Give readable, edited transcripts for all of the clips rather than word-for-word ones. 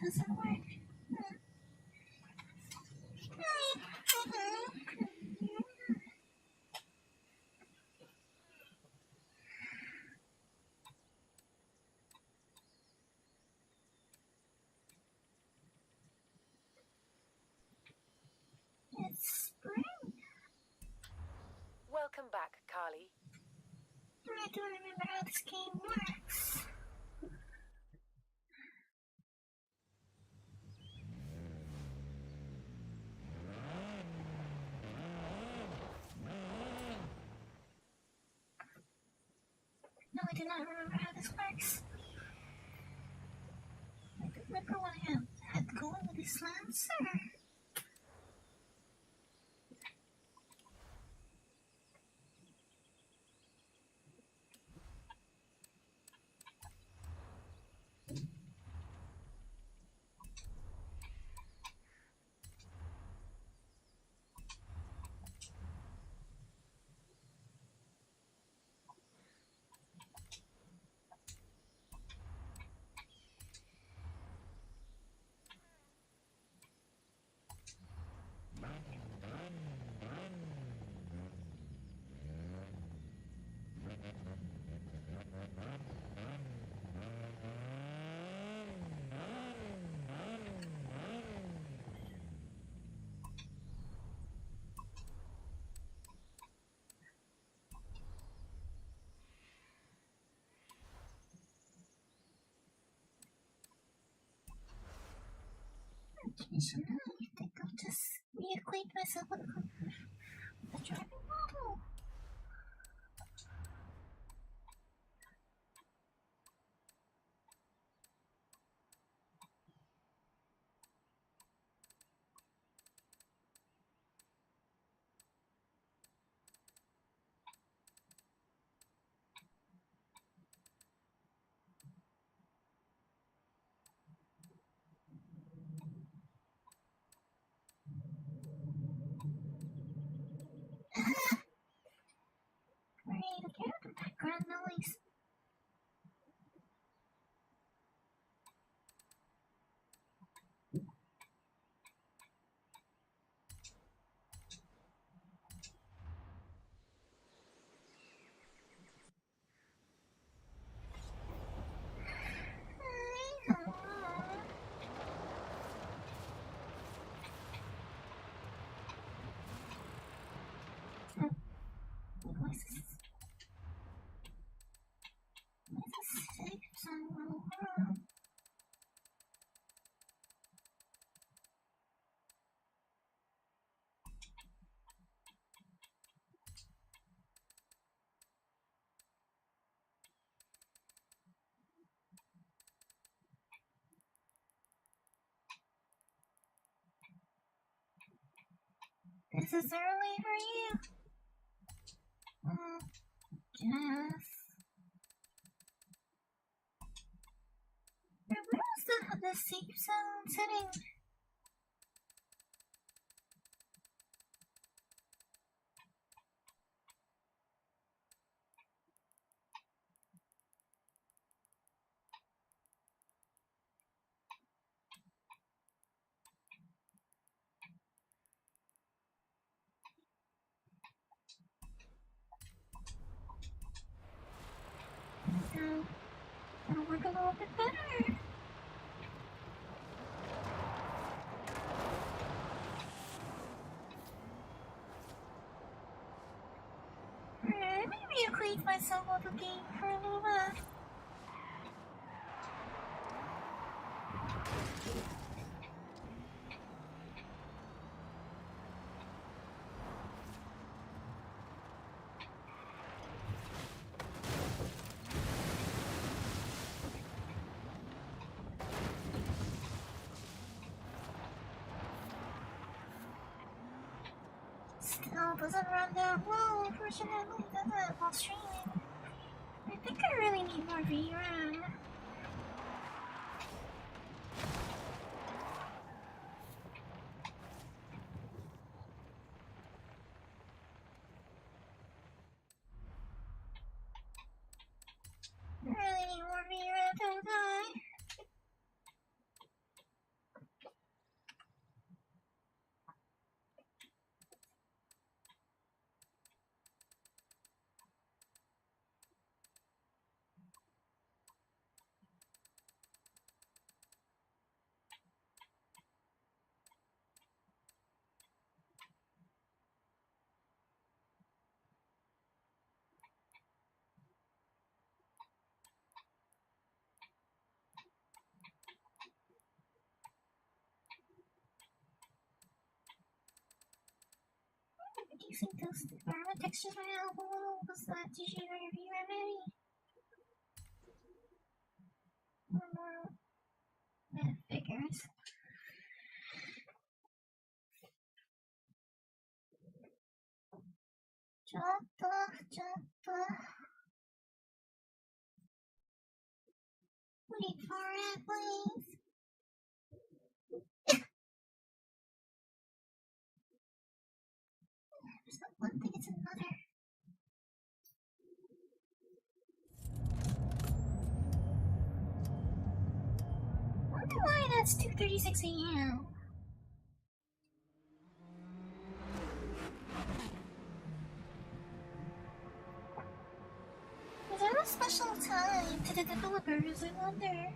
doesn't work. It's spring. Welcome back, Kārri. I don't remember how this game works. No, I do not remember how this works. I don't remember when I had to go in with this Lancer. Jeez, I think I'll just reacquaint myself with the driving model. Great, I hear the background noise. This is early for you. Yes. Where was the safe zone setting? It'll work a little bit better. Let me reacquaint myself with the game for a little bit. Still doesn't run that well, unfortunately, does it, while streaming. I think I really need more VRAM. I really need more VRAM, don't I? Do you think those environment textures might help a little? Was that usually your VRAM maybe? Or more? Yeah, figures. Wait for it, please. It's not one thing, it's another. I wonder why that's 2:36 a.m. Is there a special time to the developers, I wonder?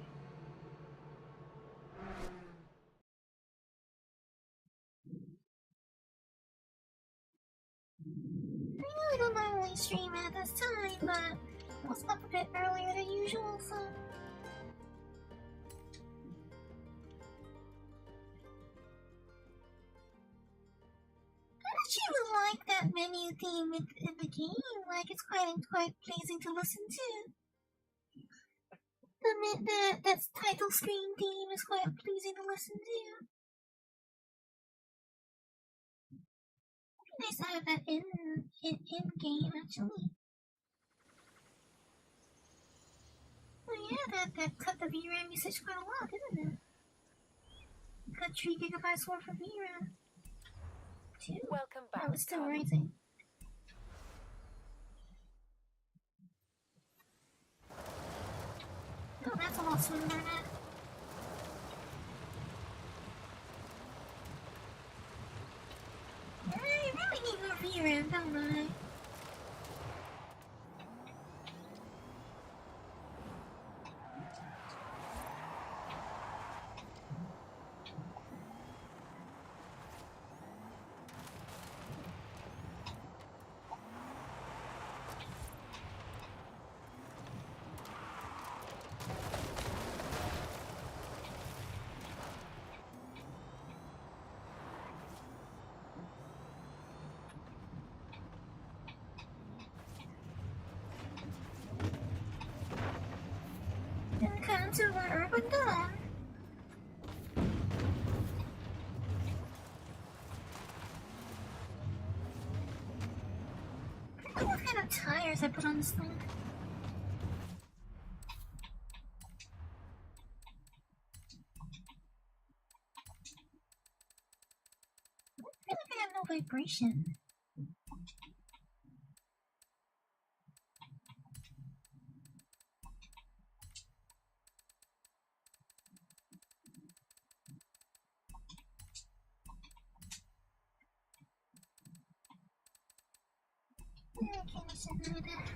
I know I don't normally stream at this time, but I was up a bit earlier than usual, so... I actually like that menu theme in the game, like it's quite pleasing to listen to. That title screen theme is quite pleasing to listen to. Nice to have that in game actually. Oh yeah, that cut the VRAM usage quite a lot, didn't it? Cut 3 gigabytes worth of VRAM. Welcome back. Oh, it's still rising. Oh, that's a lot smoother now. I really need more VRAM, don't I? To the urban dawn. I wonder what kind of tires I put on this thing. I feel like I have no vibration. Okay, listen to that.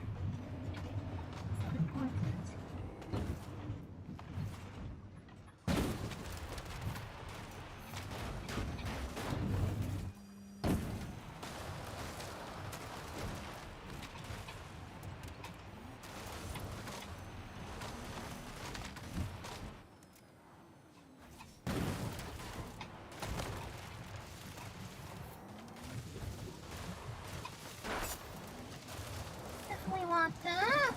It's important. Definitely want that.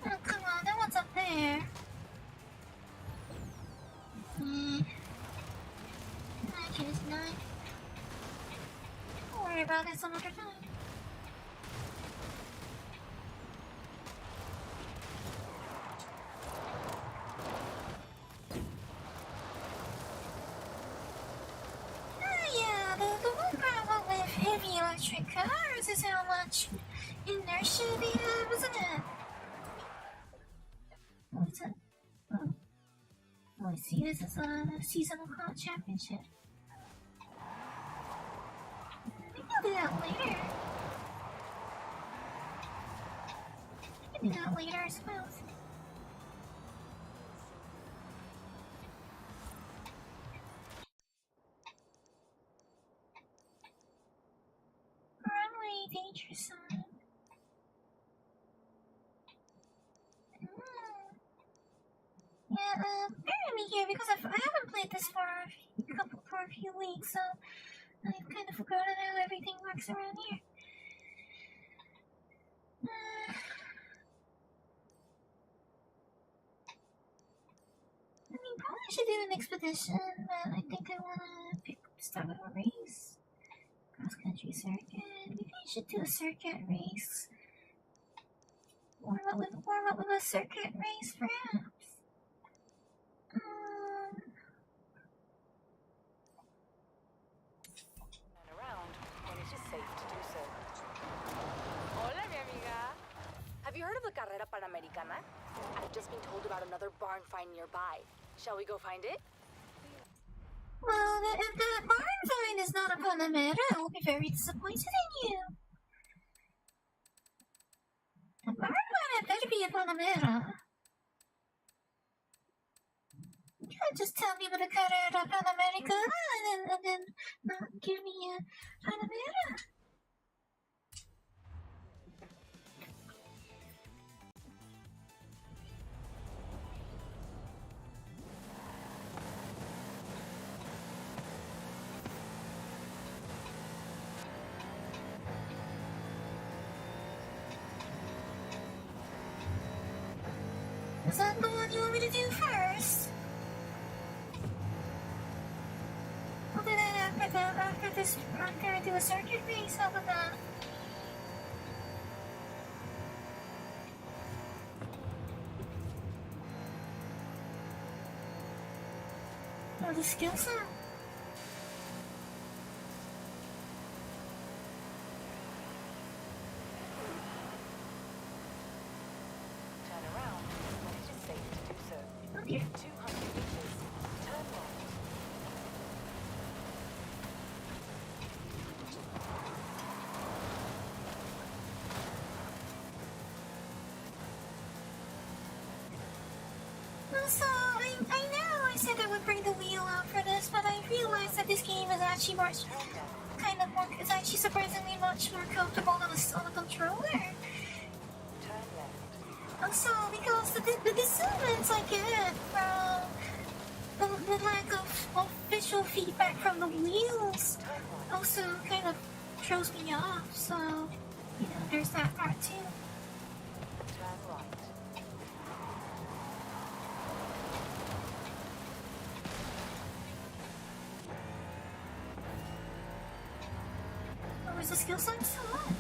Oh, come on, that one's up there. Actually, it's not. Don't worry about it some other time. Yeah, the one problem with heavy electric cars is how much inertia they have, isn't it? What's it? Oh, I see. This is a seasonal car championship. I think I'll do that later. I can do that later, I suppose. any danger sign. Yeah, bear me here because I haven't played this for a few weeks, so I've kind of forgotten how everything works around here. I mean, probably should do an expedition, but I think I wanna start with a race. Cross-country circuit. Maybe I should do a circuit race. Warm up with a circuit race, perhaps. And around when it is safe to do so. Hola, mi amiga. Have you heard of the Carrera Panamericana? I've just been told about another barn find nearby. Shall we go find it? Well, if that barn find is not a Panamera, I will be very disappointed in you. The barn find better be a Panamera. You can't just tell me with a Carrera Panamericana and then not give me a Panamera. Is that the one you want me to do first? I'll do that after I do a circuit race. How about that? Oh, the skill set? Turn around when it is safe to do so. Okay. 200 meters. Turn right. So, I know I said I would bring the wheel out for this, but I realized that this game is actually it's actually surprisingly much more comfortable on a controller. Turn left. Also, because the dissonance I get from the lack of visual feedback from the wheels also kind of throws me off, so, there's that part too. Turn right. Where's the skill set still on?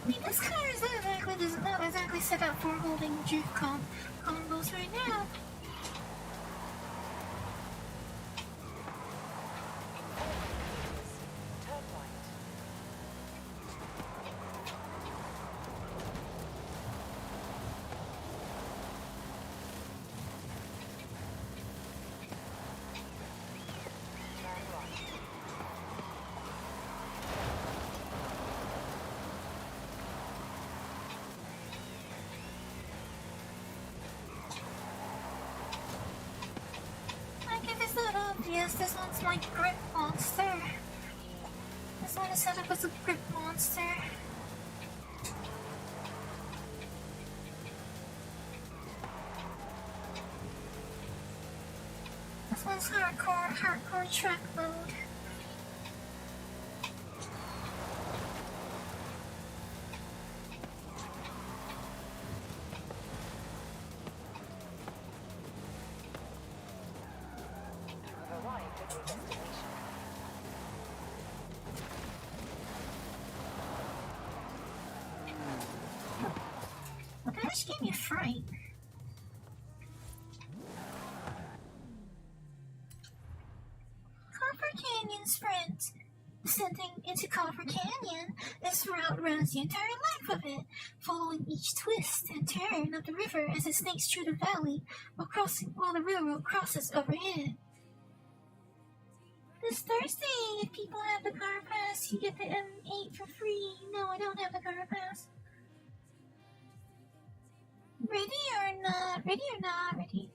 I mean, this car is not exactly set up for holding drift combos right now. Turn right. Turn right. Like, if it's not obvious, this one's my grip monster. This one is set up as a grip monster. This one's hardcore track mode. You've arrived at your destination. Well, that just gave me a fright. Copper Canyon Sprint. Descending into Copper Canyon, this route runs the entire length of it. Follow following each twist and turn of the river as it snakes through the valley while the railroad crosses overhead. This Thursday, if people have the car pass, you get the M8 for free. No, I don't have the car pass. Ready or not? Ready.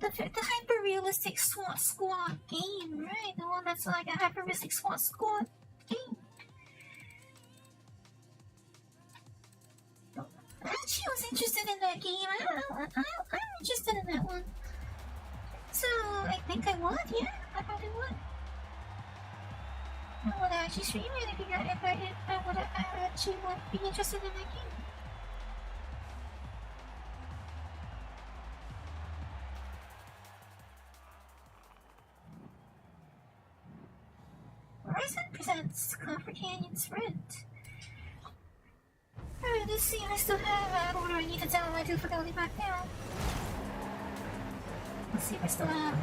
That's the hyper-realistic SWAT squad game, right? The one that's like a hyper-realistic SWAT squad game. I actually was interested in that game. I'm interested in that one. So, I think I would, yeah. I probably would. I would actually stream it if I actually would be interested in that game. Horizon presents Copper Canyon Sprint. Alright, let's see. I still have what do I need to download my difficulty back now. Let's see if I still have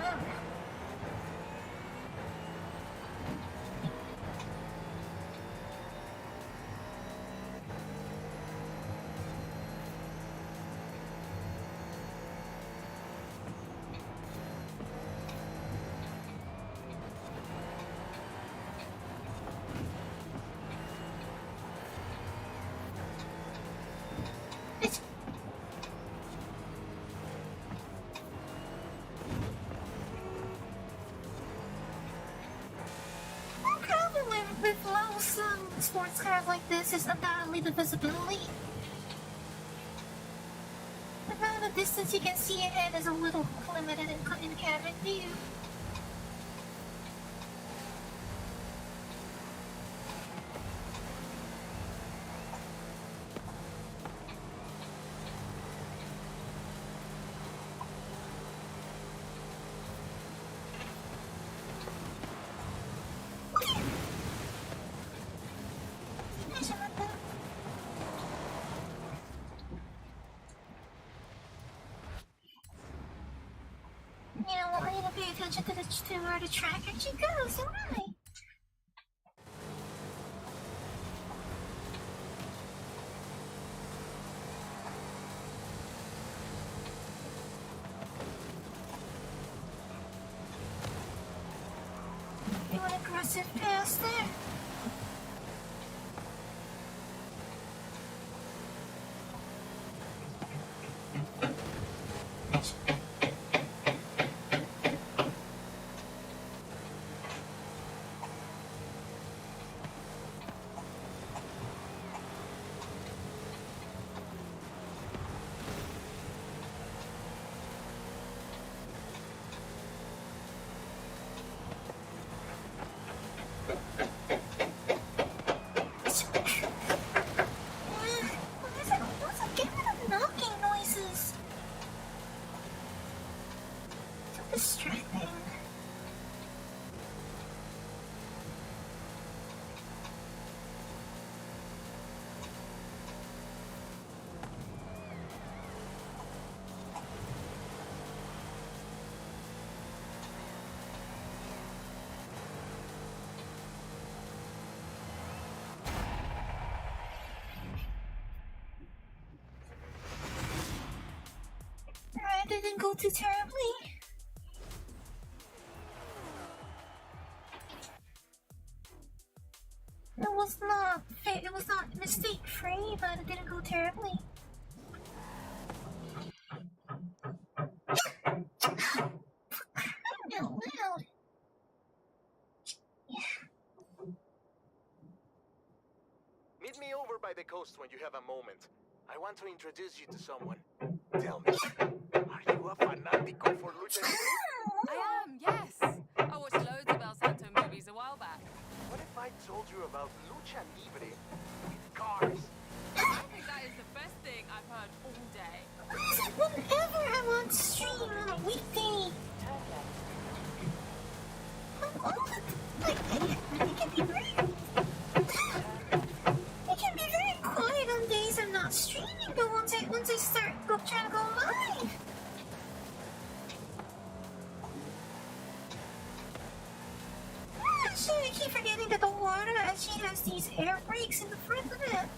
with low sports cars like this is undoubtedly the visibility. The amount of distance you can see ahead is a little limited in cabin view. Pay attention to where the track actually goes, alright. Do an aggressive pass there. Didn't go too terribly. It was not mistake free, but it didn't go terribly. Out loud. Meet me over by the coast when you have a moment. I want to introduce you to someone. Tell me, are you a fanático for lucha libre? I am, yes. I watched loads of El Santo movies a while back. What if I told you about lucha libre with cars? I think that is the best thing I've heard all day. Whenever I want to stream on a weekday, it can be very quiet on days I'm not streaming, but once I start trying to go live. Actually, I keep forgetting that the water actually has these air brakes in the front of it.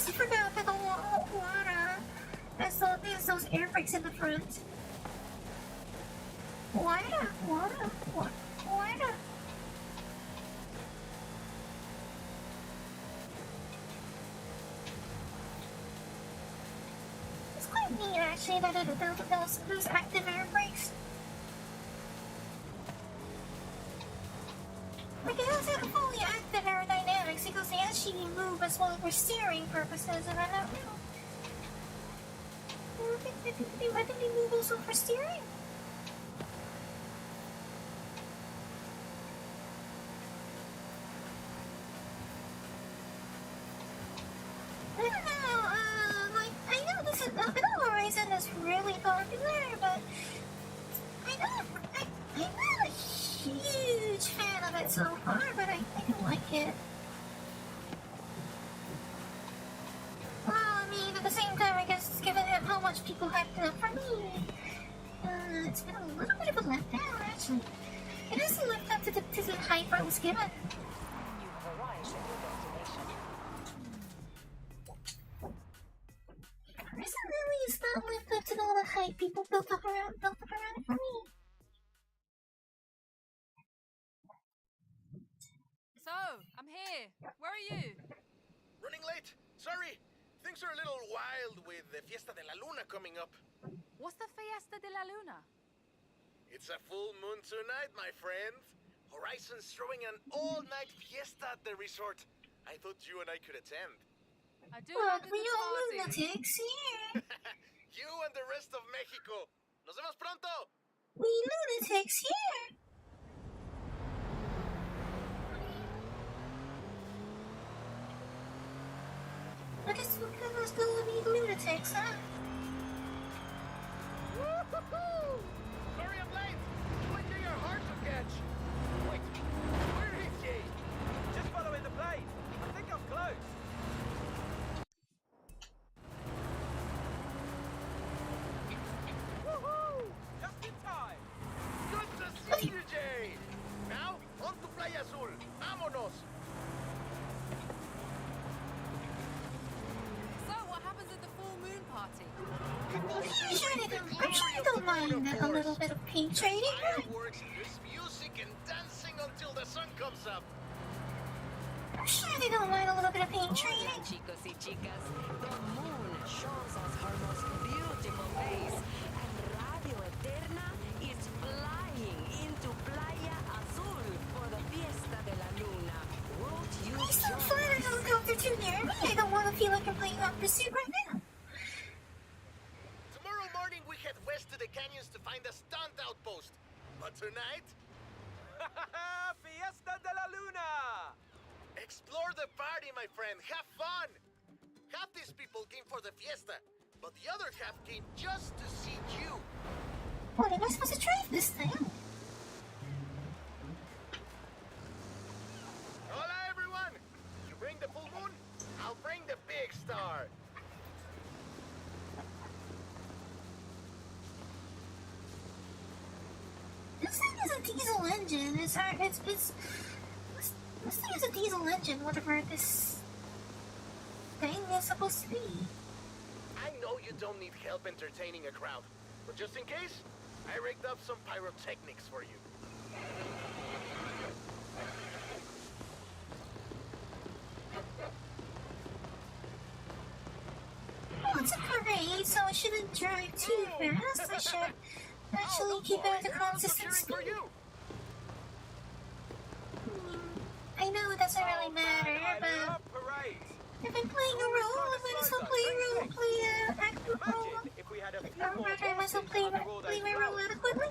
also forgot that the water there's those air brakes in the front. Water. It's quite neat actually that those active air brakes. Like it has a fully active aerodynamics because they actually move as well for steering purposes, and I don't know. I think they move also for steering. I don't know, like, I know Horizon is really popular, but I'm not a huge fan of it so far, but I do like it. Well, I mean, at the same time, I guess, given how much people hyped it up for me, it's been a little bit of a letdown, actually. It hasn't lived up to the hype I was given. You have arrived at your destination. Horizon really has not lived up to all the hype people built up around it for me. So, I'm here. Where are you? Running late. Sorry. Things are a little wild with the Fiesta de la Luna coming up. What's the Fiesta de la Luna? It's a full moon tonight, my friend. Horizon's throwing an all-night fiesta at the resort. I thought you and I could attend. I do Look, like a we good all party. lunatics here. You and the rest of Mexico. Nos vemos pronto. We lunatics here. I guess we're gonna still be lunatics, huh? Woo-hoo-hoo! Sorry I'm late. When do your heart to catch? Wait, where is he? Just following the plane. I think I'm close. Woohoo! Just in time. Good to see you, Jay. Now, on to Playa Azul. Vámonos. So, what happens at the full moon party? I'm sure they don't mind a little bit of paint trading, right? Fireworks, there's music and dancing until the sun comes up. I'm sure they don't mind a little bit of paint trading. Hola, chicos y chicas. The moon shows us her most beautiful face, and Radio Eterna is flying into Playa Azul for the Fiesta de la Luna. Won't you Please don't join fly a us? helicopter too near me. I don't want to feel like I'm playing on pursuit right now. Tomorrow morning we head west to the canyons to find a stunt outpost. But tonight, Fiesta de la Luna. explore the party, my friend. Have fun. Half these people came for the fiesta, but the other half came just to see you. What am I supposed to drive this thing? Hola, everyone. You bring the full moon, I'll bring the big star. This thing is a diesel engine. This thing is a diesel engine, whatever this thing is supposed to be. I know you don't need help entertaining a crowd, but just in case, I rigged up some pyrotechnics for you. Oh, it's a parade, so I shouldn't drive too fast. I should actually keep it at a consistent cheering for speed. you. I know it doesn't really matter, I but love parades. if I'm playing a role, I might as well play an active role. Imagine if we had a few Or more rather, I might as well horses under all play those my role flowers. adequately.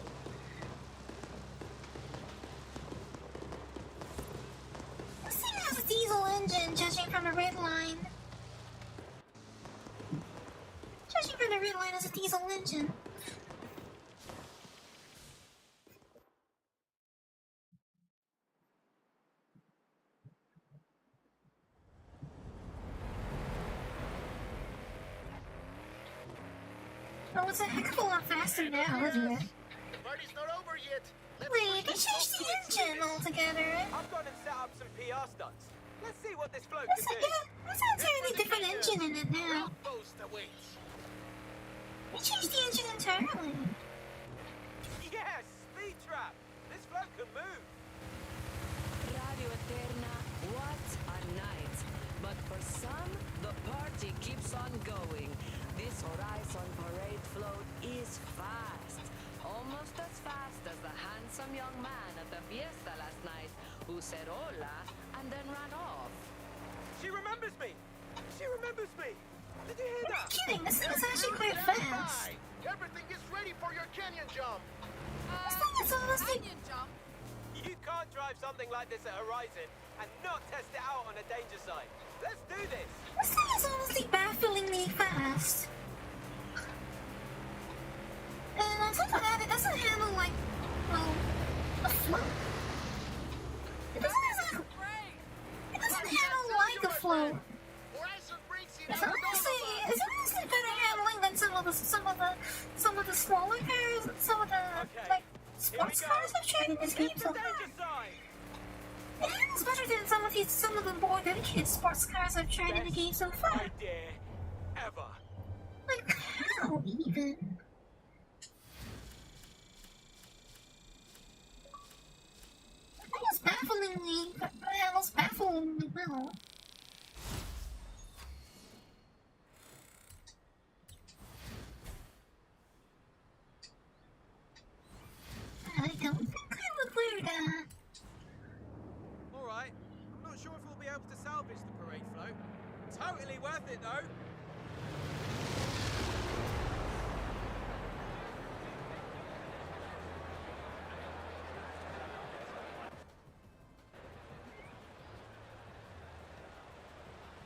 This thing has a diesel engine, judging from the red line. Judging from the red line, it's a diesel engine. Oh, it's a heck of a lot faster now, isn't it? The party's not over yet. Let's Wait, they push this changed the off to its engine limit. altogether. I've gone and set up some PR stunts. Let's see what this float It's can like, do. yeah, it's an entirely different engine in it now. Outpost awaits. They changed the engine entirely. Yes, speed trap. This float can move. Radio Eterna, what a night. But for some, the party keeps on going. This Horizon Parade float is fast. Almost as fast as the handsome young man at the fiesta last night who said hola and then ran off. She remembers me. She remembers me. Did you hear You're that? not kidding, this thing is actually quite Stand fast. by. Everything is ready for your canyon jump. This thing is honestly, Canyon jump. You can't drive something like this at Horizon and not test it out on a danger sign. Let's do this. this thing is honestly bafflingly fast. And on top of that, it doesn't handle like, well, a float. It doesn't handle like a float. Horizon brings it It's out. honestly better handling than some of the smaller cars, some of the Okay, like sports here we go. cars I've tried in this game Keep so the far. danger sign. It handles better than some of the more dedicated sports cars I've tried in the game so far. Idea ever. Like how even? It was bafflingly well. I don't think I would wear that. All right. I'm not sure if we'll be able to salvage the parade float. Totally worth it though.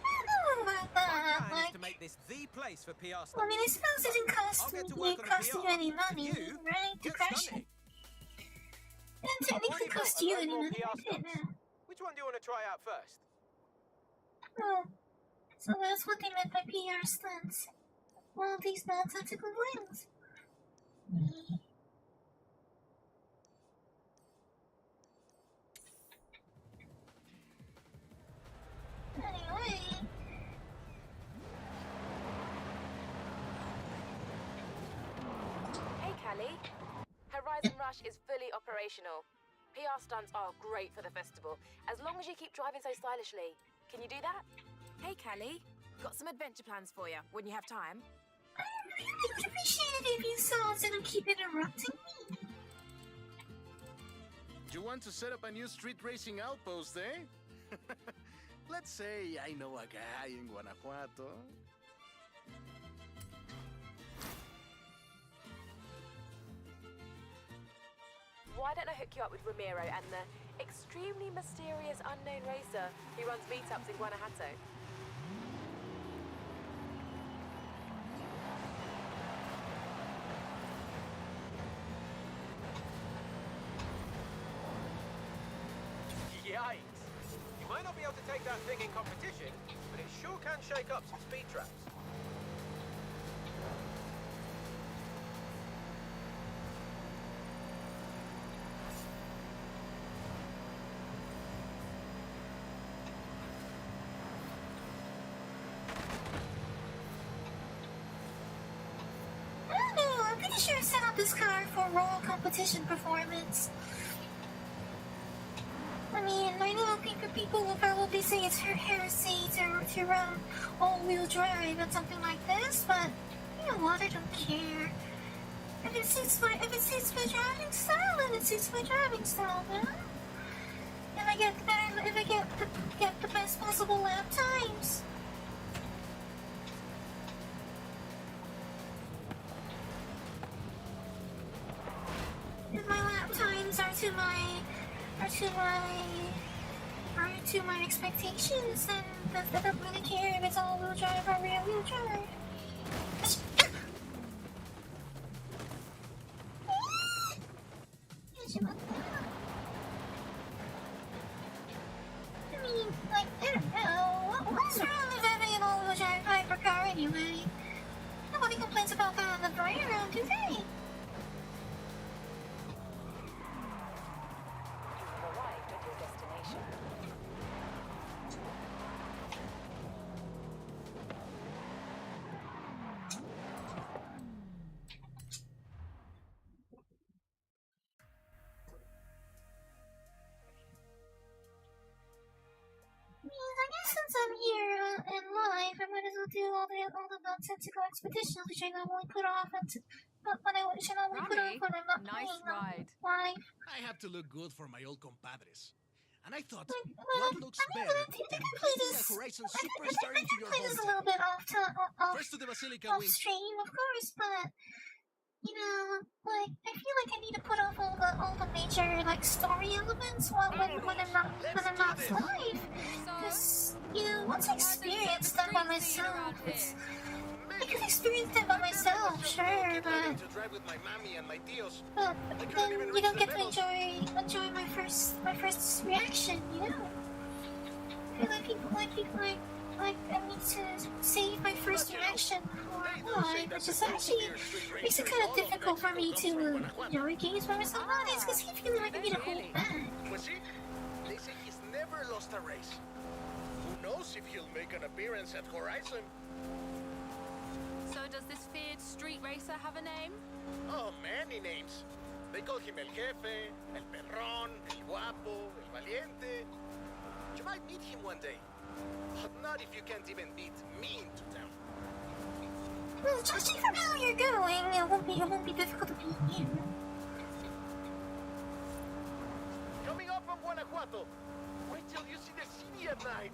I don't know about that. My plan is Like, to make this the place for PR well, I stuff. mean, I suppose it didn't I'll get to work on the cost you PR, any and money, you right? To get crash stunning. it. It didn't technically Already cost built a you load any more money, PR did it? stunts. Which one do you want to try out first? Oh, so that's what they meant by PR stunts. Well, these nonsensical wings. Anyway, Hey, Callie. Horizon Rush is fully operational. PR stunts are great for the festival, as long as you keep driving so stylishly. Can you do that? Hey, Callie. Got some adventure plans for you when you have time. I really would appreciate it if you saw instead of keep interrupting me. You want to set up a new street racing outpost, eh? Let's say I know a guy in Guanajuato. Why don't I hook you up with Ramiro and the extremely mysterious unknown racer who runs meetups in Guanajuato? Yikes. You might not be able to take that thing in competition, but it sure can shake up some speed traps. I don't know, I'm pretty sure I set up this car for raw competition performance. I mean, I know people will probably say it's her heresy to run all-wheel drive and something like this, but you know what? I don't care. If it suits my driving style, then it suits my driving style, man. If I get the best possible lap times. If my lap times are to my expectations, then I don't really care if it's all-wheel drive or rear-wheel drive. I mean, like, I don't know. What's wrong with having an all-wheel drive hypercar anyway? Nobody complains about that on the dry around, do they? You've arrived at your destination. do all the nonsensical expeditions which I normally put off which I normally put off Rami, when I'm not nice playing ride. live. I have to look good for my old compadres. And I thought, Like, what looks better I think than I play bringing a this. Horizon I Superstar into your play this a hometown? little bit off First to the Basilica off Wings. stream, of course, but you know, like I feel like I need to put off all the major like story elements when I'm not live. Because you know, once I experience them by myself, I can experience them by myself, sure, but To drive with my mommy and my tios. then you don't get to enjoy my first reaction, you know. I feel like people like I need to save my first reaction before live, which is actually makes it kind of difficult for me to enjoy games by myself nowadays because I feel like I need to hold back. Pues sí, they say he's never lost a race. Who knows if he'll make an appearance at Horizon? So does this feared street racer have a name? Oh, many names. They call him El Jefe, El Perrón, El Guapo, El Valiente. You might meet him one day. But not if you can't even beat me into town. Well, judging from how you're going, it won't be difficult to beat you. Coming up from Guanajuato. Wait till you see the city at night.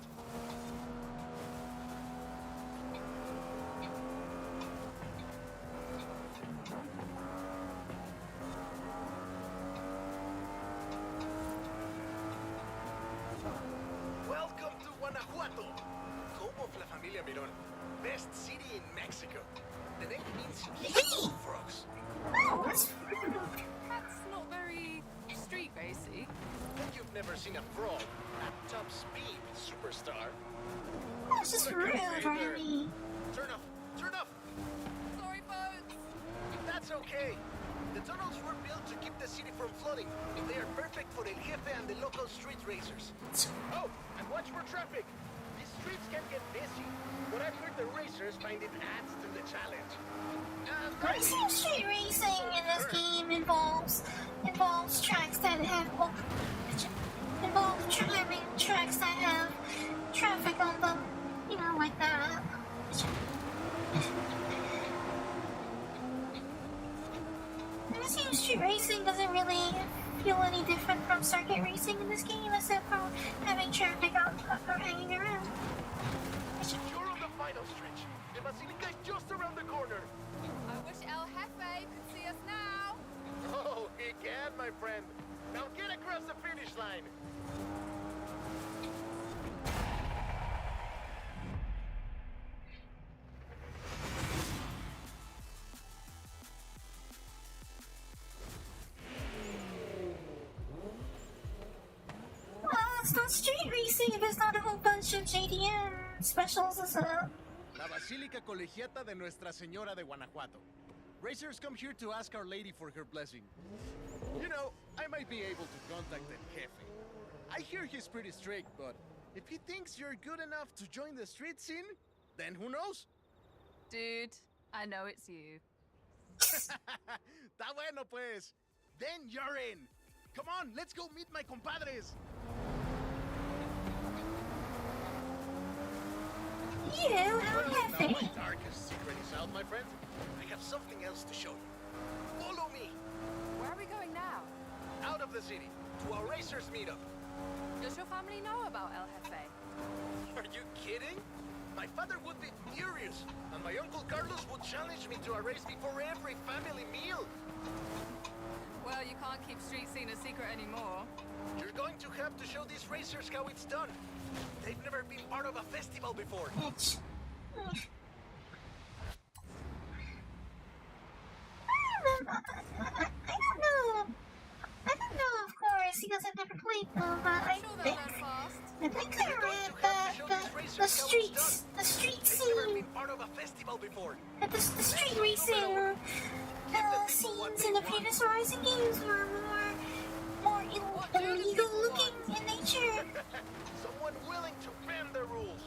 Welcome to Guanajuato, home of La Familia Mirón, best city in Mexico. The name means Hey! frogs. Oh, that's rude. That's not very street racy. But you've never seen a frog at top speed, superstar. That's just rude, Remy. Turn off! Turn off! Sorry, folks. That's okay. The tunnels were built to keep the city from flooding. They are perfect for El Jefe and the local street racers. Oh, and watch for traffic. These streets can get busy, but I've heard the racers find it adds to the challenge. Racing street racing in this game involves tracks that have driving tracks that have traffic on them, you know, like that. Racing street racing doesn't really feel any different from circuit racing in this game, except for having traffic out or hanging around. You're on the final stretch. The Basilica is just around the corner. I wish El Jefe could see us now. Oh, he can, my friend. Now get across the finish line. Well, it's not street racing if it's not a whole bunch of JDM specials as well. La Basílica Colegiata de Nuestra Señora de Guanajuato. Racers come here to ask Our Lady for her blessing. You know, I might be able to contact El Jefe. I hear he's pretty strict, but if he thinks you're good enough to join the street scene, then who knows? Dude, I know it's you. Está bueno, pues. Then you're in. Come on, let's go meet my compadres. You, El Now Jefe. my darkest secret is out, my friend. I have something else to show you. Follow me. Where are we going now? Out of the city, to our racers meetup. Does your family know about El Jefe? Are you kidding? My father would be furious, and my Uncle Carlos would challenge me to a race before every family meal. Well, you can't keep street scene a secret anymore. You're going to have to show these racers how it's done. They've never been part of a festival before. Bitch. I don't know, of course, because I've never played them, but I'm sure they'll learn fast. I think I read that the street They've never scene, been part of a festival before. that the street racing scenes in the previous Horizon games were more illegal looking in nature. Someone willing to bend the rules.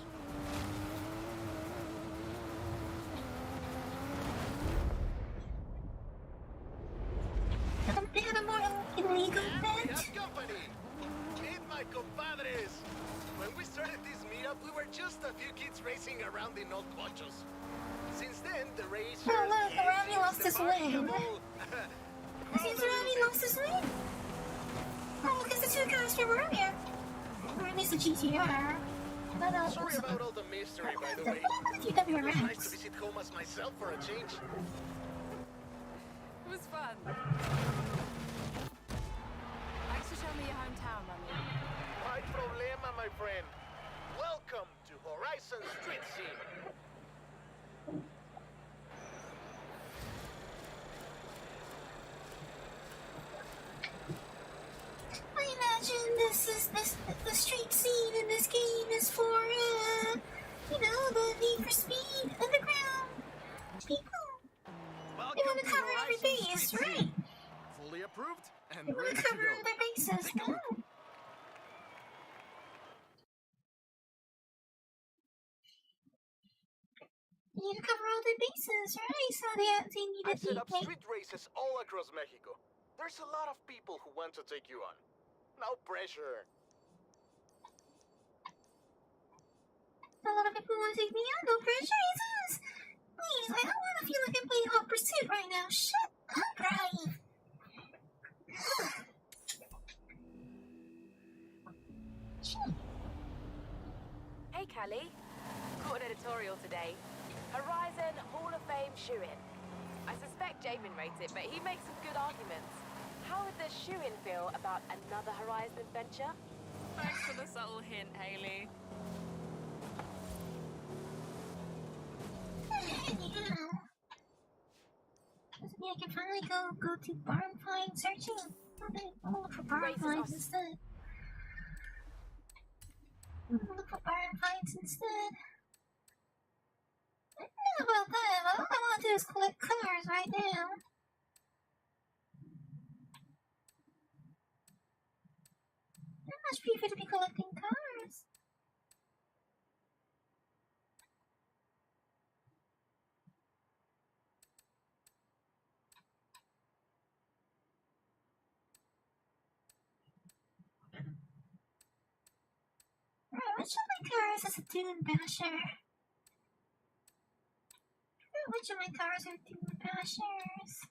They had a more illegal And we bent. have company. Meet my compadres. When we started this meetup, up, we were just a few kids racing around in old cochos. Since then, the racers... Oh look, Rami lost his wing. Grow Seems a little Rami bit. lost his wing. Oh, look, it's the two guys from earlier. Or at least the GTR. But, Sorry about all the mystery, by the way. You It was nice to visit Comas myself for a change. It was fun. Thanks for showing me your hometown, Rami. My problema, my friend. Welcome to Horizon Street Scene. I imagine the street scene in this game is for, you know, the Need for Speed Underground people. Welcome They want to to cover every Horizon base, Street right? Scene. Fully approved and They want ready to to cover go. all their bases, Take a no? look. You need to cover all their bases, right? So they need I to set up be street races all across Mexico. There's a lot of people who want to take you on. No pressure. a lot of people want to take me on. No pressure, Jesus. Please, I don't want to feel like I'm playing Hot Pursuit right now. Shut up, Ryan. Hey, Callie. Caught an editorial today. Horizon Hall of Fame shoe-in. I suspect Jamin wrote it, but he makes some good arguments. How would the shoe-in feel about another Horizon adventure? Thanks for the subtle hint, Haley. Yeah. Doesn't mean I can finally go to barn find searching. I'll look for barn Races finds are- instead. I'll look for barn finds instead. I don't know about that, but all I want to do is collect cars right now. I much prefer to be collecting cars. Which of my cars is a Dune Basher? Which of my cars are Dune Bashers?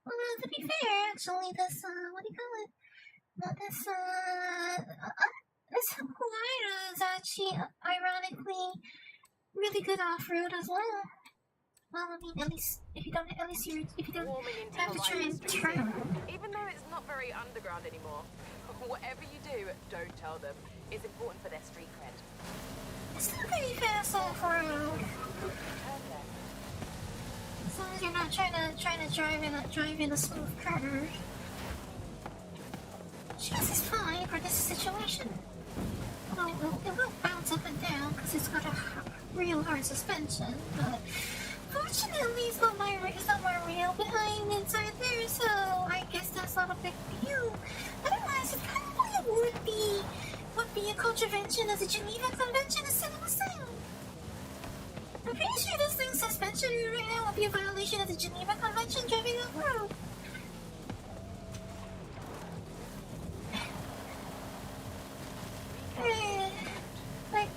Well, to be fair, actually, this, what do you call it? This Huayra is actually, ironically, really good off-road as well. Well, I mean, at least if you don't have Warming into to try Horizon and Street turn. Scene. Even though it's not very underground anymore, whatever you do, don't tell them. It's important for their street cred. It's still pretty fast off-road. Turn left. As long as you're not trying to drive in a smooth curve. Cheese is fine for this situation. Well, it will bounce up and down because it's got a real hard suspension, but fortunately it's got my rail behind inside there, so I guess that's not a big deal. Otherwise, it probably would be a contravention of the Geneva Convention instead of a sale. I'm pretty sure this thing's suspension right now would be a violation of the Geneva Convention driving off-road. Like,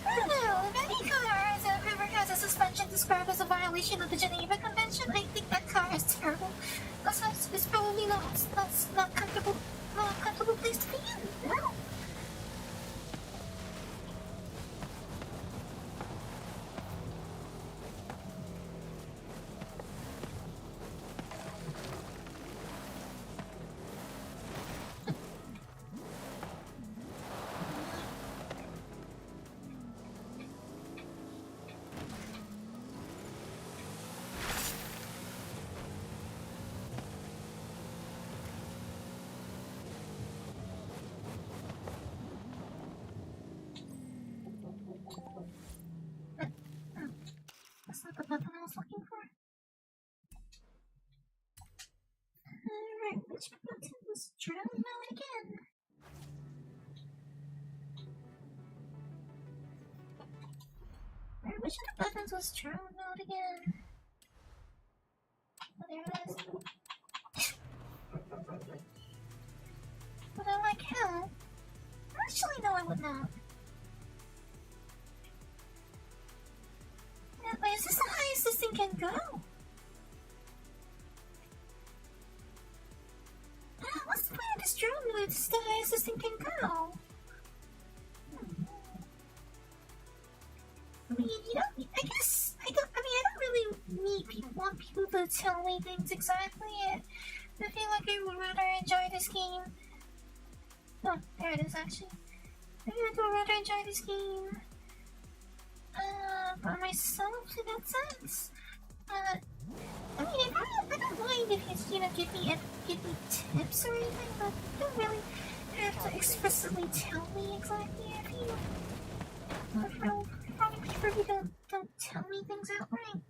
I don't know, if any car ever has a suspension described as a violation of the Geneva Convention, I think that car is terrible. Because it's probably not comfortable place to be in. No. That's not the button I was looking for. Alright, which button was drowned out again? Alright, which of the buttons was drowned out again? there it is. Would I like hell? Actually, no, I would not. Yeah, but is this the highest this thing can go? What's the point of this drone if it's the highest this thing can go? I mean, you don't. I guess I don't. I mean, I don't really want people to tell me things exactly. I feel like I would rather enjoy this game. Oh, there it is actually. I would rather enjoy this game by myself in that sense. I mean, I don't mind if you give me tips or anything, but you don't really have to explicitly tell me exactly if you. Probably prefer you don't tell me things outright.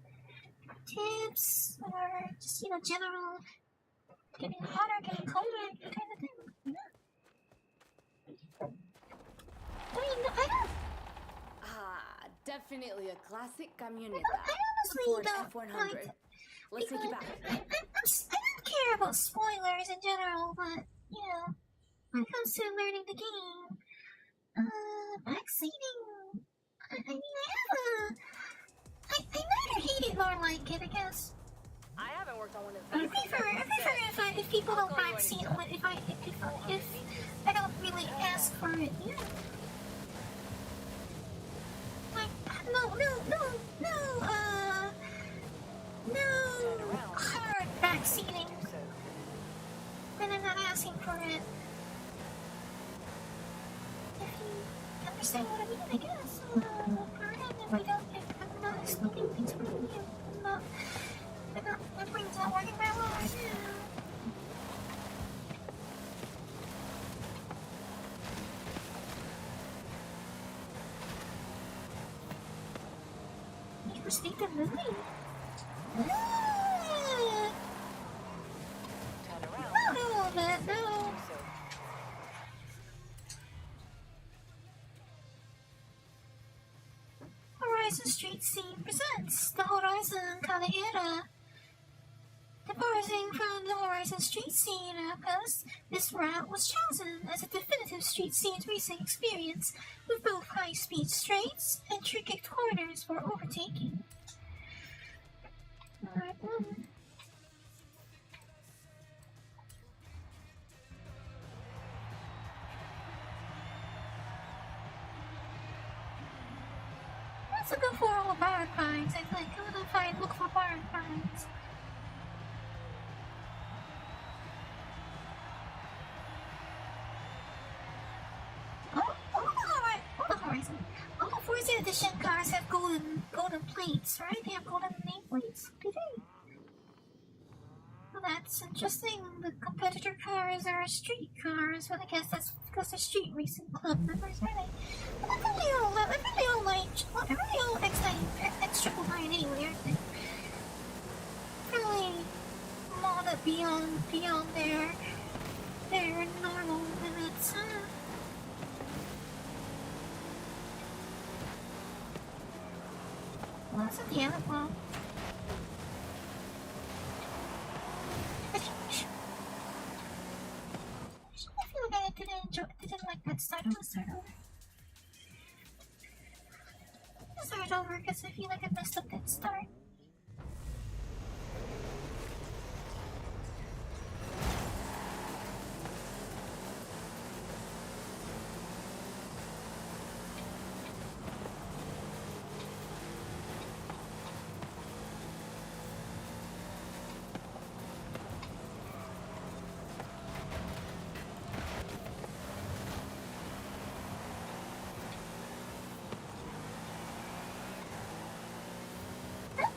Tips or just general getting hotter, getting colder kind of thing. I mean, I don't. Ah, definitely a classic camioneta. I honestly Ford don't F100. Let's take you back. I don't care about spoilers in general, but when it comes to learning the game, backseating. I mean, I neither hate it nor like it, I guess. I haven't worked on one of I those. prefer if people don't backseat, if I don't really ask for it, Like, no hard backseating when I'm not asking for it. If you understand what I mean, I guess. If I'm not explaining things for you, my brain's not working very well right now. You speak the movie? Turn around. Not a little bit, no. Horizon Street Scene presents the Horizon Carrera. Departing from the Horizon Street Scene outpost, this route was chosen as a definitive street scene racing experience with both high-speed straights and intricate corners for overtaking. Alright, let's look for all the barn finds, I think. I'm gonna look for barn finds. All the Forza Edition cars have golden plates, right? They have golden nameplates. Do they? Well, that's interesting. The competitor cars are street cars. Well, I guess that's because they're street racing club members, really. But they're really all X9 anyway, aren't they? Really modded beyond their normal limits, huh? Well, that's at the end. Well, I feel like I didn't like that start. I'm gonna start over. Because I feel like I messed up that start.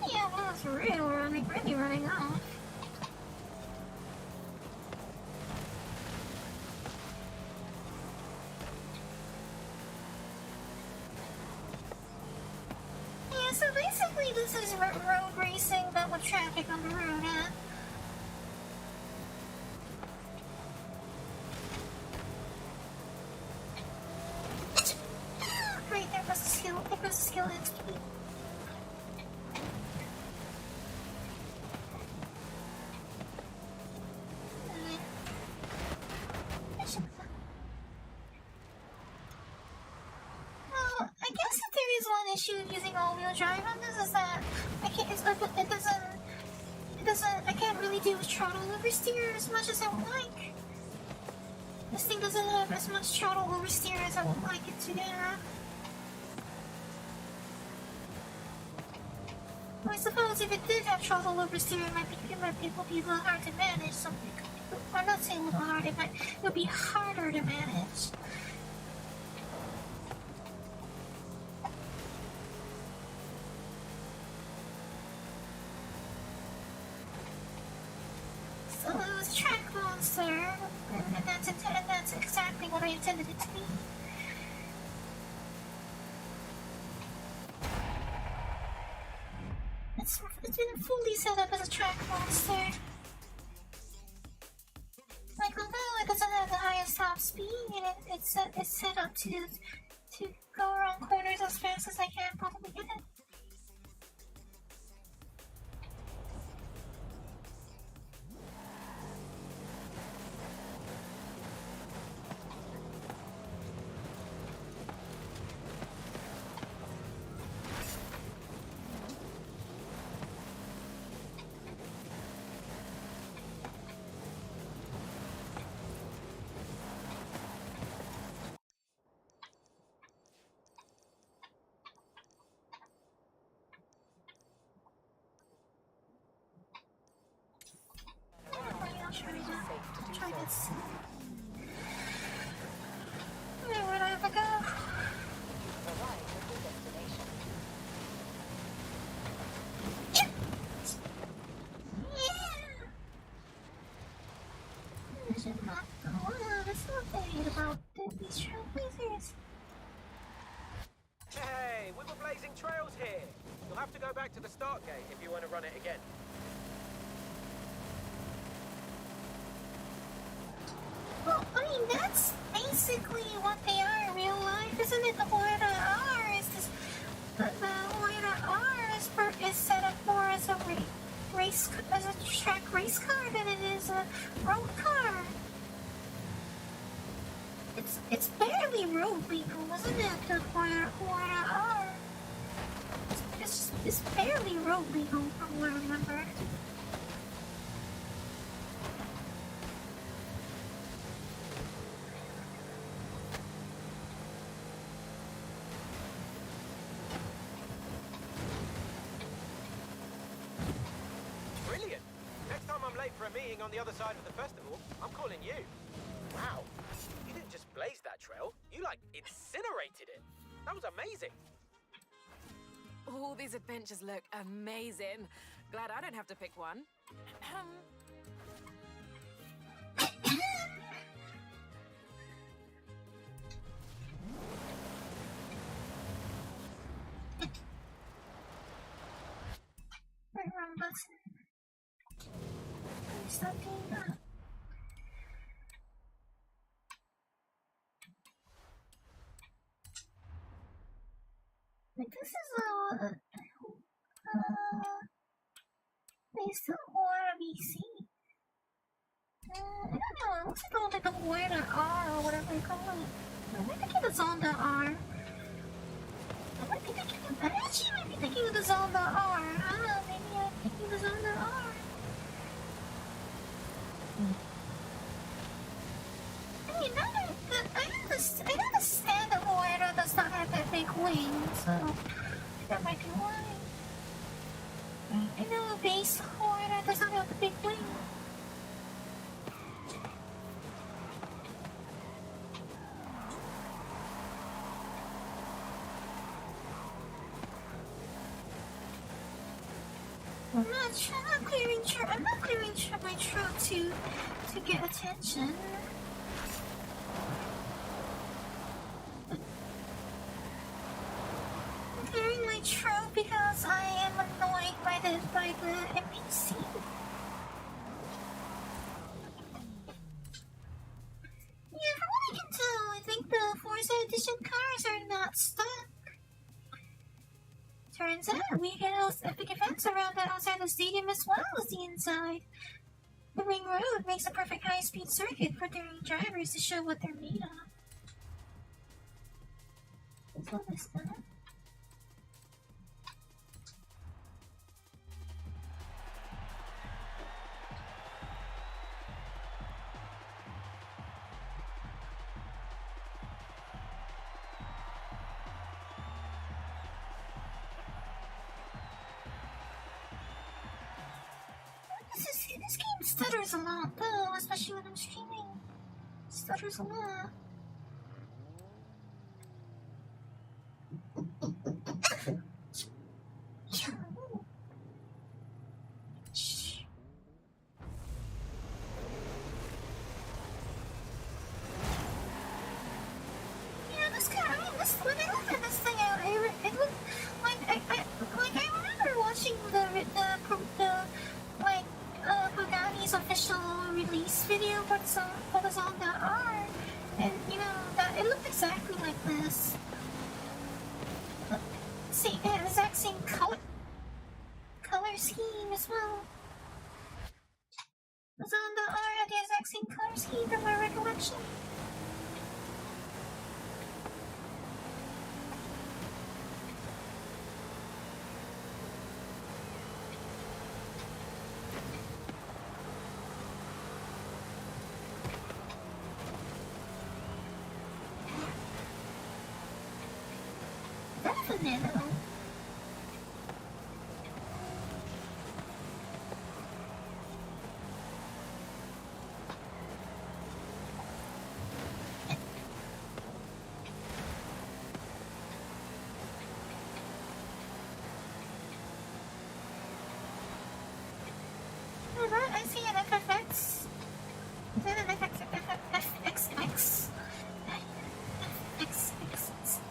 Yeah, well, it's really running off. Yeah, so basically this is road racing, but with traffic on the road, huh? Great, there goes the skill XP. drive on this is that I can't. It doesn't. I can't really do throttle oversteer as much as I would like. This thing doesn't have as much throttle oversteer as I would like it to have. I suppose if it did have throttle oversteer, it might be a little hard to manage. Something. I'm not saying a little hard. It would be harder to manage. So it was track monster, and that's exactly what I intended it to be. It's been fully set up as a track monster. Like, although it doesn't have the highest top speed, it's set up to go around corners as fast as I can possibly get it. Try this. Where do I have to go? I should not go on. It's not that I hate about these trailblazers. Hey, we were blazing trails here. You'll have to go back to the start gate if you want to run it again. Well, I mean, that's basically what they are in real life, isn't it? The Forza R is this. The Forza R is set up more as a as a track race car than it is a road car. It's barely road legal, isn't it? The Forza R. It's barely road legal from what I remember. For a meeting on the other side of the festival, I'm calling you. Wow, you didn't just blaze that trail, you like incinerated it. That was amazing. All these adventures look amazing. Glad I don't have to pick one. Right, wrong button. Stop doing that. Like, this is based on Forza BC. I don't know, it looks like the Forza R or whatever you call it. I might think of the Zonda R. I might be thinking of that. Actually, I might be thinking of the Zonda R. Maybe I'm thinking of the Zonda R. I mean, I understand that Moira does not have that big wing, so that might be why. I know base Moira does not have the big wing. I'm not clearing my throat to get attention. I'm clearing my throat because I am annoyed by the NPC. Yeah, from what I can tell, I think the Forza Edition cars are not stuck. Turns out we can host epic events around the outside the stadium as well as the inside. The ring road makes a perfect high-speed circuit for daring drivers to show what they're made of. That's what this done. This game stutters a lot though, especially when I'm streaming. Stutters a lot. Yeah, this guy, I mean, when I looked at this thing, it looked like, I remember watching the Pagani's official release video for the song.r, and, you know, that it looked exactly like this. See, the exact same color scheme as well. The song.r had the exact same color scheme from my recollection. Definitely. I see an FFX. Is that an FXX?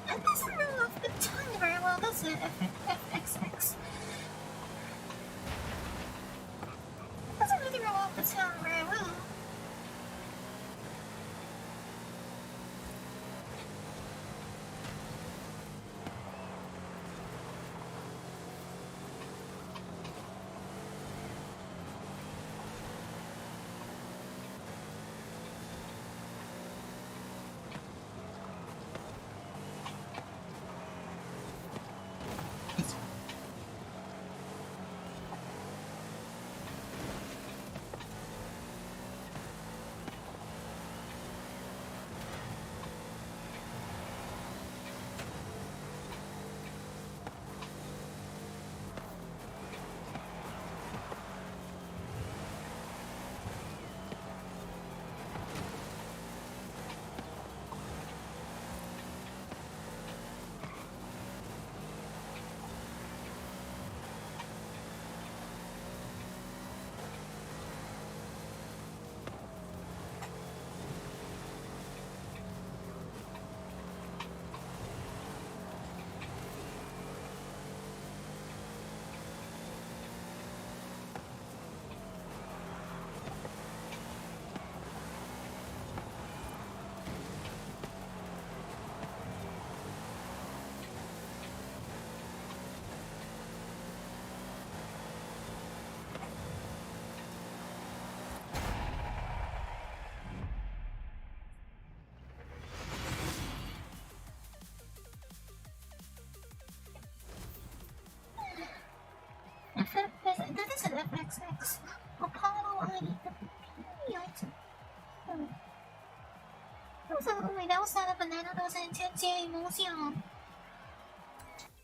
That doesn't roll off the tongue very well, does it? FXX. It doesn't really roll off the tongue very well. That is an FXX. Apollo ID. That was not a banana, that was an Intense Emotion.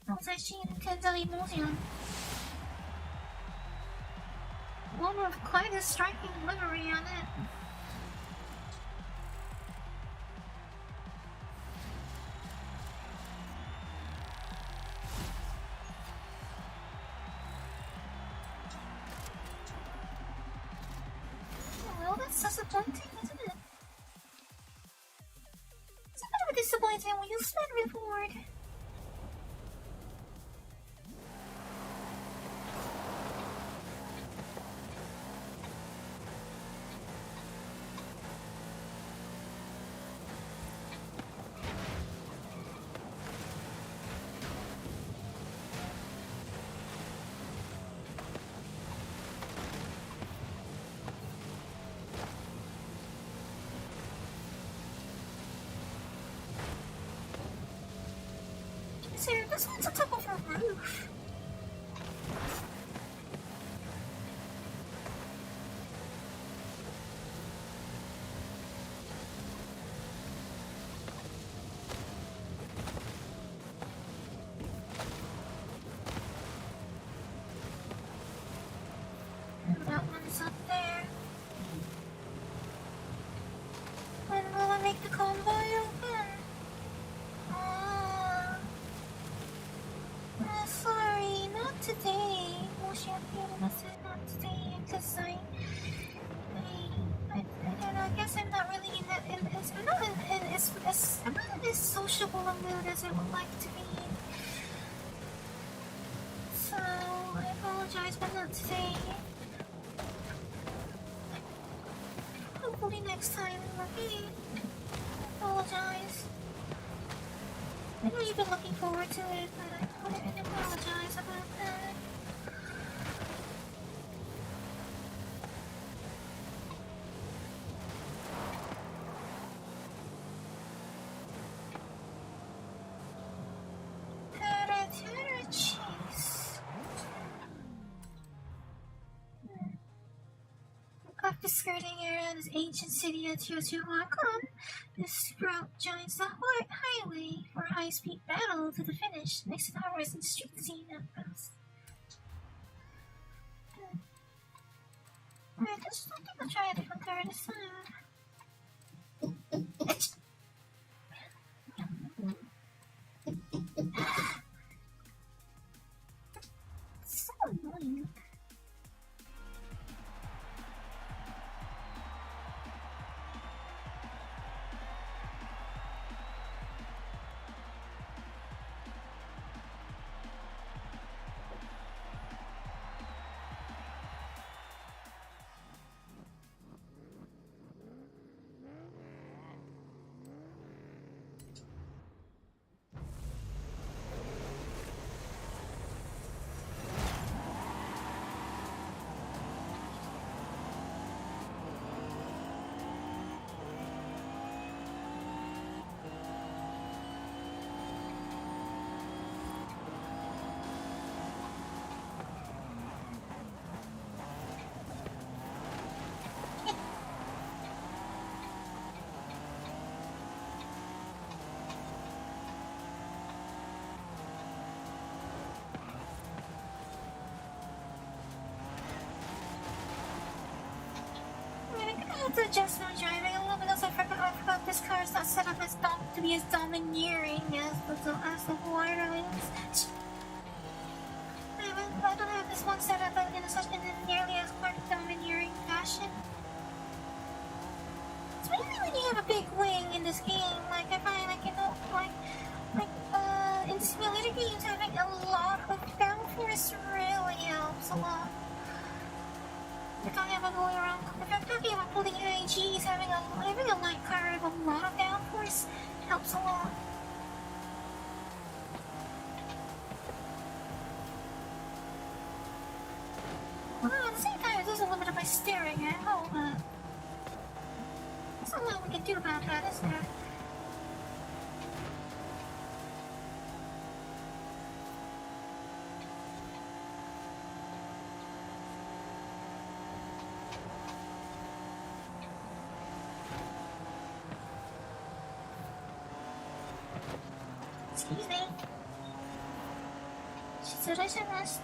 That was actually an Intense Emotion. One with quite a striking livery on it. Well, that's disappointing, isn't it? It's a bit of a disappointing when you spend reward. Sarah, this one's on top of a roof. And that one's up there. keep the convoy open. Sorry, not today. Not today, because I don't know, I guess I'm not really in that, I'm not in as sociable a mood as I would like to be. So, I apologize, but not today. Hopefully next time, okay? I apologize. I know you've been looking forward to it, but I apologize about that. Cheese. After skirting around this ancient city at Teotihuacan, this sprout joins the highway for a high-speed battle to the finish. Next hour is in street scene outpost. I just don't think I'll try a different car this time. So annoying. I have to adjust my driving a little bit as I forgot this car is not set up as to be as domineering as the Warlings. I don't have this one set up in a nearly as domineering fashion. Especially when you have a big wing in this game, like I find like in simulator games having a lot of downforce really helps a lot. If I'm talking about pulling AIGs, having a light car with a lot of downforce helps a lot. Well, at the same time, it doesn't limit my steering at all, but there's not a lot we can do about that, is there? Excuse me. She said I should ask.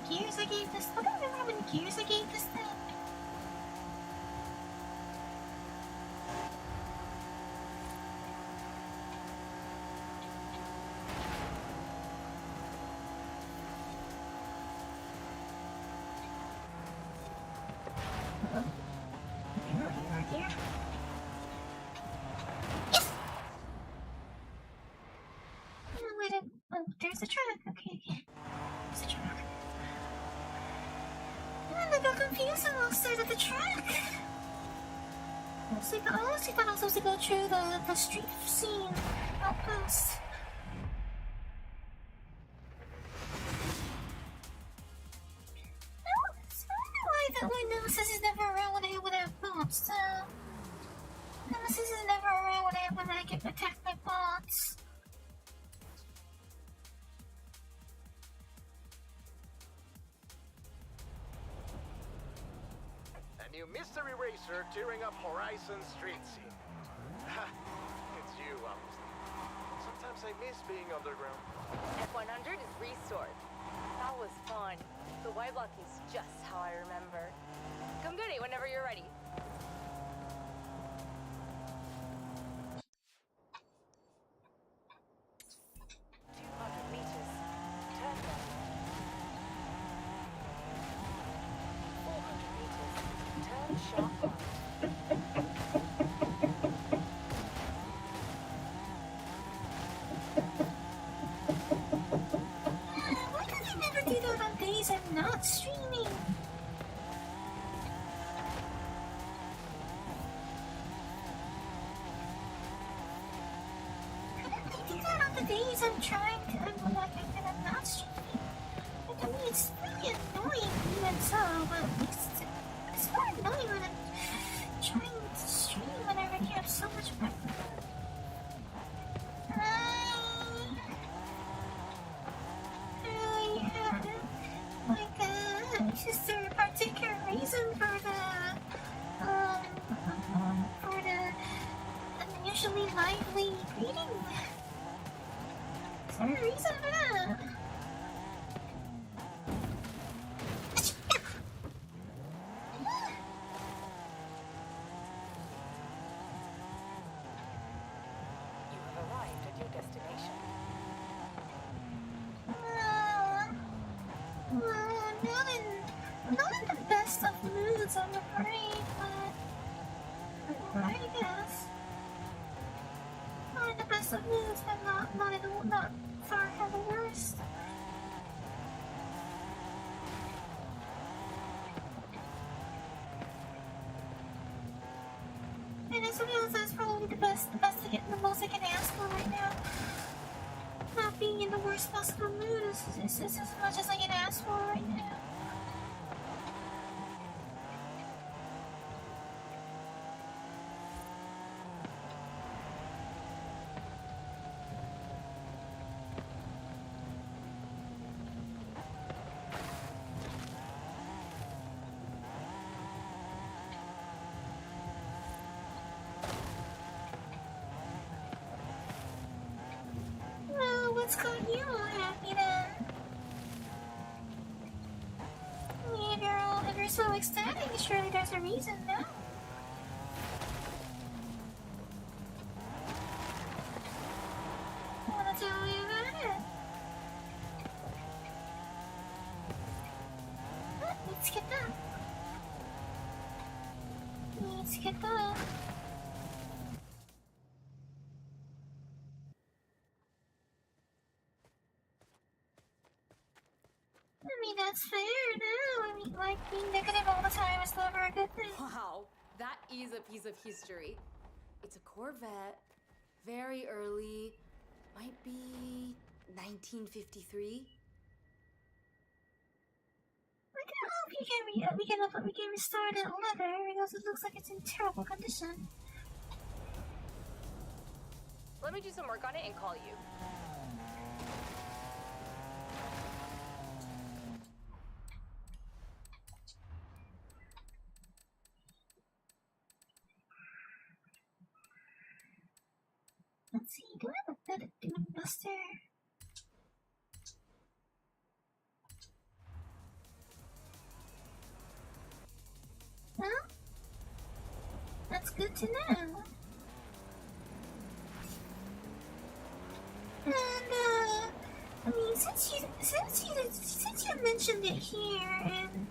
Gears I gave this. I don't remember how many gears I gave this thing. Here. Yes! Oh, there's a truck. Okay. There's a truck. I got confused and lost sight of the track. I honestly thought I was supposed to go through the street scene outpost. My nemesis is never around when I have bots. Nemesis is never around when I get attacked by bots. new mystery racer tearing up Horizon's street scene. It's you, obviously. Sometimes I miss being underground. F100 is restored. That was fun. The Y block is just how I remember. Come get it whenever you're ready. 200 meters. Turn left. 400 meters. Turn sharp right. Why do they never do that on days I'm not streaming? Couldn't they do that on the days I'm trying to unlock it and I'm not streaming? Like, I mean, it's really annoying even so, but it's more annoying when I'm trying to stream when I already have so much background. Is there a particular reason for the unusually lively greeting? Is there a reason for that? You have arrived at your destination. Not in the best of moods, I'm afraid, but I guess. Not in the best of moods, but not far from the worst. And I suppose that's probably the best the most I can ask for right now. Not being in the worst possible mood is as much as I can ask for right now. Well, what's got you all happy then? If you're so ecstatic, surely there's a reason, no? Wanna tell me about it? Let's get that. Let's get that. I mean, that's fair, no? I mean, like, being negative all the time is never a good thing. Wow, that is a piece of history. It's a Corvette, very early, might be 1953. I hope we can restore that leather because it looks like it's in terrible condition. Let me do some work on it and call you. Let's see, do I have a better Dune Buster? No? That's good to know. And, I mean, since you mentioned it here, and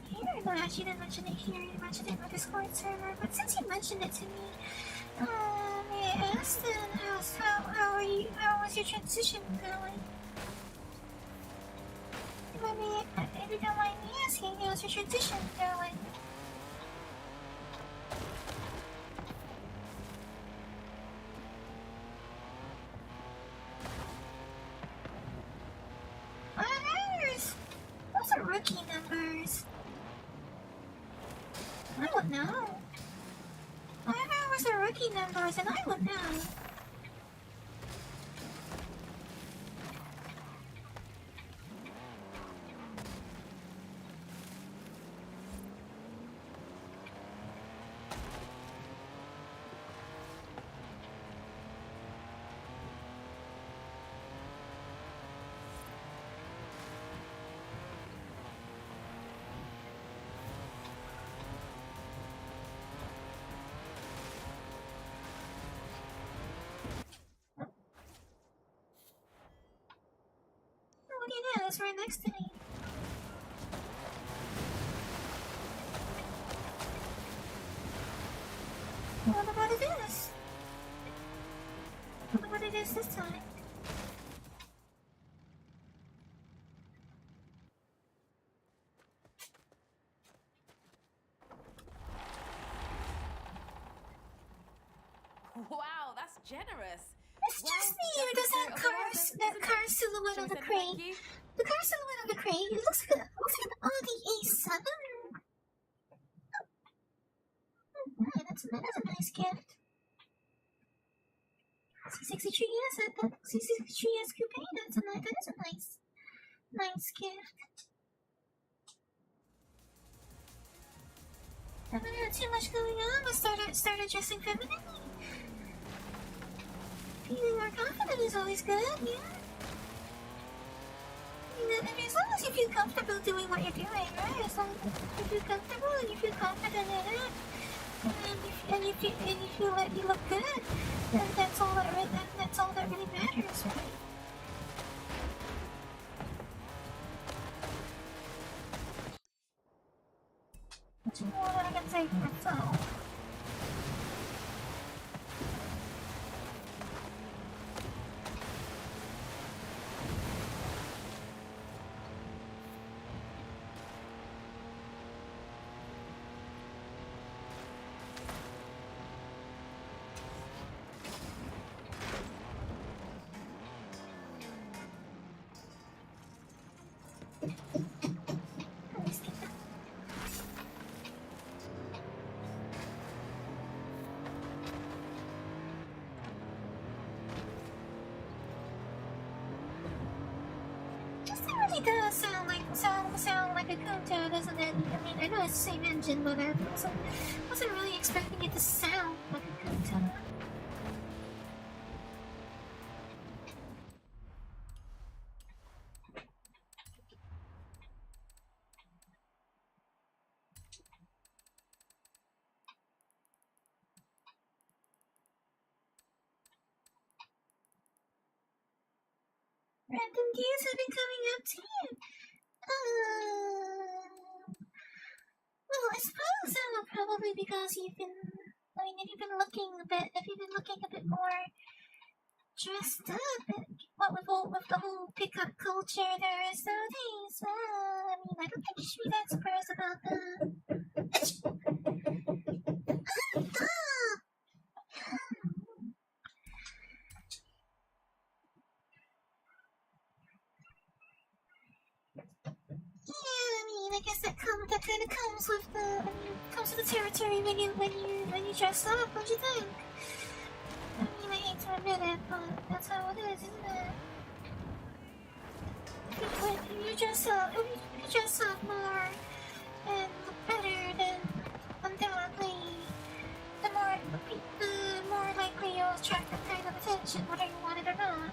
here, no, actually, you didn't mention it here, you mentioned it in my Discord server, but since you mentioned it to me, may I ask then, how was your transition going? If you don't mind me asking, how was your transition going? Those are rookie numbers. I would know. Those are rookie numbers, and I would know. was right next to me. I wonder what it is. I wonder what it is this time. Wow, that's generous. It's just me, or does that car silhouette on the crate? The car silhouette on the crate, it looks like an Audi A7. Oh, that's a nice gift. C63S, that C63S coupe, that is a nice gift. I don't have too much going on, but started dressing femininely. Feeling more confident is always good, yeah. As long as you feel comfortable doing what you're doing, right? As long as you feel comfortable and you feel confident in it, and you feel that you look good, then that's all that really matters, right? That's more than I can say for myself. It does sound like a Kunta, doesn't it? I mean, I know it's the same engine, but I wasn't really expecting it to sound like a Kunta. Random views have been coming up to you. Well, I suppose probably because if you've been looking a bit more dressed up, with the whole pickup culture there is nowadays. I don't think you should be that surprised about that. I guess that kind of comes with the territory when you dress up, don't you think? I hate to admit it, but that's how it is, isn't it? If you dress up more and look better, then undoubtedly the more likely you'll attract that kind of attention, whether you want it or not.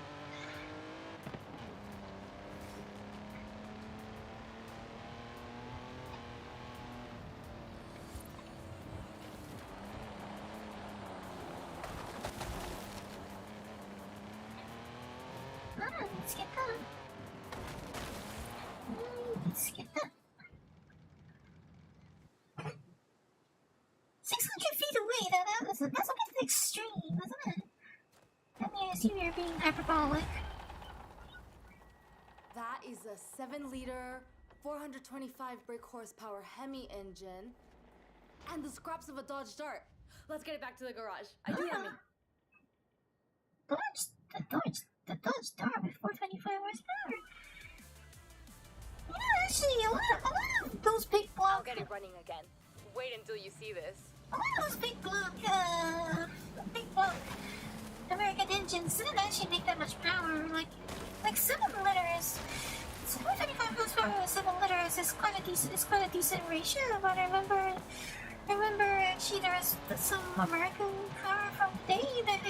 Let's get that. Let's get that. 600 feet away, that's a bit extreme, isn't it? I mean, I assume you're being hyperbolic. That is a 7-liter, 425 brake horsepower Hemi engine, and the scraps of a Dodge Dart. Let's get it back to the garage. I do Hemi. The Dodge Dart with 425 horsepower. Actually, a lot of those big block. I'll get it running again. Wait until you see this. A lot of those big block American engines didn't actually make that much power. Like 7 liters. 425 horsepower with 7 liters is quite a decent ratio. But I remember actually there was some American car from the day that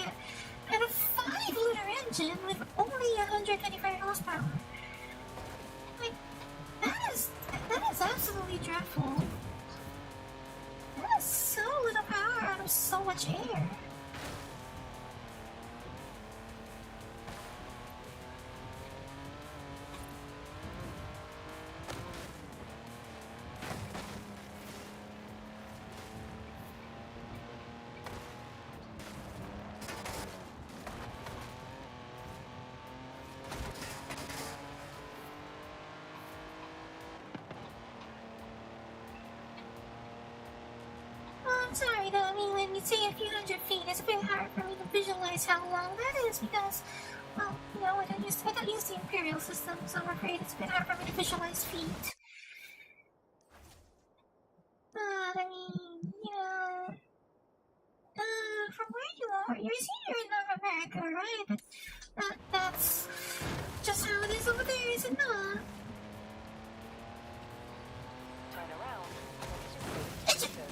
had a 5-liter engine with only 125 horsepower. Like, that is absolutely dreadful. That is so little power out of so much air. sorry though, I mean, when you say a few hundred feet, it's a bit hard for me to visualize how long that is because, well, you know, I don't use the Imperial system, so I'm afraid it's a bit hard for me to visualize feet. But, I mean, you know, from where you are, you're in North America, right? That's just how it is over there, is it not? Turn around when it is safe to do so.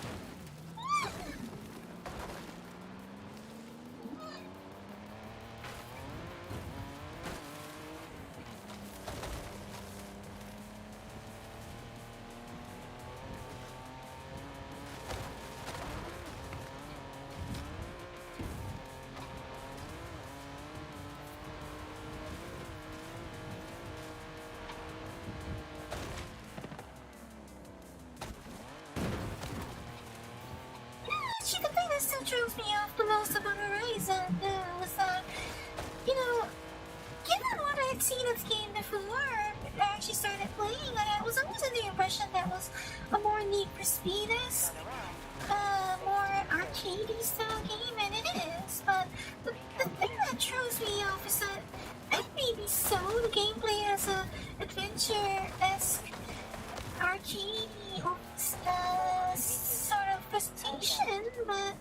Actually, the thing that still throws me off the most about Horizon was that, you know, given what I had seen of the game before I actually started playing, I was always under the impression that was a more Need for Speed-esque, more arcadey style game, and it is, but the thing that throws me off is that, and maybe so, the gameplay has a adventure-esque, arcadey, sort of presentation, but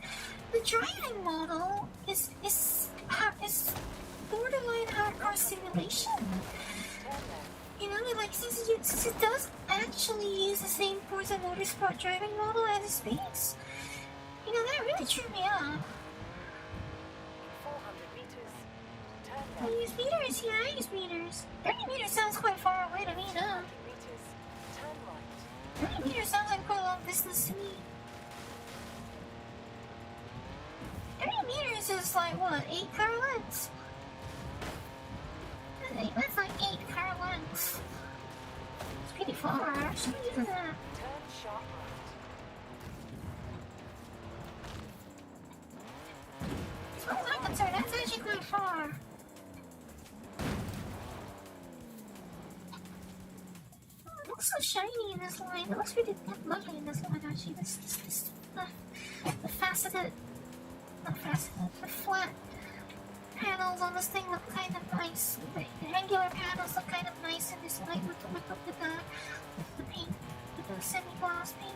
the driving model is borderline hardcore simulation. You know, like since it does actually use the same Forza Motorsport driving model as its base, you know, that really threw me off. 400 meters. Turn I left. use meters, yeah, I use meters. 30 meters sounds quite far away to me, though. 200 meters. Turn right. 30 meters sounds like quite a long distance to me. 30 meters is like, what, 8 car lengths? That's like 8 car lengths. It's pretty far, actually, isn't it? Turn sharp right. As far as I'm concerned, that's actually quite far. Oh, it looks so shiny in this line. It looks really lovely in this line, actually. The faceted, not faceted, the flat panels on this thing look kind of nice. The angular panels look kind of nice in this light with the paint, with the semi-gloss paint.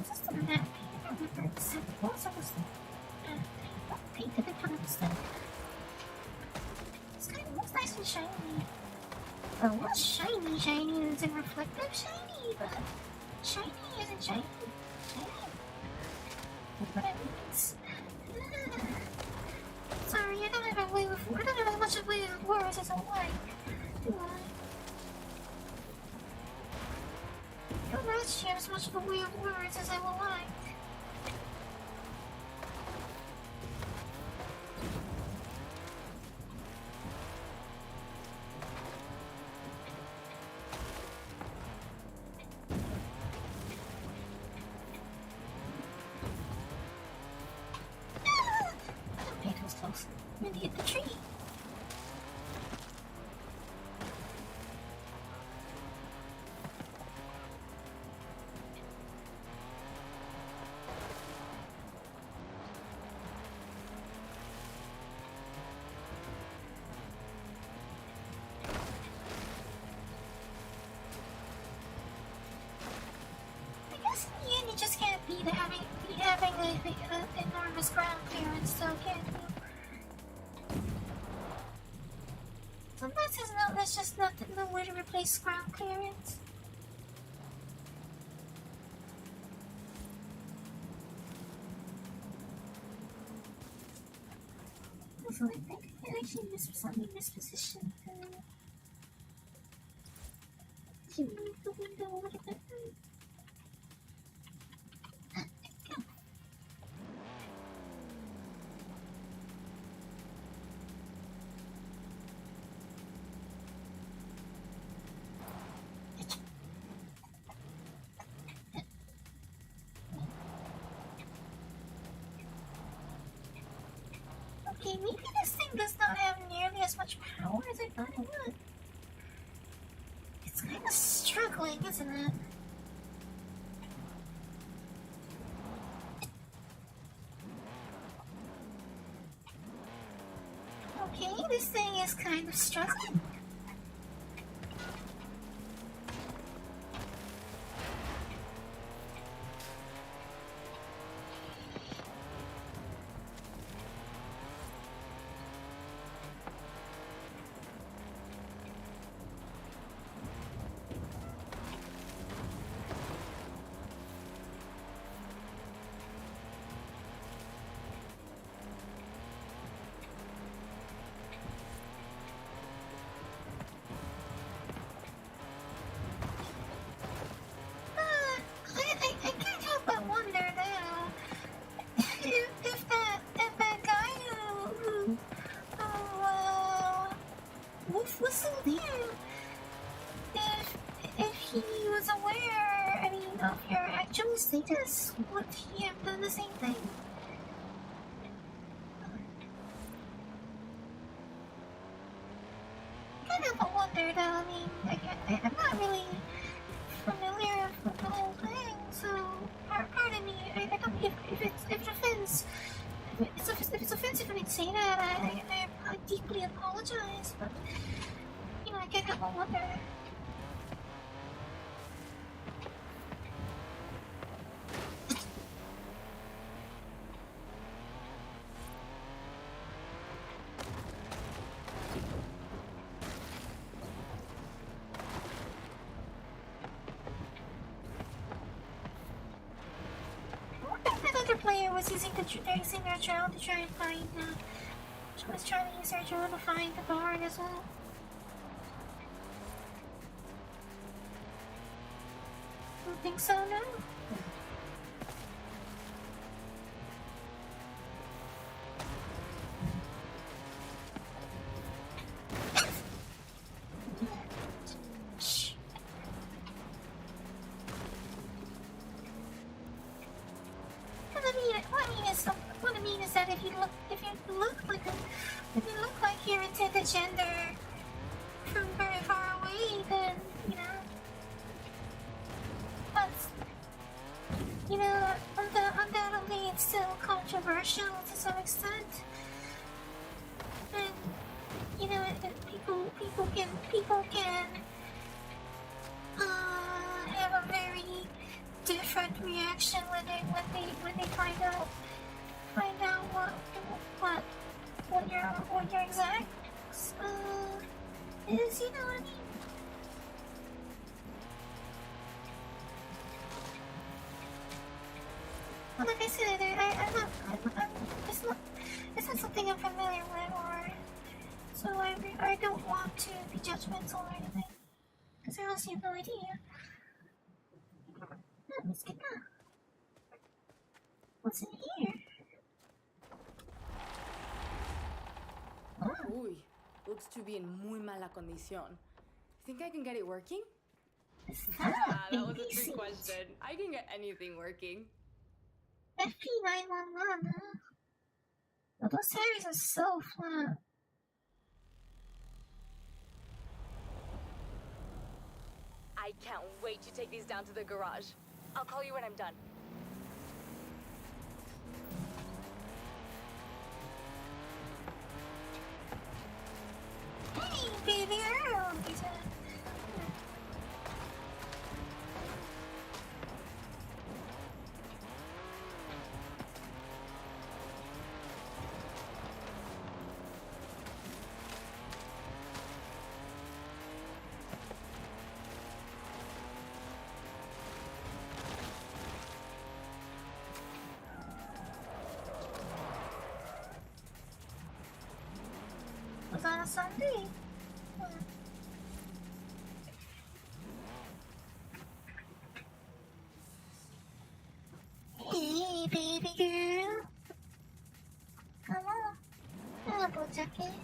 Is this the matte paint? I don't remember. The semi-gloss or was the matte paint? Painted it on this thing. This kind of looks nice and shiny. Well, not shiny as in reflective shiny, but shiny isn't shiny. Shiny. What it means. Sorry, I don't have as much of a way of words as I like, do I? I don't actually have as much of a way of words as I would like. Close. I'm gonna hit the tree. I guess in the end you just can't beat having the enormous ground clearance, so can't you? Sometimes there's just no way to replace ground clearance. Also, I think I actually missed something in this position. Should we move the window a little bit? There we go. Okay, maybe this thing does not have nearly as much power as I thought it would. It's kind of struggling, isn't it? is kind of struggling. I can't help but wonder now if that guy who Wolf whistled in, if he was aware, I mean, of your actual status, would he have done the same thing? Kind of a wonder though, I mean, I'm not really familiar with the whole thing, so pardon me, I don't, if it offends, if it's offensive for me to say that, I deeply apologize, but, you know, I can't help but wonder. Another player was using their trail to try and find, was trying to use their trail to find the barn as well. Don't think so, no? Shh. What I mean is that if you look like you're into the gender from very far away, then undoubtedly it's still controversial to some extent, and people can have a very different reaction when they find out what your exact is, you know what I mean? Well, like I said, it's not something I'm familiar with, so I don't want to be judgmental or anything, because I honestly have no idea. Let's get that. What's in here? Uy, looks to be in muy mala condición. Think I can get it working? That was a trick question. I can get anything working. FP911, huh? But those tires are so flat. I can't wait to take these down to the garage. I'll call you when I'm done. Hey, baby girl! Was on a Sunday. Hey, baby girl. Come on. Hello, Jackie.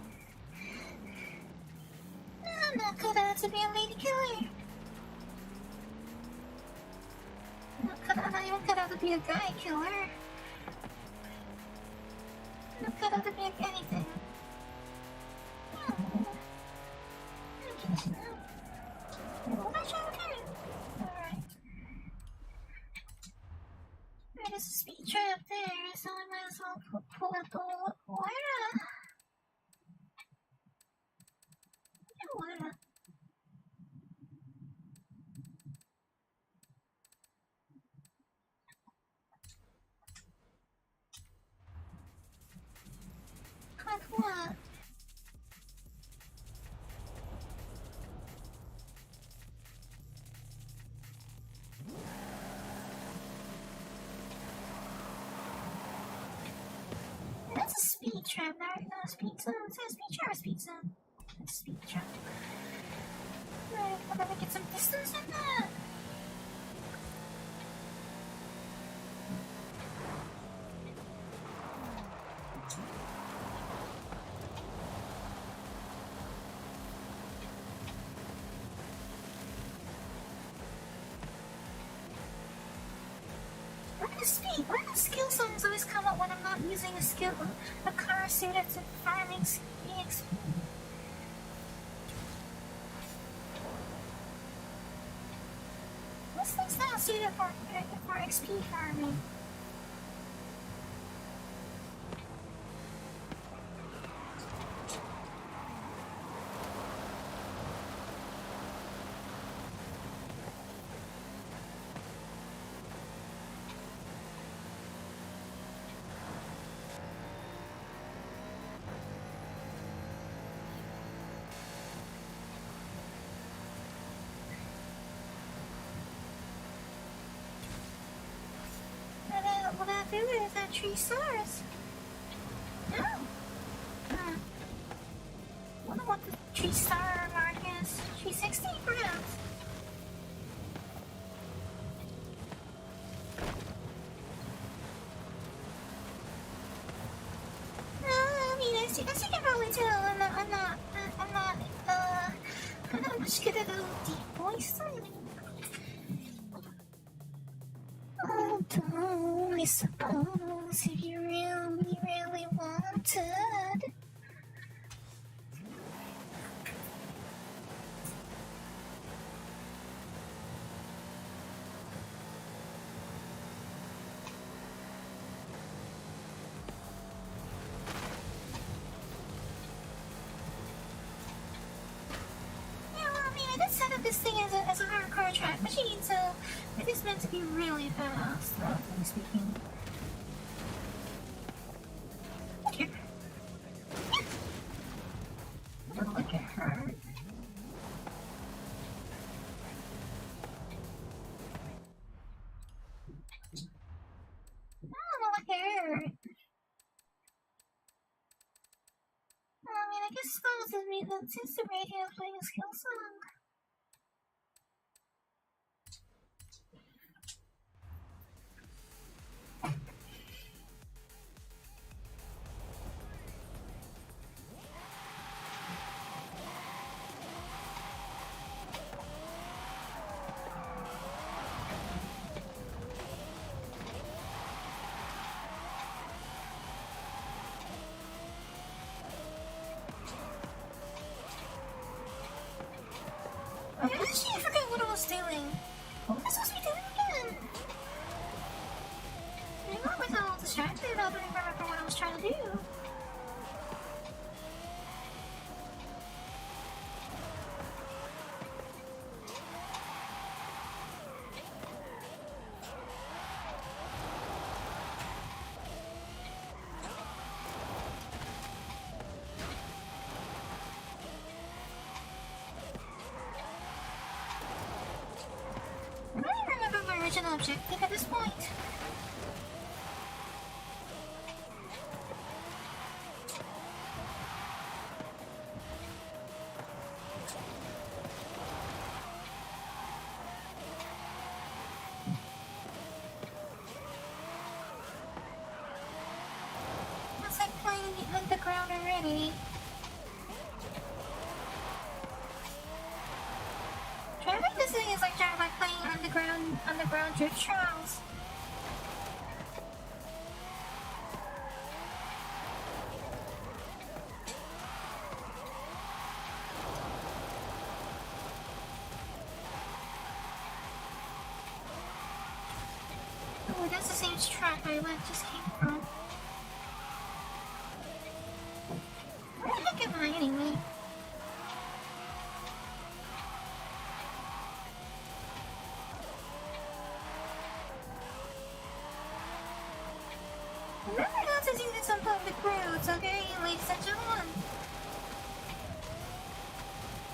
I'm not cut out to be a lady killer. I'm not even cut out to be a guy killer. I'm not cut out to be anything. Alright. There's a speed trap there, so I might as well pull up the water. speed trap. No, speed zone. It says speed trap, speed zone. It's speed trap. Right, I'm gonna get some distance in that. Why do skill songs always come up when I'm not using a car suited to farming EXP? This thing's not suited for XP farming. What I do is that 3 stars. No. Wonder what the 3-star mark is. 360 perhaps. I mean, as you can probably tell, I'm not much good at a deep voice. I suppose if you really wanted. I did set up this thing as a hardcore track machine, so it is meant to be really fast, roughly speaking. Okay. Don't look at her. Don't look at her. I mean, I guess since the radio is playing a skill song. Actually, I forgot what I was doing. What was I supposed to be doing again? I was all distracted. I don't remember what I was trying to do. Original objective at this point. It's like playing the underground already. I think this thing is like playing underground drift trials. Oh, that's the same track I just came from. Where the heck am I anyway? Remember not to do this on public roads, okay, ladies and gentlemen?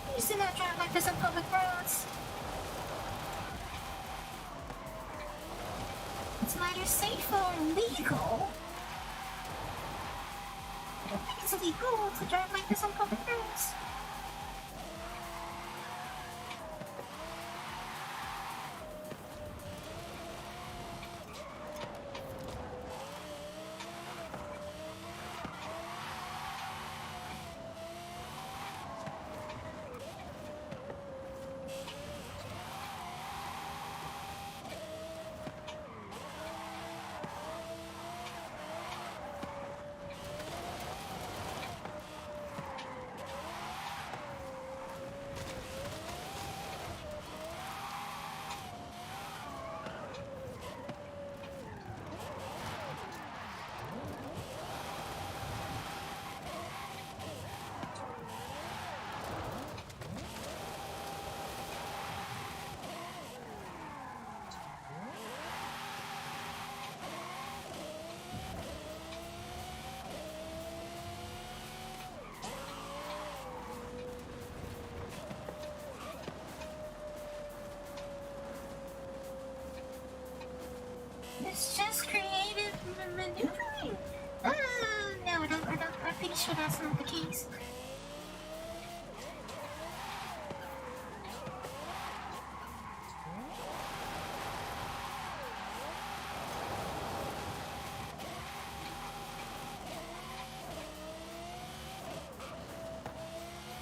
You used to not drive like this on public roads. It's neither safe or legal. don't think it's illegal to drive like this on public roads. It's just creative maneuvering. No, I'm pretty sure that's not the case.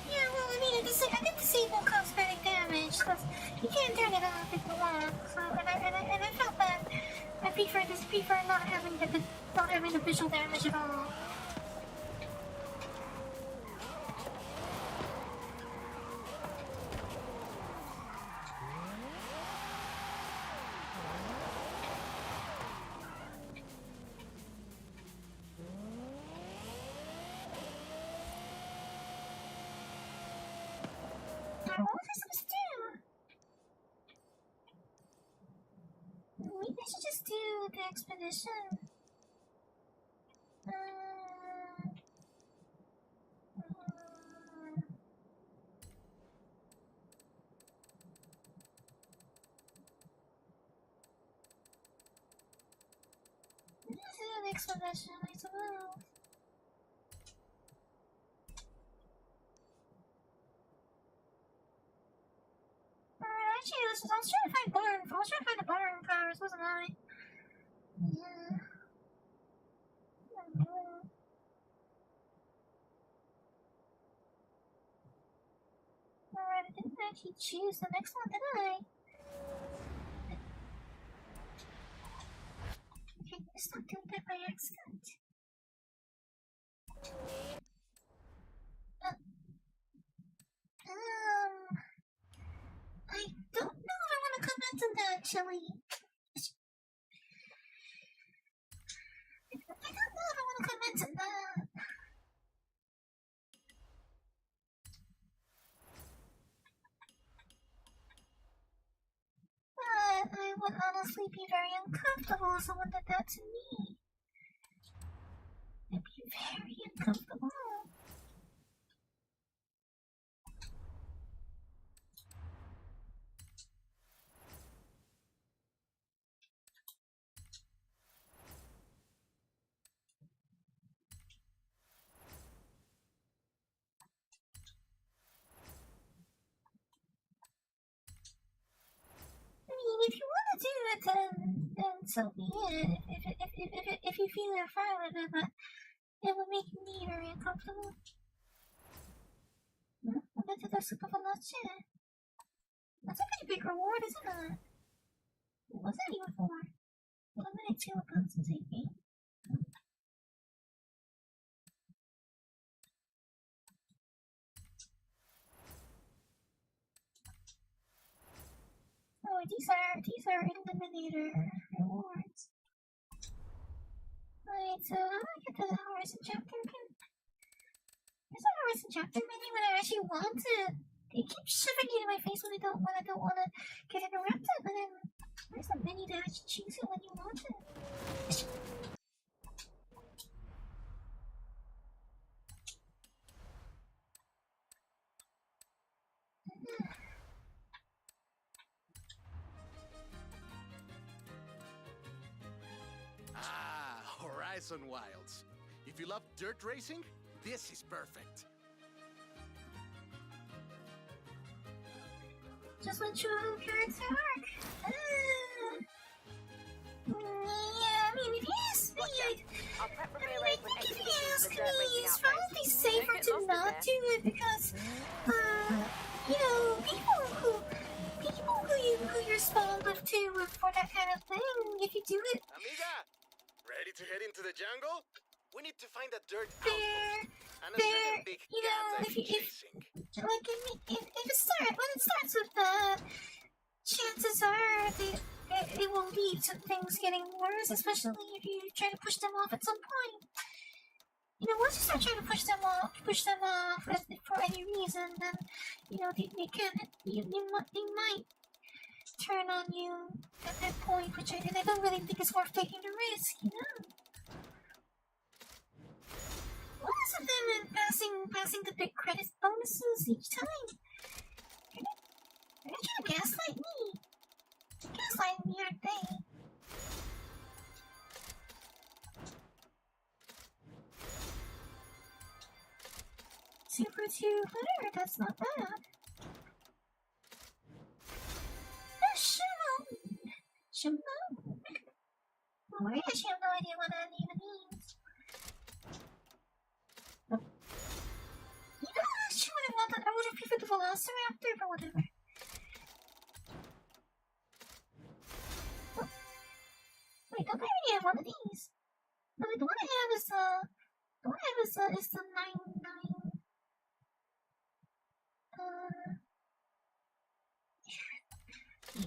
Yeah, well, I mean, I get disable cosmetic damage, because you can't turn it off if you want. So, and I felt that I prefer not having the visual damage at all. What was I supposed to do? Maybe I should just do the expedition. Let's do the expedition, I suppose. Actually, I was trying to find the barn cars, wasn't I? Yeah. Alright, I didn't actually choose the next one, did I? Okay, let's not do that by accident. I don't know if I want to comment on that, actually. I don't know if I want to comment on that. But I would honestly be very uncomfortable if someone did that to me. I'd be very uncomfortable. I mean, if you want to do it, then so be it. If you feel you're fine with it, but it would make me very uncomfortable. I'll get to the super veloce. That's a pretty big reward, isn't it? What's that even for? Eliminate 2 opponents and take me. Oh, these are eliminator rewards. Right, so how do I get to the Horizon chapter again? There's a Horizon chapter menu when I actually want to. They keep shoving it in my face when I don't want to get interrupted, but then there's a menu to actually choose it when you want it. Ah, Horizon Wilds. If you love dirt racing, This is perfect. Just went through a character arc. Yeah, I mean, if you ask me, I'll prep for I beer mean, I race with think if you exhibitions ask and me, dirt racing it's outfits. probably safer Don't get to lost in not there. do it because, you know, people who you're spawned with too for that kind of thing, if you do it, Amiga, ready to head into the jungle? We need to find a dirt They're- outpost and a they're- certain big you cat know, I've if been you- if- chasing. like, when it starts with that, chances are it will lead to things getting worse, especially if you try to push them off at some point. You know, once you start trying to push them off for any reason, then, you know, they might turn on you at that point, which I don't really think is worth taking the risk, you know? What's with them and passing the big credit bonuses each time? They're trying to gaslight me. Gaslight me, aren't they? Super 2 player, that's not bad. Shimon. Well, I actually have no idea what that even means. You know, actually, I would have preferred the Velociraptor, but whatever. Oh. Wait, don't I already have one of these? No, wait, the one I have is the 9.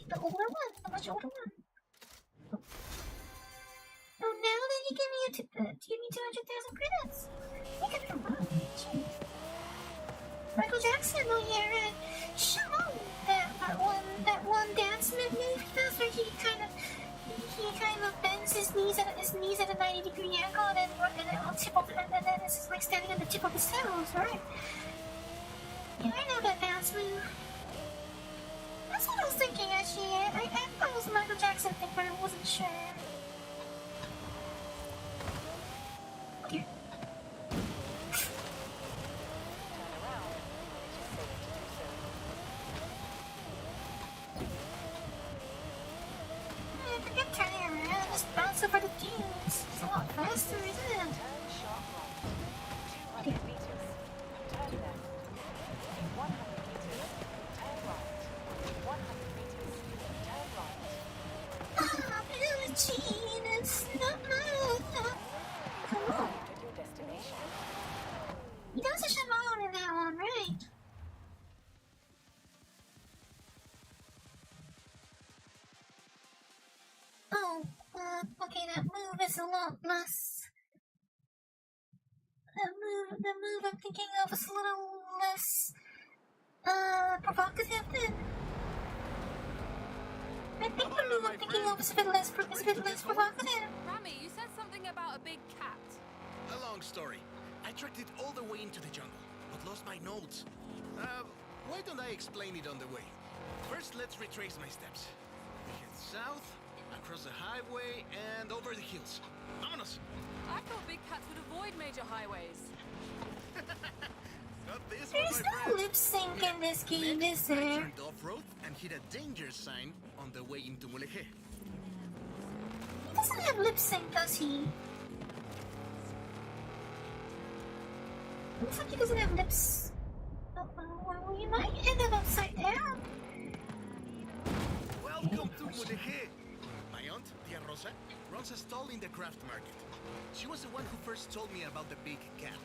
The older one, the much older one. Oh, now then you give me 200,000 credits. You can promote it. Michael Jackson, oh yeah, right. Show that one dance move he does where he kind of bends his knees at a 90-degree angle and then on tip of and then it's like standing on the tip of his toes, right? Yeah, I know that dance move. That's what I was thinking actually. I thought it was a Michael Jackson thing, but I wasn't sure. Okay. Forget turning around, just bounce over the dunes. It's a lot faster, isn't it? Okay. Ah, Billie Jean, it's not my... Come on. He does a Shimon in that one, right? Oh, okay, that move is a lot less... The move I'm thinking of is a little less... provocative then. I think the move I'm thinking of is a bit less provocative. Rami, you said something about a big cat. A long story. I tracked it all the way into the jungle, but lost my notes. Why don't I explain it on the way? First, let's retrace my steps. We head south, across the highway, and over the hills. Vámonos! I thought big cats would avoid major highways. Not this There's one, my no friend. lip sync in this game, Next, is I there? turned off-road and hit a danger sign on the way into Mulegé. He doesn't have lip sync, does he? Looks like he doesn't have lips. Well, you might end up upside down. Welcome to Mulegé. My aunt, Tia Rosa, runs a stall in the craft market. She was the one who first told me about the big cat.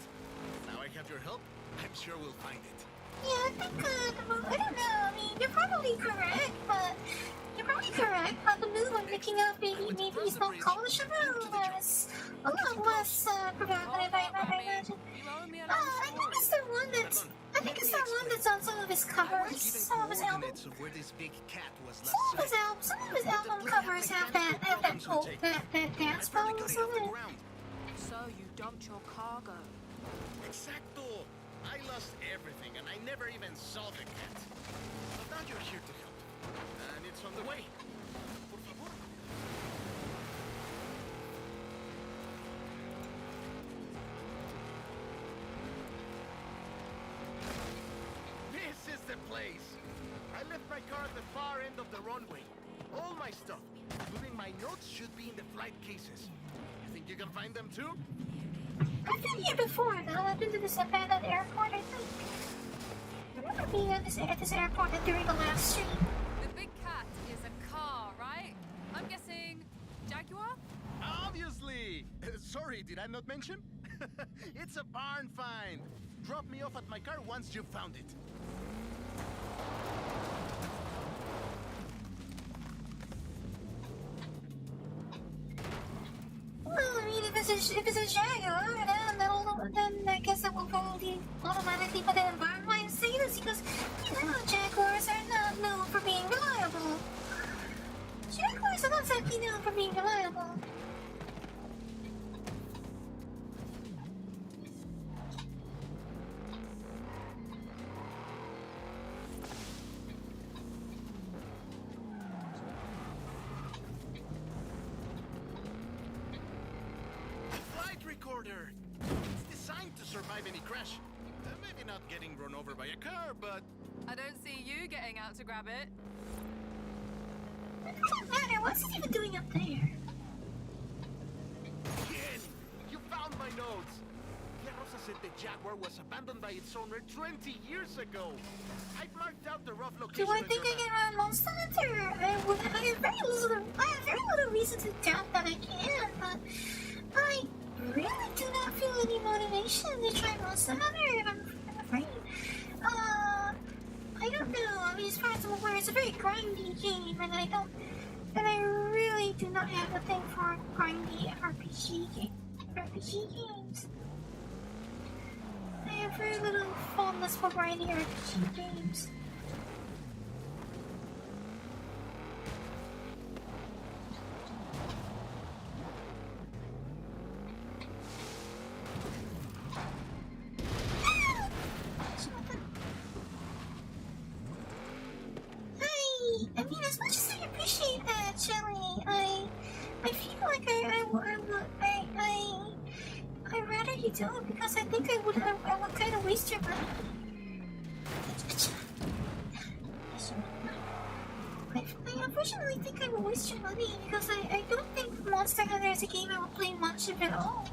Now I have your help, I'm sure we'll find it. Yeah, I think, I don't know, I mean, you're probably correct, but the move I'm picking up maybe is not called a Shimon, it's a lot less, provocative, I imagine. You owe me a I think it's the one that's on some of his covers, some of his albums. Coordinates of where this big cat was last Some of his album covers have that dance pose on it. So you dumped your cargo. Exacto! I lost everything and I never even saw the cat. But now you're here to help. And it's on the way. Por favor. place. I left my car at the far end of the runway. All my stuff, including my notes, should be in the flight cases. You think you can find them too? I've been here before, though. I've been to this abandoned airport, I think. I remember being at this airport during the last stream. The big cat is a car, right? I'm guessing Jaguar? Obviously! Sorry, did I not mention? It's a barn find. Drop me off at my car once you've found it. Well, I mean, if it's a Jaguar, then I guess I will probably automatically put it in barn find status because, you know, Jaguars are not known for being reliable. Jaguars are not exactly known for being reliable. Recorder. It's designed to survive any crash. Maybe not getting run over by a car, but... I don't see you getting out to grab it. It doesn't matter. What's it even doing up there? Again, you found my notes. Rosa said the Jaguar was abandoned by its owner 20 years ago. I've marked out the rough location. Do I think I can run Monster Hunter? I have very little reason to doubt that I can, but I really do not feel any motivation to try Monster Hunter, I'm afraid. I don't know. I mean, as far as I'm aware, it's a very grindy game, and I really do not have a thing for grindy RPG games. I have very little fondness for grindy RPG games. I mean, as much as I appreciate that, Shelly, I feel like I'd rather you don't, because I think I would kind of waste your money. I unfortunately think I will waste your money, because I don't think Monster Hunter is a game I will play much of at all.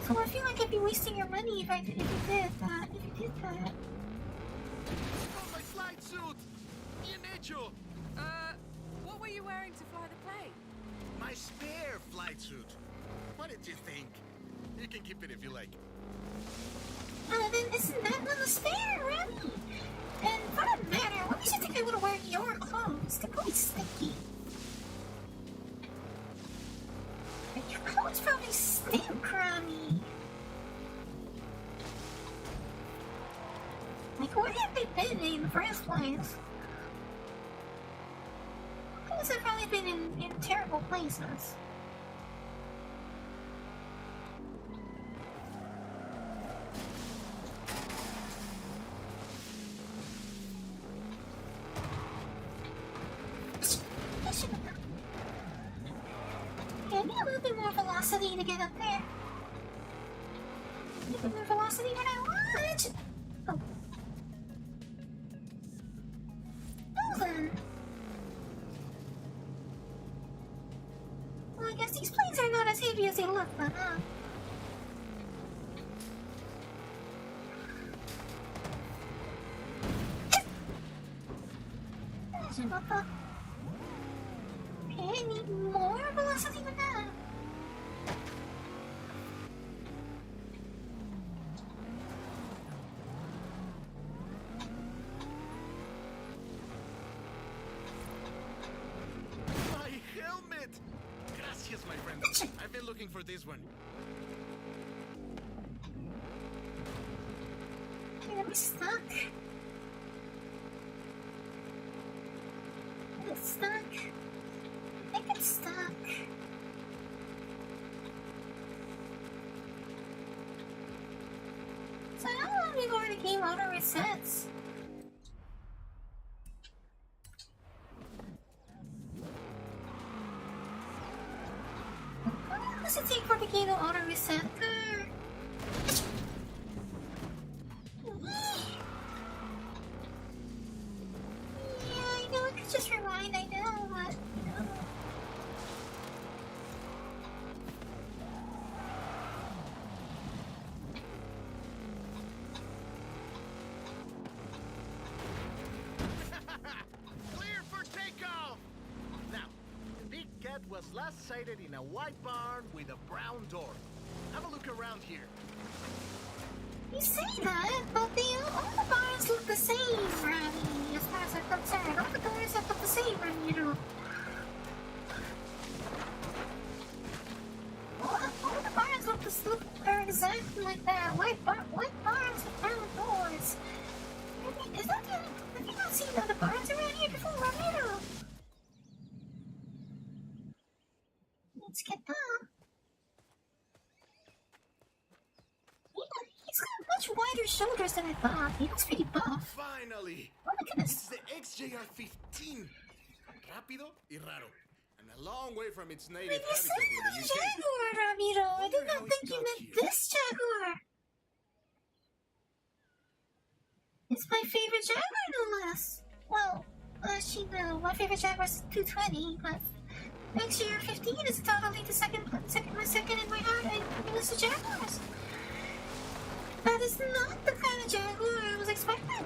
So I feel like I'd be wasting your money if you did that. Oh, my flight suit! Bien hecho! What were you wearing to fly the plane? My spare flight suit. What did you think? You can keep it if you like. Then isn't that not a spare, Remy? And for that matter, what makes you think I would wear your clothes? They're probably sticky. Your clothes probably stink, Remy. Like, where have they been in the first place? Clothes have probably been in terrible places. Yeah, I need a little bit more velocity to get up there. A little bit more velocity than I want. Oh. Well then. Well, I guess these planes are not as heavy as they look, but Okay, I need more velocity than that. My helmet! Gracias, my friend. I've been looking for this one. I'm stuck. It's stuck. I think it's stuck. So how long before the game auto resets? How long does it take for the game to auto reset? last sighted in a white barn with a brown door. Have a look around here. You say that, but all the barns look the same, Rami, as far as I'm concerned. All the barns look the same, Rami, All the barns are exactly like that. White barns with brown doors. Have you not seen other barns around here before, Ramiro? Let's get down. Yeah, he's got much wider shoulders than I thought. He looks pretty buff. Finally! Oh my goodness. It's the XJR-15. Rápido y raro. And a long way from its native You said habitat it in was the a UK. jaguar, Ramiro. I did not think you meant this jaguar. It's my favorite jaguar, no less. Well, actually, no. My favorite jaguar is 220, but XJR-15 is totally the second in my heart. I miss the jaguars. That is not the kind of jaguar I was expecting. I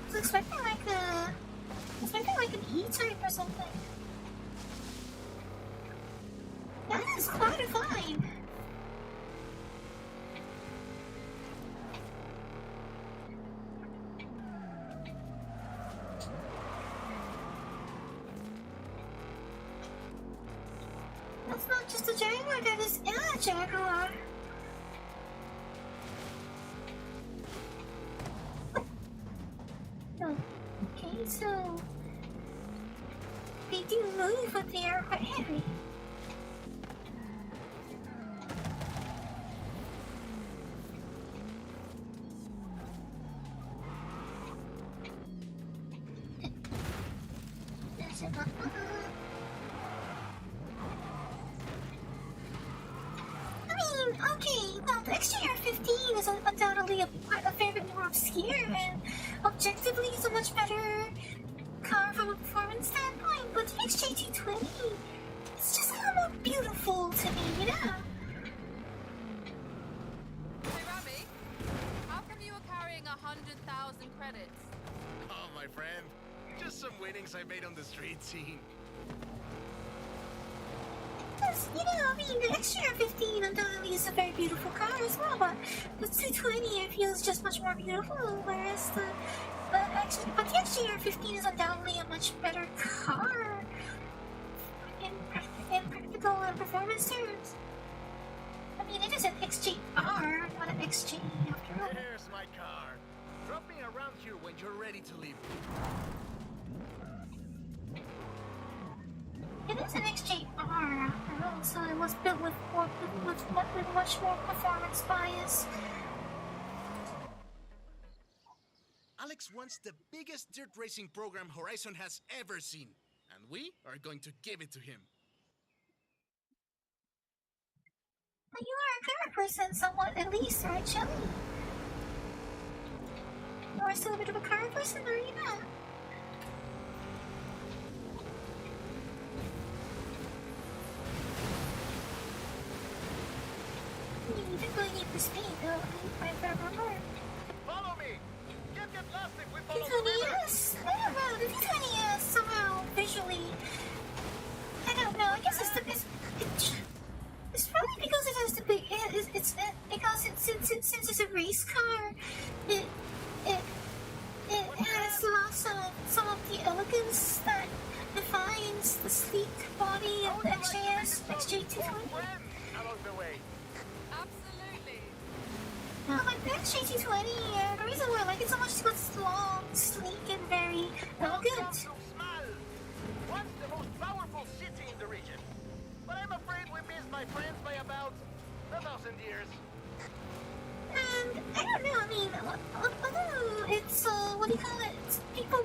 was expecting like an E-type or something. That is quite a find. That's not just a jaguar, that is a jaguar. Oh, okay, so they do move, but they are quite heavy. Okay, well, the XJR-15 is undoubtedly a fair bit more obscure, and objectively is a much better car from a performance standpoint, but the XJ220 is just a little more beautiful to me, you know? Hey, Rami, how come you were carrying 100,000 credits? Oh, my friend. Just some winnings I made on the street scene. Because, the XJR-15 undoubtedly is a very beautiful car as well, but the 220 I feel is just much more beautiful, whereas the XJR-15 is undoubtedly a much better car in practical and performance terms. I mean, it is an XJR, not an XJ after all. Here's my car. Drop me around here when you're ready to leave. It is an XJR after all, so it was built with much more performance bias. Alex wants the biggest dirt racing program Horizon has ever seen, and we are going to give it to him. But you are a car person somewhat, at least, right, Shelly? You are still a bit of a car person, or are you not? You didn't really need for speed, though, if I remember. Follow me! Get lost if we follow the river! D20S? I don't know, the D20S somehow visually... I don't know, I guess it's probably because it has the big... Since it's a race car, it has lost some of the elegance that defines the sleek body of the XJ220. Along the way. Absolutely. Like the XJ220, the reason why I like it so much is because it's long, sleek, and very elegant. Once the most powerful city in the region. But I'm afraid we missed my friends by about 1,000 years. And I don't know, I mean, although it's, what do you call it? People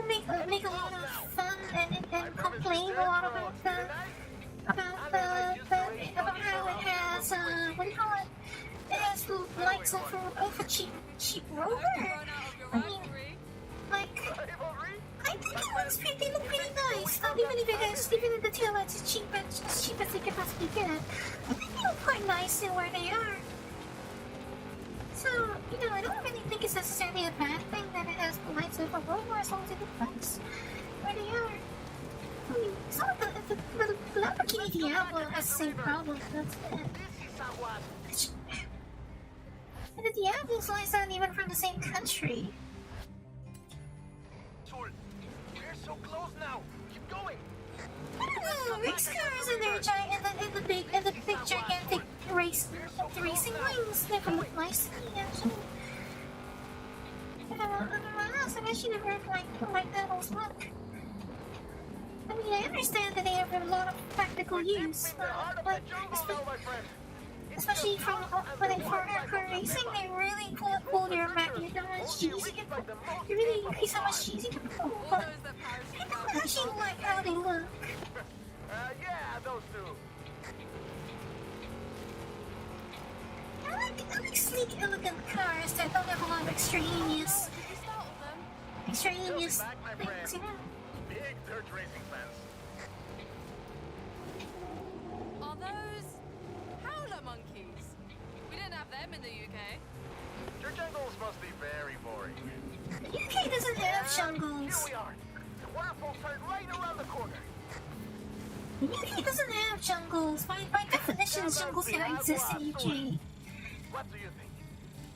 make a lot of fun and complain a lot about how it has, what do you call it? It has lights of a cheap rover. I mean, like, I think they look pretty nice. Not even if the tail lights as cheap as they could possibly get. I think they look quite nice in where they are. So, I don't really think it's necessarily a bad thing that it has the lights of a rover as long as it looks nice where they are. I mean, some of the the Lamborghini Diablo has the same problem. That's it. And the Diablos lies not even from the same country. We're so close now. Keep going. I don't know. Race cars and their the big gigantic racing wings never look nice to me actually. I don't know. I guess you never like that those look. I mean, I understand that they have a lot of practical use, but especially for hardcore racing, they really pull your cheese you can pull. They really increase how much cheese you can pull. But I don't actually like how they look. Yeah, those two. I like sleek, elegant cars that don't have a lot of extraneous things, you know. Big dirt racing fans. Are those howler monkeys? We didn't have them in the UK. Your jungles must be very boring. The UK doesn't have jungles. Here we are. The waterfall's right around the corner. The UK doesn't have jungles. By definition, jungles cannot exist in the UK. What do you think?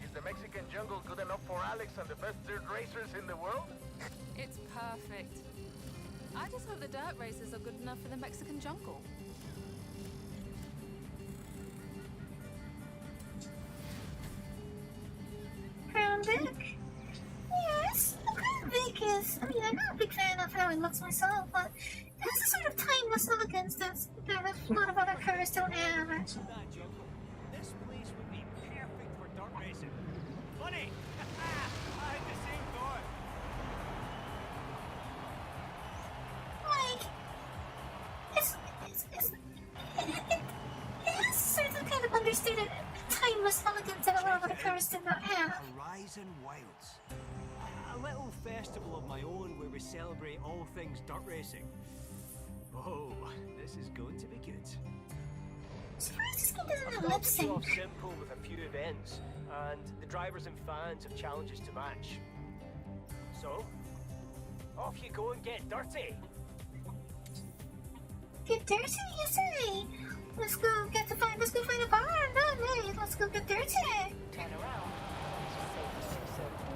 Is the Mexican jungle good enough for Alex and the best dirt racers in the world? It's perfect. I just hope the dirt races are good enough for the Mexican jungle. Crown Vic? Yes, the Crown Vic is... I mean, I'm not a big fan of how it looks myself, but it has a sort of timeless elegance that a lot of other cars don't have, actually. This place would be perfect for dirt racing. Funny! I had the same thought. Like, it has a certain kind of understated timeless elegance that a lot of other cars do not have. Horizon Wilds. A little festival of my own where we celebrate all things dirt racing. Oh, this is going to be good. Surprised this game doesn't have I've lip started you off sync. simple with a few events, and the drivers and fans have challenges to match. So, off you go and get dirty. Get dirty, you say? Let's go find a bar. No, let's go get dirty. Turn around.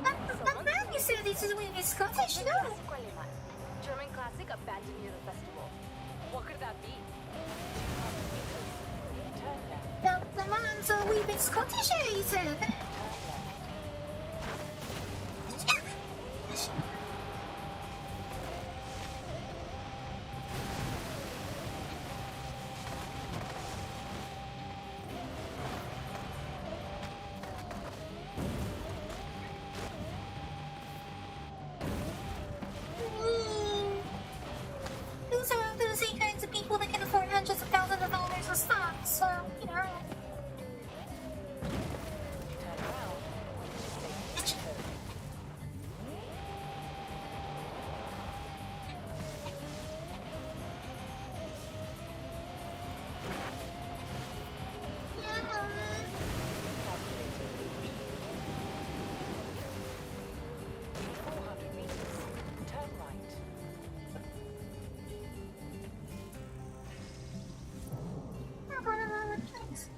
That man you said this is maybe Scottish, no? German classic abandoned near the festival. What could that be? Turn left. The man's a wee bit Scottish, he said. Those are the same kinds of people that can afford hundreds of thousands of dollars of stock, so, you know. Turn around. Thanks.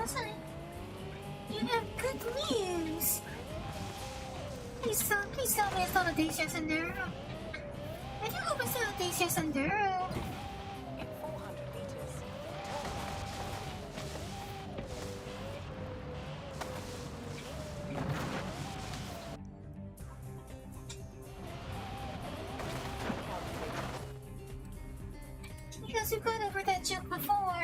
Listen, you have good news. Please tell me it's not a Dacia's Enduro. I do hope it's not a Dacia's Enduro. In 400 meters, Because we've gone over that joke before.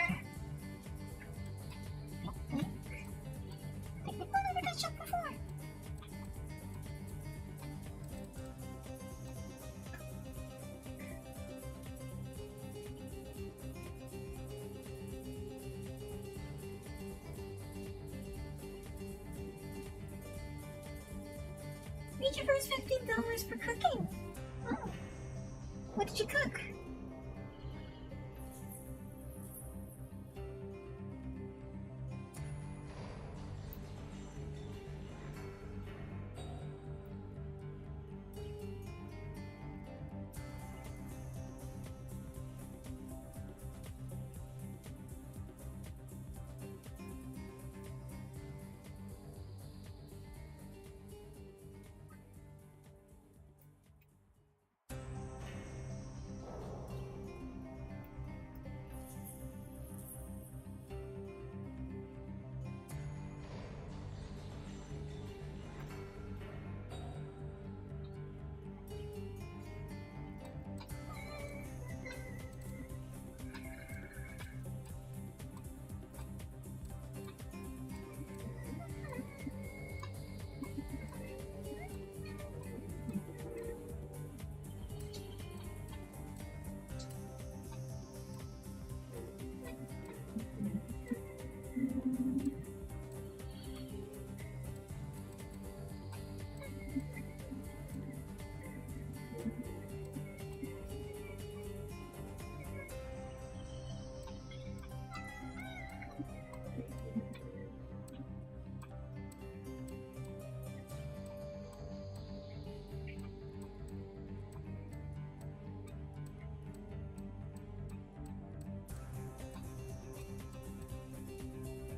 YouTuber is $15 for cooking. Oh. What did you cook?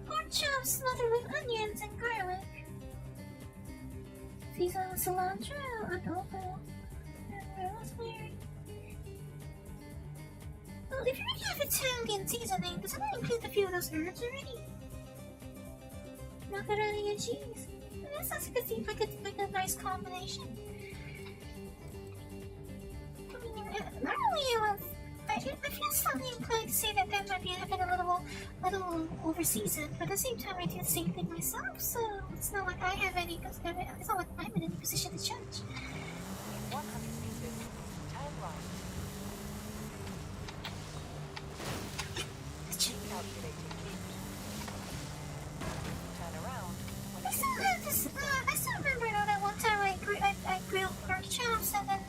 Pork chops smothered with onions and garlic. Season with cilantro, adobo, and rosemary. Well, if you already have Italian seasoning, doesn't that include a few of those herbs already? Macaroni and cheese. That sounds like a nice combination. I mean, normally I feel slightly inclined to say that might be a bit a little over seasoned, but at the same time I do the same thing myself, so it's not like it's not like I'm in any position to judge. 100 meters, turn right. Calculating heat. Turn around when I still remember that one time I grilled pork chops and then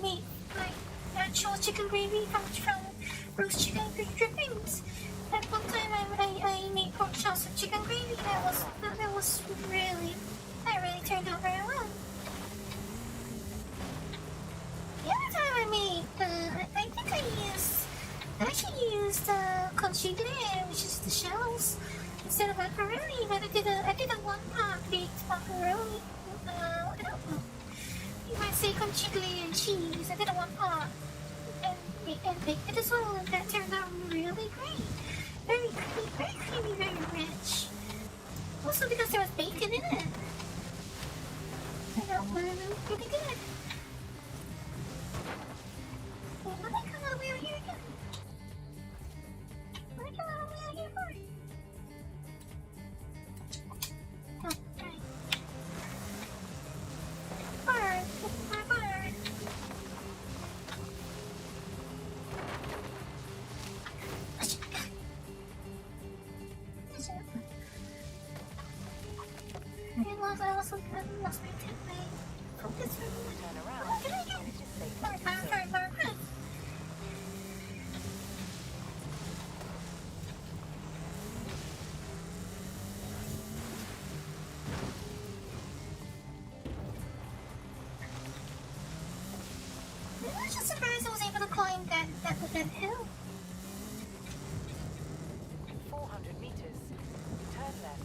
made like actual chicken gravy from roast chicken drippings. That one time I made pork chops with chicken gravy. That really turned out very well. The other time I made, I think I actually used conchiglie, which is the shells, instead of macaroni. But I did a one-pot baked macaroni. I don't know. You might say conchiglie and cheese. I did a one-pot and baked it as well, and that turned out really great. Very creamy, very rich. Also because there was bacon in it. Turned out really good. Wait, what did I come all the way out here again? What did I come all the way out here for? Oh, right. Barn. My barn. I lost my focus for a moment. turn around What did I when get? it is safe to Barn. I was just surprised I was able to climb that hill. 400 meters, turn left.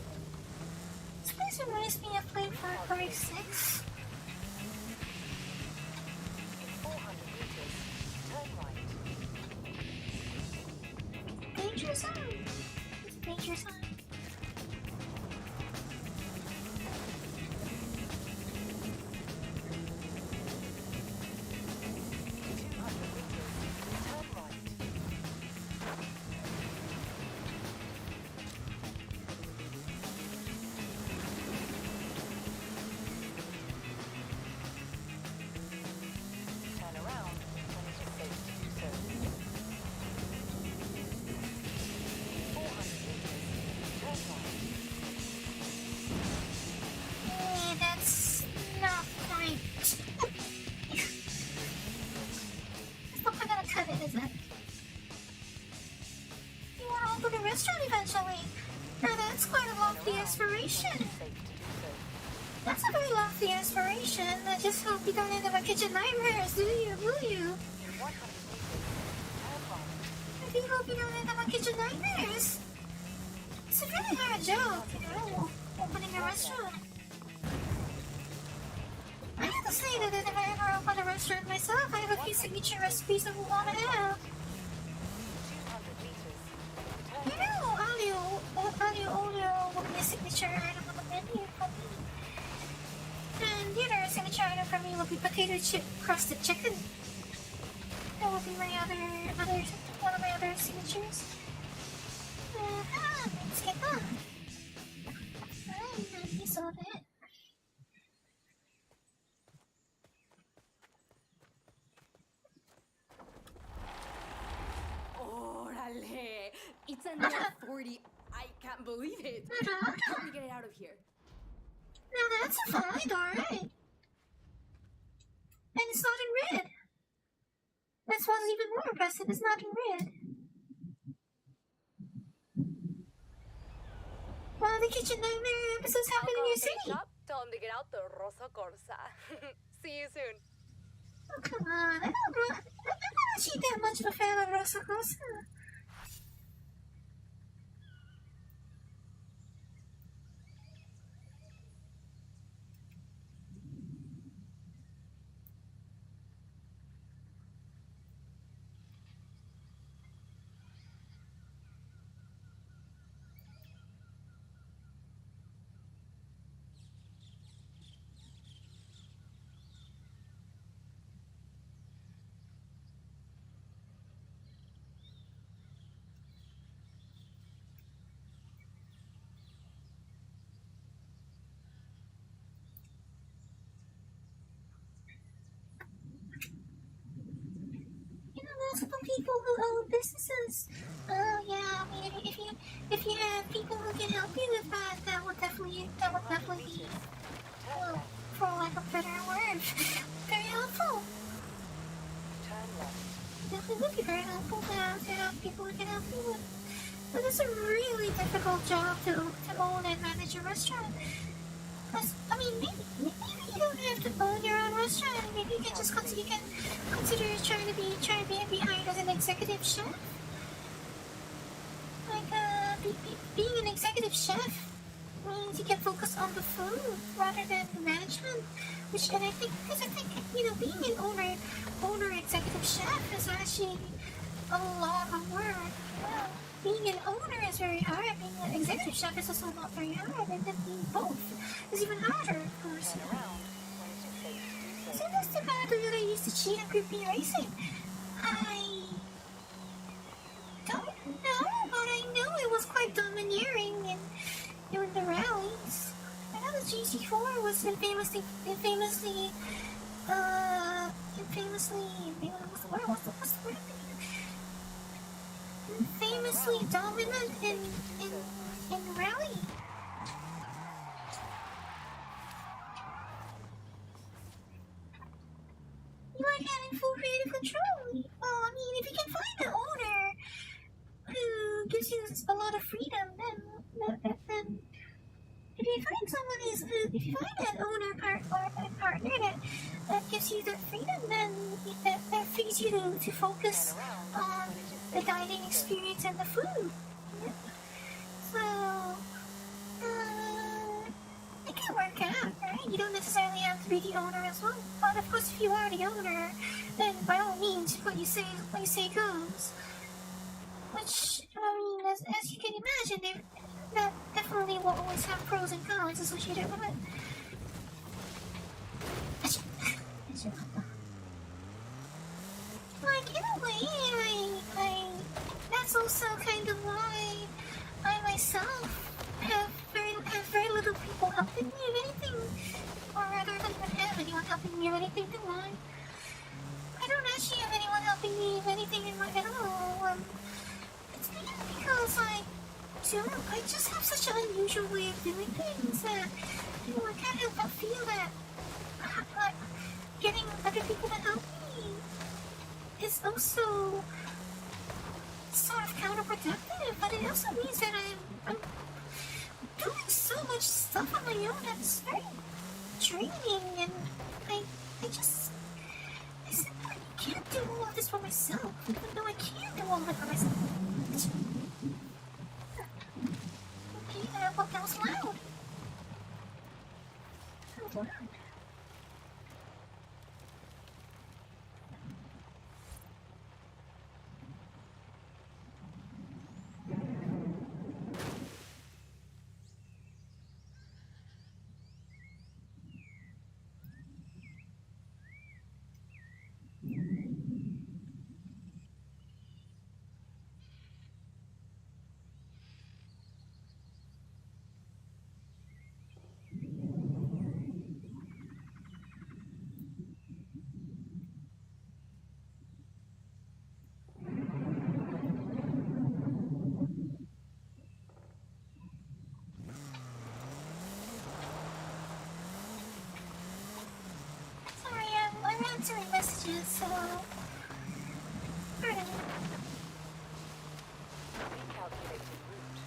This place reminds me of playing Far Cry 6. In 400 meters, turn right. Danger zone. It's a danger zone. the inspiration. I just hope you don't end up with kitchen nightmares, do you? Will you? I do hope you don't end up with kitchen nightmares. It's a really hard job, you know, opening a restaurant. I have to say that if I ever open a restaurant myself, I have a few signature recipes I would want to have. You know, olio will be a signature item on the menu for me. And the other signature item for me will be potato chip crusted chicken. That will be my one of my other signatures. Let's get that. Alright, you saw that. Orale! It's a net 40. I can't believe it. Help me get it out of here. Now that's a find, alright. And it's not in red. That's what's even more impressive, it's not in red. Well, the kitchen nightmare episodes happen in your city. Tell him to get out the Rosa Corsa. See you soon. Oh, come on. I'm not actually that much of a fan of Rosa Cosa. Multiple people who own businesses. Oh yeah, I mean, if you have people who can help you with that, that would definitely be, well, for lack of a better word, very helpful. Definitely would be very helpful to have people who can help you with. But it's a really difficult job to own and manage a restaurant. I mean, maybe you don't have to own your own restaurant. Maybe you can just consider trying to be hired as an executive chef. Like, being an executive chef means you can focus on the food rather than the management. And I think, you know, being an owner executive chef is actually a lot of work. Yeah. Being an owner is very hard. Being an executive chef is also not very hard. And then being both is even harder, of course. So that's the bad that I used to cheat and group B racing. I don't know, but I know it was quite domineering during the rallies. I know the GC4 was infamously dominant in rally. You like having full creative control. Well, I mean, if you can find an owner who gives you a lot of freedom, then if you find an owner partner that gives you the freedom, then that frees you to focus on the dining experience and the food. Yeah. So, it can work out, right? You don't necessarily have to be the owner as well. But of course, if you are the owner, then by all means, what you say goes. Which, I mean, as you can imagine, that definitely will always have pros and cons associated with it. Like, in a way, that's also kind of why I myself have very little people helping me with anything, or rather, I don't even have anyone helping me with anything in life. I don't actually have anyone helping me with anything in life at all. It's because I just have such an unusual way of doing things that, you know, I can't help but feel that getting other people to help me is also sort of counterproductive, but it also means that I'm doing so much stuff on my own that's very training, and I simply can't do all of this for myself, even though I can do all of it for myself. Okay, well, that was loud. That was loud. Sorry, I'm answering messages, so... Pardon me. Recalculating route.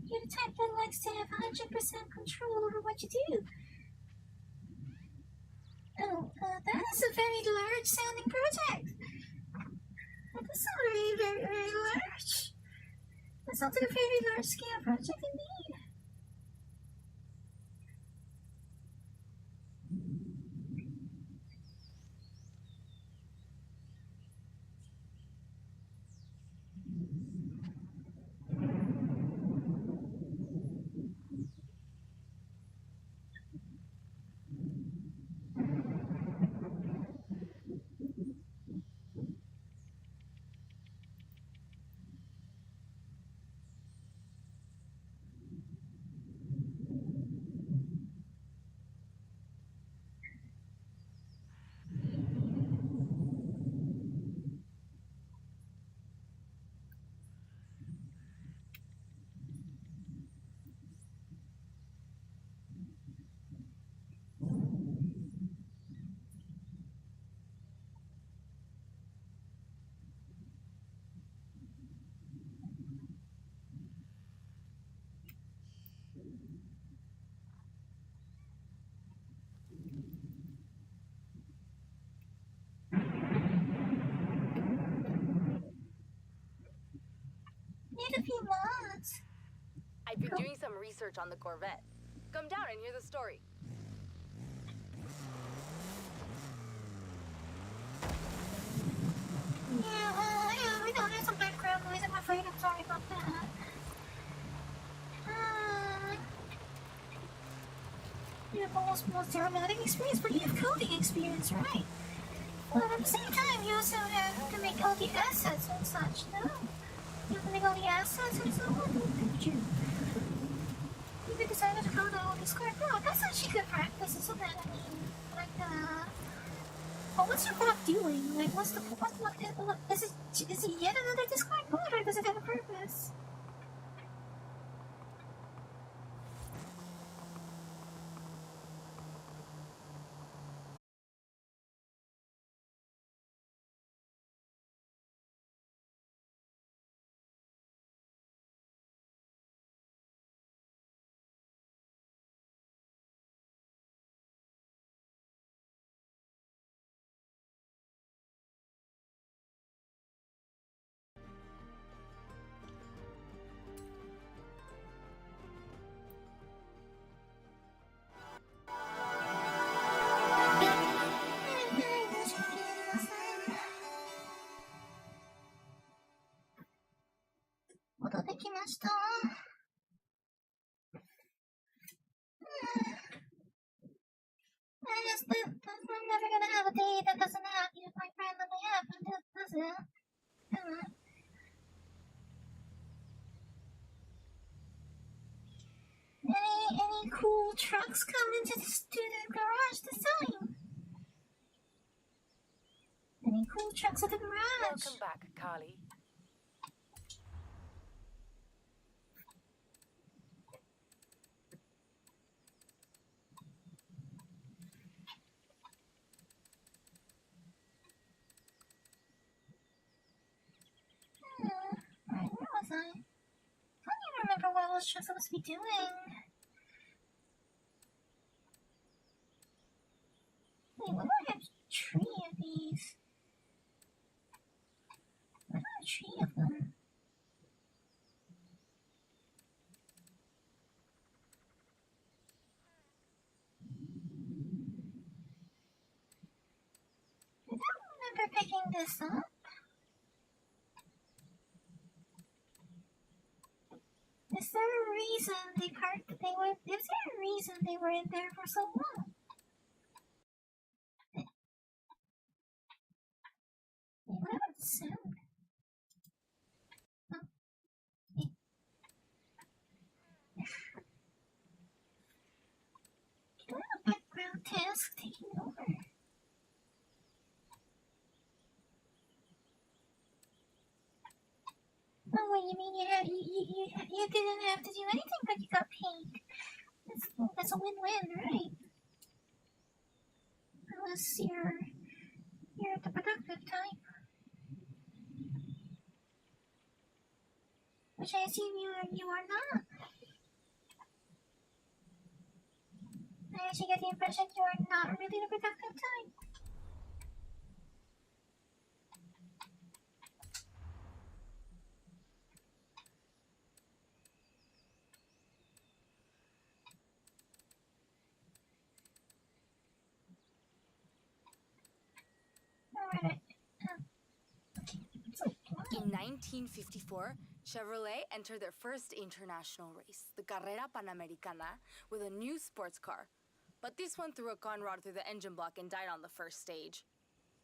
You're the type that likes to have 100% control over what you do. Oh, that is a very large sounding project. That's not very, very, very large. That sounds like a very large scale project indeed. Need a few mods. I've been doing some research on the Corvette. Come down and hear the story. Yeah, I know there's some background noise. I'm afraid. I'm sorry about that. You have almost most aeronautic experience, but you have coding experience, right? But at the same time, you also have to make all the assets and such, no? You have to make all the assets and so on. Did you? You could decide to code all these cars. Oh, that's actually good practice, isn't it? I mean, like, well, what's your bot doing? Like, what's the, is it yet another Discord bot, or does it have a purpose? I'm never gonna have a day that doesn't have you my friend that we have, does it? Any cool trucks come into the garage this time? Any cool trucks at the garage? Welcome back, Kārri. Right, where was I? I don't even remember what I was supposed to be doing. Wait, what do I have a tree of these? I got a tree of them. I don't remember picking this up. Is there a reason they were? Is there a reason they were in there for so long? What about the sound? Oh. Do I have a background task taking over? Oh, what you mean you didn't have to do anything, but you got paid. That's a win-win, right? Unless you're the productive type. Which I assume you are not. I actually get the impression you are not really the productive type. Alright. In 1954, Chevrolet entered their first international race, the Carrera Panamericana, with a new sports car. But this one threw a conrod through the engine block and died on the first stage.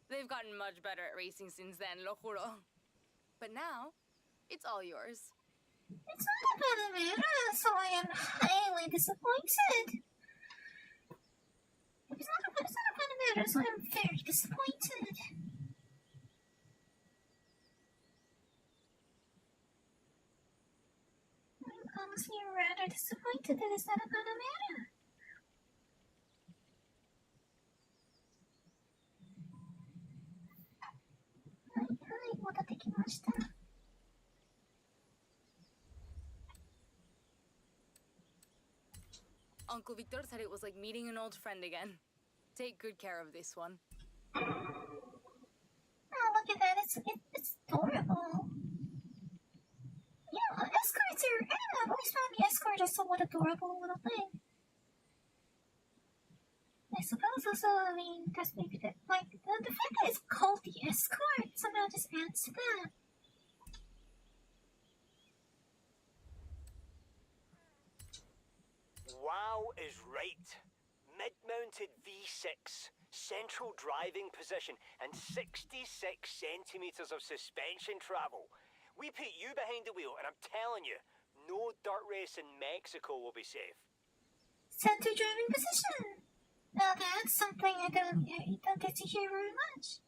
They've gotten much better at racing since then, lo juro. But now, it's all yours. It's not a Panamera, so I am highly disappointed. It's not a Panamera, so I am very disappointed. I'm honestly rather disappointed that it's not a Panamera. 戻ってきました。Uncle Victor said it was like meeting an old friend again. Take good care of this one. Oh, look at that. It's adorable. Yeah, escorts are... I don't know, I've always found the escort a somewhat adorable little thing. I suppose also, I mean, that's maybe the fact that it's called the escort somehow just adds to that. Wow is right. Mid-mounted V6, central driving position, and 66 centimetres of suspension travel. We put you behind the wheel, and I'm telling you, no dirt race in Mexico will be safe. Center driving position. Now that's something I don't get to hear very much.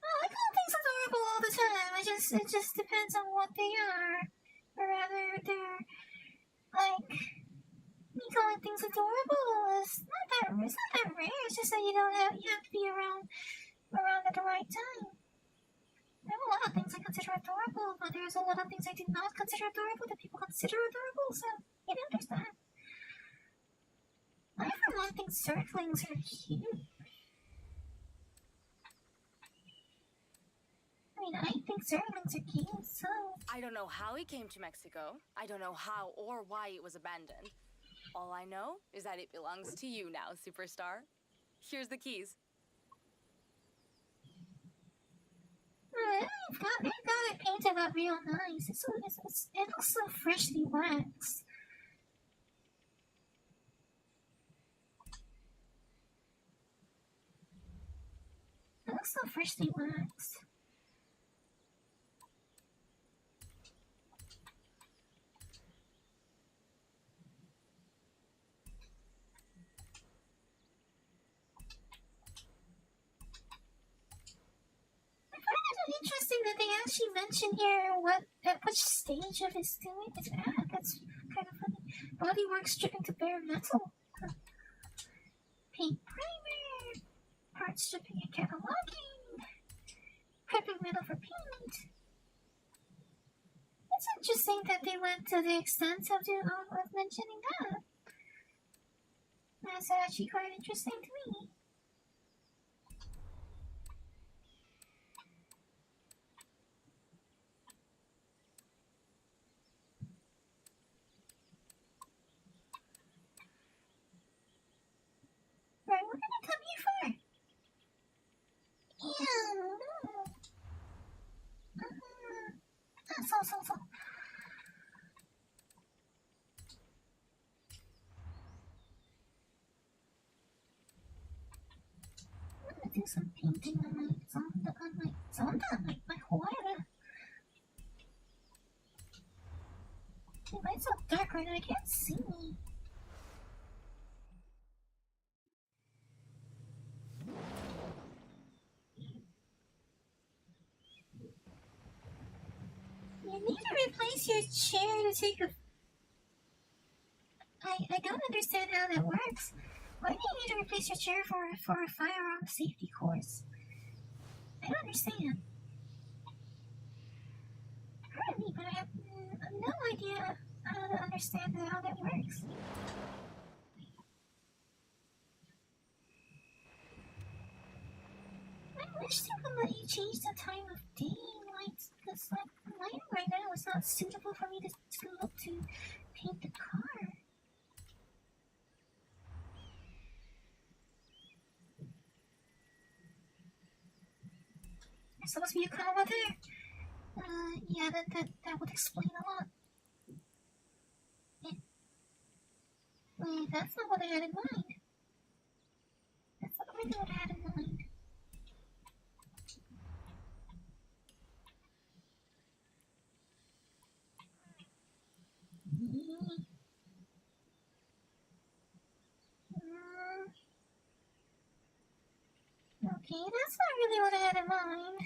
Oh, I call things adorable all the time. It just depends on what they are. Or rather, they're like me calling things adorable is not that rare. It's just that you have to be around at the right time. There are a lot of things I consider adorable, but there's a lot of things I do not consider adorable that people consider adorable, so you know there's that. I for one think circlings are cute. I mean, I think circlings are cute, so... I don't know how it came to Mexico. I don't know how or why it was abandoned. All I know is that it belongs to you now, superstar. Here's the keys. I've got it painted up real nice. It looks so freshly waxed. It looks so freshly waxed. interesting that they actually mention here at which stage of his doing it's at. That's kind of funny. Bodywork stripping to bare metal. Paint primer. Part stripping and cataloging. Prepping metal for paint. It's interesting that they went to the extent of mentioning that. That's actually quite interesting to me. Right, what did I come here for? So. I'm gonna do some painting on my water. It's so dark right now, I can't see. You need to replace your chair to take a... I don't understand how that works. Why do you need to replace your chair for a firearm safety course? I don't understand. Pardon me, but I have no idea how to understand how that works. I wish they would let you change the time of day lights, because the lighting right now is not suitable for me to paint the car. There's supposed to be a car over there. Yeah, that would explain a lot. Wait, that's not what I had in mind. That's not really what I had in mind. Okay, that's not really what I had in mind.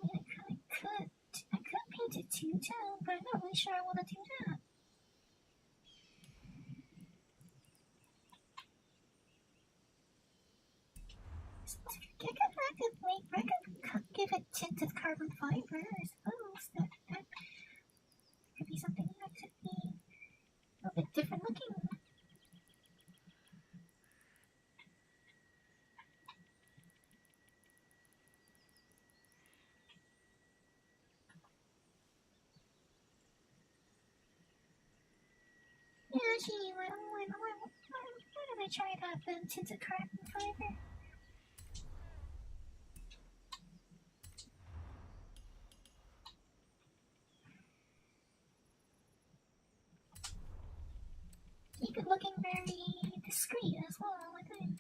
I could paint it two-tone, but I'm not really sure I want to do that. I could give it tinted carbon fiber, I suppose. That could be something that could be a bit different looking. Yeah, actually, why don't I try that then, tinted carbon fiber? Keep it looking very discreet as well, I think.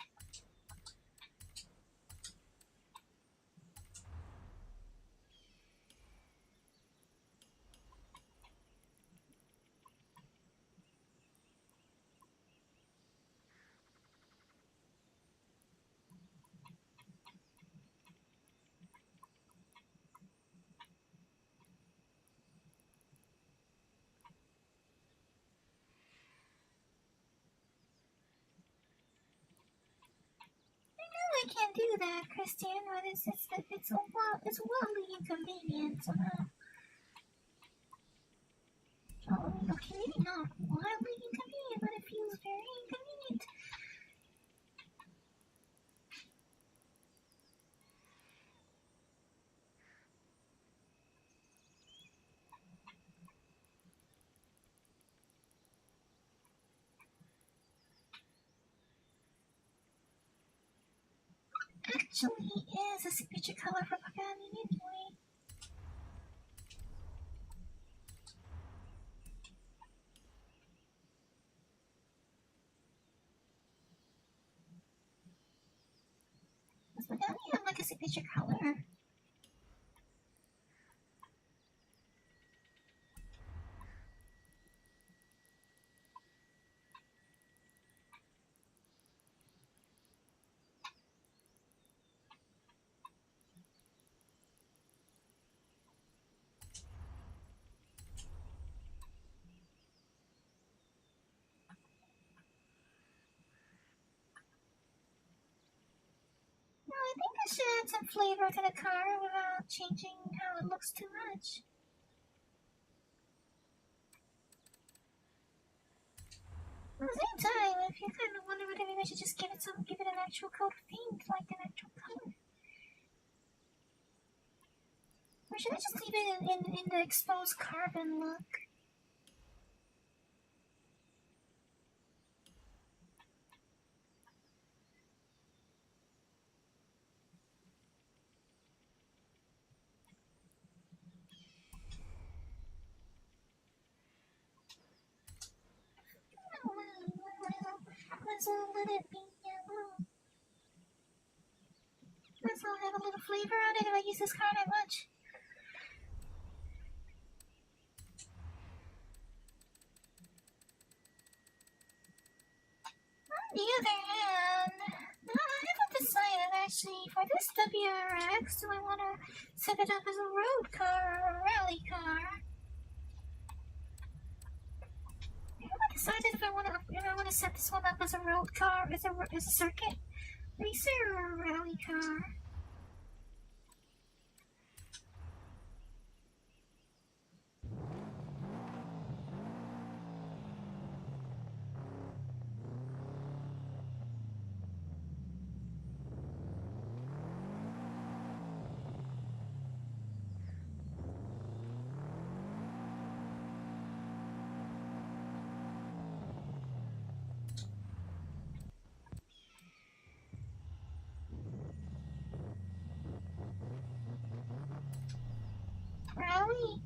I can't do that, Christian, but it's wildly inconvenient somehow. Oh, okay, maybe not wildly inconvenient, but it feels very inconvenient. Actually, it is a signature color for Pagani anyway. But now we have like a signature color. No, I think I should add some flavor to the car without changing how it looks too much. At the same time, if you kind of wonder whether maybe I should just give it an actual coat of paint, like an actual color. Or should I just leave it in the exposed carbon look? Let's all let it be yellow. Let's all have a little flavor on it if I use this car that much. On the other hand, I haven't decided actually for this WRX, do I want to set it up as a road car or a rally car? I haven't decided if I want to set this one up as a road car, as a circuit racer or a rally car. Rally?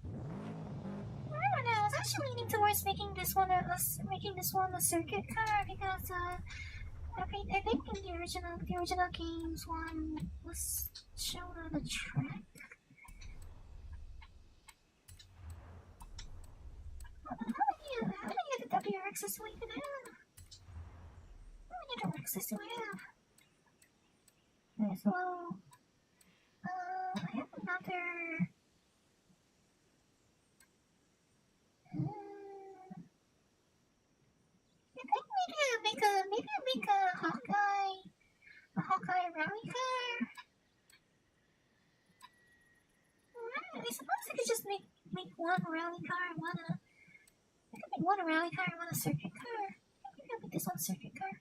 I don't know. I was actually leaning towards making this one a circuit car because I think in the original games one was shown on a track. How many of the WRXs do we even have? How many WRXs do I have? As well. I have another. I think maybe I make a Hawkeye rally car. I suppose I could just make one rally car and one I could make one a rally car and one a circuit car. I think I'll make this one a circuit car.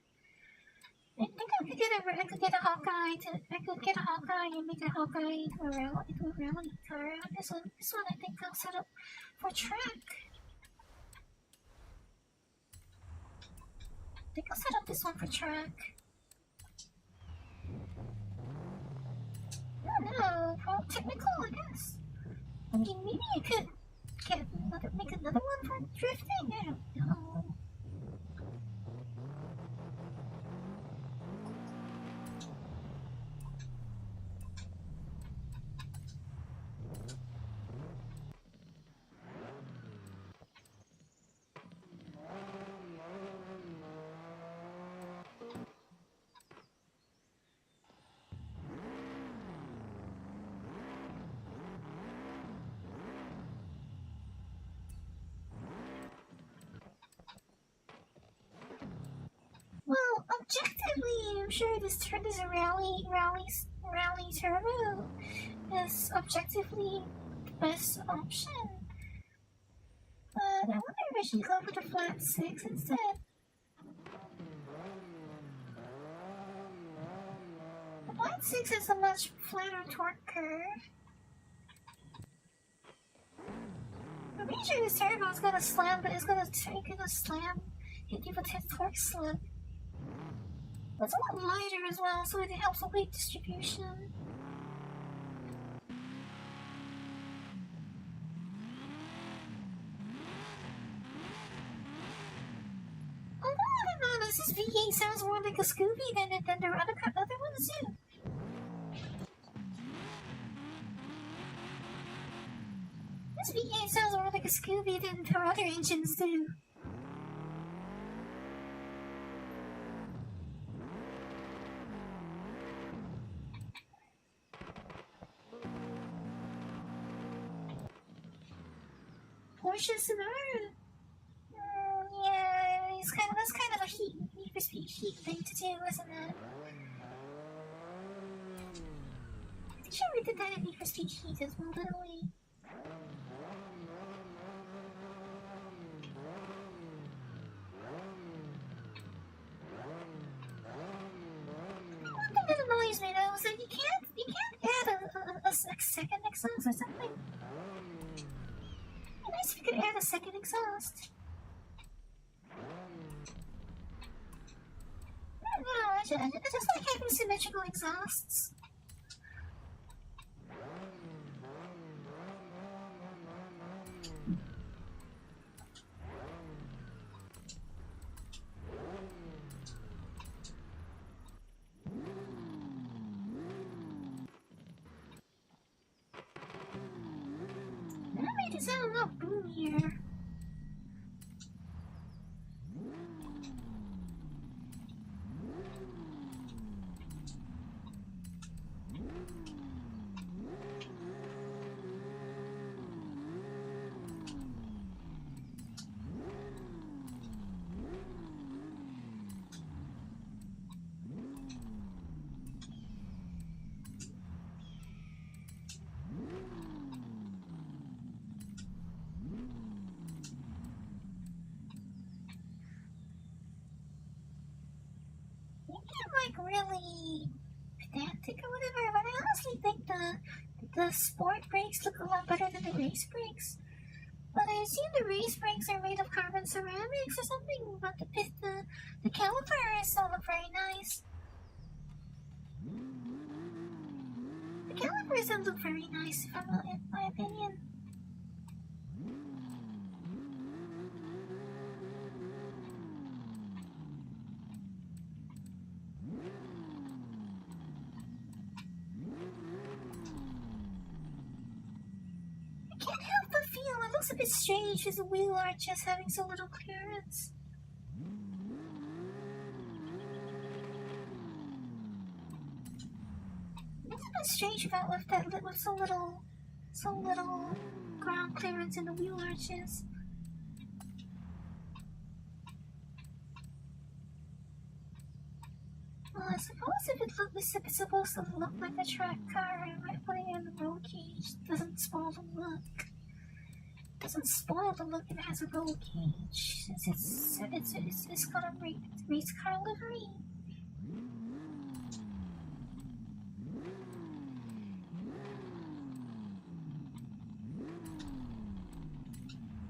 I think I could get a Hawkeye and make a Hawkeye into a rally car. This one I think I'll set up for track. I think I'll set up this one for track. I don't know, for technical, I guess. I mean, maybe I could make another one for drifting. I don't know. Well, objectively, I'm sure this is a rally turbo is objectively the best option. But I wonder if I should go for the flat 6 instead. The flat 6 has a much flatter torque curve. I'm pretty sure this turbo is gonna slam, but it's gonna hit you with a torque slip. It's a lot lighter as well, so it helps with weight distribution. Although I'm not this V8 sounds more like a Scooby than the other ones do. This V8 sounds more like a Scooby than her other engines do. Porsche Subaru. Yeah, that's kind of a heat for speed heat thing to do, isn't it? I'm sure we did that in Need for Speed Heat as well, didn't we? One thing that annoys me though is that you can't add a second exhaust or something. It'd be nice if you could add a second exhaust. I just like having symmetrical exhausts. That made it sound a lot boomier. Like really pedantic or whatever, but I honestly think the sport brakes look a lot better than the race brakes. But I assume the race brakes are made of carbon ceramics or something, but the calipers still look very nice. The calipers don't look very nice, in my opinion. It looks a bit strange with the wheel arches having so little clearance. It's a bit strange about with so little ground clearance in the wheel arches. Well, I suppose if it's supposed to look like a track car, I might put it in the roll cage. Doesn't spoil the look. Doesn't spoil the look if it has a roll cage, since it's got a race car livery.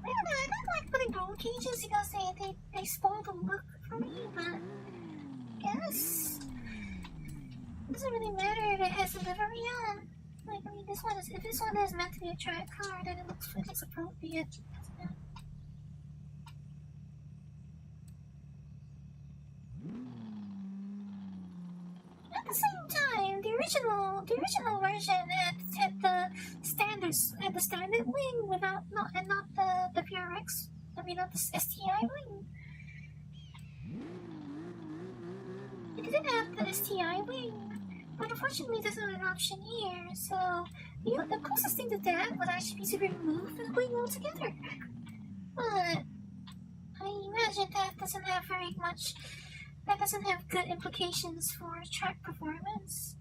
I don't like putting roll cages because they spoil the look for me, but I guess it doesn't really matter if it has a livery on. Like, I mean, if this one is meant to be a track car, then it looks appropriate. At the same time, the original version had the standard wing not the PRX. I mean, not the STI wing. It didn't have the STI wing. But unfortunately, there's not an option here, so the closest thing to that would actually be to remove the wing altogether. But I imagine that doesn't have good implications for track performance.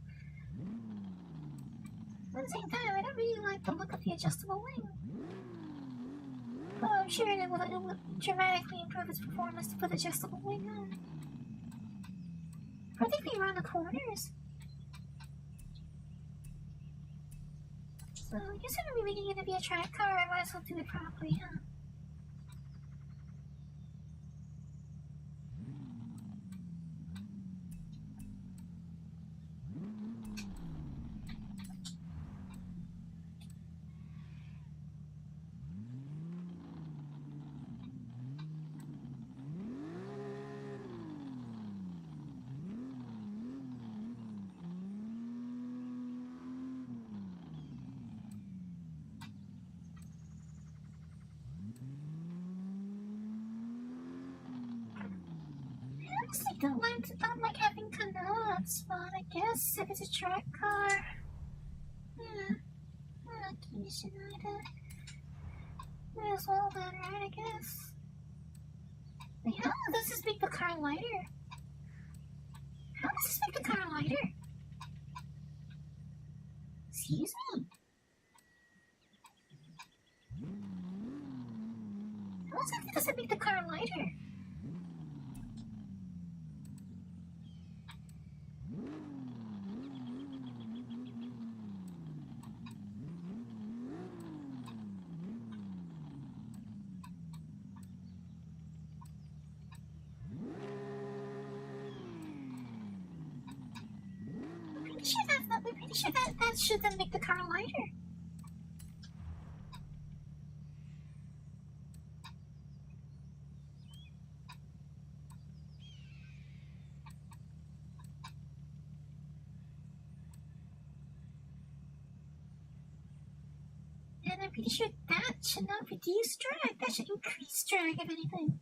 At the same time, I don't really like the look of the adjustable wing. But I'm sure it will dramatically improve its performance to put adjustable wing on. Particularly around the corners. So, I guess if I'm really going to be a track car, I might as well do it properly, huh? honestly don't like having cannots, but I guess if it's a track car, yeah, you should might as well then, right? I guess. Wait, how does this make the car lighter? How does this make the car lighter? Excuse me. How exactly does it make the car lighter? I'm pretty sure that should then make the car lighter. And I'm pretty sure that should not reduce drag. That should increase drag, if anything.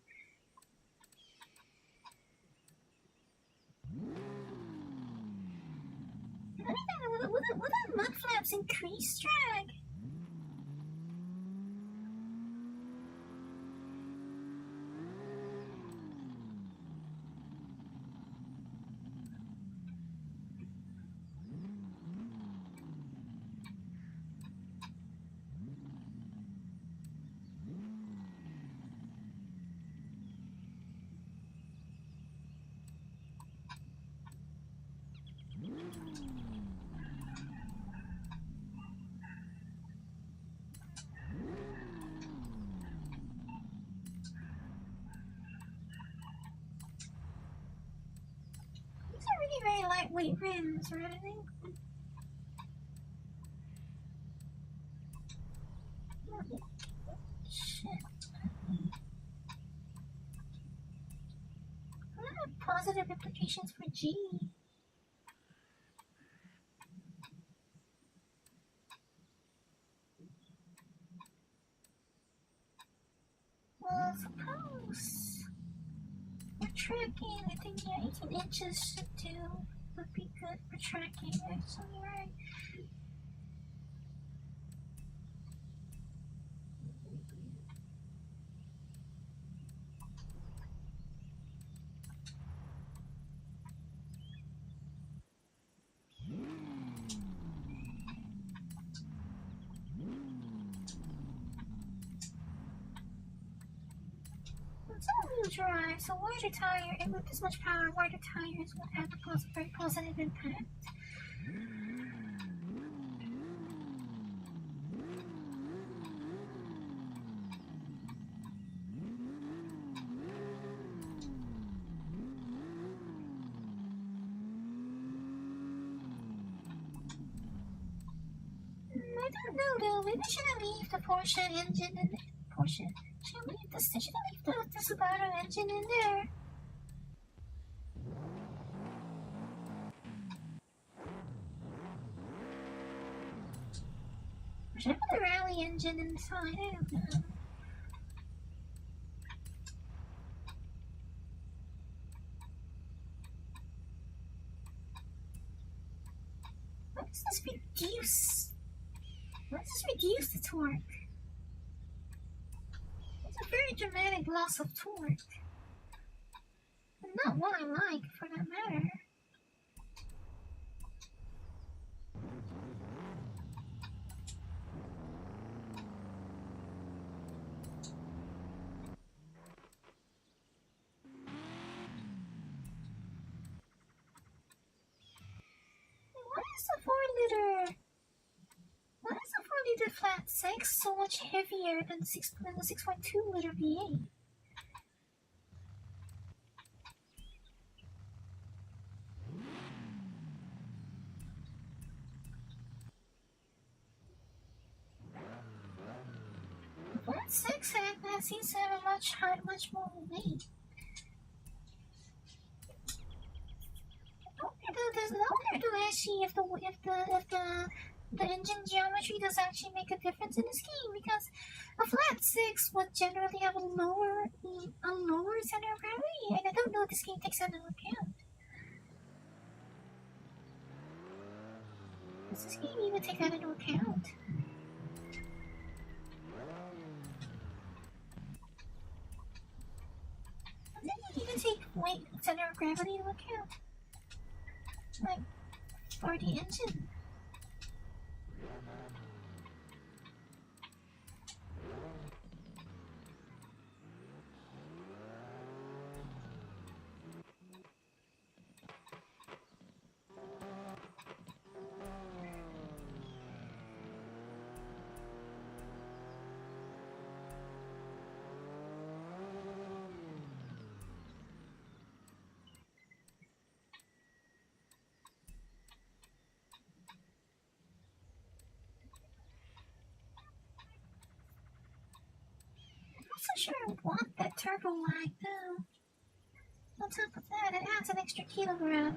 Will the mud flaps increase drag? Very lightweight rims, right? I think. Shit. What are the positive implications for G? Well, suppose we're tracking. I think 18 inches should would be good for tracking. Actually, right? It's all-wheel drive, so wider tire, and with this much power, wider tires would have a very positive impact. I don't know though, maybe should I leave the Porsche engine in there? Should I leave the Subaru engine in there? Or should I put the Rally engine inside? I don't know. What does this reduce? What does this reduce the torque? It's a very dramatic loss of torque. And not what I like, for that matter. Why is the 4-liter? Why is the 4-liter flat 6 so much heavier than the 6.2-liter V8? Flat 6 seems to have a much more weight. I wonder actually if the engine geometry does actually make a difference in this game, because a flat 6 would generally have a lower center of gravity, and I don't know what this game takes into account. Does this game even take that into account? Does it even take weight, center of gravity into account? Like, for the engine? I'm not so sure I want that turbo lag though. On top of that, it adds an extra kilogram.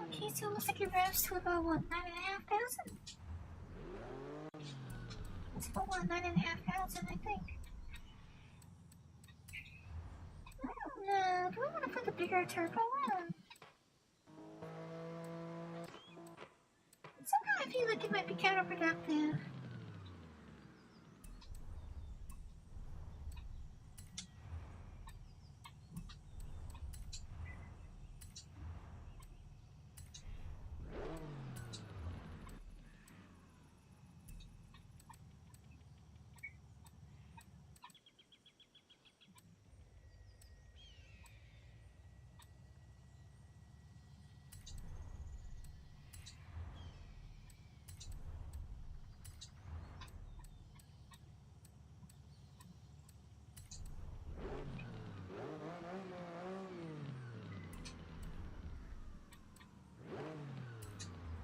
Okay, so it looks like it revs to about, what, 9,500? It's about, what, 9,500, I think. I don't know. Do I want to put the bigger turbo on? Somehow I feel like it might be counterproductive.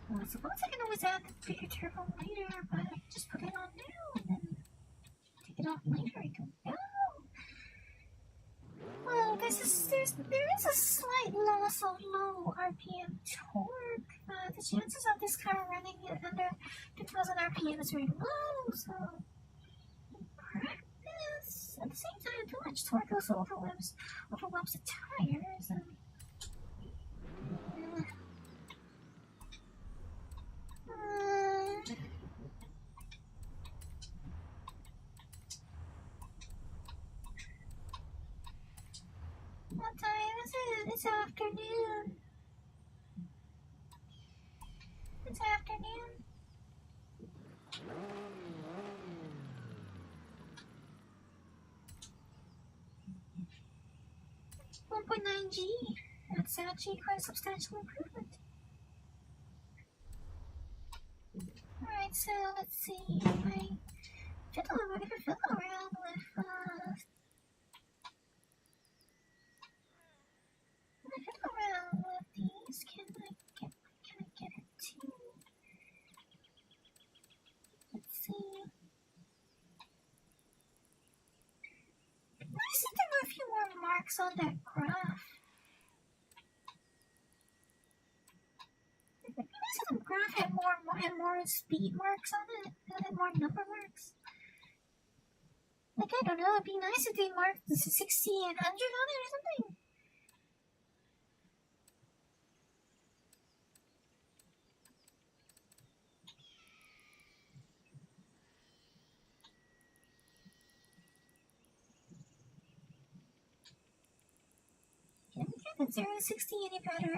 Well, I suppose I can always add the bigger turbo later, but I can just put it on now and then take it off later. I don't know. Well, there is a slight loss of low RPM torque. The chances of this car running it under 2,000 RPM is very low, so in practice, at the same time, too much torque also overwhelms the tires. What time is it? It's afternoon. It's afternoon. 1.9G. That's actually quite a substantial improvement. Alright, so let's see. If I fiddle around with these, can I get it to? Let's see. I think there were a few more marks on that graph. The graph had more speed marks on it, had more number marks. Like, I don't know, it'd be nice if they marked the 60 and 100 on it or something. Can we get the 0 to 60 any better?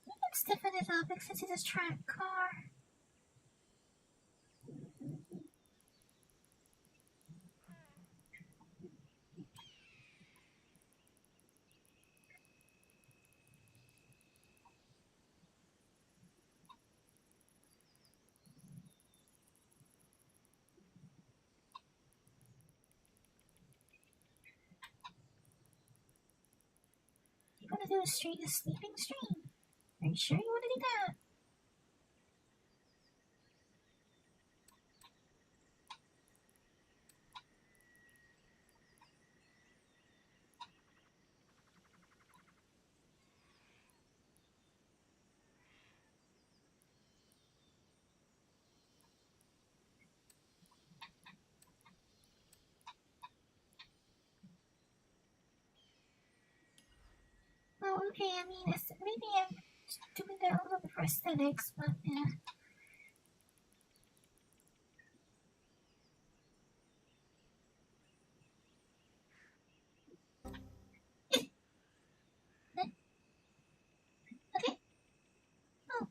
Let's stiffen it up since it's a track car. You want to do a sleeping stream? Are you sure you want to do that? Oh, okay, I mean, maybe I'm doing that a little bit for aesthetics, but yeah. Okay. Oh,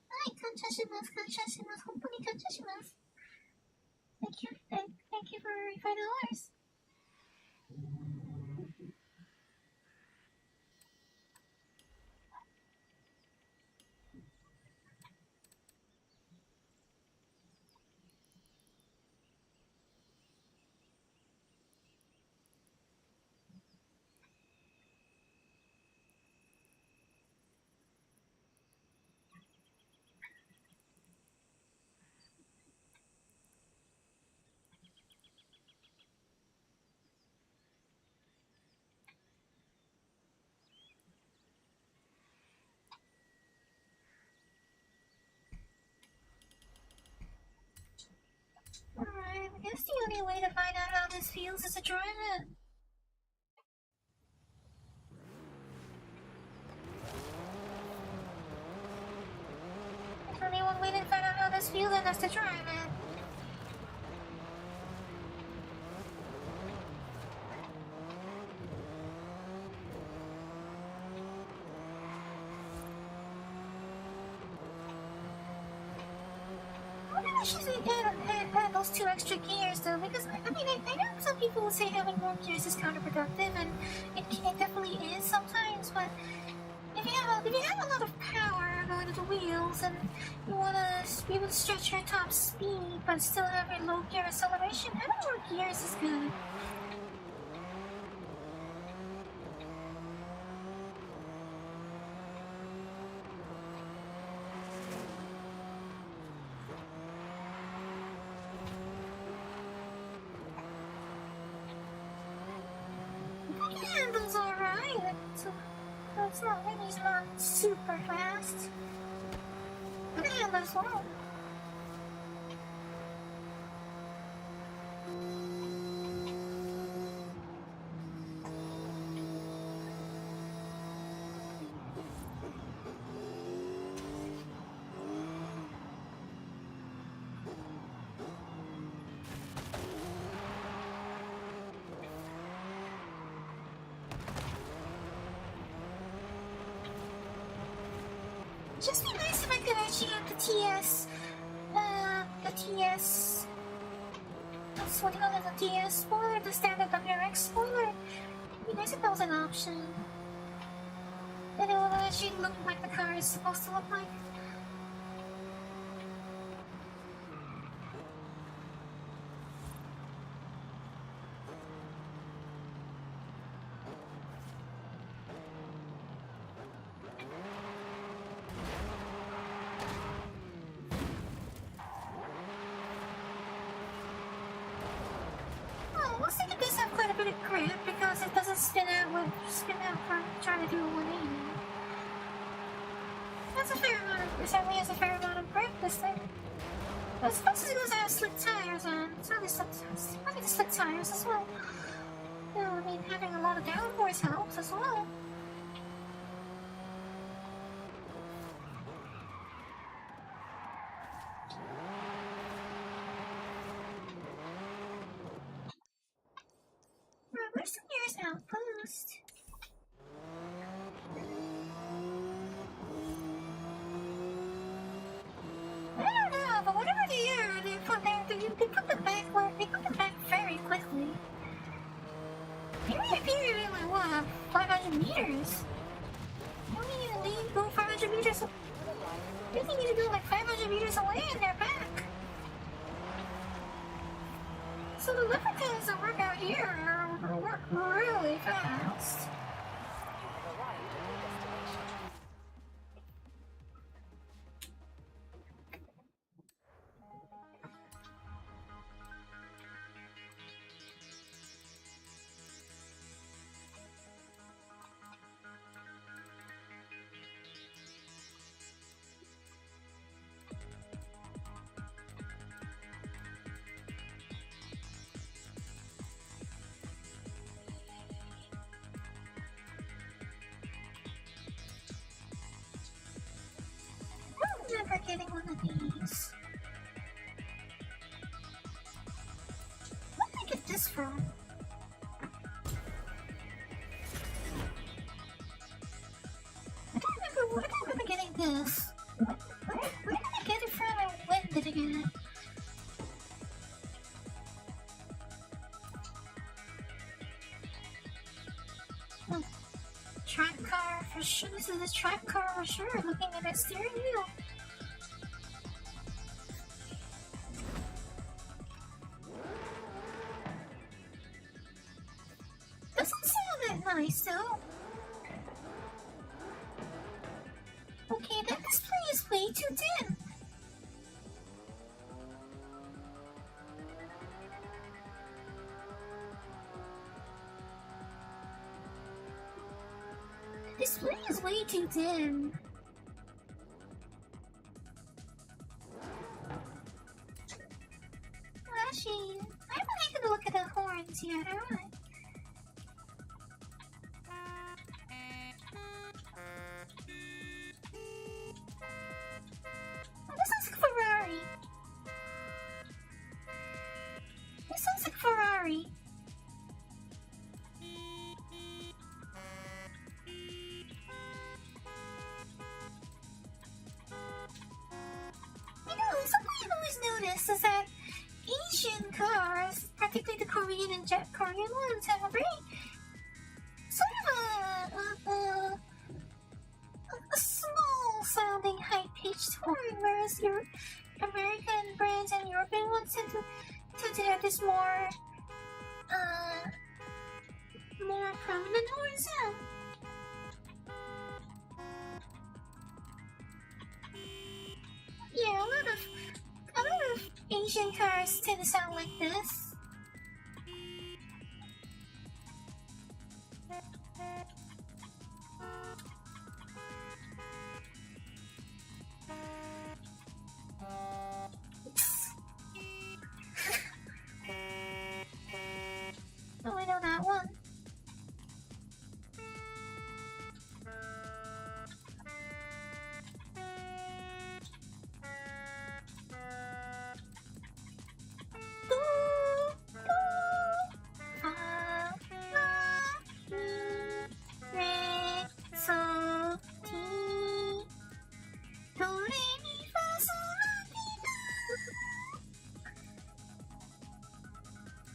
hi, kanchashimasu, hoppuni kanchashimasu. Thank you for $5. Alright, I guess the only way to find out how this feels is to try it. There's only one way to find out how this feels, and that's to try it. I should add those 2 extra gears though, because I mean I know some people will say having more gears is counterproductive, and it definitely is sometimes. But if you have a lot of power going to the wheels, and you want to be able to stretch your top speed but still have your low gear acceleration, having more gears is good. It's not super fast. But yeah, that's all. Just be nice if I could actually have the TS. That's what you call it, the TS spoiler, the standard WRX spoiler. It'd be nice if that was an option. And it would actually look like the car is supposed to look like. Because it doesn't spin out from trying to do a 180. That's a fair amount of, it certainly has a fair amount of grip this thing. But especially because I have slick tires on. It's not the slick tires as well. You know, I mean, having a lot of downforce helps as well. Where's the nearest outpost? They put it back very quickly. Maybe if you like, what, 500 meters? You don't need to go 500 meters. You think you need to go like 500 meters away and they're back. So the lubricants that work out here work really fast. I'm never getting one of these. Where did I get this from? I don't remember getting this. Where did I get it from and when did I get it? Track car for sure. This is a track car for sure. Looking at that steering wheel. Doesn't sound that nice though. Okay, that display is way too dim. The display is way too dim. Well, actually, I haven't taken a look at the horns yet, alright. Oh, this looks like Ferrari. This looks like Ferrari. You know, something I've always noticed is that Asian cars, particularly the Korean and Korean ones, have a very sort of a small sounding high-pitched horn, whereas your American brands and European ones tend to have this more prominent horn sound. Yeah, a lot of Asian cars tend to sound like this. Oh, I know that one.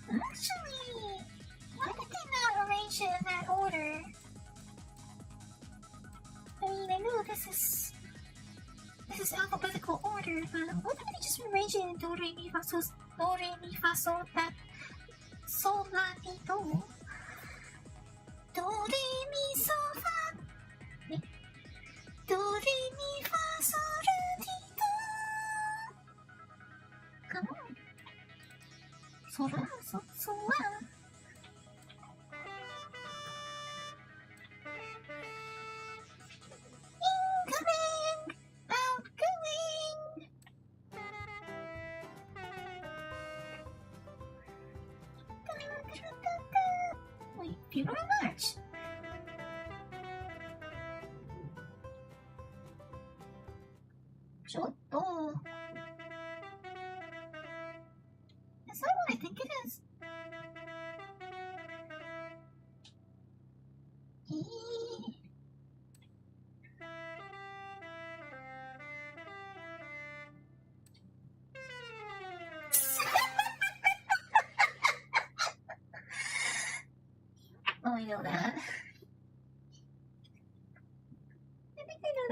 Actually, why did they not arrange it in that order? I mean, I know this is alphabetical order, but why didn't they just arrange it in do, re, mi, fa, sol, that, sol, la, ti, do? Do, re, mi, sol, fa. Do, re, mi, fa, sol, la, ti, do. Come on. Sora, Sora. Incoming! Outgoing! Wait, funeral march? Chotto. Is that what I think it is?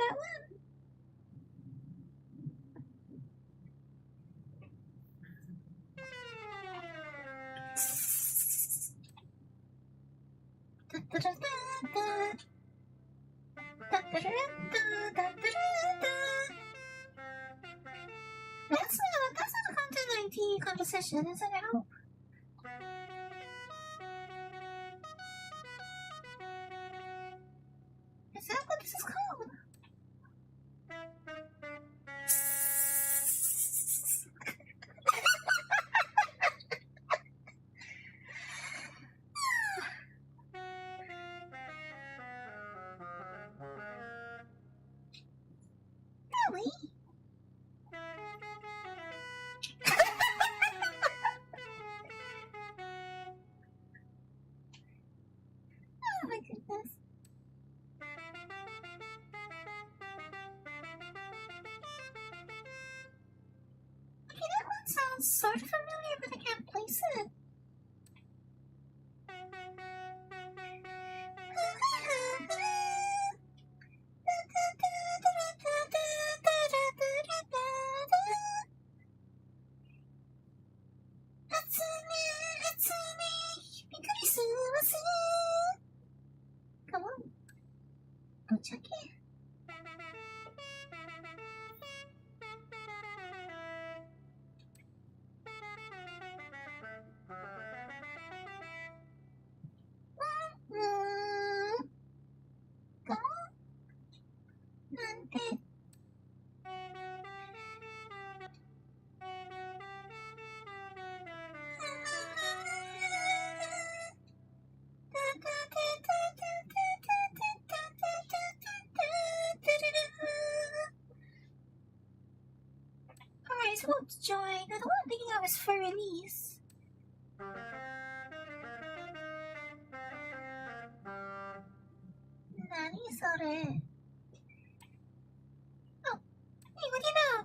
that one. That's not a content ID composition, is it? I hope. Is that what this is called? Really? Oh my goodness. Okay, that one sounds sort of familiar, but I can't place it. Come on, go check it. Come on. Nante. Alright, so we'll join. The one I'm thinking of is for release. Nani, sore? Oh, hey, what do you know?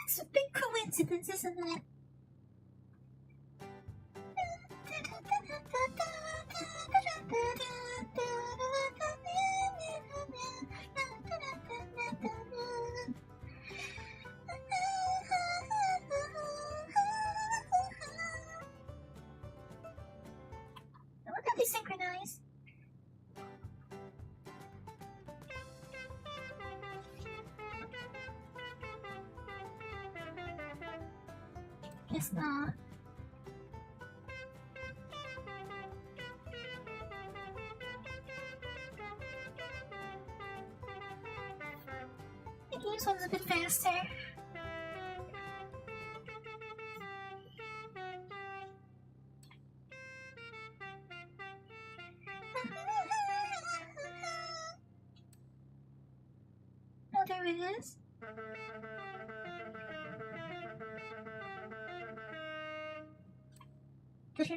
That's a big coincidence, isn't it? I wonder if they synchronize. Guess not. I think this one's a bit faster. Oh, there it is. That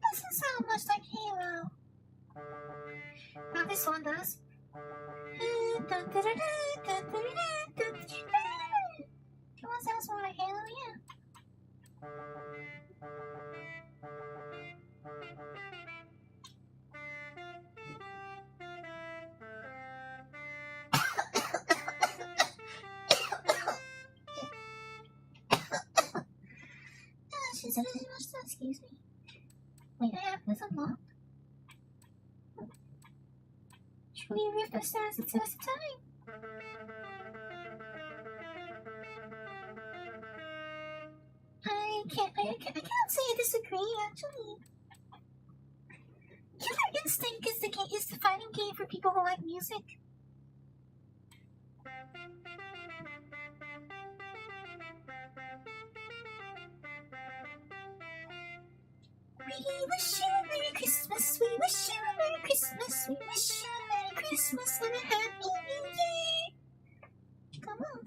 doesn't sound much like Halo. Now this one does. That one sounds more like Halo, yeah. Excuse me. Wait, I have this unlocked. Should we read the stats and test the time? I can't say I disagree, actually. Instinct is the fighting game for people who like music. We wish you a Merry Christmas. We wish you a Merry Christmas. We wish you a Merry Christmas and a Happy New Year. Come on.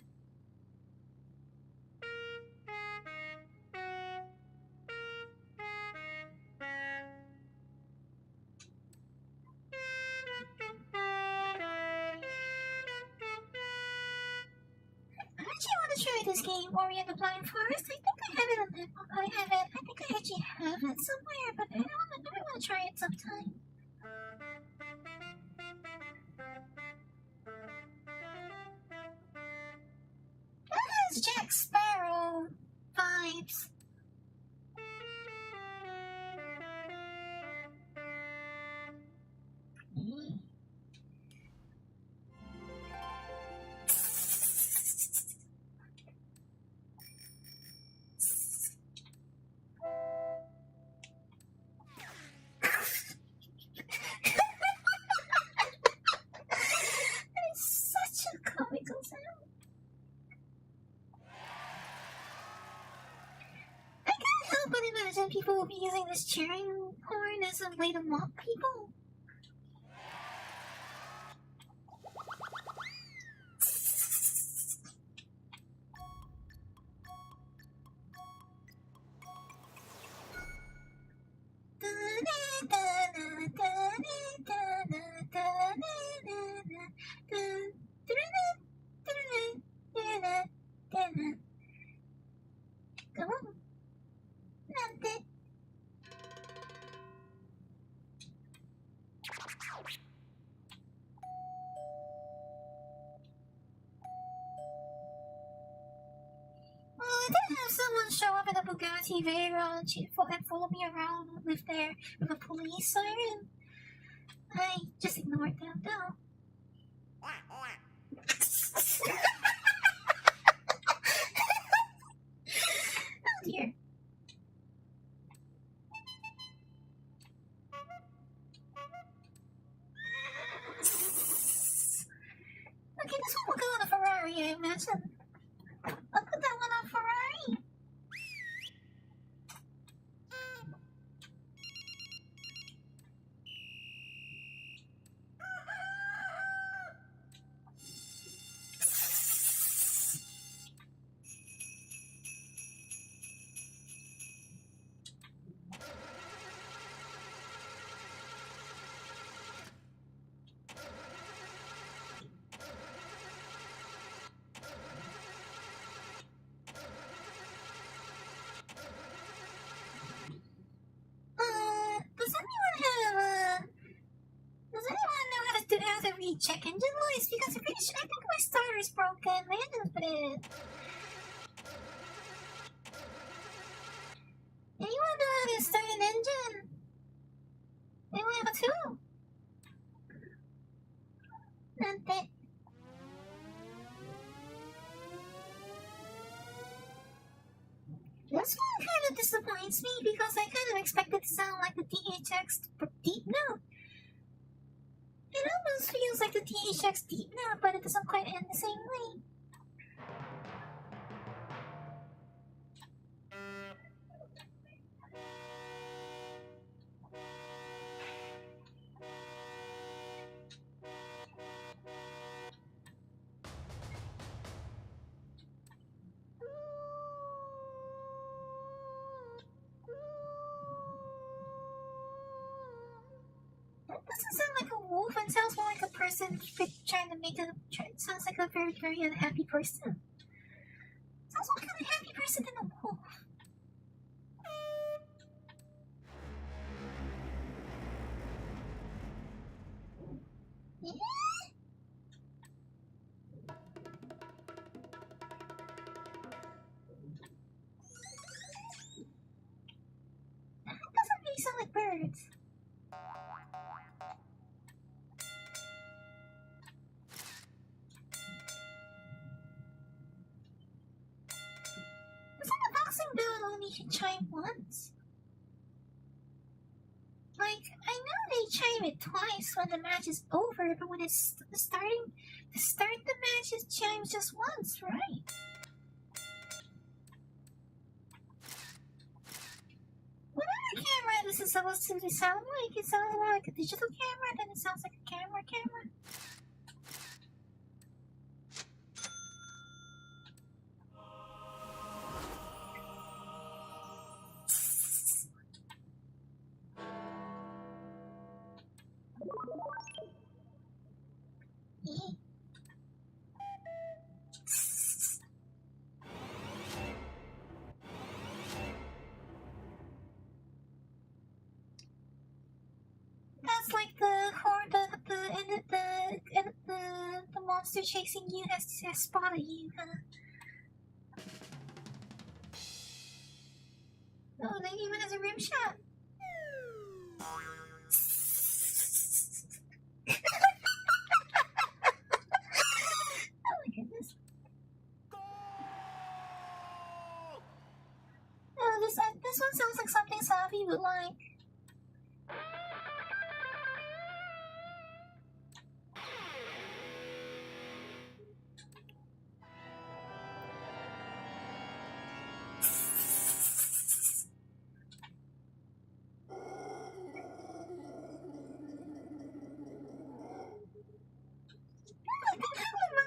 I actually want to try this game, Ori and the Blind Forest. I think I have it on the. I think I actually have it somewhere, but I want to try it sometime. That has Jack Sparrow vibes. Such a comical sound. I can't help but imagine people will be using this cheering horn as a way to mock people. Come on. Not it. Well, I did have someone show up in a Bugatti Veyron and follow me around with a police siren. I just ignored them though. Oh dear. Okay, this one will go on a Ferrari, I imagine. I'll put that one on Ferrari. Does anyone know how to read check engine lights? Because I'm pretty sure I think my starter is broken. My engine's been. Anyone know how to start an engine? Anyone have a tool? Nante. This one kind of disappoints me because I kind of expected it to sound like the DHX deep note. It almost feels like the DHX deep note, but it doesn't quite end the same way. That doesn't sound like a wolf, and sounds more like a person trying to make it. It sounds like a very, very unhappy person. Sounds more kind of happy person than a wolf. Yeah? That doesn't really sound like birds. Doesn't the boxing bell only chime once? Like, I know they chime it twice when the match is over, but when it's starting to start the match, it chimes just once, right? Whatever camera this is supposed to sound like, it sounds more like a digital camera than it sounds like a camera. That's like the monster chasing you has spotted you, huh? Oh, they even has a rim shot. Oh my goodness. Oh, this one sounds like something Savi would like.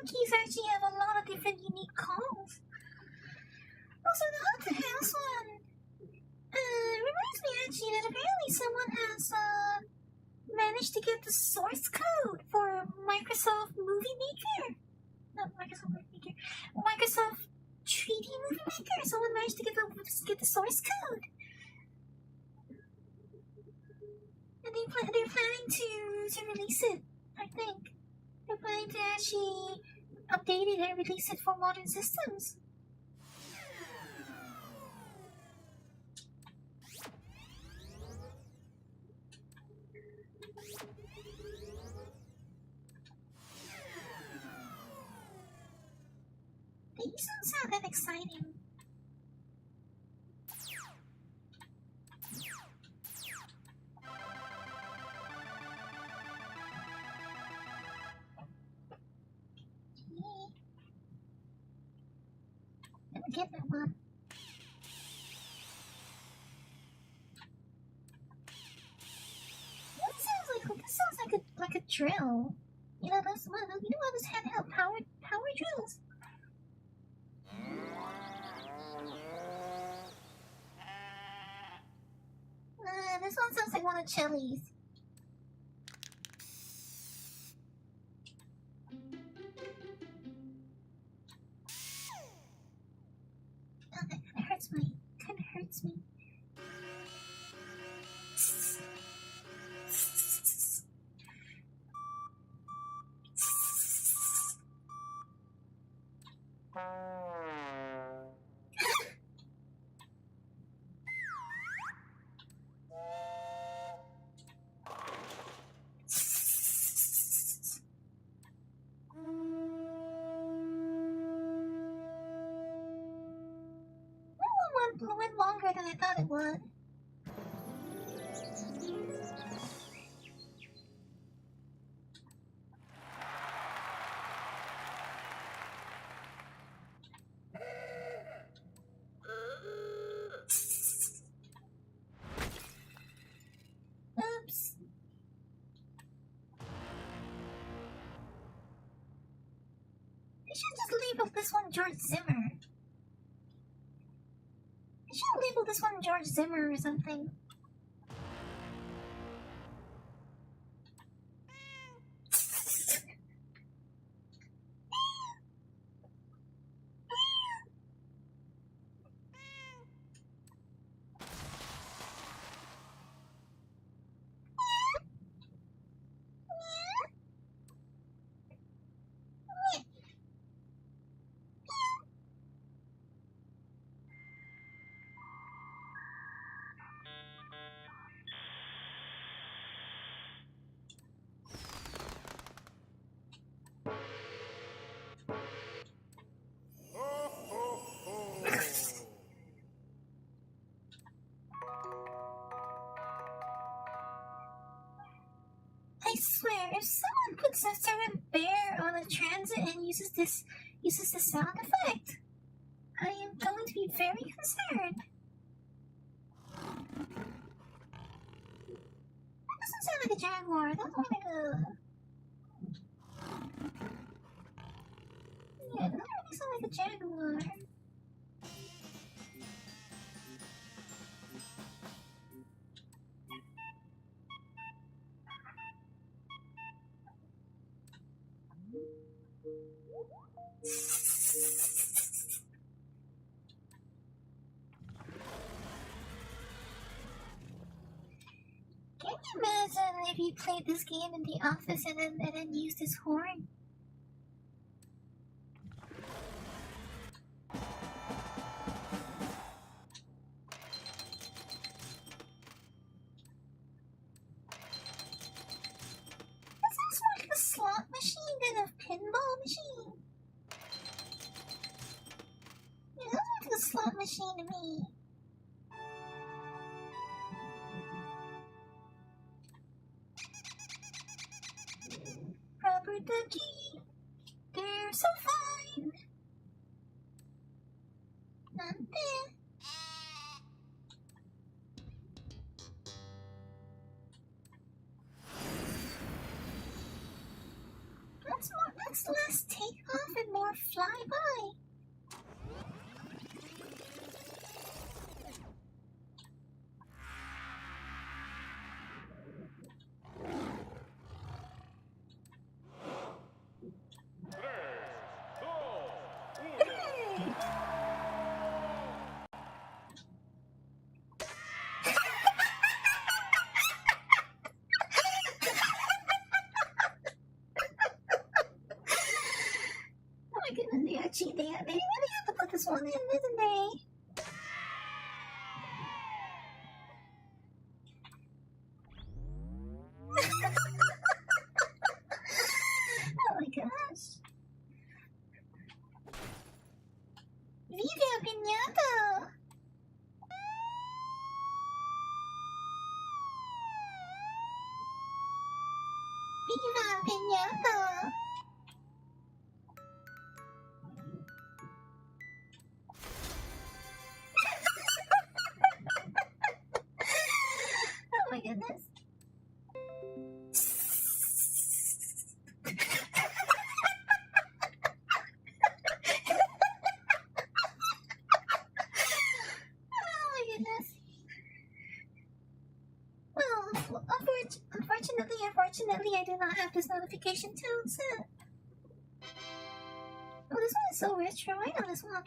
Monkeys actually have a lot of different unique calls. Also, the haunted house one reminds me actually that apparently someone has managed to get the source code for Microsoft Movie Maker. Not Microsoft Movie Maker. Microsoft 3D Movie Maker. Someone managed to get the source code. And they're planning to release it, I think. They're planning to actually update it and release it for modern systems. These don't sound that exciting. Get that one. This sounds like a drill. You know those handheld power drills. This one sounds like one of Chili's. Oh, that kind of hurts me. That one went longer than I thought it would. Oops. They should just label this one George Zimmer. They should label this one George Zimmer or something. swear, if someone puts a certain bear on a transit and uses the sound effect, I am going to be very concerned. That doesn't sound like a jaguar. That's more like a... Yeah, that doesn't really sound like a jaguar. Can you imagine if you played this game in the office and then used this horn? That sounds more like a slot machine than a pinball machine. Yeah, that sounds like a slot machine to me. Rubber ducky, they're so fine. Not there. Let's less take off and more fly by. Oh my goodness, they really have to put this one in, didn't they? Oh my gosh. Viva Piñata! Viva Piñata! Oh my goodness. Oh my goodness. Well, unfortunately, I do not have this notification tone set. Oh, this one is so retro. I know this one.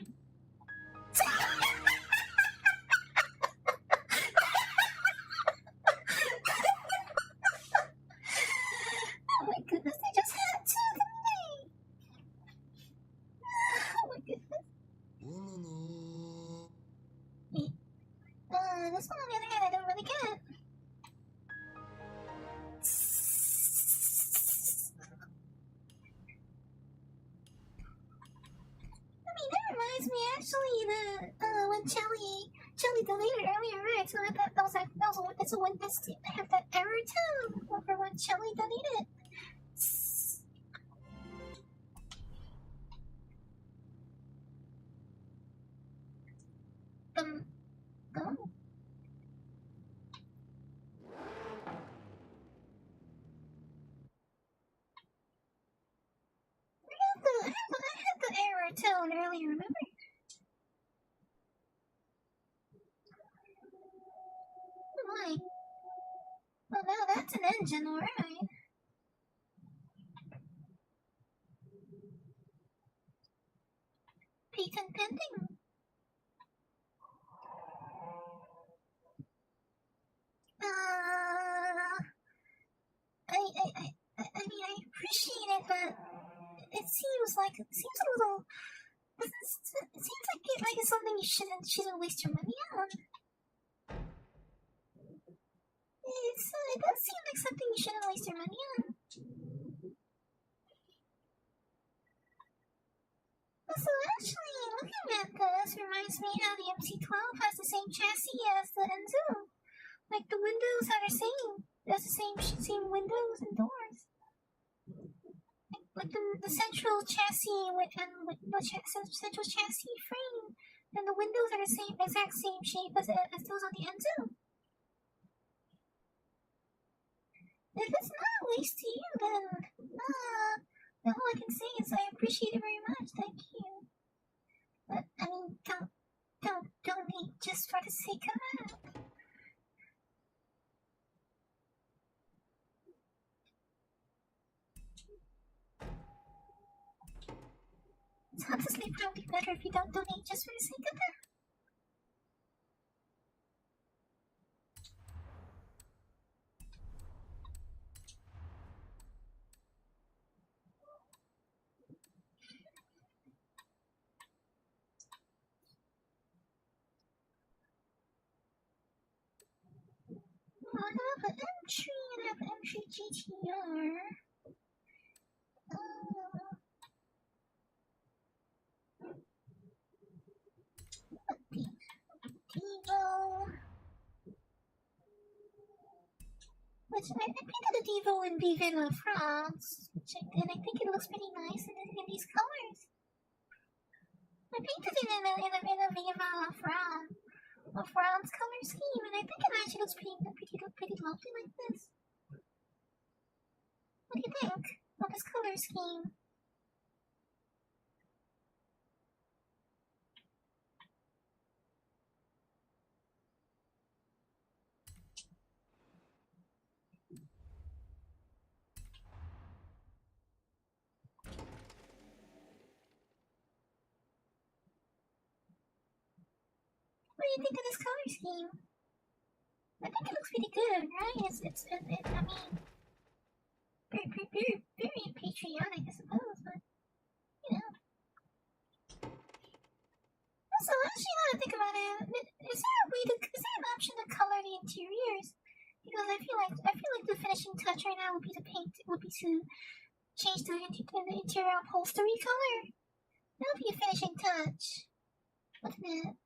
Oh my goodness, they just had to, didn't they? Oh my goodness. This one on the other hand, I don't really get. I mean, that reminds me actually when Shelly deleted earlier, right? So I thought that's a one that's I have that error too for when Shelly deleted. Oh. I had the error tone earlier, remember? Why? Well, now that's an engine, alright. Patent pending. I mean, I appreciate it, but it seems a little. It seems like it's something you shouldn't waste your money on. It does seem like something you shouldn't waste your money on. So actually, looking at this reminds me how the MC-12 has the same chassis as the Enzo. Like the windows are the same. It has the same windows and doors. Like the central chassis and the central chassis frame and the windows are the exact same shape as those on the end zone. If it's not a waste to you, then all I can say is I appreciate it very much. Thank you. But I mean, don't donate just for the sake of that. It's obviously probably better if you don't donate just for the sake of that. I have an M3 and I have an M3 GTR. Devo. Which I painted a Devo in Vive la France, and I think it looks pretty nice in these colors. I painted it in a Vive la France color scheme, and I think it actually looks pretty lovely like this. What do you think of this color scheme? What do you think of this color scheme? I think it looks pretty good, right? I mean, very patriotic, I suppose, but, you know. Also, actually, now that I think about it, is there an option to color the interiors? Because I feel like the finishing touch right now would be to change the interior upholstery color. That would be a finishing touch, wouldn't it?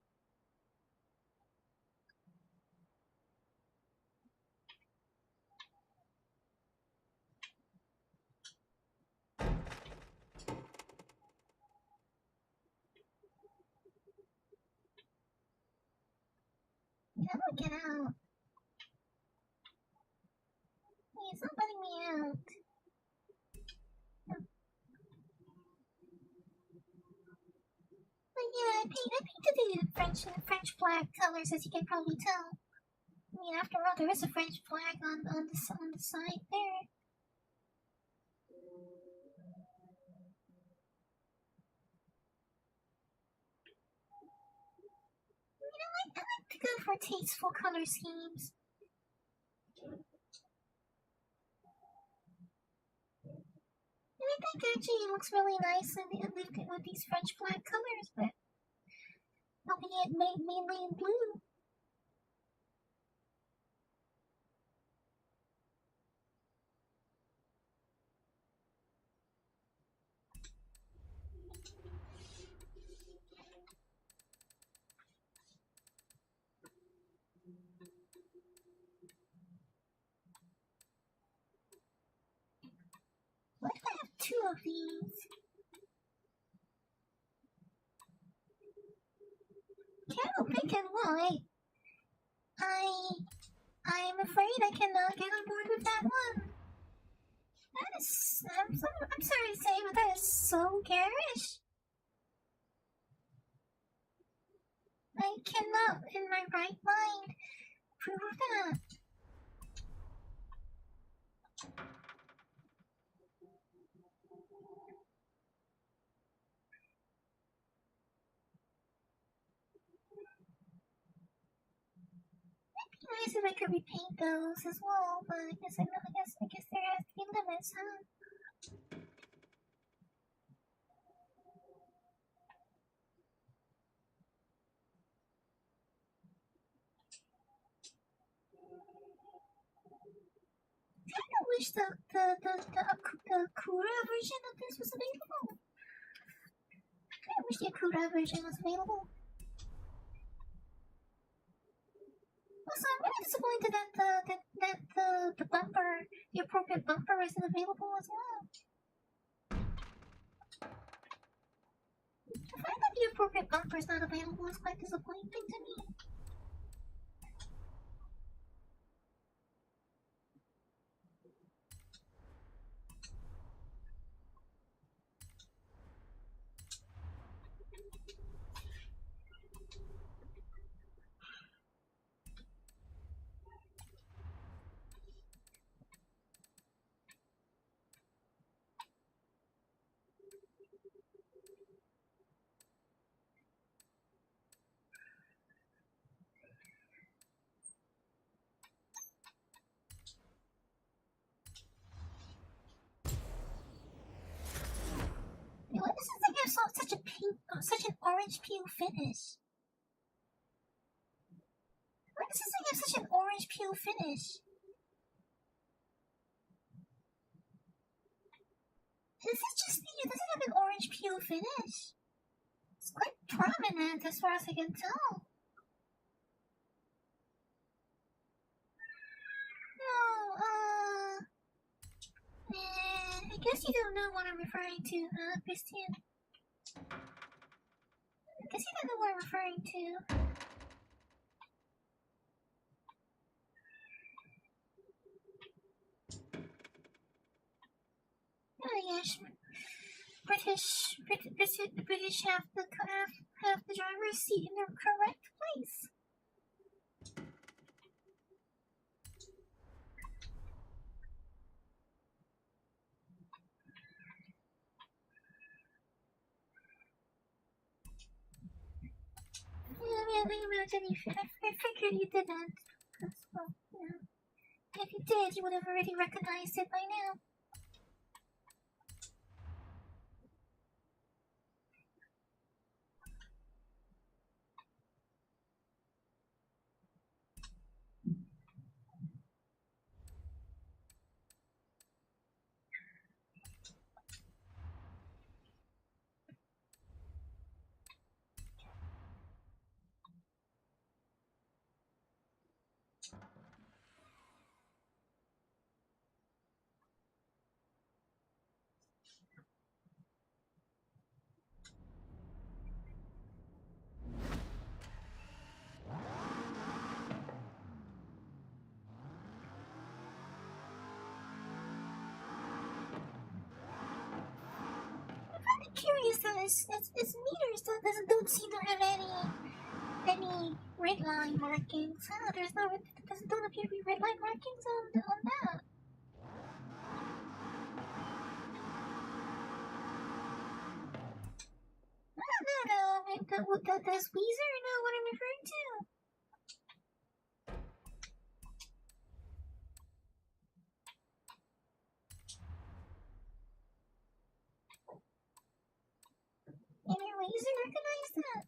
How do I get out? Hey, it's not letting me out. But yeah, I painted the French flag colors, as you can probably tell. I mean, after all, there is a French flag on the side there. You know, I like to go for tasteful color schemes. And I think actually it looks really nice with these French flag colors, but albeit mainly in blue. What if I have two of these? Carol, pick and why? I'm afraid I cannot get on board with that one. That is, I'm sorry to say, but that is so garish. I cannot, in my right mind, approve of that. It'd be nice if I could repaint those as well, but I guess there has to be limits, huh? I wish the Akura version of this was available. I wish the Akura version was available. Also, I'm really disappointed that the available as well. The fact that the appropriate bumper is not available is quite disappointing to me. Why does this thing have such a pink, such an orange peel finish? Why does this thing have such an orange peel finish? Is it just me? Does it have an orange peel finish? It's quite prominent as far as I can tell. No, I guess you don't know what I'm referring to, Christian. I guess you don't know what I'm referring to. Oh yes, British have the driver's seat in the correct place. I figured you didn't. Well, if you did, you would have already recognized it by now. Curious that its meters don't seem to have any red line markings. Don't appear to be red line markings on that. I don't know. Does Weezer know what I'm referring to? Maybe Weezer recognized that.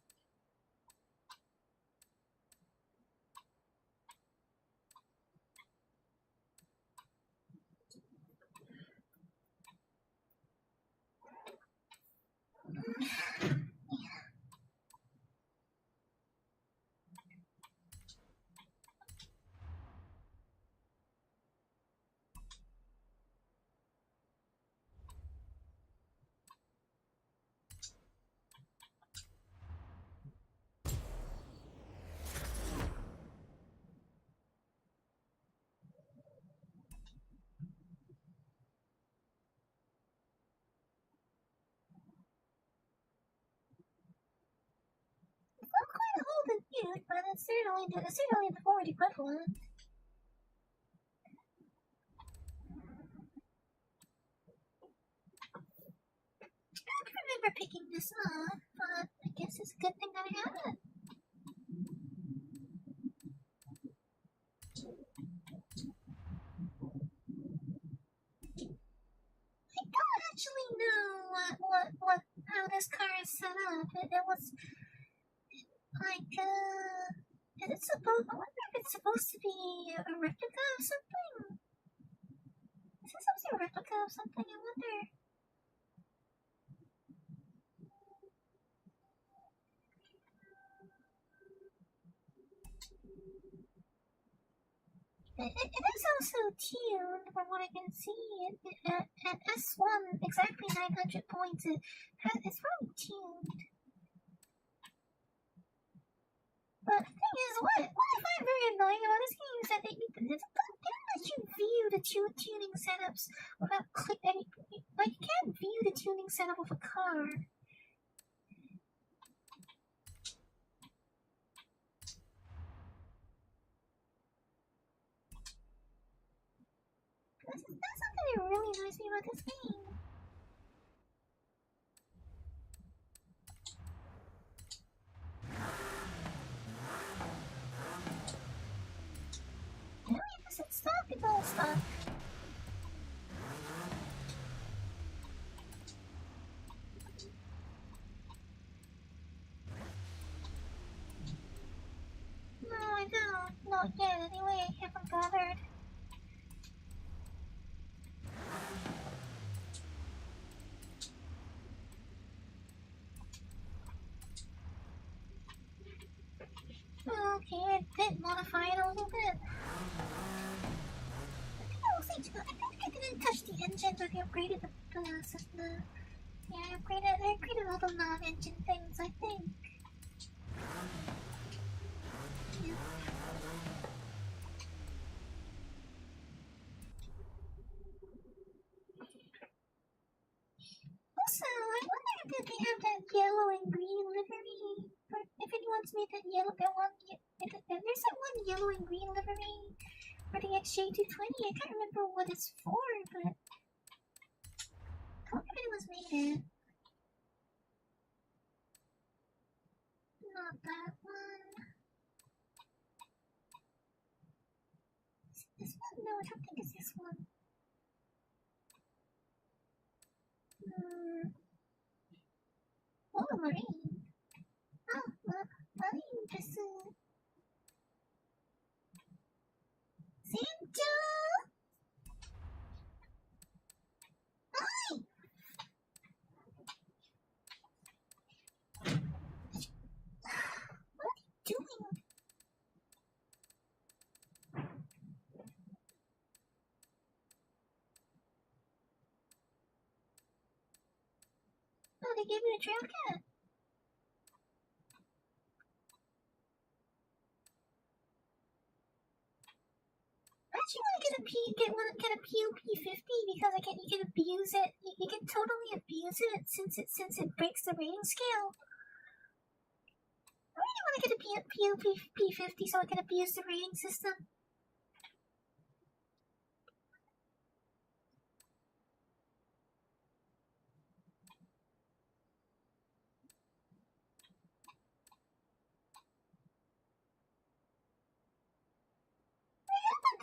Cute, but it's certainly the forward equivalent. I don't remember picking this up, but I guess it's a good thing that I have it. I don't actually know how this car is set up. It was like, is it supposed? I wonder if it's supposed to be a replica of something. Is it supposed to be a replica of something? I wonder. It is also tuned, from what I can see. At S1, exactly 900 points. It's probably tuned. But the thing is, what I find very annoying about this game is that they don't let you view the tuning setups without clicking. Like, you can't view the tuning setup of a car. That's something that really annoys me about this game. If it's stuck, it's all stuck. No, I don't. Not yet, anyway. I haven't bothered. Okay, I did modify it a little bit. I didn't touch the engine, but I upgraded the system. Yeah, I upgraded all the non-engine things, I think. Yeah. Also, I wonder if they have that yellow and green livery. Or if anyone's made that yellow, there's that one yellow and green livery for the XJ220. I can't remember what it's for, but I wonder if anyone's made it. Not that one. This one? No, I don't think it's this one. Oh, marine. Oh, marine, just Santa! Hi! What are you doing? Oh, they gave me a trail cat. I actually want to get a POP50 because you can abuse it. You can totally abuse it since it breaks the rating scale. I really want to get a POP50 so I can abuse the rating system.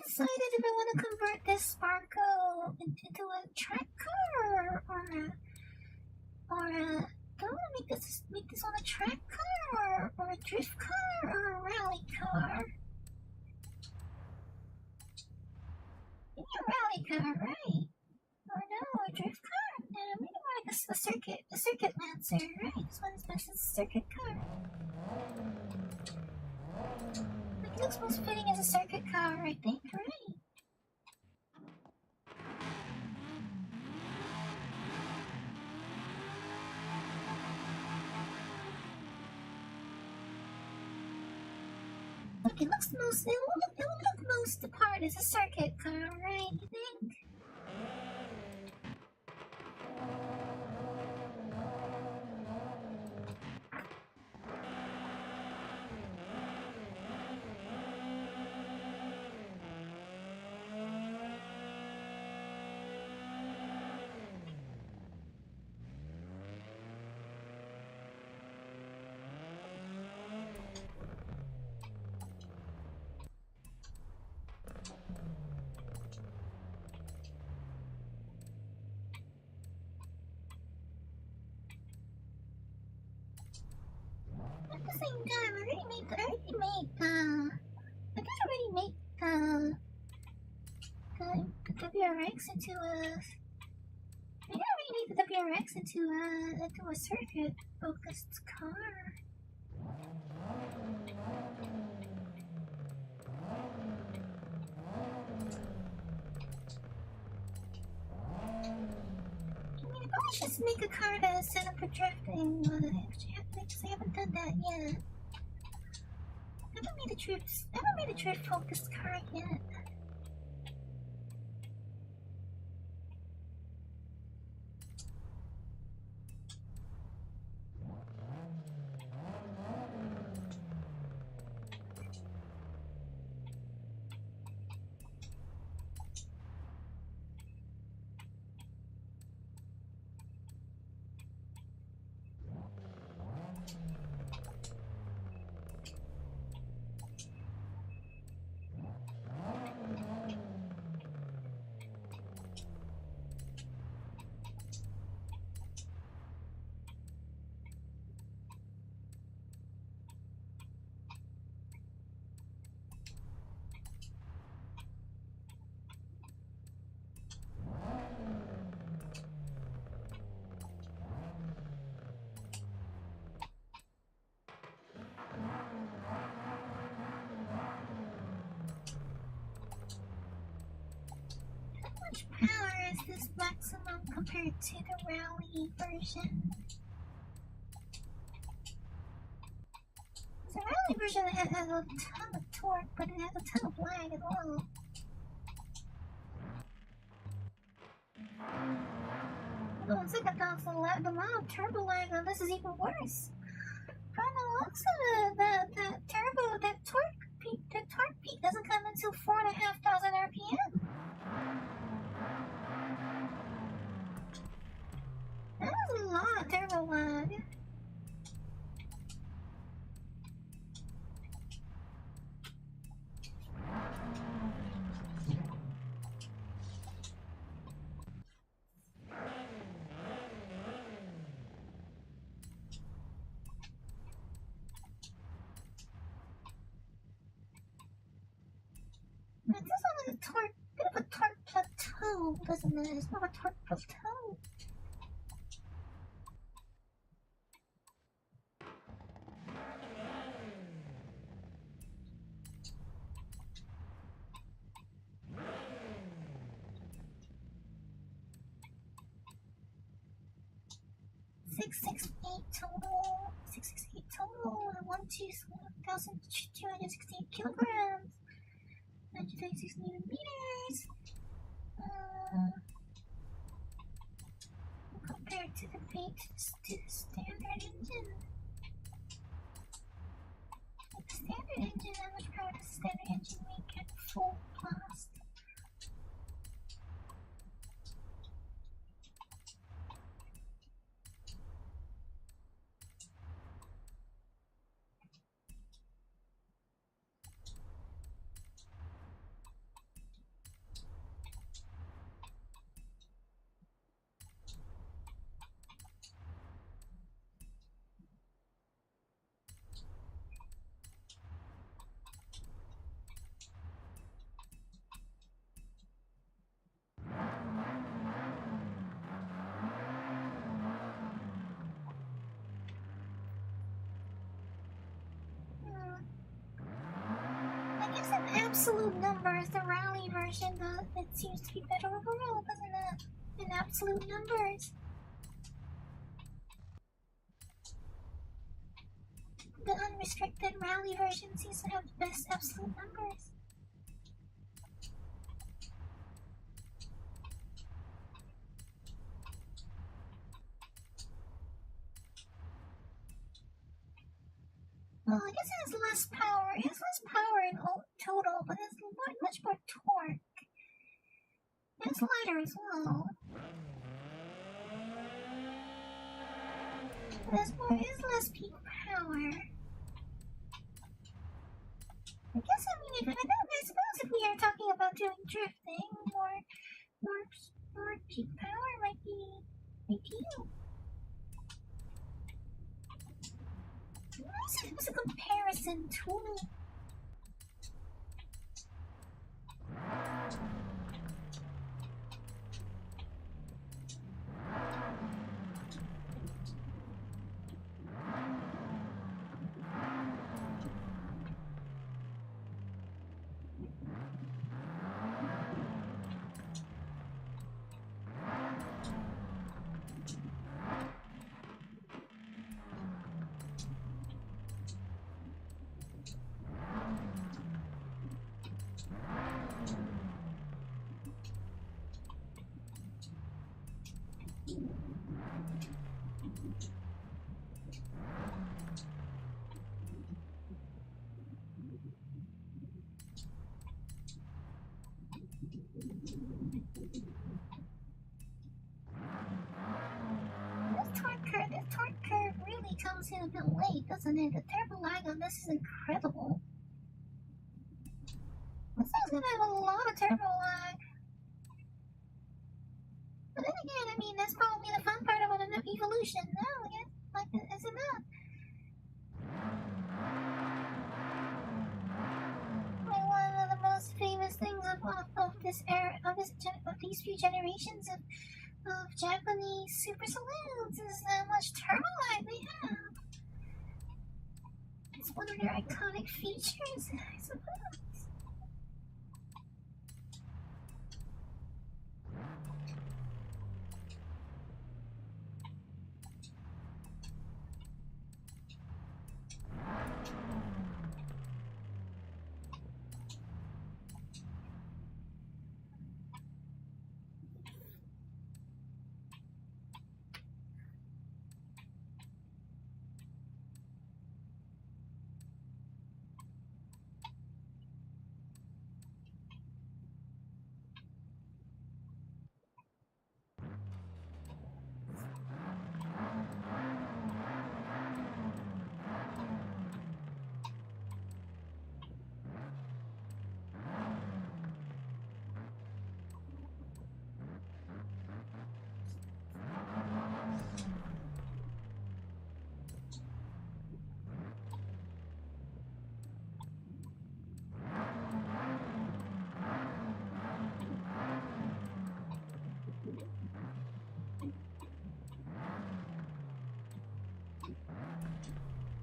Decided if I want to convert this Sparko into a track car or do I want to make this on a track car or a drift car or a rally car? Maybe a rally car, right? Or no, a drift car? No, maybe more like a circuit lancer, right? This one's best as a circuit car. It looks most fitting as a circuit car, I think, right? Look, it will look most the part as a circuit car, right? You think? At the same time, I already made the WRX into a. I already made the WRX into a circuit-focused car. Just make a car that is set up for drifting. I haven't done that yet. I haven't made a drift focused car yet. How much power is this maximum compared to the rally version? The rally version has a ton of torque, but it has a ton of lag as well. Although on second thoughts, the amount of turbo lag on this is even worse. From the looks of that torque peak doesn't come until 4,500 RPM. That was a lot of turbo lag. It does look like a bit of a torque plateau, doesn't it? It's not a torque plateau. Six six eight total. 668 total. 1,268 kilograms. 936 newton meters. Compared to the standard engine. The standard engine, how much power does the standard engine make at full blast? I guess in absolute numbers, the rally version, it seems to be better overall, doesn't it? In absolute numbers. The unrestricted rally version seems to have the best absolute numbers. Well, I guess it has less power. It has less power in total, but it has much more torque. It's lighter as well. It has less peak power. I suppose if we are talking about doing drifting, more peak power might be ideal. What's a comparison tool? This torque curve really comes in a bit late, doesn't it? The turbo lag on this is incredible. This thing's gonna have a lot of turbo lag. But then again, I mean, that's probably the fun part about an evolution. No, yeah, like, is it not? Like, one of the most famous things of this era, of these few generations of Japanese super saloons is how much turbo lag they have. It's one of their iconic features, I suppose.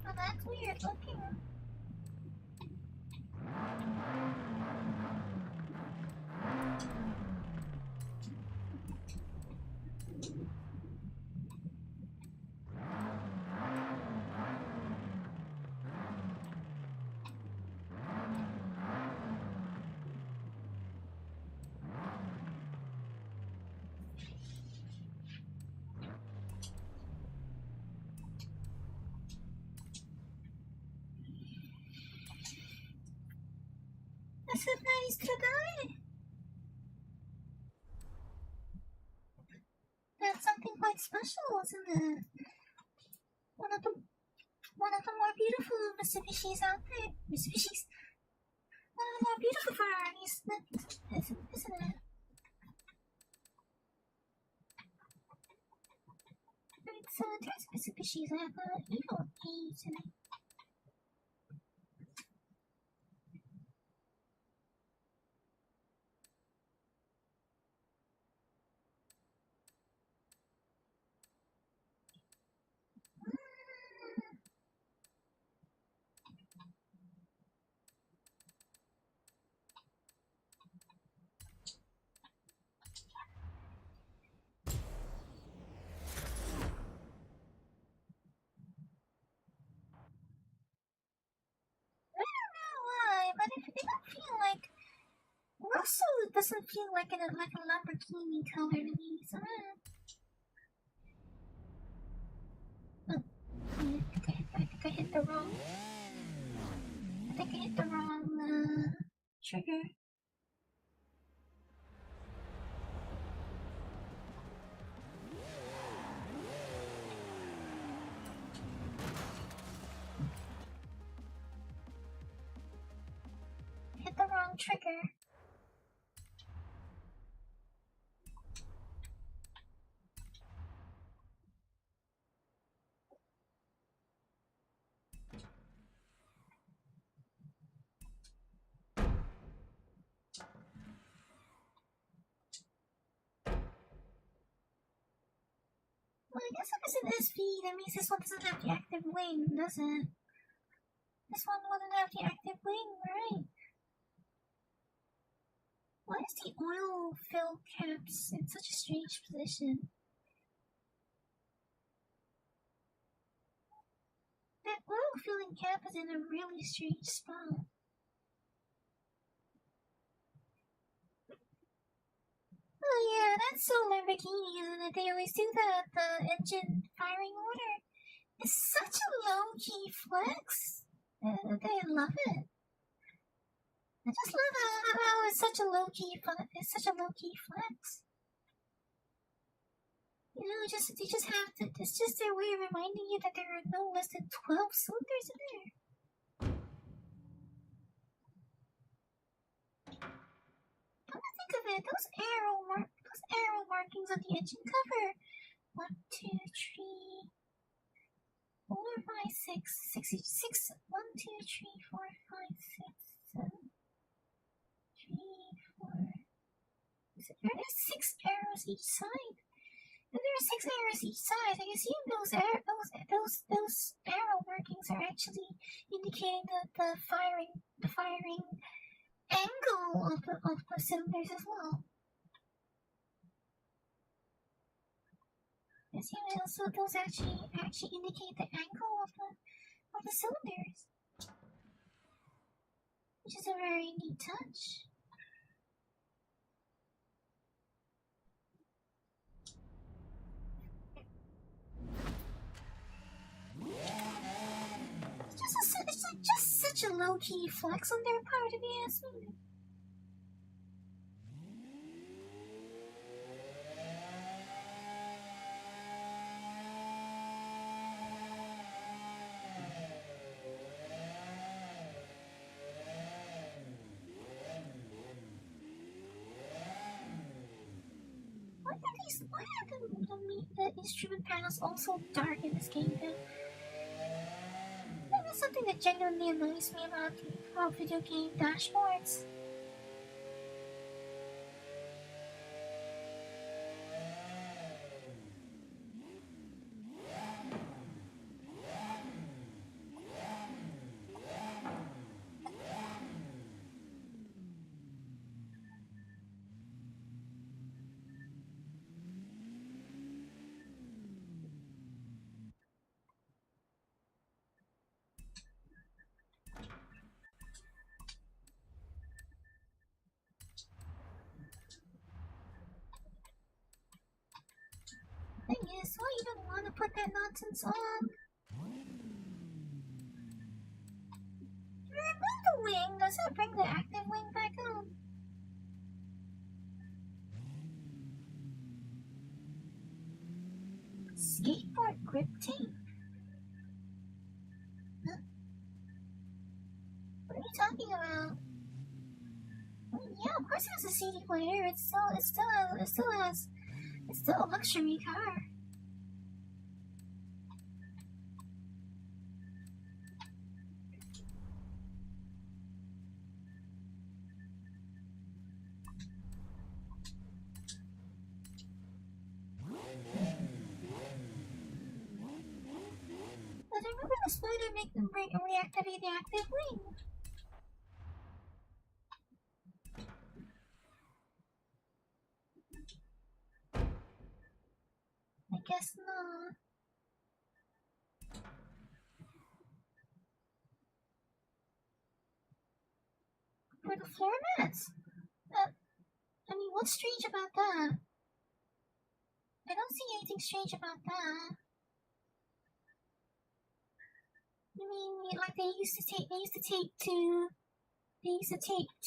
Well, that's weird looking. This is nice today. That's something quite special, isn't it? One of the more beautiful Mitsubishis out there. Mitsubishis. One of the more beautiful Ferraris, isn't it? It's there's Mitsubishis that have evil aims in it. But it don't feel like Russell doesn't feel like a Lamborghini color to me. So I think I hit the wrong. I think I hit the wrong trigger. Hit the wrong trigger. Well, I guess if it's an SV, that means this one doesn't have the active wing, does it? This one wouldn't have the active wing, right? Why is the oil fill caps in such a strange position? That oil filling cap is in a really strange spot. Oh yeah, that's so Lamborghini, isn't it? They always do the engine firing order. It's such a low-key flex. They love it. I just love how it's such a low-key flex. You know, they just have to. It's just their way of reminding you that there are no less than 12 cylinders in there. Come to think of it, those arrow markings on the engine cover. 1, 2, 3, 4, 5, 6, 6, 6. 1, 2, 3, 4, 5, 6, 7, 3, 4. There are 6 arrows each side. If there are 6 arrows each side, I assume those arrow markings are actually indicating the firing angle of the cylinders as well. I assume also those actually indicate the angle of the cylinders, which is a very neat touch. It's just such a low-key flex on their part, if you ask me. Why are the instrument panels also dark in this game then? That is something that genuinely annoys me about video game dashboards. Thing is, why you don't want to put that nonsense on? Remove the wing. Does that bring the active wing back on? Skateboard grip tape. Huh? What are you talking about? Yeah, of course it has a CD player. It's still a luxury car. But remember the spoiler make them reactivate the active wing. I guess not. For the floor mats? I mean, what's strange about that? I don't see anything strange about that. You mean, like they used to tape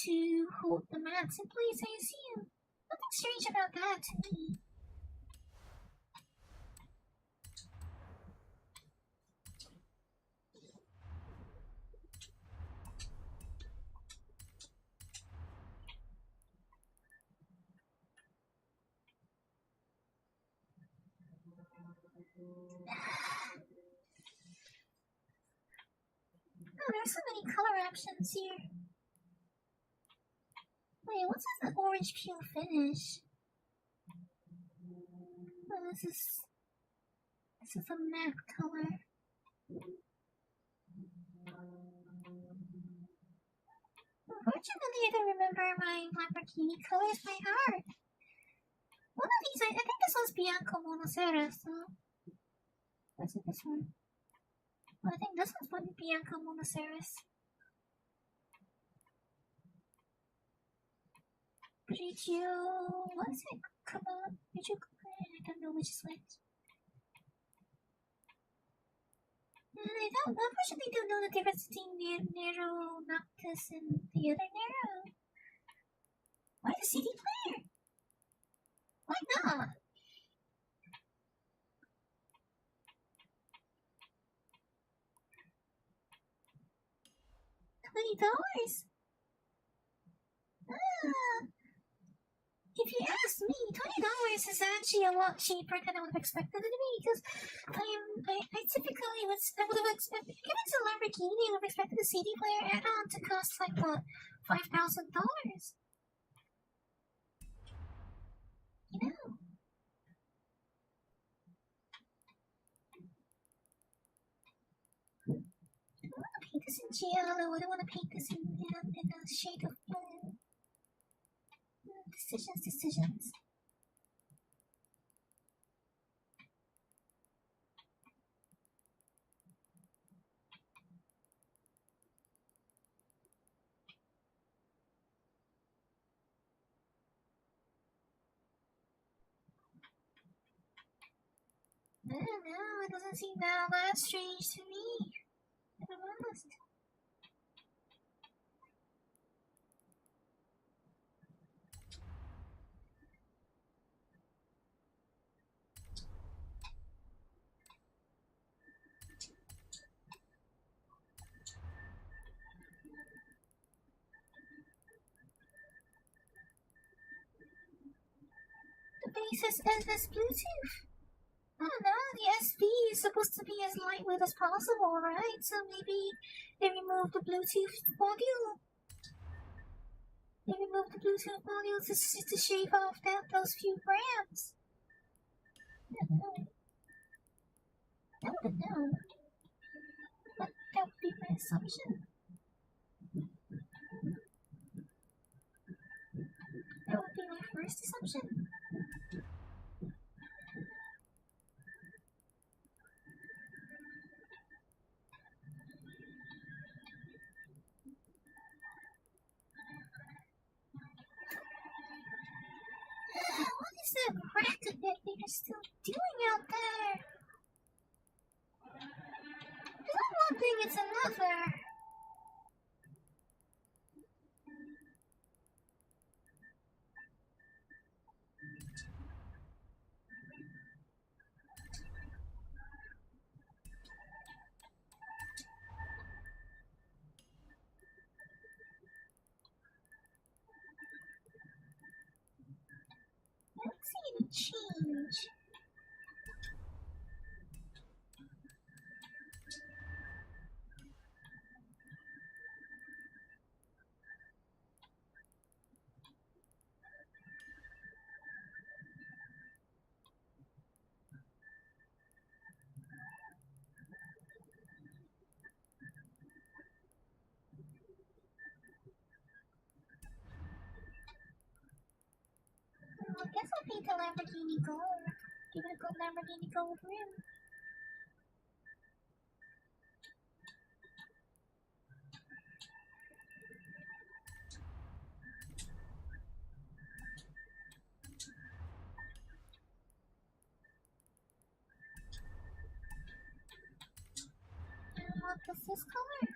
to hold the mats in place, I assume. Nothing strange about that to me. Oh, there's so many color options here. Wait, what's with the orange peel finish? Oh, this is a matte color. Unfortunately, I don't remember my Lamborghini colors by heart. One of these, I think this one's Bianco Monocera, so... What's it, this one? Well, I think this one's probably Bianco Monoceros. What is it? Come on, I don't know which is which. Unfortunately, don't know the difference between Nero Noctis and the other Nero. Why the CD player? Why not? $20? If you ask me, $20 is actually a lot cheaper than I would have expected it to be, because I typically would have expected, if it's a Lamborghini, I would have expected the CD player add-on to cost like what, $5,000. You know. I don't want to paint this in giallo. I don't want to paint this in a shade of blue. Decisions. I don't know, it doesn't seem that strange to me, if I'm honest. The base has Bluetooth. I don't know, the SP is supposed to be as lightweight as possible, right? So maybe they removed the Bluetooth module. They removed the Bluetooth module to shave off those few grams. I don't know. I wouldn't know. But that would be my assumption. That would be my first assumption. What is that racket that they're still doing out there? It's not one thing, it's another. Let's see the change. I guess I'll paint the Lamborghini gold. Give it a good Lamborghini gold rim. And what is this color?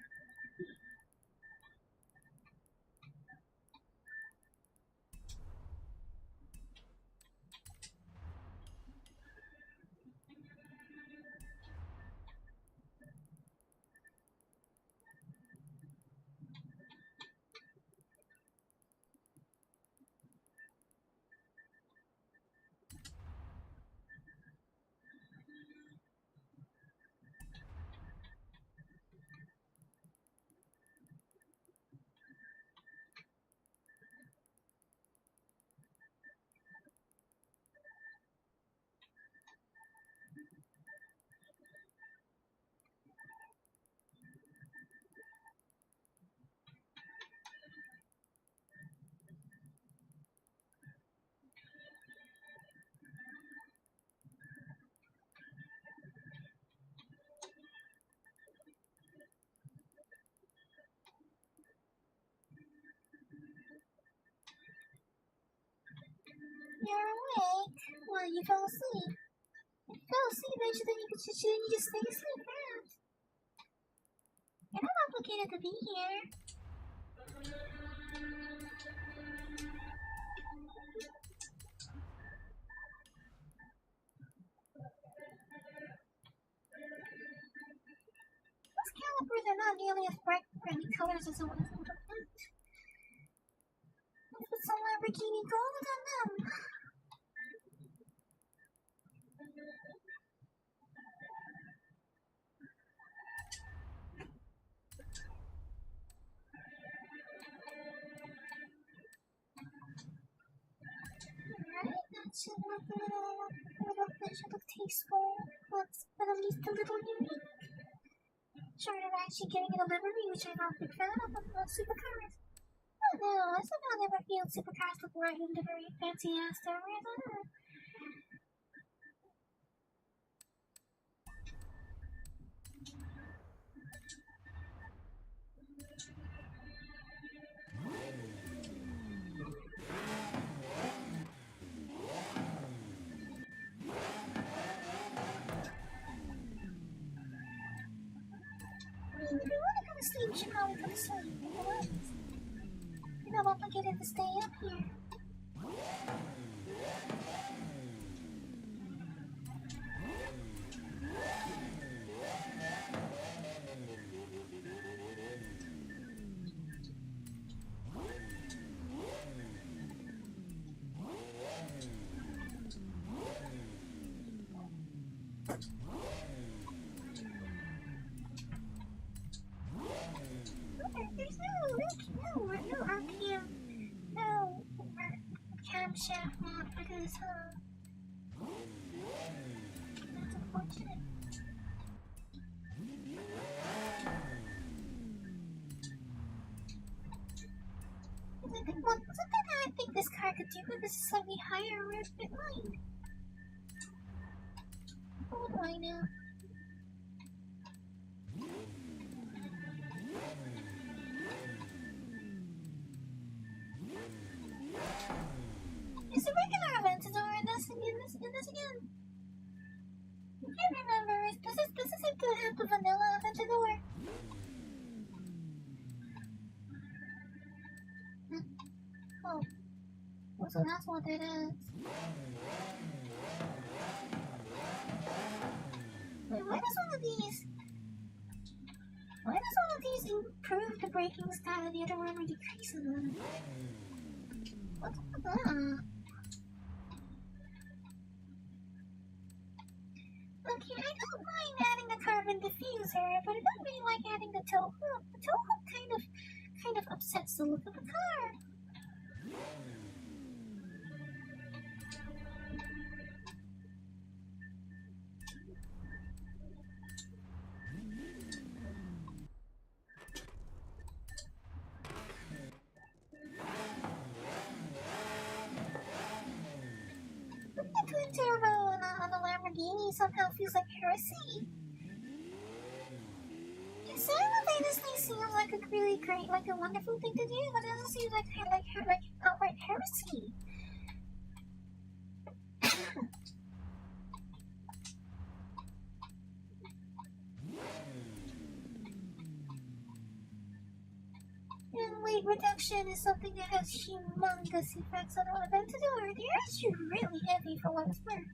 You're awake. Well, you fell asleep. If you fell asleep, then shouldn't you just stay asleep around? You're not obligated to be here. Those calipers are not nearly as bright colors as the ones on the front. Let's put some Lamborghini gold on them. Alright, that should look tasteful, but at least a little unique. Sure, I'm actually getting a livery, which I'm not a big fan of supercars. Oh no, I somehow never feel supercars look right into very fancy ass stories. If you want to go to sleep, you should probably go to sleep. You're not obligated to stay up here. There's no RPM, no camshaft mod for this, huh? That's unfortunate. Something that I think this car could do with is slightly higher rear fit line. What do I know? Is the regular Aventador in this again? I can't remember. Does this have to have the vanilla Aventador? Oh. So that's what it is. Wait, why does one of these improve the braking style and the other one decrease them? What's with that? Okay, I don't mind adding the carbon diffuser, but I don't really like adding the tow hook. The tow hook kind of upsets the look of the car. The twin turbo on the Lamborghini somehow feels like heresy. It simultaneously seems like a really great, like a wonderful thing to do, but it also seems like outright heresy. And weight reduction is something that has humongous effects on all events to do. They're actually really heavy for what it's worth.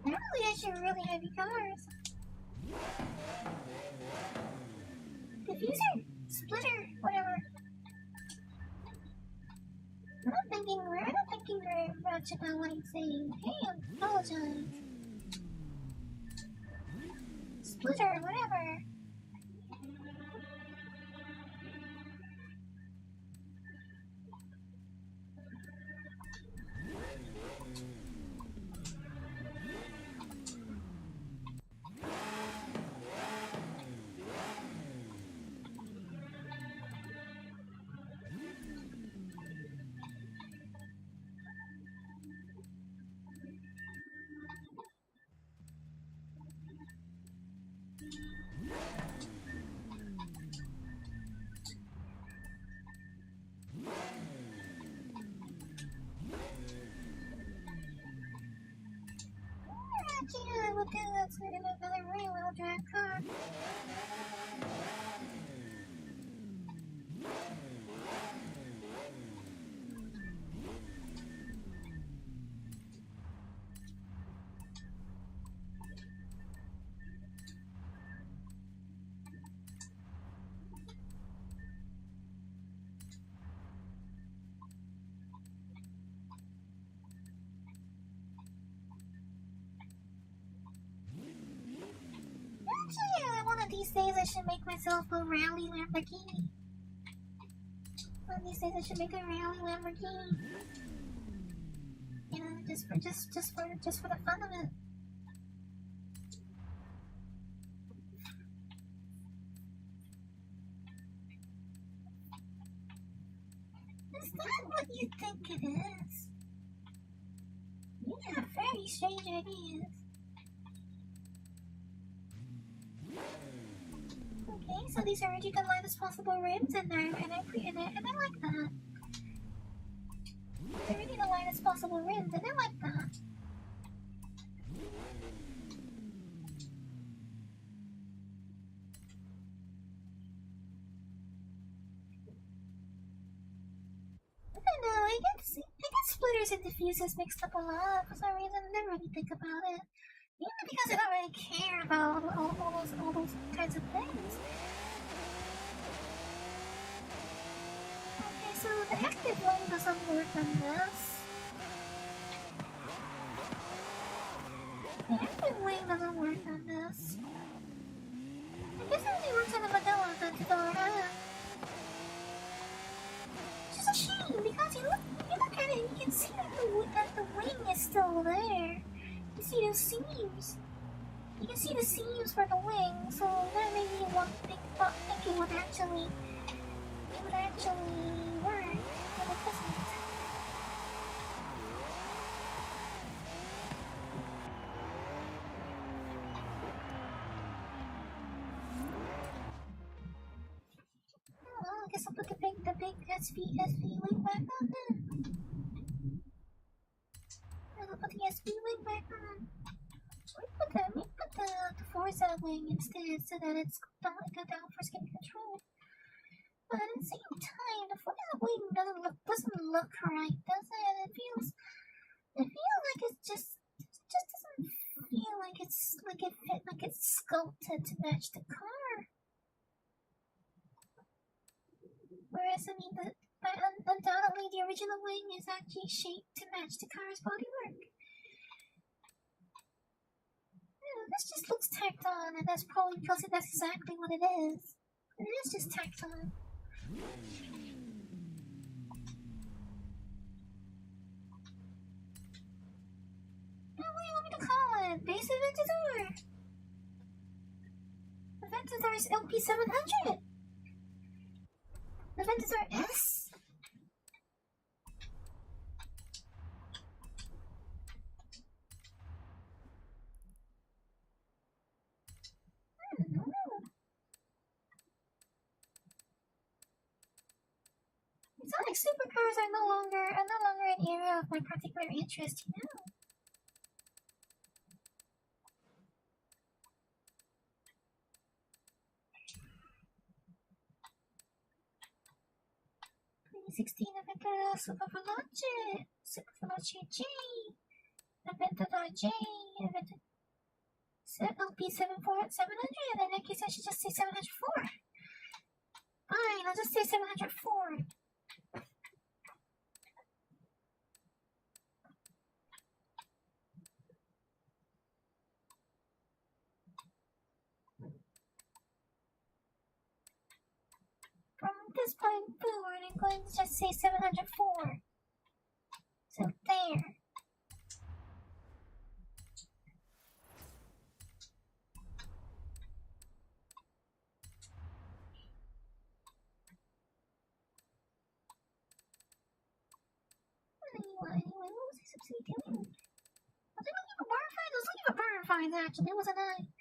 They're really heavy cars. Diffuser, splitter, whatever. I'm not thinking very much about like saying, hey, I apologize. Splitter, whatever. we're in another rear-wheel drive car. Actually, one of these days I should make myself a rally Lamborghini. One of these days I should make a rally Lamborghini. You know, just for the fun of it. Is that what you think it is? You have very strange ideas. Okay, so these are already the lightest possible rims, and I like that. They're already the lightest possible rims, and I like that. I don't know, I get splitters and diffusers mixed up a lot for some reason. I never really think about it. Maybe because I don't really care about all those kinds of things. Okay, so the active one doesn't work on this. The active wing doesn't work on this. I guess it only works on the vanilla Ventador. Which is a shame because you look at it and you can see that the wing is still there. You see those seams. You can see the seams for the wing, so that made me want to think it would actually work, but it doesn't. Oh, I guess I'll put the big SV wing back on then. I'll put the SV wing back on. We put the Forza wing instead so that it's go down for skin control. But at the same time, the Forza wing doesn't look right, does it? It feels like it just doesn't feel like it's sculpted to match the car. Whereas undoubtedly the original wing is actually shaped to match the car's bodywork. This just looks tacked on, and that's probably because that's exactly what it is. It is just tacked on. What do you want me to call it? Basic Ventador. The Ventador is LP700. The Ventador S. It's not like supercars are no longer an area of my particular interest, you know. Aventador Super Veloce J, Aventador J, LP700, and in that case I should just say 704. Fine, I'll just say 704. From this point forward, I'm going to just say 704. So there. Anyway, what was I supposed to be doing? Was I looking for barn finds? I was looking for barn finds, actually, wasn't I?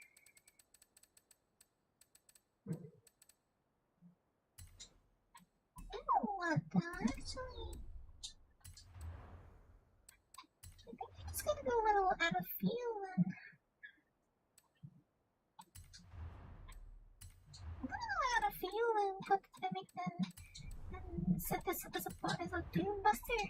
What actually? I think I'm just gonna go a little out of field and set this up as a Doom Buster.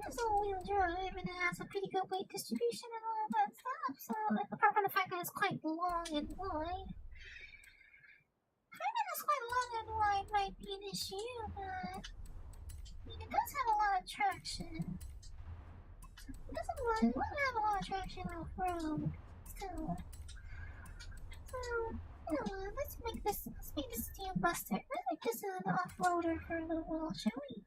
It's all-wheel drive and it has a pretty good weight distribution and all that stuff. So, like, apart from the fact that it's quite long and wide, the fact that it's quite long and wide might be an issue, but I mean, it does have a lot of traction. It doesn't have a lot of traction off-road. Still. So, you know, let's make this Doom Buster. Let's make this an off-roader for a little while, shall we?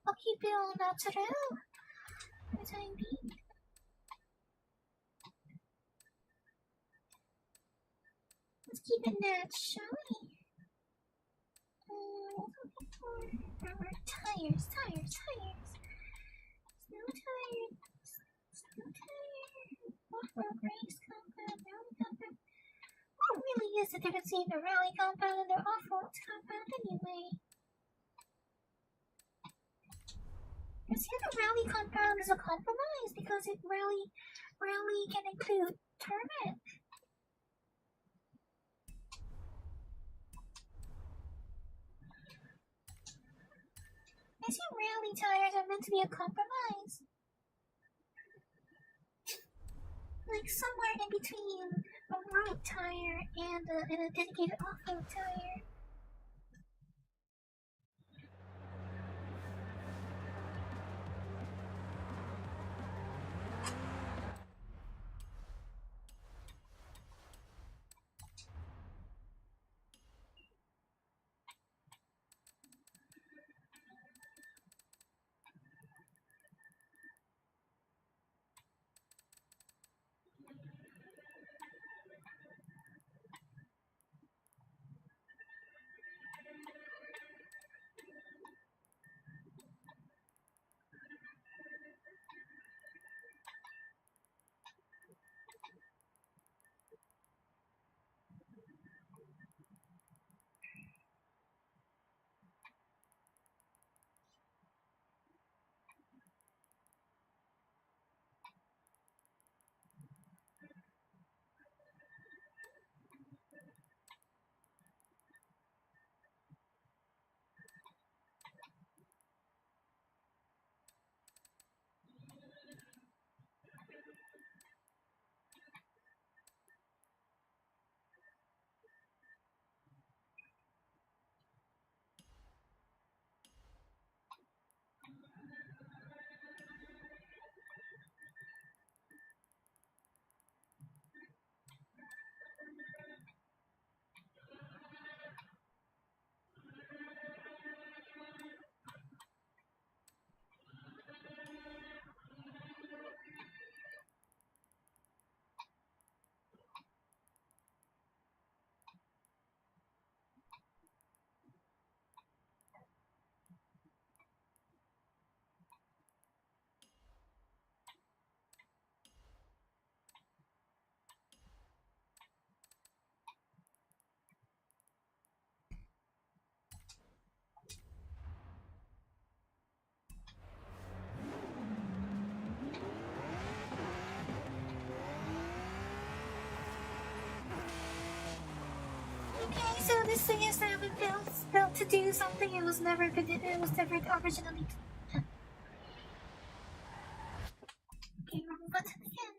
I'll keep it all natural for the time being. Let's keep it natural. For tires. Snow tire. Off-road race compound, rally compound. What really is the difference between a rally compound and their off-road compound anyway? I see the rally compound is a compromise because rally can include tarmac. I see rally tires are meant to be a compromise. Like somewhere in between a road tire and a dedicated off-road tire. Okay, so this thing is now been built to do something it was never originally. Okay, wrong button again.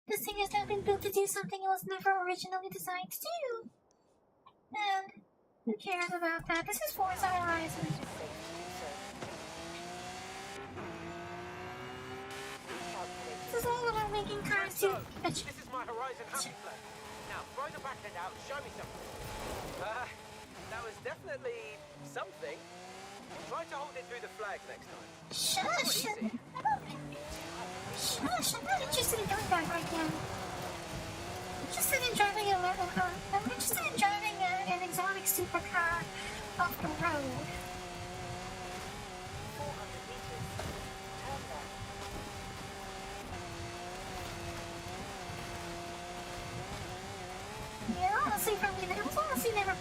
This thing has now been built to do something it was never originally designed to do. And who cares about that? This is Forza Horizon. This is all about making cars too. This is my Horizon Happy Flag. Now, throw the back end out and show me something. That was definitely something. Try to hold it through the flag next time. Shush! Shush! I'm not interested in doing that right now. I'm interested in driving an exotic supercar off the road. 400 meters. Turn left. Yeah, honestly, from the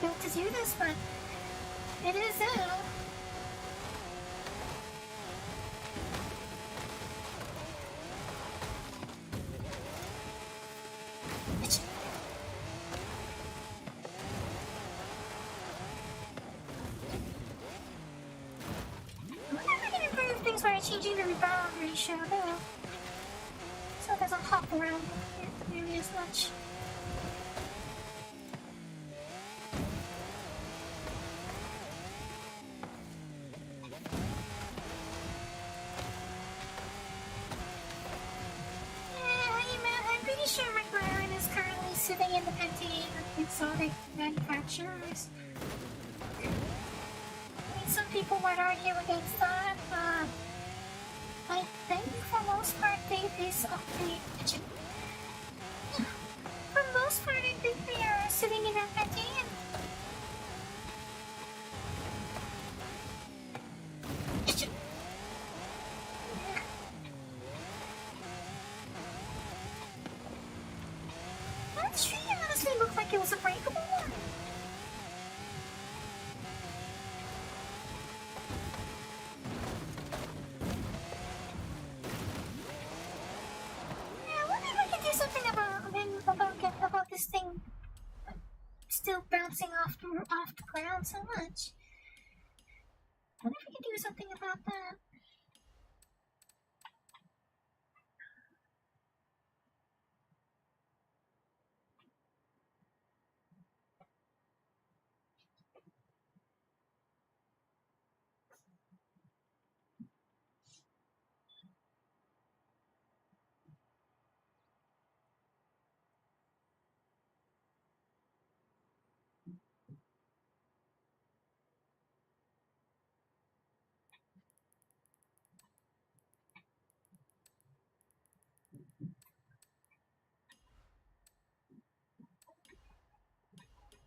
built to do this, but it is out. Things by changing the rebound ratio, though. So it doesn't hop around nearly as much. I'm pretty sure McLaren is currently sitting in the Pentium of exotic manufacturers. Some people might argue against that, but I think for most part for most part I think they are sitting in a Pentium. That tree honestly looked like it was a breakable one. About this thing still bouncing off the ground so much. I wonder if we can do something about that.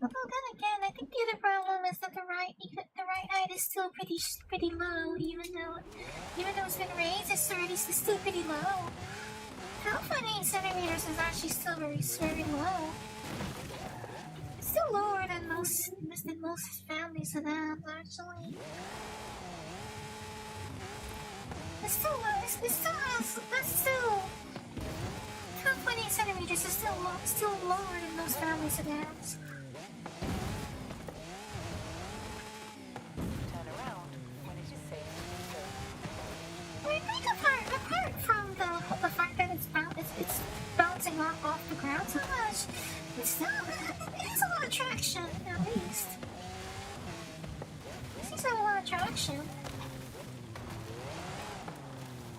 Although then again, I think the other problem is that the right height is still pretty low, even though it's been raised, it's still pretty low. 12.8 centimeters is actually still very low. It's still lower than most families have actually. It's still low. That's still 12.8 centimeters is still lower than most family sedans. Turn around when it is safe to do so. I think apart from the fact that it's bouncing off the ground so much, it has a lot of traction, at least. It seems to have a lot of traction.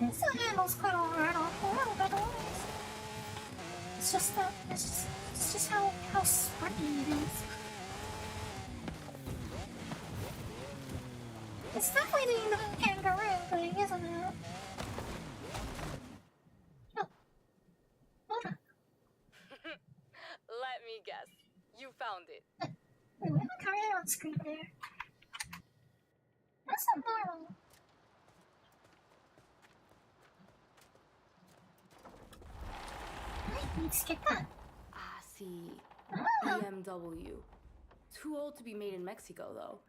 It still handles quite alright off the road, otherwise. It's just how sparky it is. It's definitely the kangaroo thing, isn't it? Oh. Hold on. Let me guess. You found it. Wait, we have a Kārri on screen there. That's not normal. Let's get that. Ah, see. Ah. BMW. Too old to be made in Mexico, though.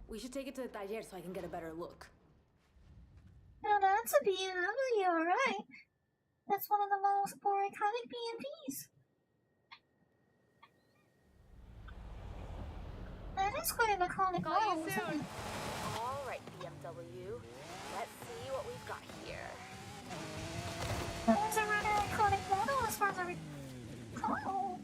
We should take it to the taller so I can get a better look. Now that's a BMW, alright. That's one of the more iconic BMWs. That is quite an iconic model, isn't it? All right, BMW. Let's see what we've got here. That was a rather iconic model as far as I recall.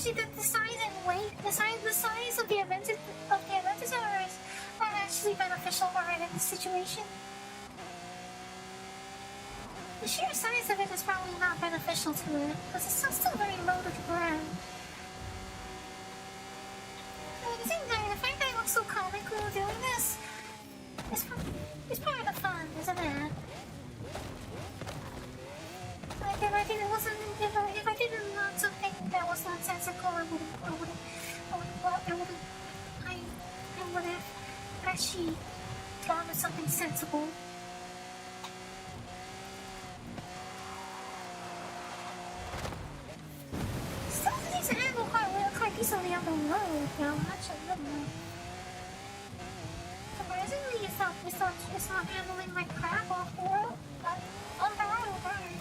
actually the size and weight, the size of the Aventadors are actually beneficial for it in this situation. The sheer size of it is probably not beneficial to it, because it's still very low to the ground. At the same time, the fact that it looks so comical doing this is part of the fun, isn't it? Like, if I did not something that was nonsensical, I would have actually gone with something sensible. Still needs to handle quite decently on the road, though. Actually, really. Surprisingly, it's not handling like crap off the road, but on the road, right?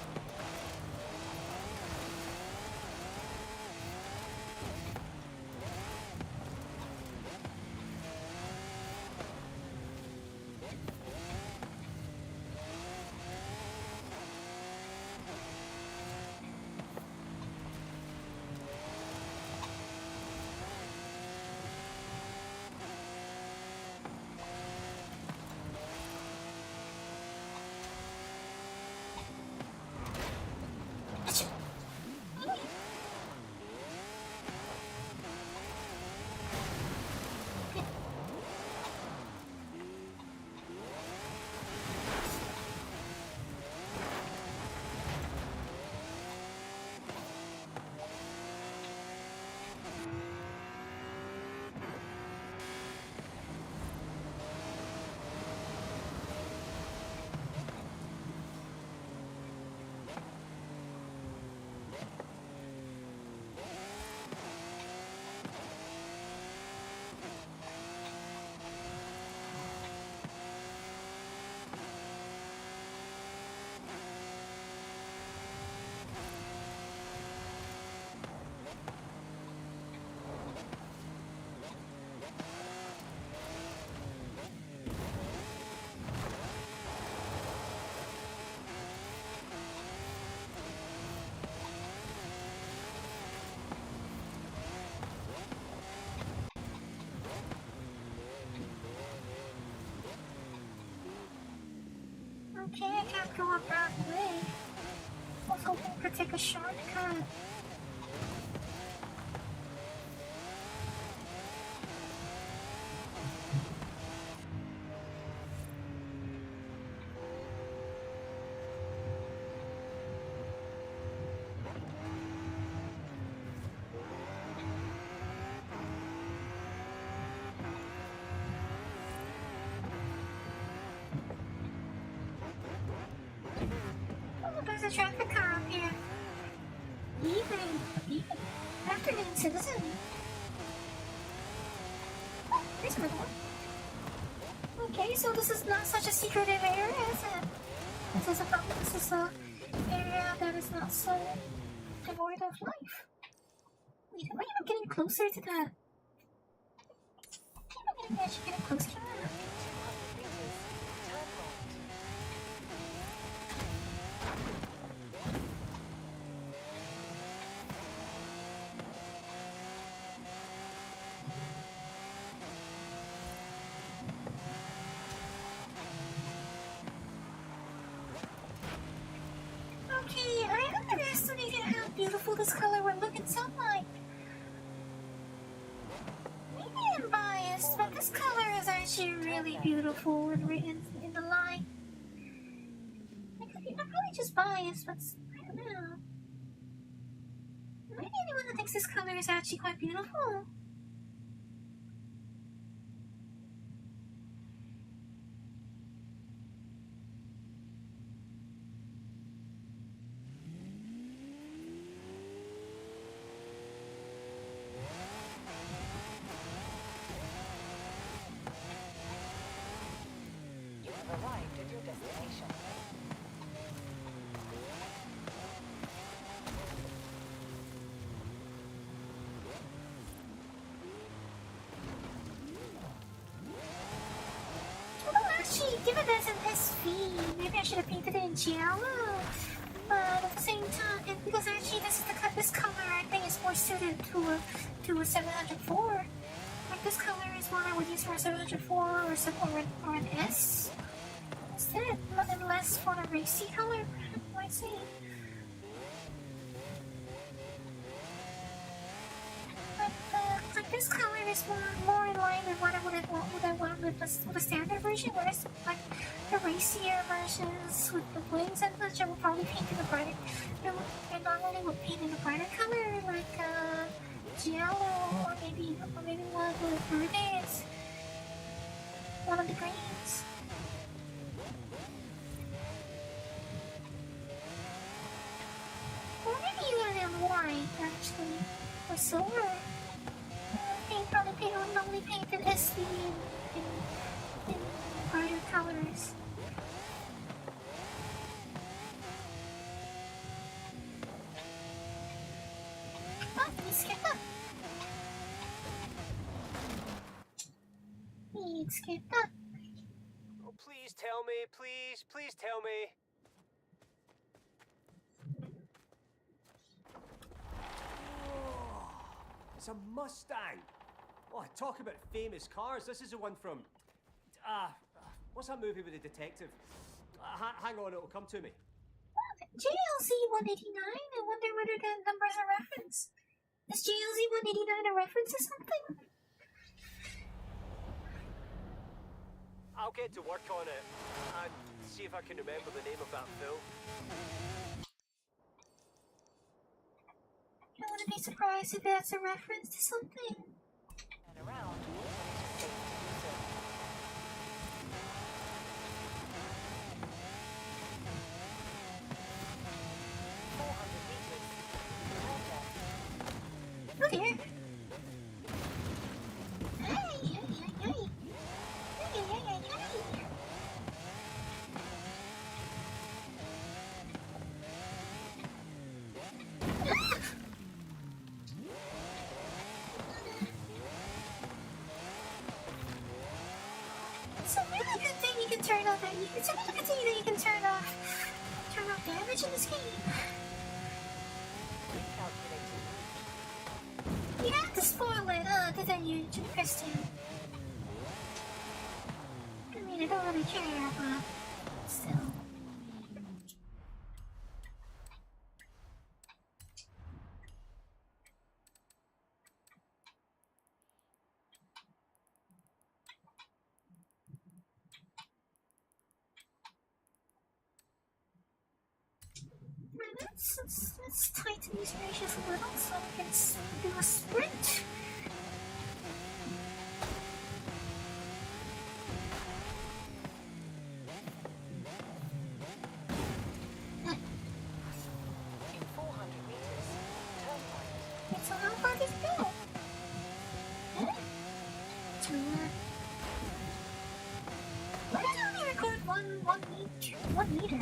Okay, I can't go up that way. I was hoping to take a shortcut. There's a traffic car up here. Even afternoon citizen. Oh, there's another one. Okay, so this is not such a secretive area, is it? This is a area that is not so devoid of life. Wait, am I even getting closer to that? I'm actually getting closer to that. Okay, I underestimated how beautiful this color would look in sunlight. Maybe I'm biased, but this color is actually really beautiful when written in the light. I'm probably just biased, but I don't know. Maybe anyone that thinks this color is actually quite beautiful. Arrived at your destination. Well, actually, given this an SV, maybe I should have painted it in yellow. But at the same time, because actually this color I think is more suited it to a 704. Like this color is one I would use for a 704 or an S. Instead, less for a racy color, I see. Like this color is more in line with what I want with the standard version, whereas like the racier versions with the wings and such, I will probably paint in a brighter. I normally would paint in a brighter color, like yellow or maybe one of the verdes, one of the greens. Or maybe even in white, actually, or silver. I normally painted SV in brighter colors. Oh, you skipped up. You skipped up. Oh, please tell me, please tell me. Oh, it's a Mustang. Oh, talk about famous cars. This is the one from... what's that movie with the detective? Hang on, it'll come to me. JLZ 189? I wonder whether that number's a reference. Is JLZ 189 a reference to something? I'll get to work on it and see if I can remember the name of that film. I wouldn't be surprised if that's a reference to something. And around when it's safe to do so. Oh dear. Hey, hey, hey, hey. Hey, hey, hey, hey. It's a really good thing you can turn off. It's a really good thing that you can turn off damage in this game. You have to spoil it, because then you pressed it. I mean, I don't really care, but still. Let's tighten these ratios a little so we can do a sprint. In 400 meters, turn right. Okay, so how far does it go? Why does it only record one meter?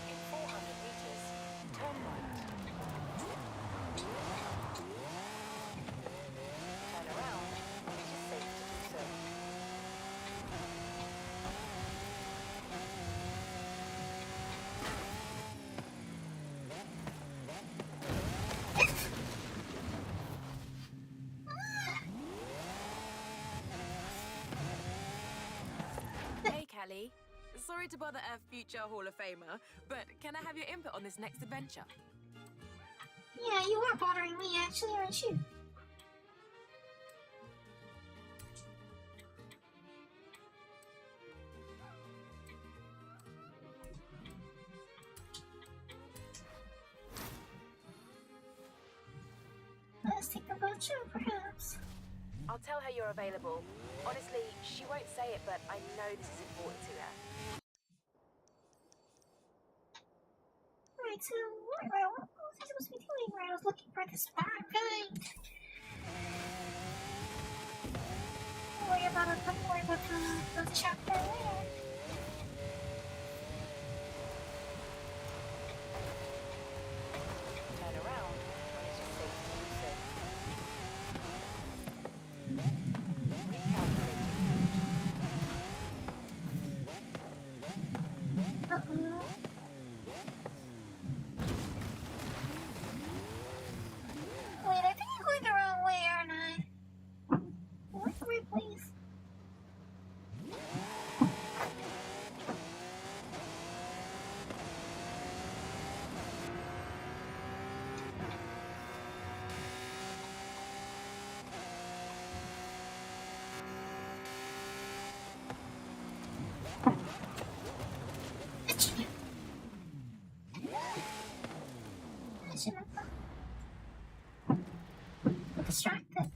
In 400 meters, turn right. Turn around when it is safe to do so. Hey, Callie. Sorry to bother a future Hall of Famer, but can I have your input on this next adventure? Yeah, you are bothering me, actually, aren't you? Let's take the boat show, perhaps. I'll tell her you're available. Honestly, she won't say it, but I know this is important to her. Right, so what was I supposed to be doing? Right, I was looking for this bar, right? Don't worry about it, don't worry about the chapter later. Turn around when it's safe to do so. Uh-oh. Wait, I think I'm going the wrong way, aren't I? What's the right place? I should have distracted.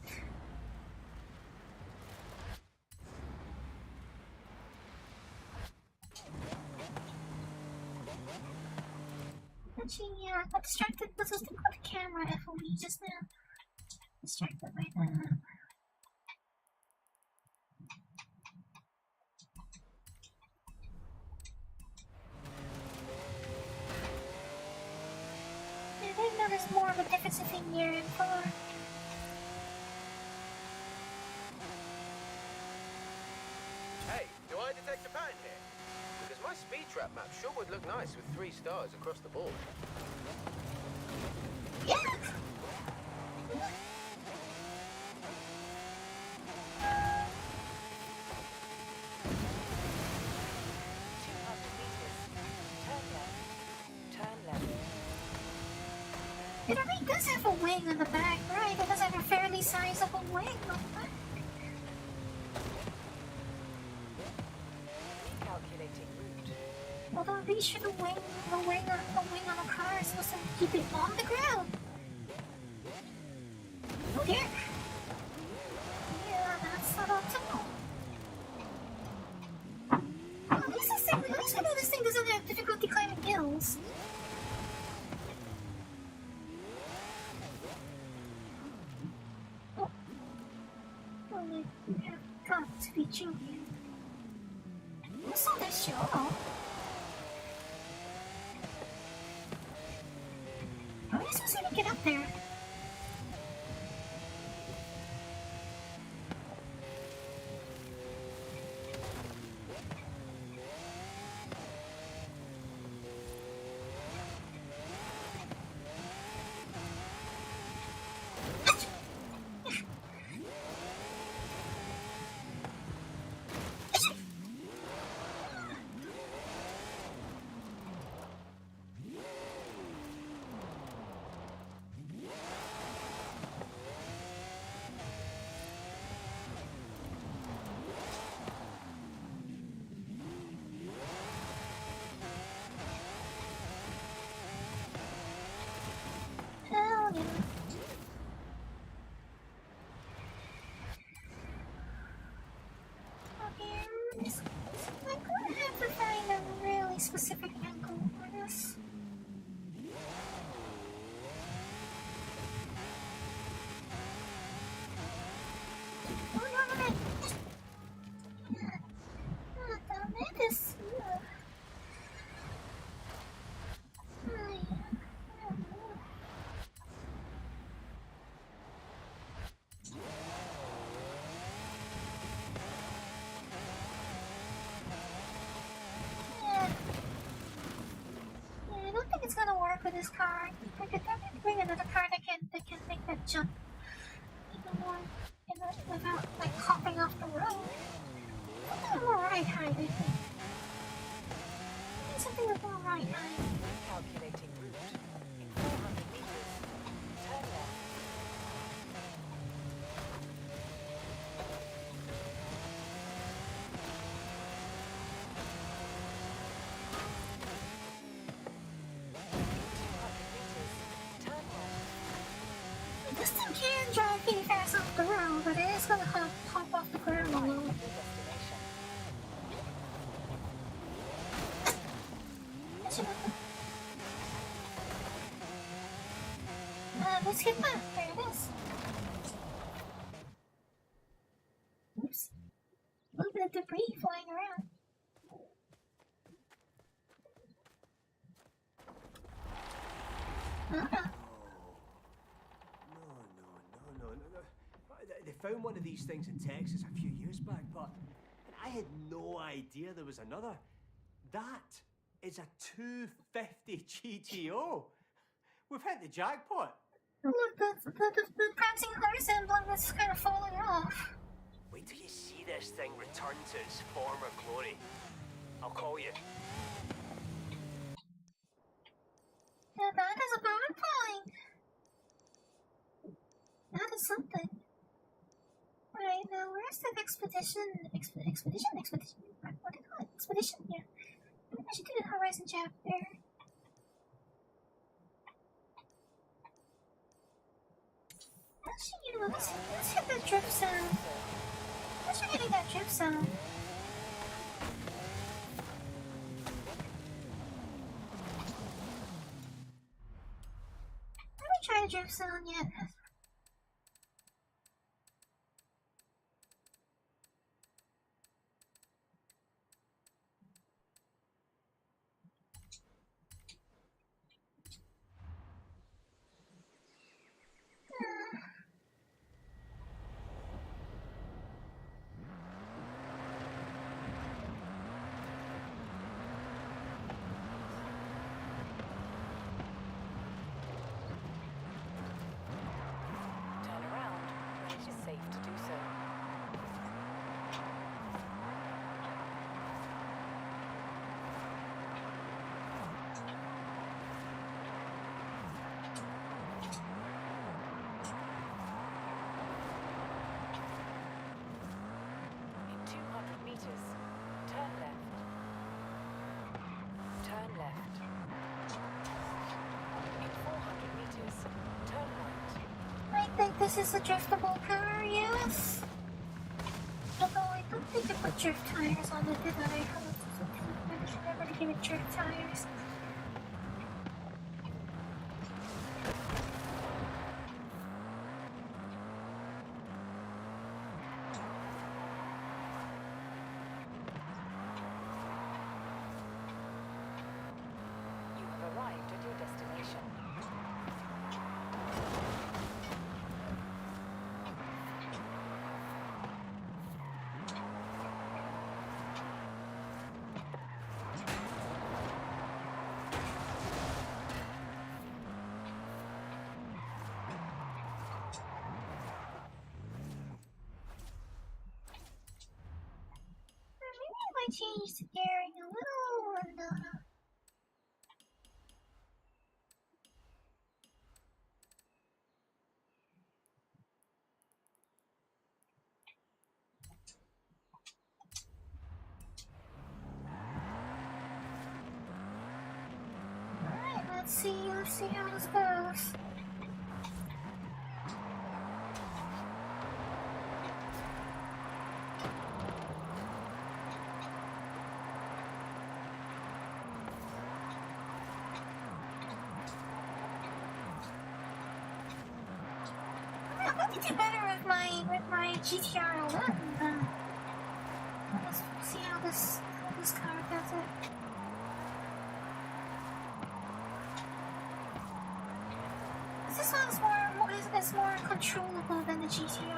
Actually, yeah, I got distracted because I was thinking about the camera FOV just now. Distracted by that. I didn't notice more of a difference between year and far. Hey, do I detect a pattern here? Because my speed trap map sure would look nice with 3 stars across the board. Yeah! Turn left. It already does have a wing on the back, right? It does have a fairly sizable wing on the back. Recalculating route. Although I'm pretty sure the wing on the car is supposed to keep it on the ground. Oh dear. Yeah, that's not optimal. At least I know this thing doesn't have difficulty climbing hills. Oh, I have got to be joking. What's all this show? How are you supposed to get up there? Hell yeah. Okay, I'm gonna have to find a really specific angle for this. Oh no, no. Oh, damn it, this. I don't think it's gonna work with this car. I could definitely bring another car that can make that jump even more without like hopping off the road. Something more right height, I think. Something with more right height. Calculating route. In 400 meters, turn left. This thing just gonna hop off the ground alone. Let's get that. There it is. Oops. A little bit of debris flying around. No. They found one of these things in Texas a few years back, but I had no idea there was another. That is a 250 GTO. We've hit the jackpot. Look, the prancing horse emblem is kind of falling off. Wait till you see this thing return to its former glory. I'll call you. Yeah, that is a bad point. That is something. Right, now where's the expedition? Expedition? What do you call it? Expedition? Yeah. I think I should do the Horizon chapter. Actually, you know, let's hit that drift zone. Let's try hitting that drift zone. I haven't tried a drift zone yet. Turn around when it is safe to do so. In 200 meters, turn left. Turn left. In 400 meters, turn right. I think this is a driftable car, yes. Although I don't think I put drift tires on it, did I? I should never give it drift tires. You have arrived at your destination. Maybe I might change the gearing a little and Alright, let's see how this goes. I'm going to do better with my GTR 11. Let's see how this car does it. This one's more controllable than the GTR 11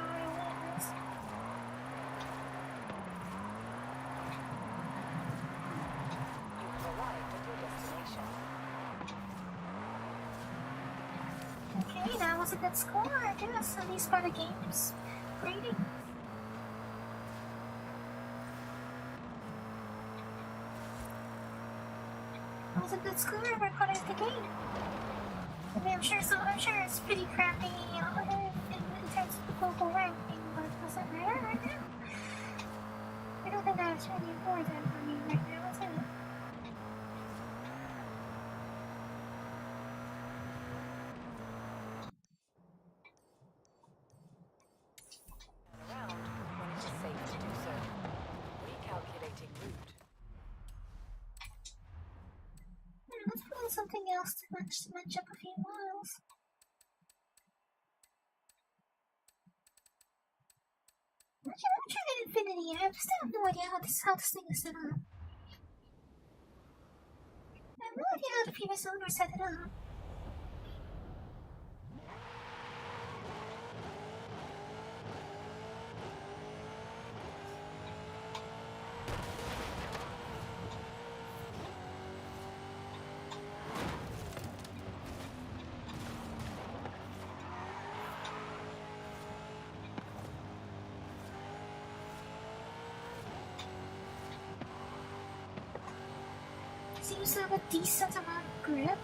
is. You have arrived at your destination. Okay, that was a good score, I guess, at least by the game's rating. That was a good score according to the game. I mean, I'm sure it's pretty crappy in terms of the global ranking, but does it matter right now? I don't think that's really important for me right now, is it? Turn nothing else to match up a few miles. I'm trying Infinity. I still have no idea how this thing is set up. I have no idea how the previous owner set it up. Seems to have a decent amount of grip.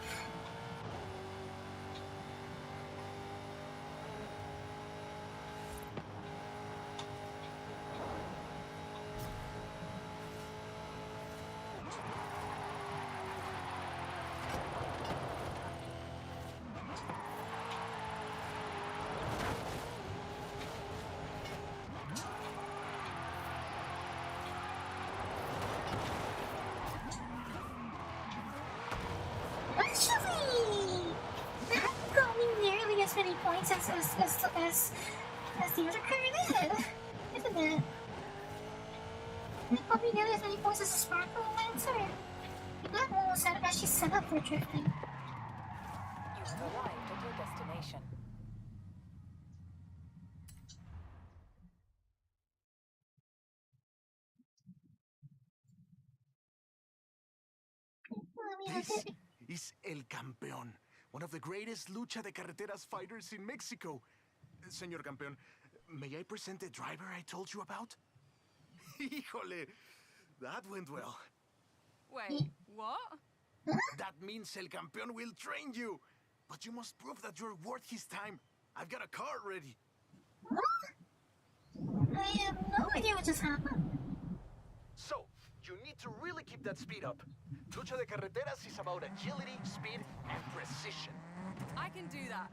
As many points as the other car did, isn't it? It got me nearly as many points as a Sparkle Lancer. That one was actually set up for drifting. You have arrived at your destination. This is El Campeón, one of the greatest lucha de carreteras fighters in Mexico. Señor Campeón, may I present the driver I told you about? Híjole, that went well. Wait, what? That means El Campeón will train you. But you must prove that you're worth his time. I've got a car ready. What? I have no idea what just happened. So, you need to really keep that speed up. Lucha de carreteras is about agility, speed, and precision. I can do that.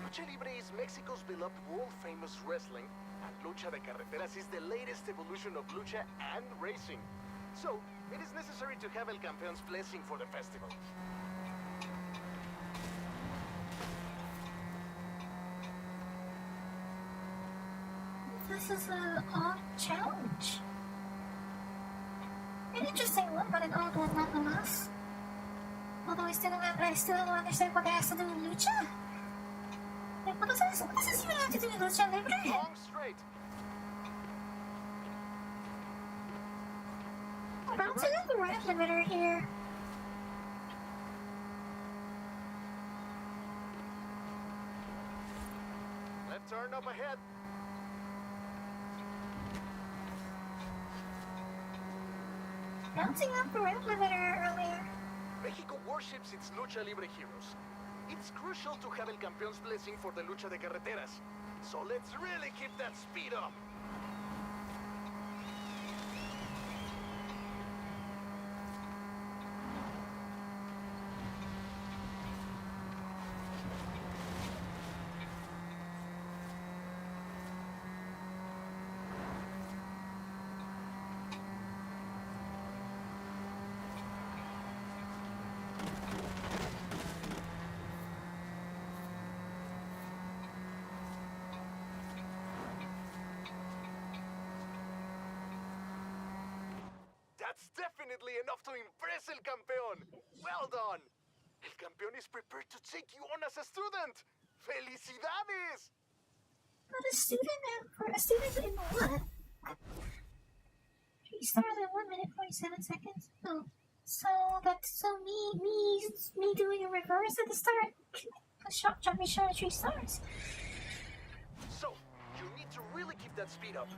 Lucha Libre is Mexico's beloved world-famous wrestling, and Lucha de Carreteras is the latest evolution of lucha and racing. So, it is necessary to have El Campeón's blessing for the festival. This is an odd challenge. An interesting one, but an odd one nonetheless. Although I still don't understand what it has to do with lucha. Like, what does this even have to do with lucha libre? Long straight. Bouncing up the right limiter here. Left turn up ahead. Bouncing up the right limiter earlier. Mexico worships its Lucha Libre heroes. It's crucial to have El Campeón's blessing for the Lucha de Carreteras. So let's really keep that speed up. That's definitely enough to impress El Campeón. Well done. El Campeón is prepared to take you on as a student. ¡Felicidades! But a student in what? 3 stars at 1 minute 47 seconds. Oh, so me doing a reverse at the start shot me short of 3 stars. So, you need to really keep that speed up.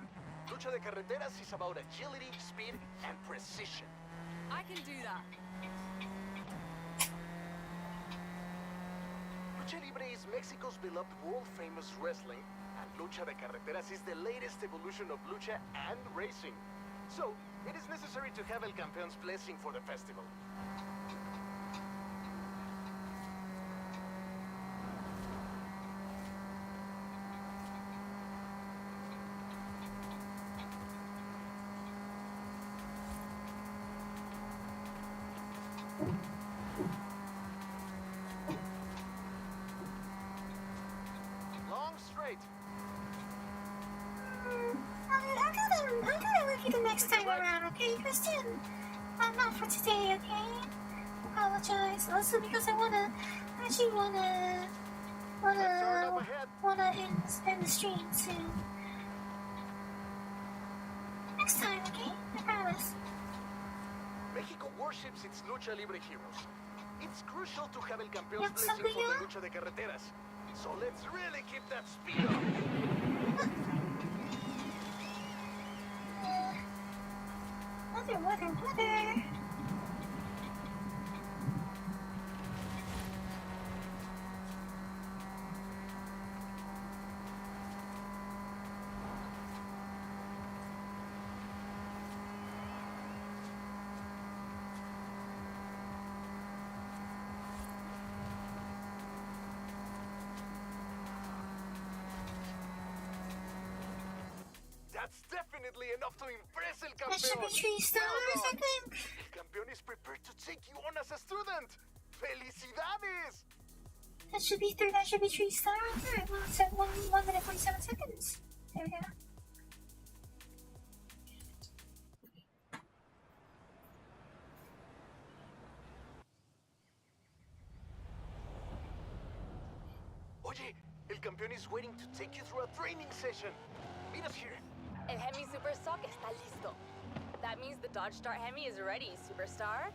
Lucha de Carreteras is about agility, speed, and precision. I can do that. Lucha Libre is Mexico's beloved world-famous wrestling, and Lucha de Carreteras is the latest evolution of lucha and racing. So, it is necessary to have El Campeón's blessing for the festival. Long straight. I'm gonna work you the next time around, okay, Christian? Not for today, okay? Apologize. Also because I actually wanna end the stream soon. Next time, okay? I promise. México worships its lucha libre heroes. It's crucial to have el campeón Yep, blessing something for the else? lucha de carreteras. So let's really keep that speed up. Weather. That's definitely enough to impress el That should be campeón. 3 stars, I think. El campeón is prepared to take you on as a student. ¡Felicidades! That should be 3 stars. Alright, well, it's at 1 minute 47 seconds. There we go. Oye, el campeón is waiting to take you through a training session. Meet us here. El Hemi Superstock está listo. That means the Dodge Start Hemi is ready, Superstar.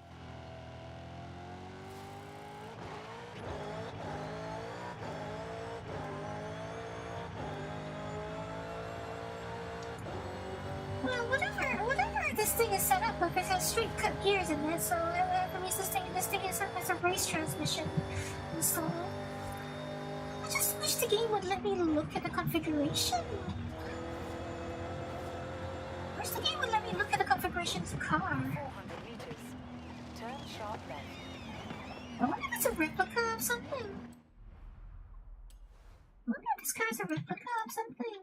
Well, whatever this thing is set up with, it has straight cut gears in it, so that means this thing is a race transmission installed. I just wish the game would let me look at the configuration. I wish the game would let me look at the configuration of the car. 400 meters. Turn sharp left. I wonder if it's a replica of something. I wonder if this car's a replica of something.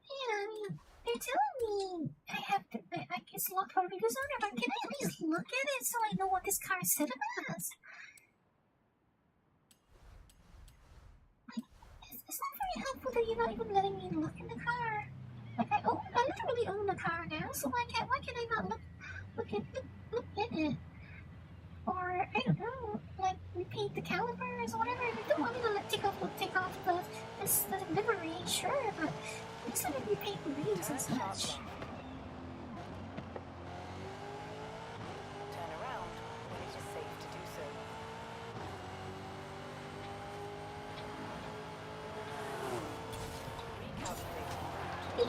Yeah, I mean, they're telling me I it's locked for reviews on it, but can I at least look at it so I know what this car is set up as? Like, it's not very helpful that you're not even letting me look in the car. Like, I literally own the car now, so why can I not look in it? Or, I don't know, like, repaint the calipers or whatever. If you don't want me to take off the livery, sure, but just let me repaint the wheels and such. Turn around when it is safe to do so. Recalculating.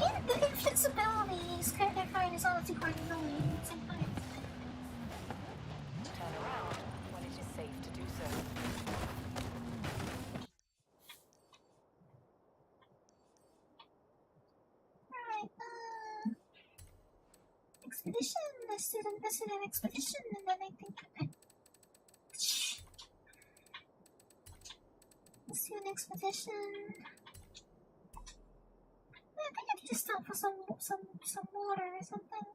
Yeah, the inflexibility is kind of fine, is honestly quite annoying sometimes. Turn around when it is safe to do so. Alright, expedition. Let's do an expedition, and then I think let's do an expedition. I think I need to stop for some water or something.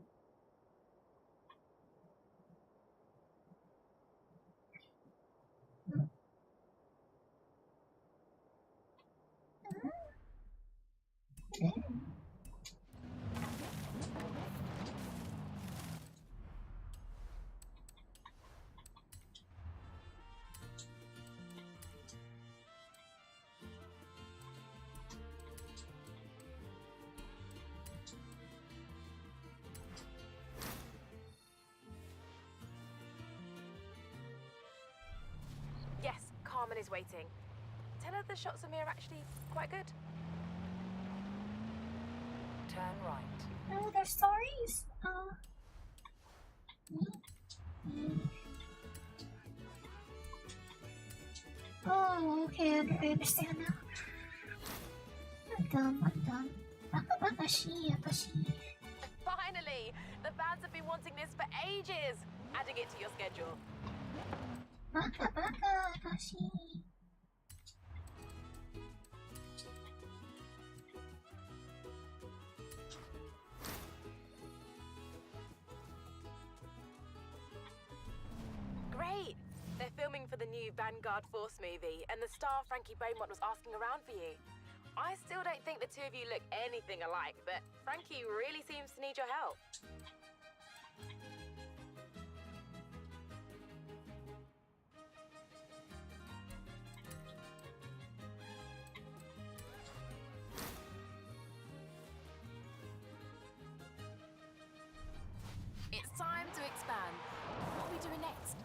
Yes, Carmen is waiting. Tell her the shots of me are actually quite good. Turn right. Oh, they're stories? Oh, okay, I understand now. I'm done. Atashi. Finally! The fans have been wanting this for ages! Adding it to your schedule. Atashi. They're filming for the new Vanguard Force movie, and the star Frankie Beaumont was asking around for you. I still don't think the two of you look anything alike, but Frankie really seems to need your help. It's time to expand. What are we doing next?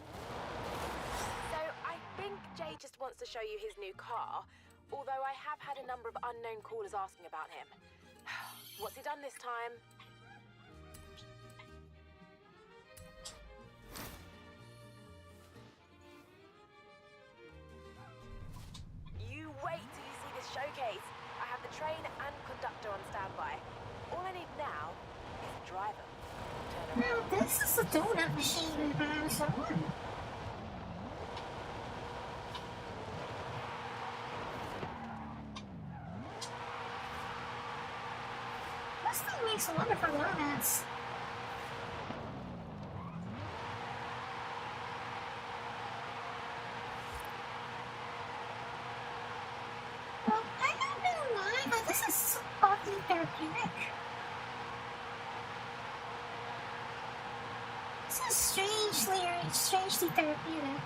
So, I think Jay just wants to show you his new car, although I have had a number of unknown callers asking about him. What's he done this time? You wait till you see this showcase. I have the train and conductor on standby. All I need now is a driver. Turn around. Now, this is a donut machine by someone. This thing makes wonderful donuts. Well, I don't know why, but this is oddly therapeutic. This is strangely therapeutic.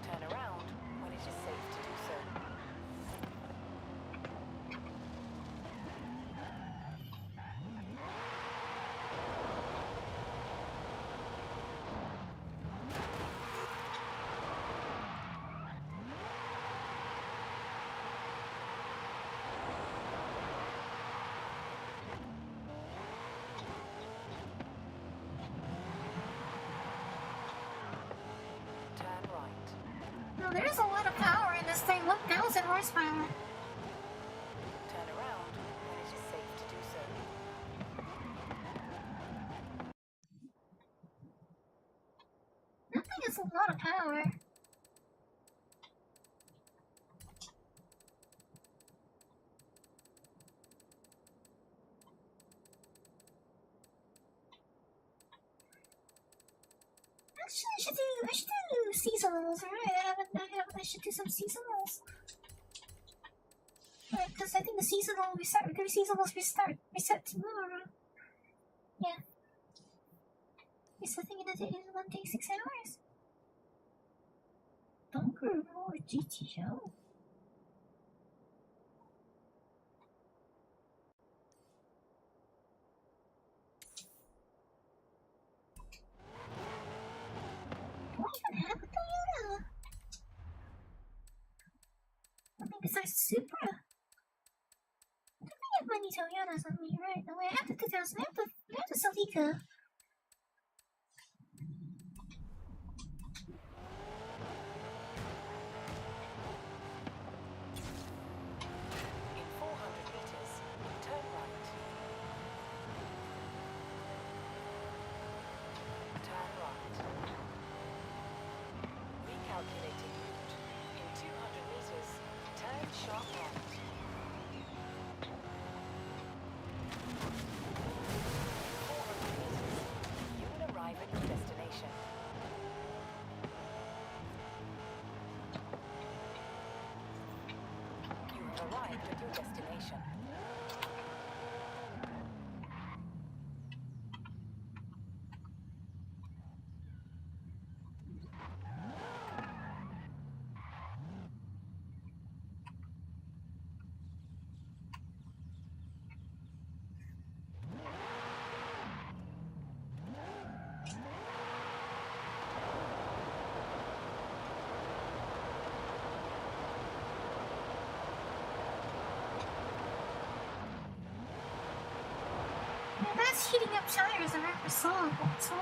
Turn around when it is safe to do so. Turn right. Now, there's a lot of power in this thing. 1,000 horsepower. Turn around when it is safe to do so. That thing is a lot of power. Actually, I should do seasonals, right? I should do some seasonals. Right, because I think the seasonals reset tomorrow. Yeah. Resetting in 1 day, 6 hours. Bunker or GTO. What even happened to Toyota? Nothing besides Supra. I don't think I have many Toyotas on me, right? No, I have the 2000, I have the Celica. In 400 meters, turn right. Turn right. Recalculating route. In 200 meters, turn sharp right. 400 meters, you will arrive at your destination. You have arrived at your destination. Now that's heating up tires I never saw. That's all.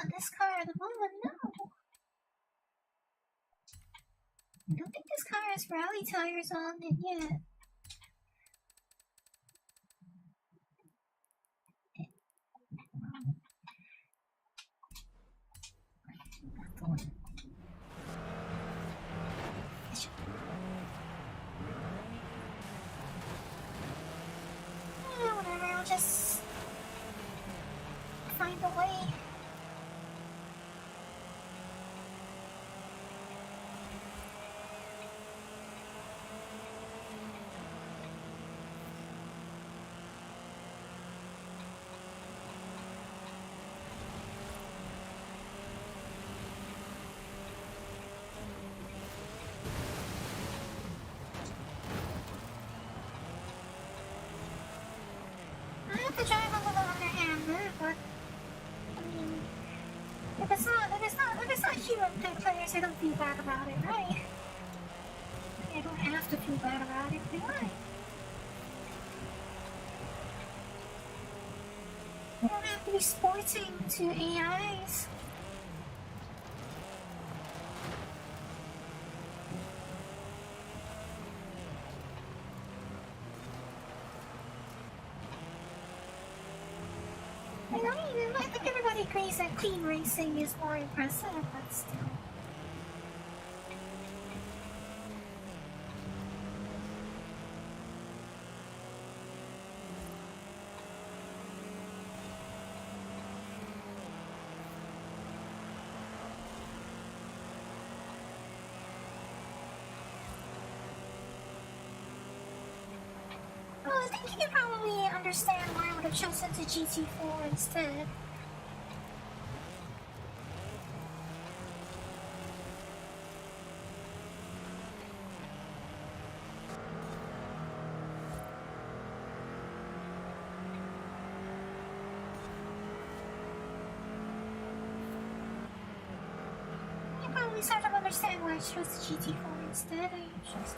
on this car at the moment, no. I don't think this car has rally tires on it yet. Not the one. Yeah, whatever, I'll just find a way. I have to drive a little underhanded, but I mean, if it's not human pet players, I don't feel bad about it, right? I don't have to feel bad about it, do I? I don't have to be sporting to AIs. I think everybody agrees that clean racing is more impressive, but still. Well, I think you can probably understand why I would have chosen the GT4 instead. You probably sort of understand why I chose the GT4 instead. I chose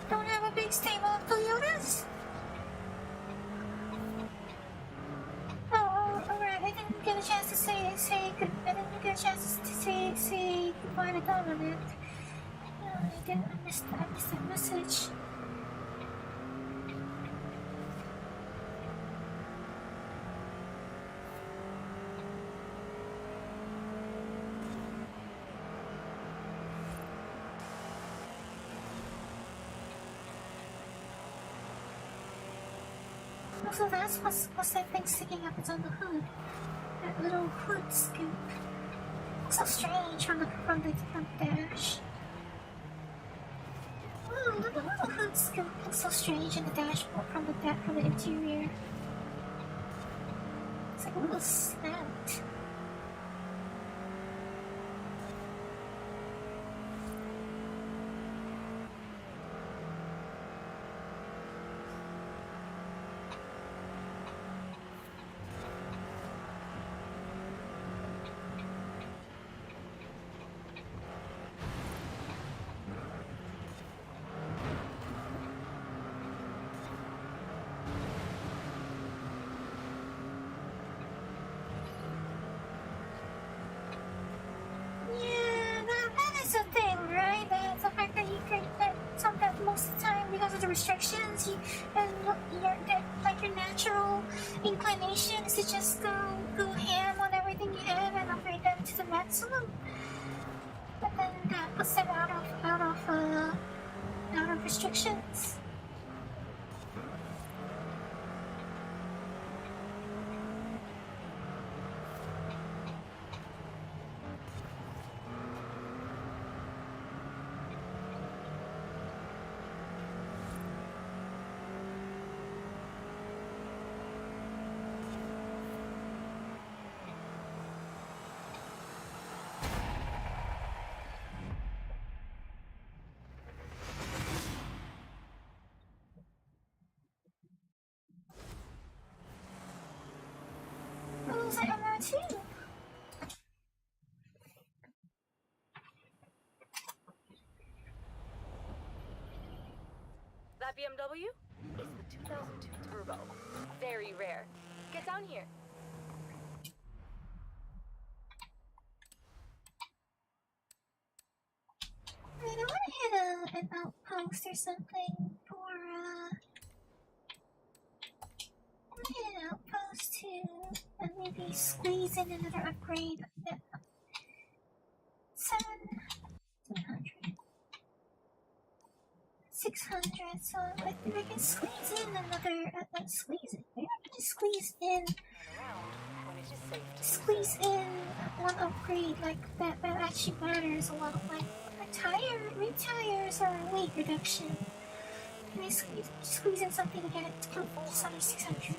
don't have a big stable of Toyotas? Oh, alright, I didn't get a chance to say goodbye to Dominic. I missed that message. Also, what's that thing sticking up? It's on the hood. That little hood scoop. Looks so strange from the dash. Oh, the little hood scoop looks so strange in the dashboard from the interior. It's like a little snout. Most of the time, because of the restrictions, your natural inclination is to just go ham on everything you have and upgrade them to the maximum. But then that puts them out of restrictions. That BMW is the 2002 Turbo. Very rare. Get down here. I want to hit an outpost or something for, I want to hit an outpost to maybe squeeze in another upgrade. 700. 600, so I think I can squeeze in another, squeeze it, maybe I can just squeeze in one upgrade, like, that actually matters a lot, like rim tires or weight reduction. Can I squeeze in something to get it to just under 600?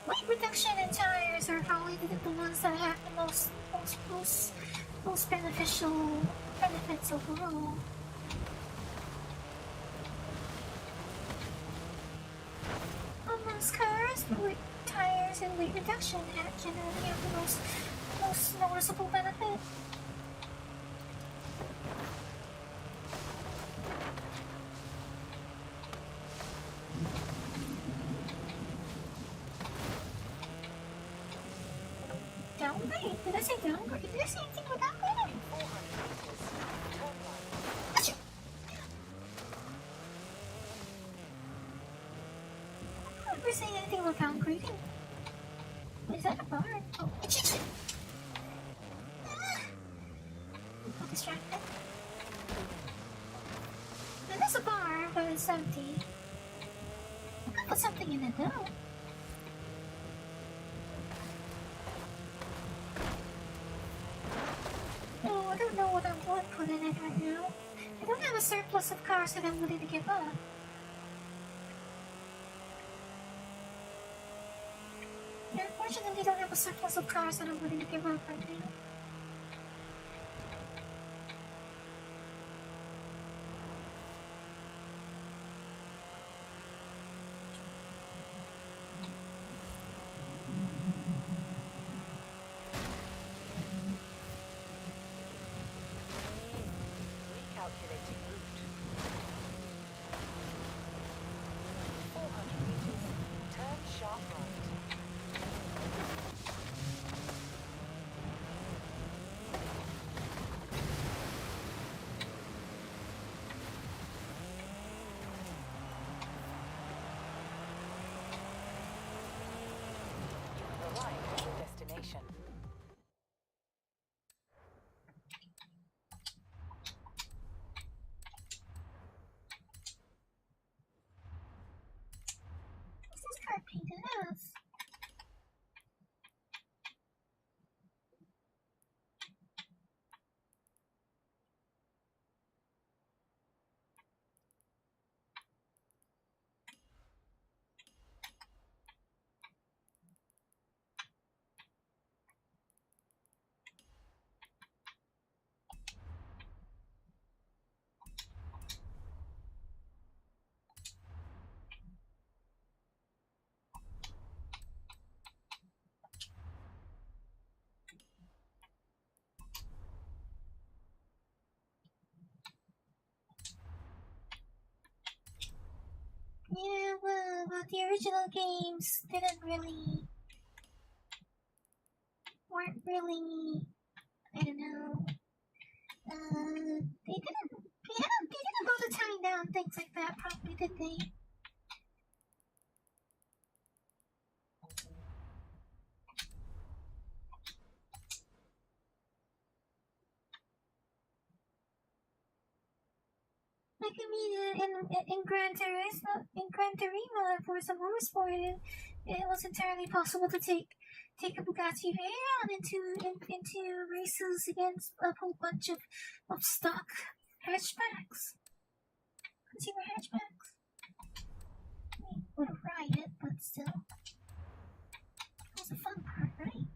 Weight reduction and tires are probably the ones that have the most beneficial benefits overall. Most cars with tires and weight reduction generally have the most noticeable benefit. Downgrade? Did I say downgrade? Did I say anything about downgrade? Gotcha. I don't ever say anything about downgrading. Is that a bar? Oh, itchy. I'm distracted. It is a bar, but it's empty. I could put something in it though. Oh, I don't know what I would put in it right now. I don't have a surplus of cars that I'm willing to give up. I unfortunately don't have a surplus of cars that I'm willing to give up right now. Recalculating route. 400 meters. Turn sharp right. Arrive at your destination. What's this car painted as? Yeah, well, the original games weren't really, I don't know, they didn't bother tying down things like that properly, did they? Like, I mean, in Gran Turismo, and Forza Motorsport, it was entirely possible to take a Bugatti Veyron into races against a whole bunch of stock hatchbacks, consumer hatchbacks. I mean, would have ride it, but still, it was a fun part, right?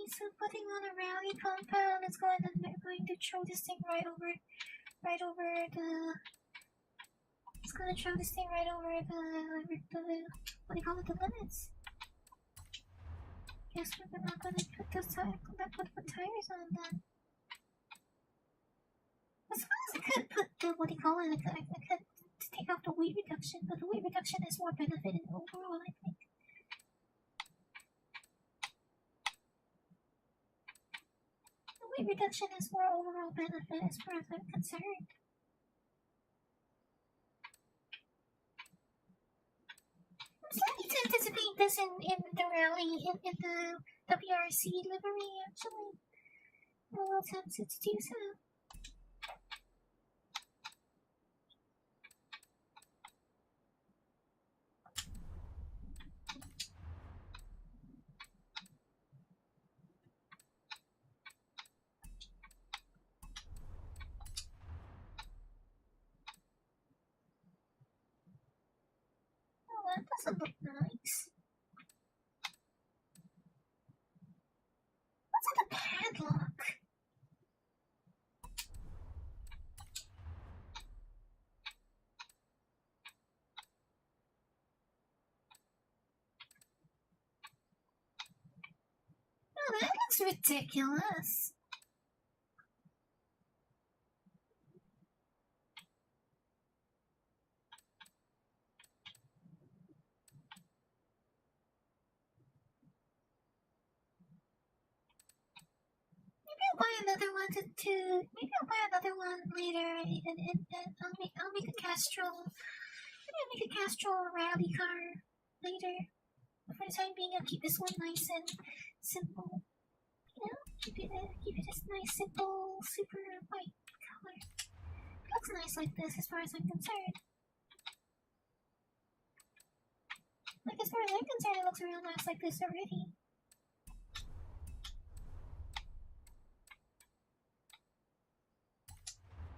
so putting on a rally compound is going to throw this thing right over the. It's going to throw this thing right over the what do you call it, the limits. Guess we're not going to put the tires on then. I suppose I could put the, what do you call it, I could take off the weight reduction, but the weight reduction has more benefit in overall, I think. The weight reduction has more overall benefit as far as I'm concerned. I'm starting to anticipate this in the rally, in the WRC livery, actually. I'm a little tempted to do so. That doesn't look nice. What's in the padlock? Oh, that looks ridiculous. Buy another one maybe I'll buy another one later and I'll make a Castrol. Maybe I'll make a Castrol rally car later. For the time being, I'll keep this one nice and simple. You know, keep it this nice, simple, super white color. It looks nice like this as far as I'm concerned. Like, as far as I'm concerned, it looks real nice like this already.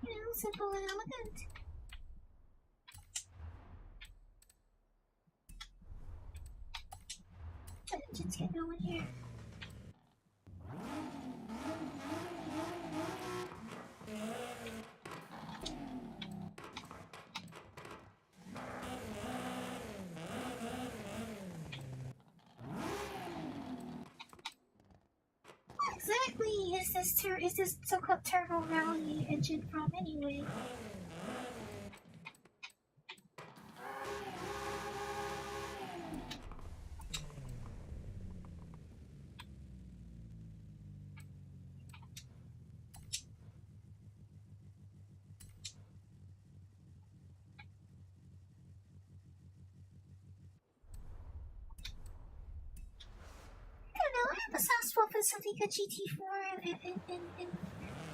You know, simple and elegant. The engines get going here. What exactly is this so-called turbo rally engine from anyway? I have a soft spot for something like a GT4 in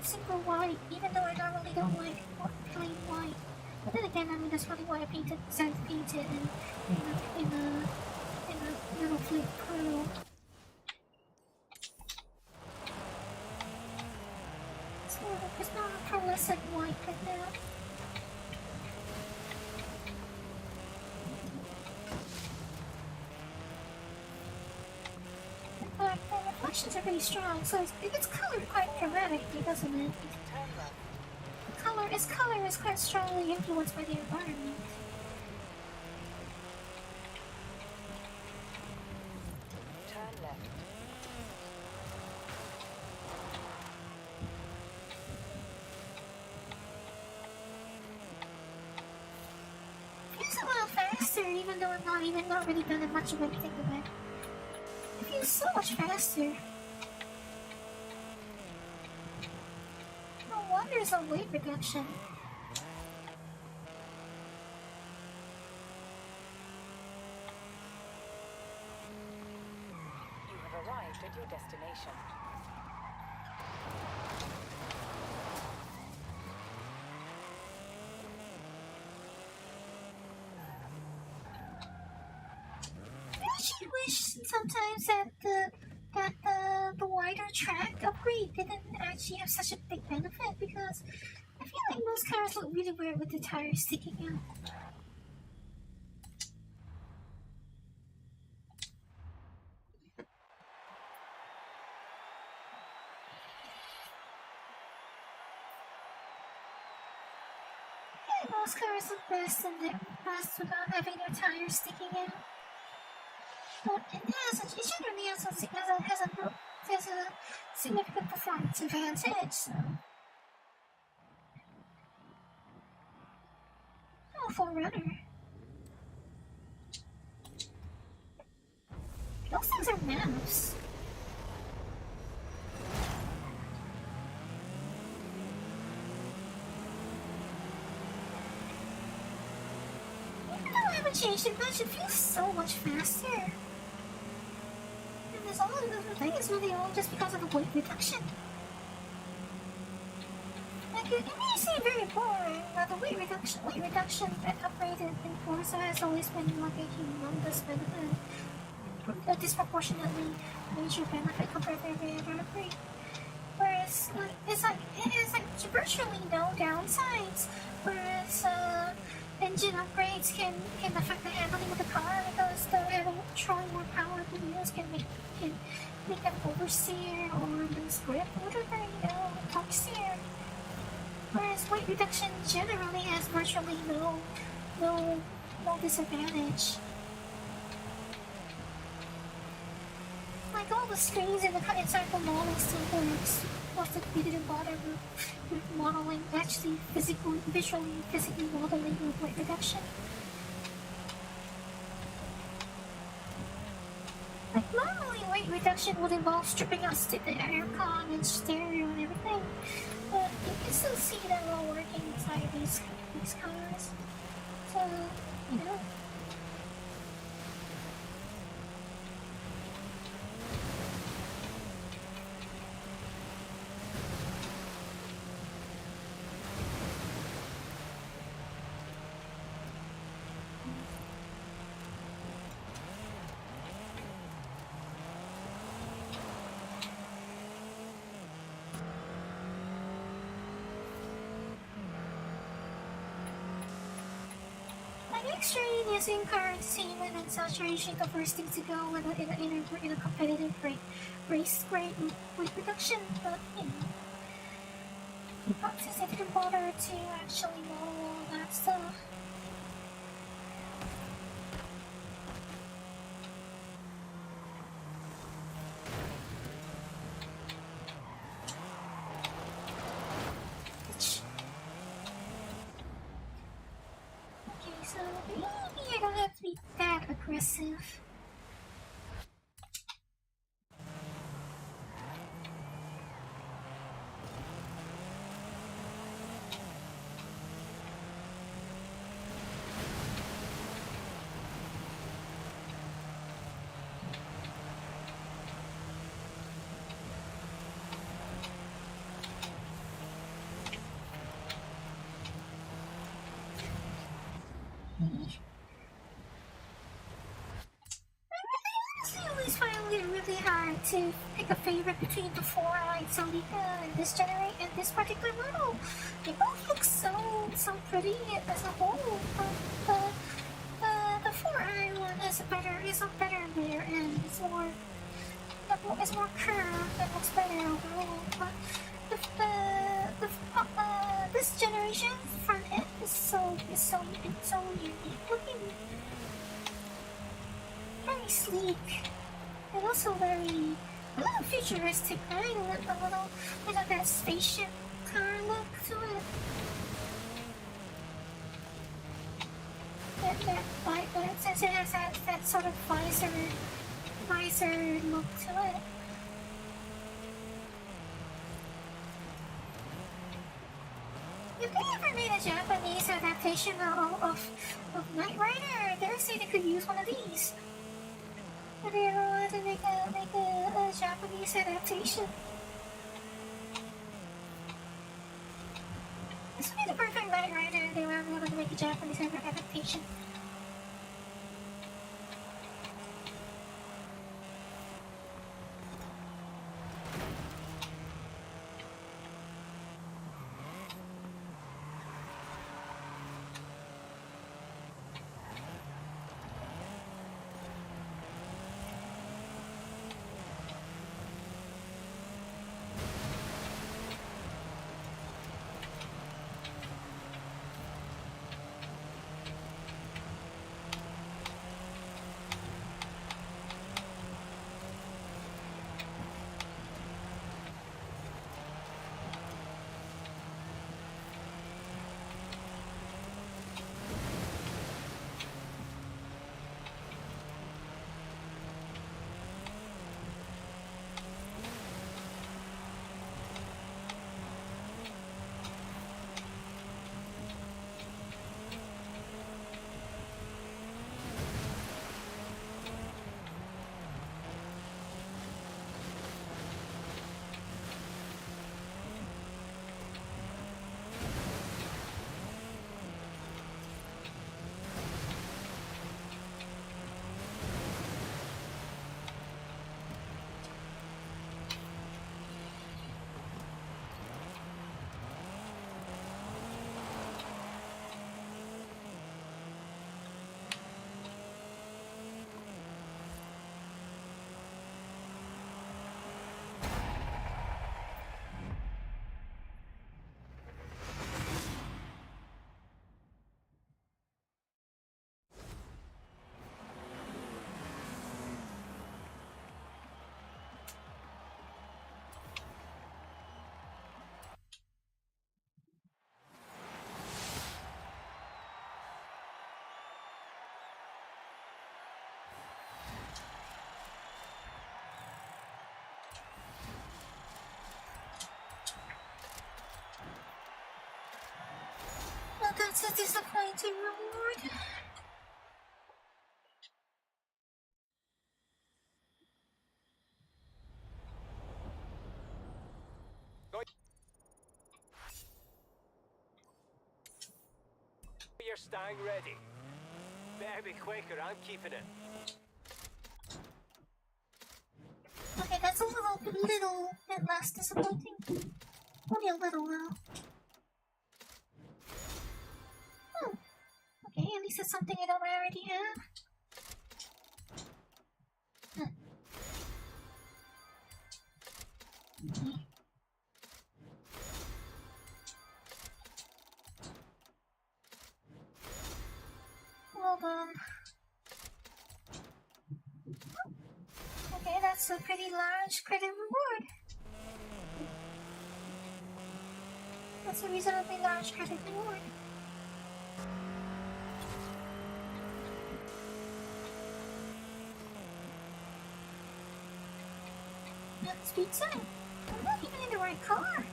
simple white, even though I normally don't like plain white. But then again, I mean, that's probably why I decided to paint it in a little flake pearl. It's not a pearlescent white right now. But the reflections are really strong, so it's colored quite dramatically, doesn't it? Its color is quite strongly influenced by the environment. Turn left. It's a little faster, even though I'm not really done much of anything with it. It feels so much faster. No wonder there's a weight reduction. You have arrived at your destination. I actually wish sometimes that the wider track upgrade didn't actually have such a big benefit, because I feel like most cars look really weird with the tires sticking out. those cars look best and they're best without having their tires sticking out. But it generally has a significant performance advantage, so. Oh, Forerunner. Those things are maps. Even though I haven't changed it much, it feels so much faster. And there's all of the thing is really all just because of the weight reduction. Like, it may seem very boring, but the weight reduction that upgraded in Forza has always been like a humongous benefit. A disproportionately major benefit compared to every other upgrade. Whereas, it has virtually no downsides. Whereas, engine upgrades can affect the handling of the car because throwing more power at the wheels can make them oversteer or lose grip, whatever, top steer. Whereas weight reduction generally has virtually no disadvantage. Like all the screens inside the mall still works. Most of we didn't bother with modeling, actually physically modeling with weight reduction. Like normally weight reduction would involve stripping out the aircon and stereo and everything. But you can still see them all working inside these cars. So, you know. Extreme using current semen and saturation the first thing to go in a competitive race weight reduction, but since I didn't bother to actually model all that stuff. So maybe I don't have to be that aggressive. I always find it really hard to pick a favorite between the four-eyed Salika and this particular model. They both look so pretty as a whole, but the four-eyed one is better in there and it's more curved and looks better overall. But this generation's front end is so unique looking. Very sleek, and also a little futuristic, right? A little that spaceship car look to it. Since it has that sort of visor look to it. If they ever made a Japanese adaptation of Knight Rider, they would say they could use one of these. If they ever wanted to make a Japanese adaptation. This would be the perfect Knight Rider if they were ever going to make a Japanese adaptation. That's a disappointing reward. Your stang ready. Better be quicker, I'm keeping it. Okay, that's a little bit less disappointing. Only a little though. Oh. Okay, at least it's something I don't already have. Huh. Okay. Hold on. Okay, that's a pretty large credit reward. That's a reasonably large credit reward. Speed 7. I'm not even in the right car.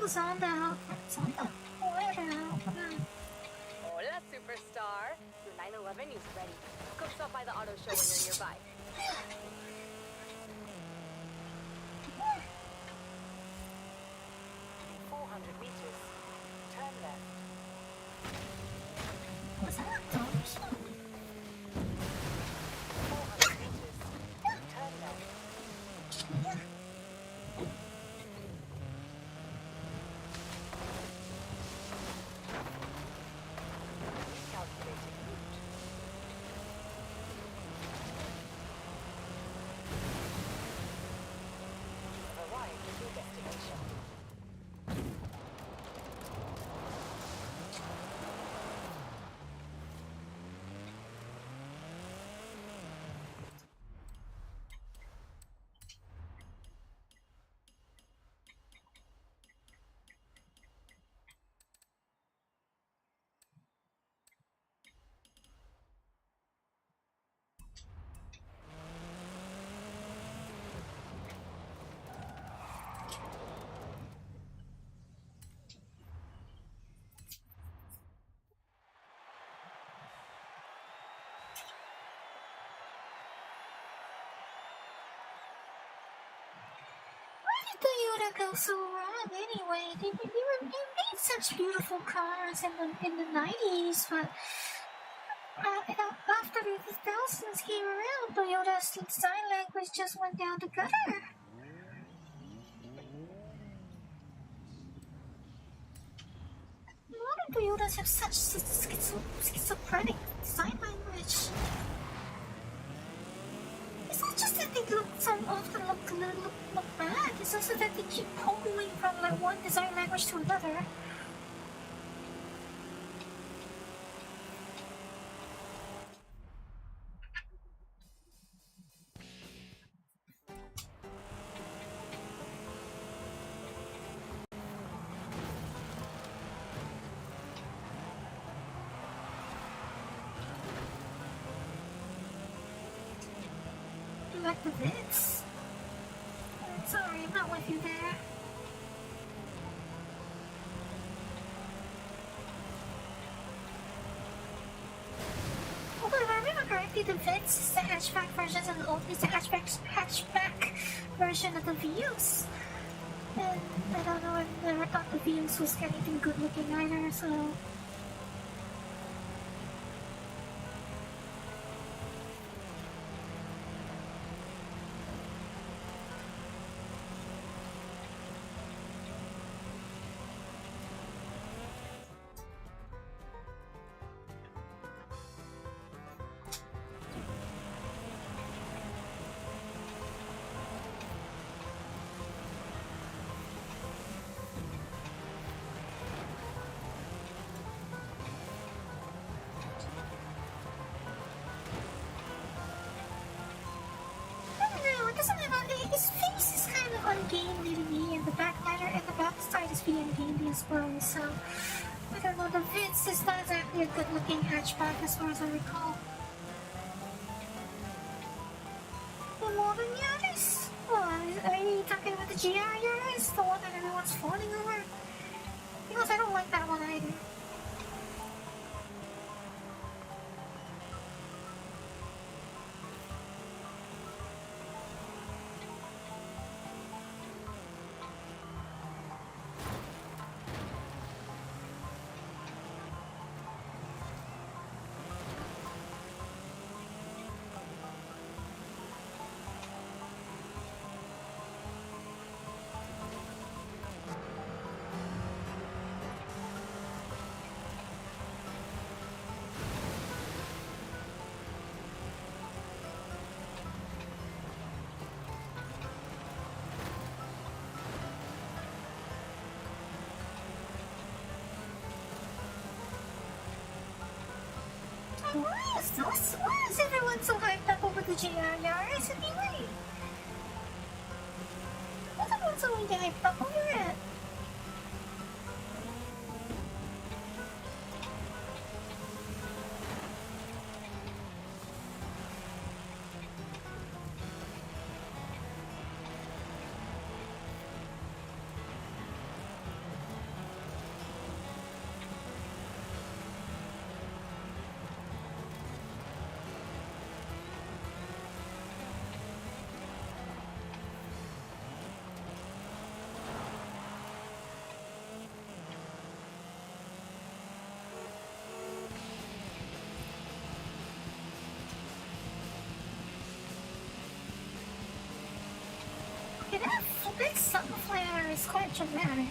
Zonda. Hola, superstar. Your 911 is ready. Come stop by the auto show when you're nearby. 400 meters. Turn left. Was that a dog? 400 meters. Turn left. Calculating route. You have arrived at your destination. Toyota go so wrong anyway? They made such beautiful cars in the 90s, but after the 2000s came around, Toyota's design language just went down the gutter. Modern Toyotas have such schizophrenic design language. It's not just that they often look bad, it's also that they keep toggling from like one design language to another. Like the bits. Sorry, I'm not with you there. Although if I remember correctly, the Vitz is the hatchback version and the hatchback version of the Vios. And I don't know, I've never thought the Vios was anything good looking either, so... this world, so I don't know, the Vitz is not exactly a good-looking hatchback as far as I recall. The modern Yaris? Are you talking about the GR Yaris? The one that everyone's fawning over? Because I don't like that one either. Why is everyone so hyped up over the GR Yaris anyway? What's everyone so hyped up over it? That sun flare is quite dramatic.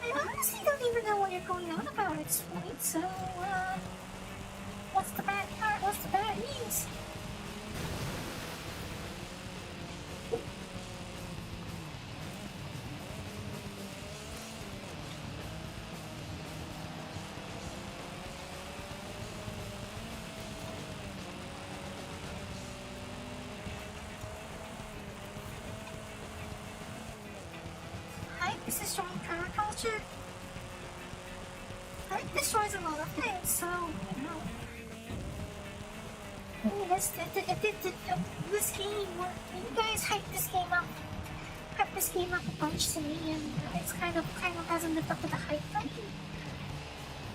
I honestly don't even know what you're going on about at this point, so, what's the bad part? What's the bad news? This is strong power culture. It destroys a lot of things, so, you know. This game, you guys hype this game up a bunch to me, and it's kind of hasn't lived up to the hype for me.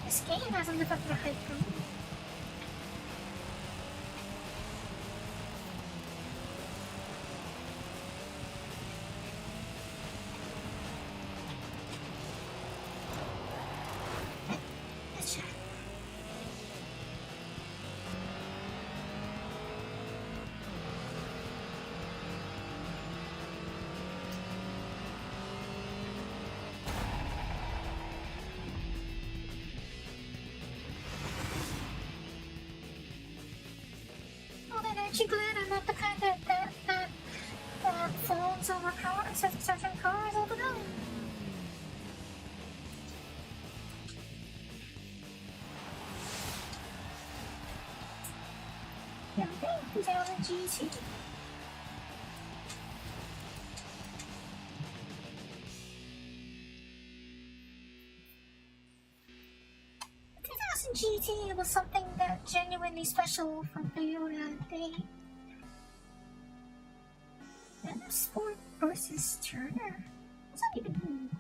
This game hasn't lived up to the hype for me. Aren't you glad I'm not the kind that phones over certain cars all the time? Yeah, thank you, down in GT. GT was something that genuinely special from Toyota. They Sport versus Turner. What's that even mean?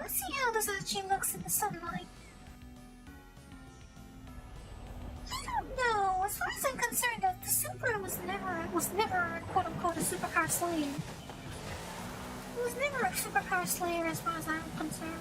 Let's see how this actually looks in the sunlight. I don't know. As far as I'm concerned, the Supra was never quote unquote a supercar slayer. It was never a supercar slayer as far as I'm concerned.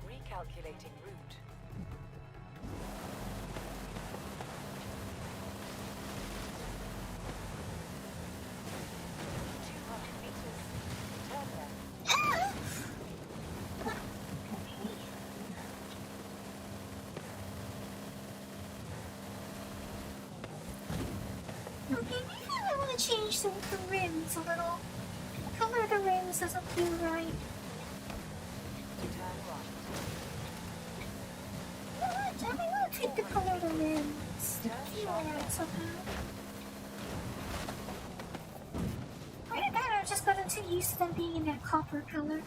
Recalculating route. Okay, maybe I want to change the rims a little. The color of the rims doesn't feel right. You know what? I may want to tweak the color of the rims to feel right somehow. Either that or I've just gotten too used to them being in that copper color.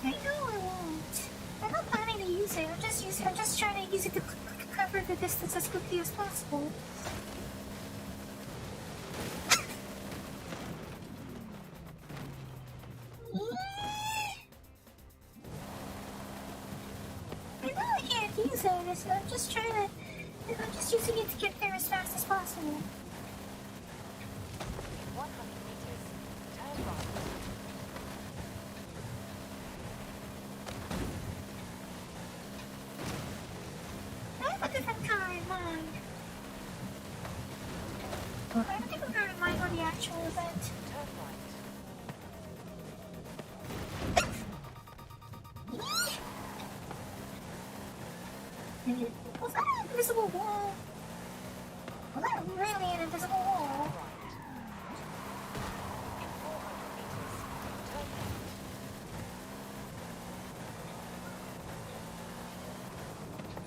I know I won't. I'm not planning to use it. I'm just trying to use it to cover the distance as quickly as possible. I know I can't use it, so I'm just using it to get there as fast as possible. 100 meters. Turn right. I have a different car in mind. I have a different car in mind for the actual event. Turn right. Was that an invisible wall? Was that really an invisible wall?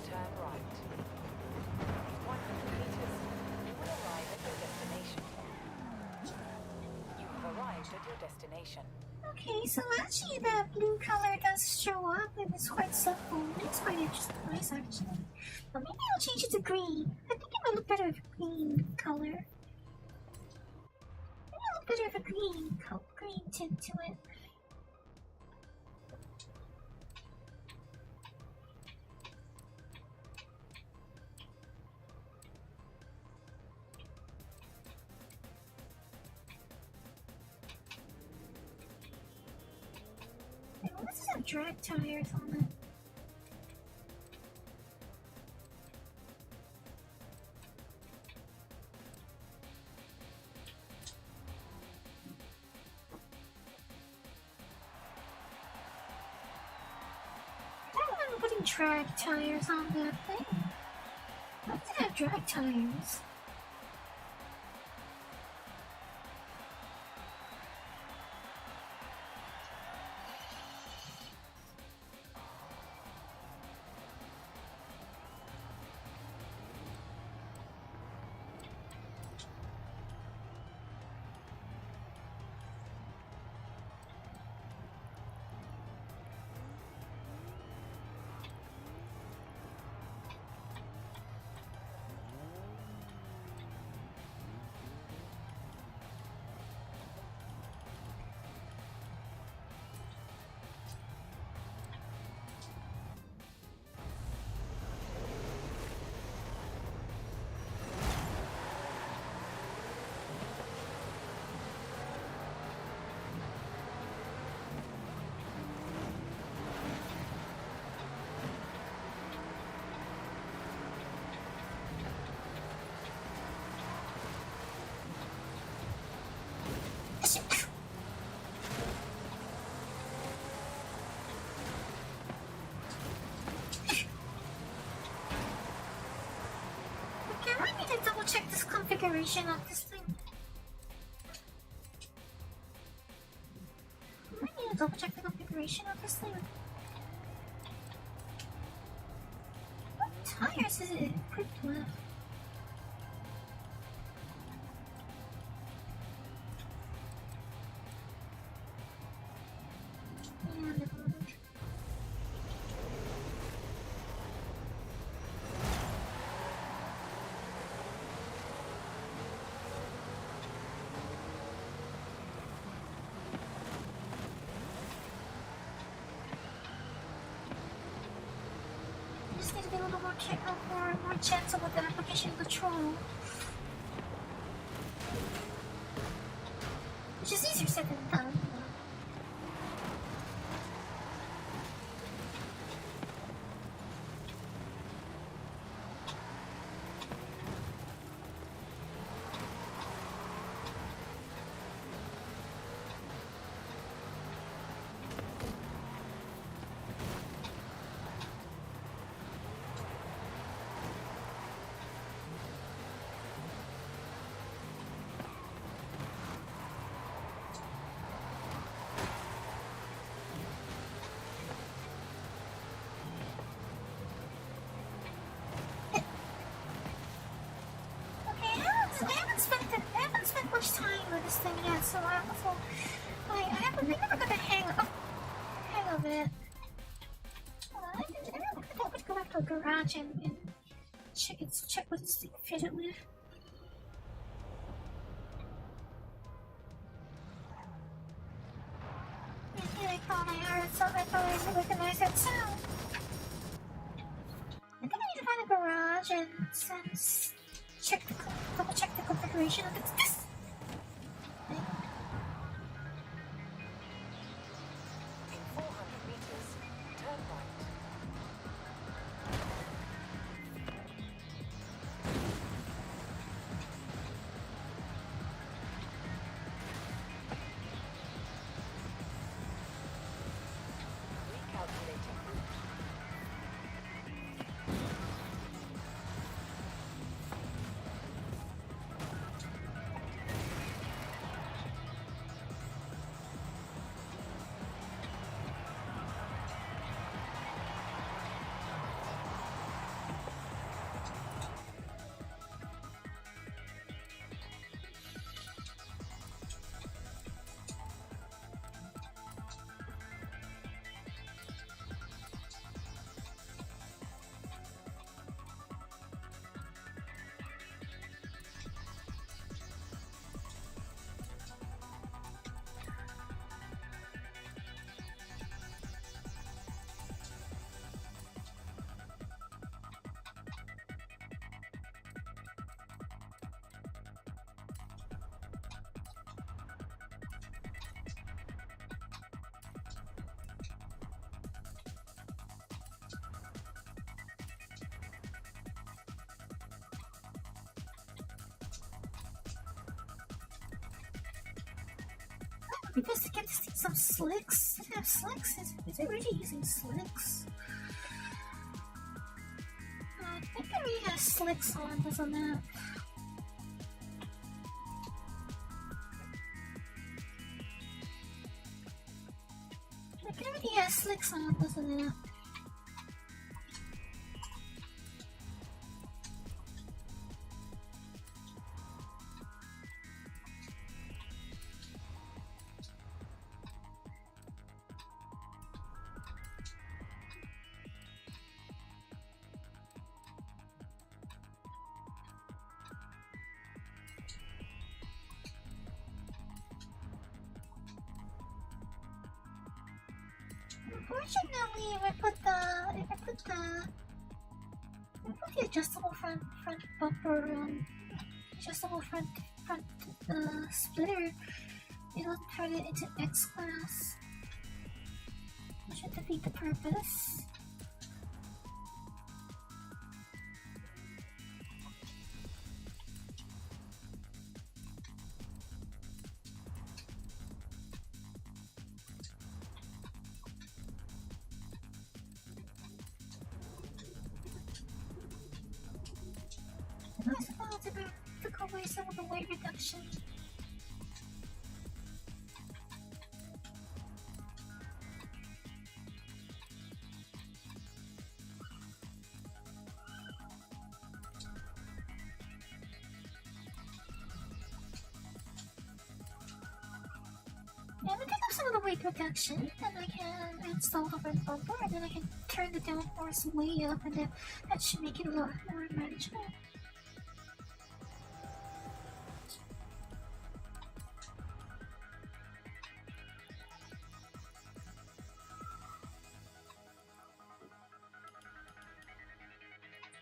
Turn right. 100 meters. You will arrive at your destination. You have arrived at your destination. Okay, so actually that blue color does show up and it's quite subtle. It's quite interesting, nice actually. But maybe I'll change it to green. I think it might look better with a green color. Maybe it'll look better with a green tint to it. This is a drag tires on it. drag tires on that thing? Why does it have drag tires? Okay, I need to double check this configuration of this thing. I need to double check the configuration of this thing. What tires is it equipped with? Yeah, never mind. I just need to be a little more gentle with the application control. Which is easier said than done. I haven't spent much time with this thing yet, so I never got the hang of it. I would go back to a garage and check what it's fitted with. Yeah, I thought I recognized that sound. I think I need to find a garage and double check the configuration of this thing. In 400 meters, turn right. Recalculating route. Maybe just to get this thing some slicks. Does it have slicks? Is it really using slicks? has slicks on, doesn't it? Like, it already has slicks on, doesn't it? Unfortunately, if I put the adjustable front bumper on, adjustable front splitter, it'll turn it into X class, which would defeat the purpose. I suppose if I took away some of the weight reduction. Yeah, if I take off some of the weight reduction, then I can install the front bumper, and then I can turn the downforce way up, and then that should make it a lot more manageable.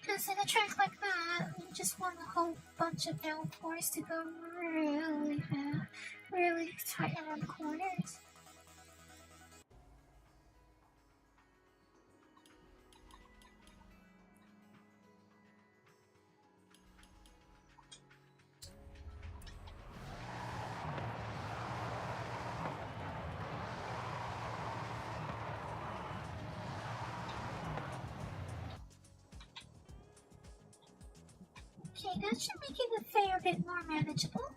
Because in a track like that, you just want a whole bunch of downforce to go really fast, really tight around the corners. Okay, that should make it a fair bit more manageable.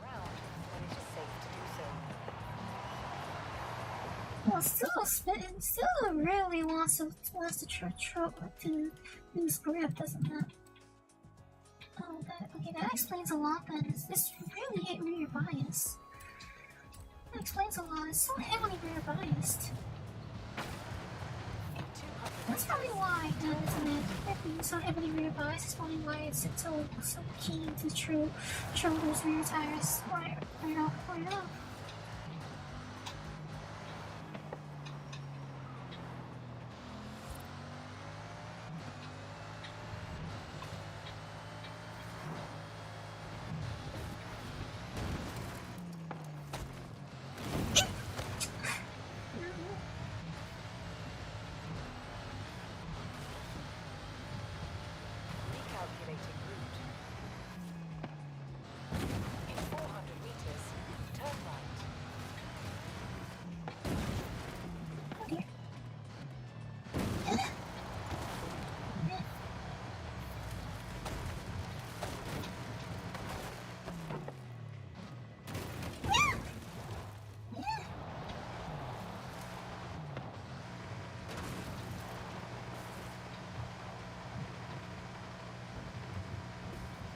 Around when it's just safe to do so. Well, still really wants to lose grip, doesn't it? Oh, that explains a lot then. It's really hit rear bias. That explains a lot. It's so heavily rear biased. That's probably why, isn't it? If being so heavily rear biased is probably why it's so keen to throw those rear tires right off. Recalculating route. In 400 meters, turn right. Oh dear.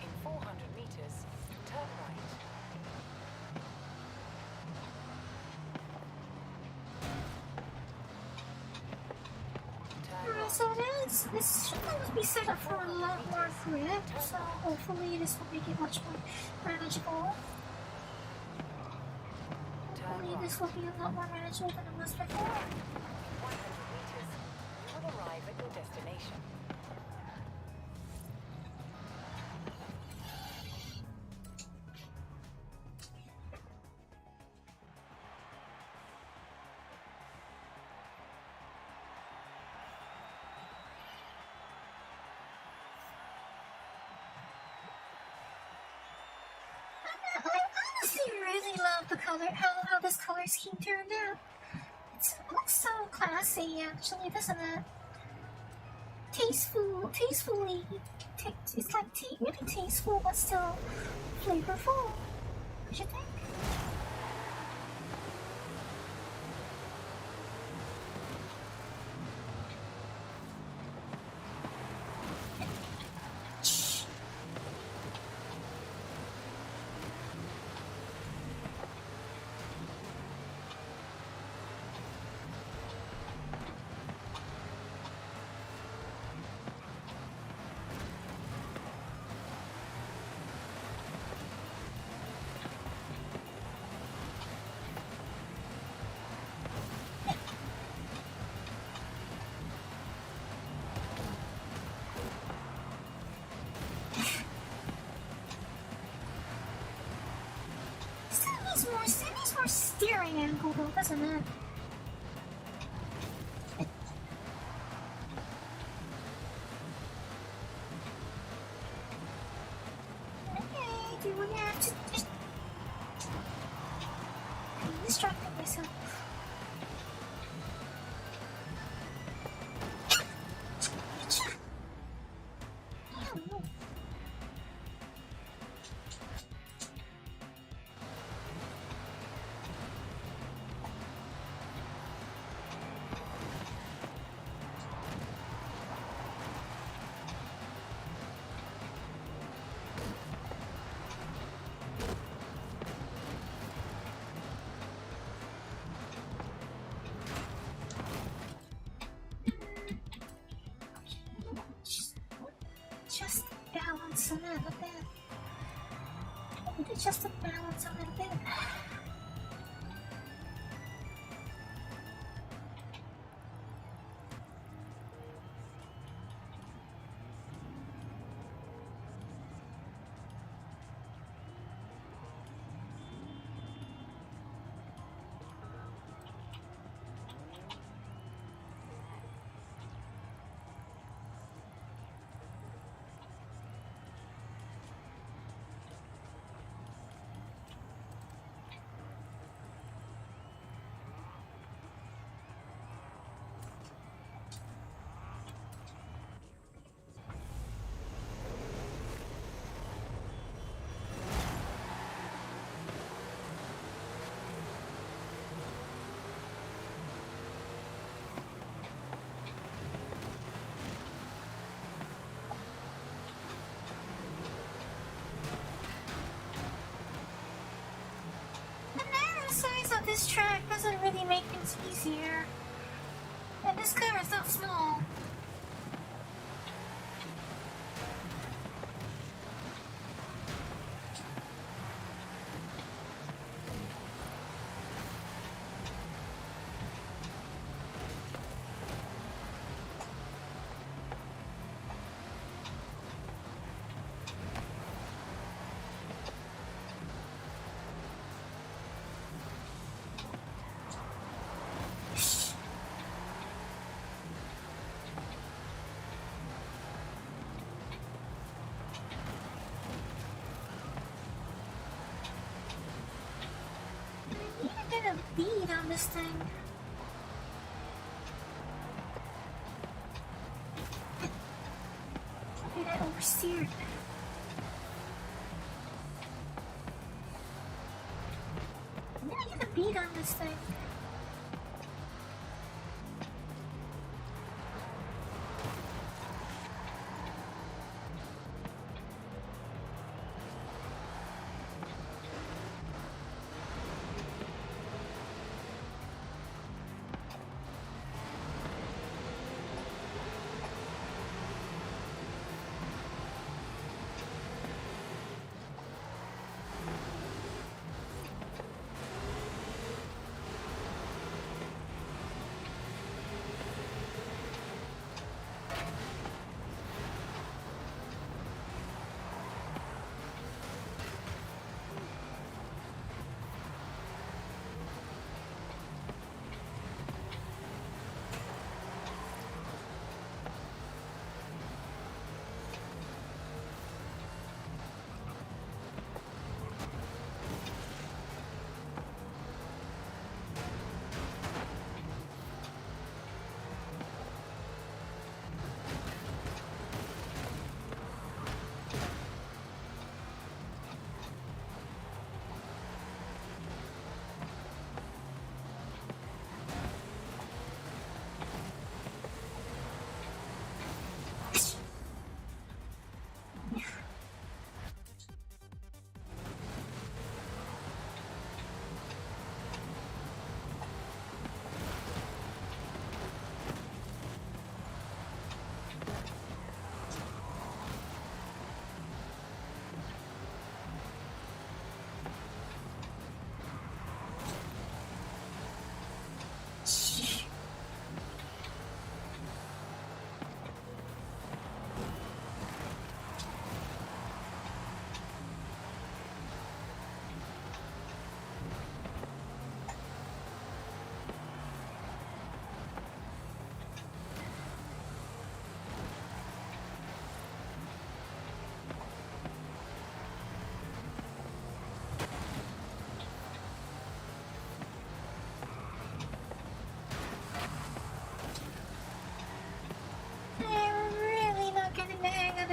In 400 meters, turn right. Turn Alright, right. so this should be set up for a lot more grip, so hopefully this will make it much more manageable. Turn Hopefully right. this will be a lot more manageable than it was before. In 100 meters, you will arrive at your destination. I honestly really love the color, how this color scheme turned out. It looks so classy, actually, doesn't it? tastefully. It's like really tasteful, but still flavorful. What you think? Still needs more steering angle though, doesn't it? Okay, do we have to just... I'm distracting myself. Just balance a little bit. Just to balance a little bit. Size of this track doesn't really make things easier. And this car is not small. A bead on this thing. Okay, that oversteered. I'm gonna get a bead on this thing.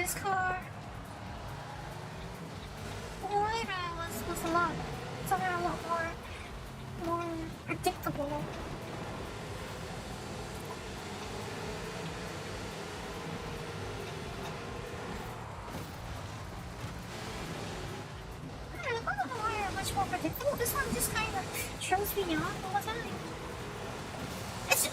this car. The Lyra was a lot, somehow a lot more predictable. I don't know, the Lyra much more predictable. This one just kind of throws me off all the time. It's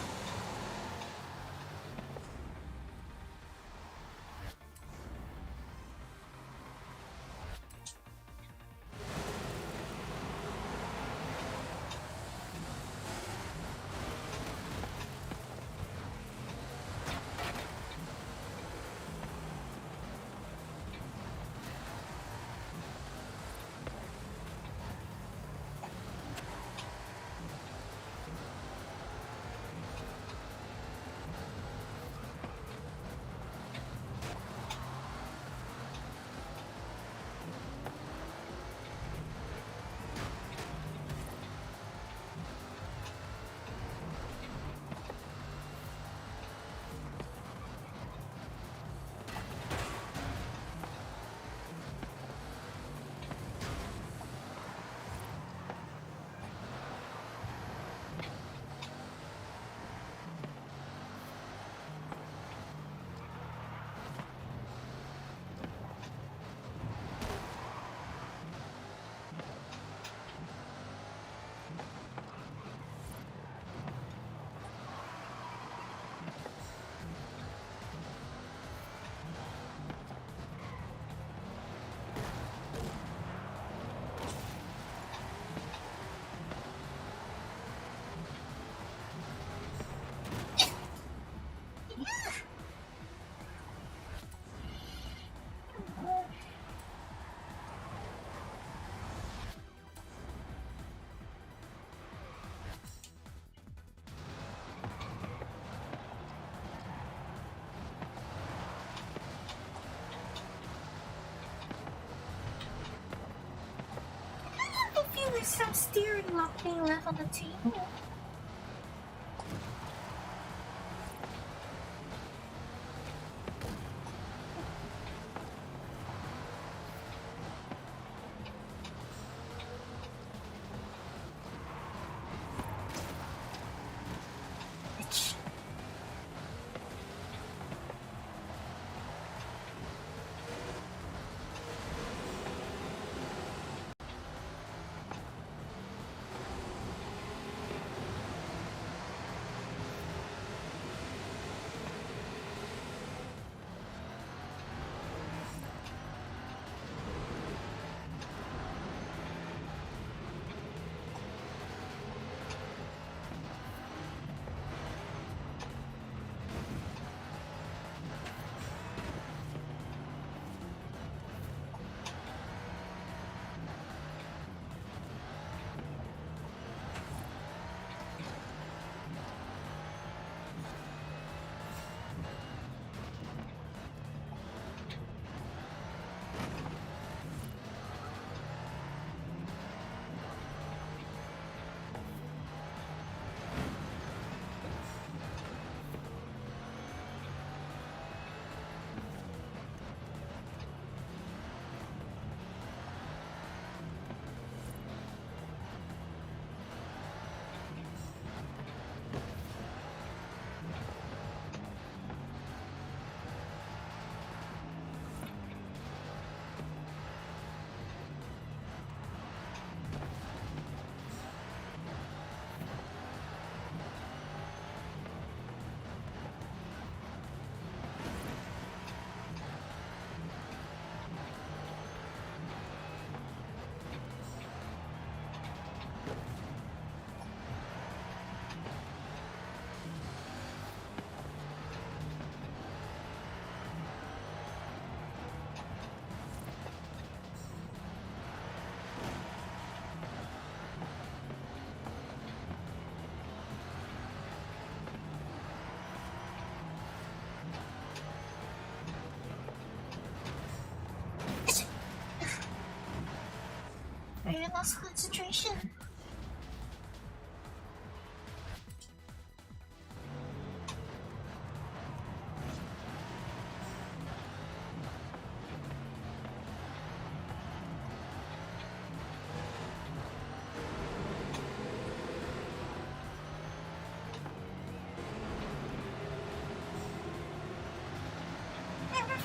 I feel there's some steering lock being left on the table. Bitch. I lost concentration.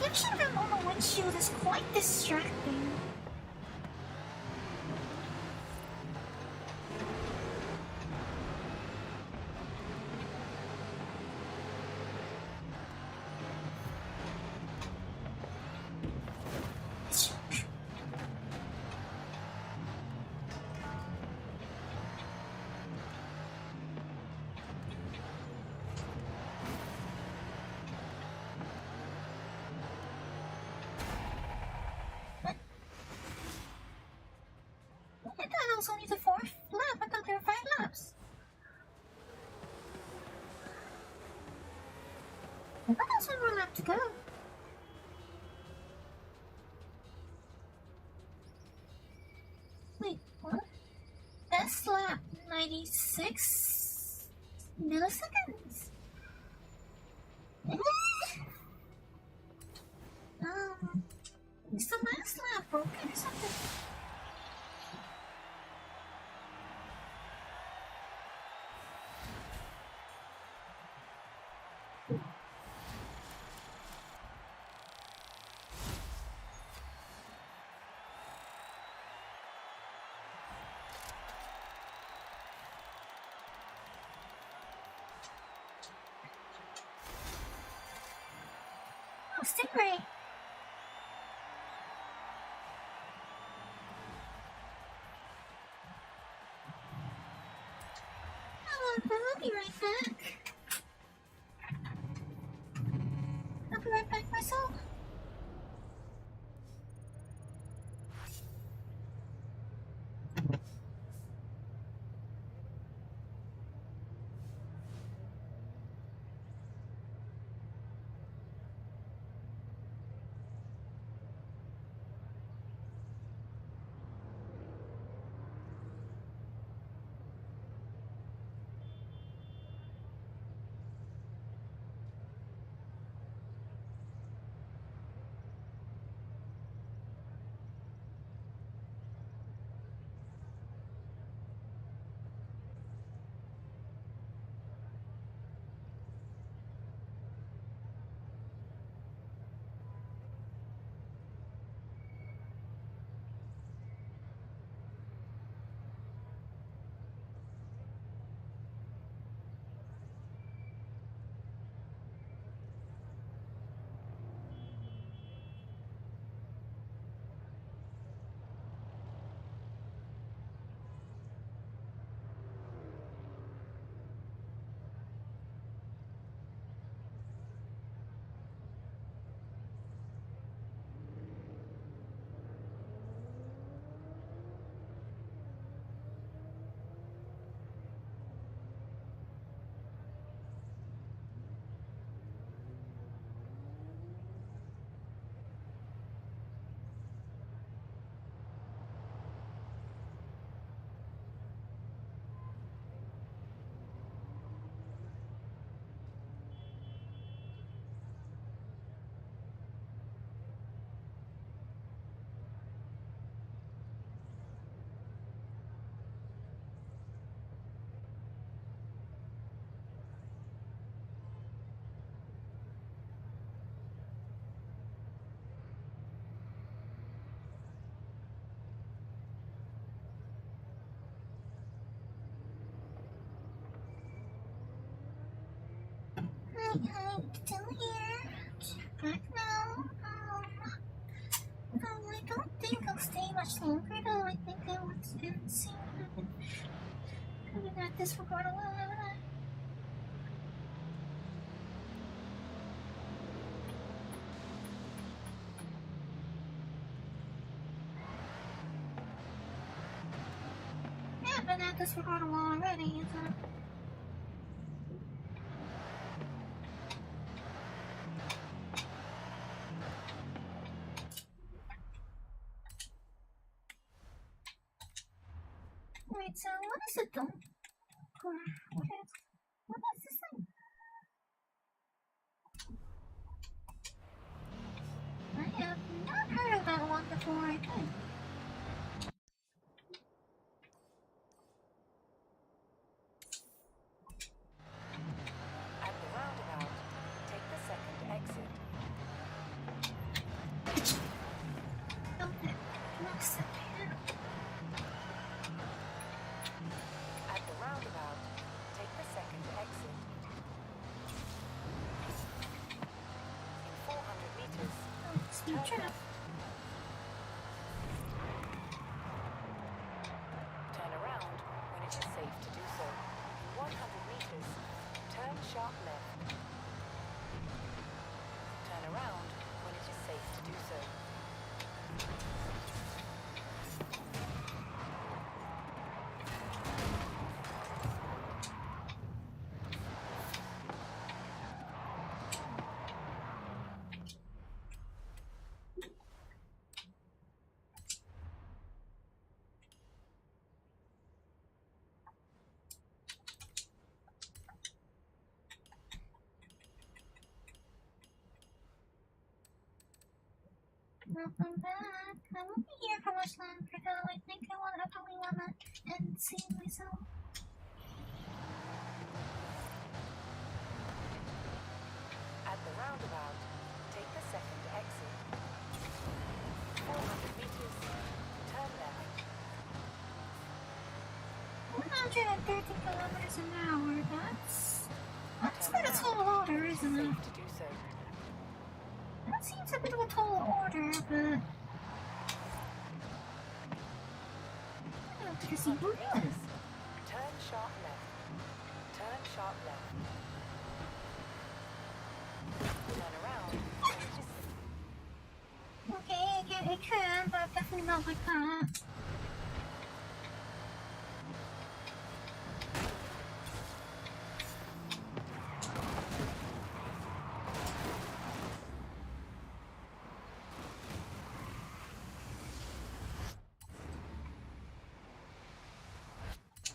reflection from on the windshield is quite distracting. I thought I was only the fourth lap. I thought there were 5 laps. I thought there was one more lap to go. Wait, what? Best lap 96 milliseconds? Is the last lap broken or something? Oh, Stingray! I'll be right back. I'll be right back myself. Hi, still here. Back now. I don't think I'll stay much longer though. I think I want to see what happens. Coming at this for quite a while, haven't I? Yeah, I've been at this for quite a while already, isn't it? Wait, so what is it though? What is this thing? I have not heard of that one before, I think. At the roundabout, take the second exit. speed trap. Turn around when it is safe to do so. In 100 meters, turn sharp left. Turn around when it is safe to do so. Welcome back. I won't be here for much longer though. I think I probably wanna end seeing myself. At the roundabout, take the second exit. 400 meters, turn left. 130 kilometers an hour. That's quite a tall order, isn't it? Safe to do so. That seems a bit of a tall order, but I don't think I see who it is. Turn sharp left. Turn sharp left. Turn around. And just Okay, it can, but definitely not like that.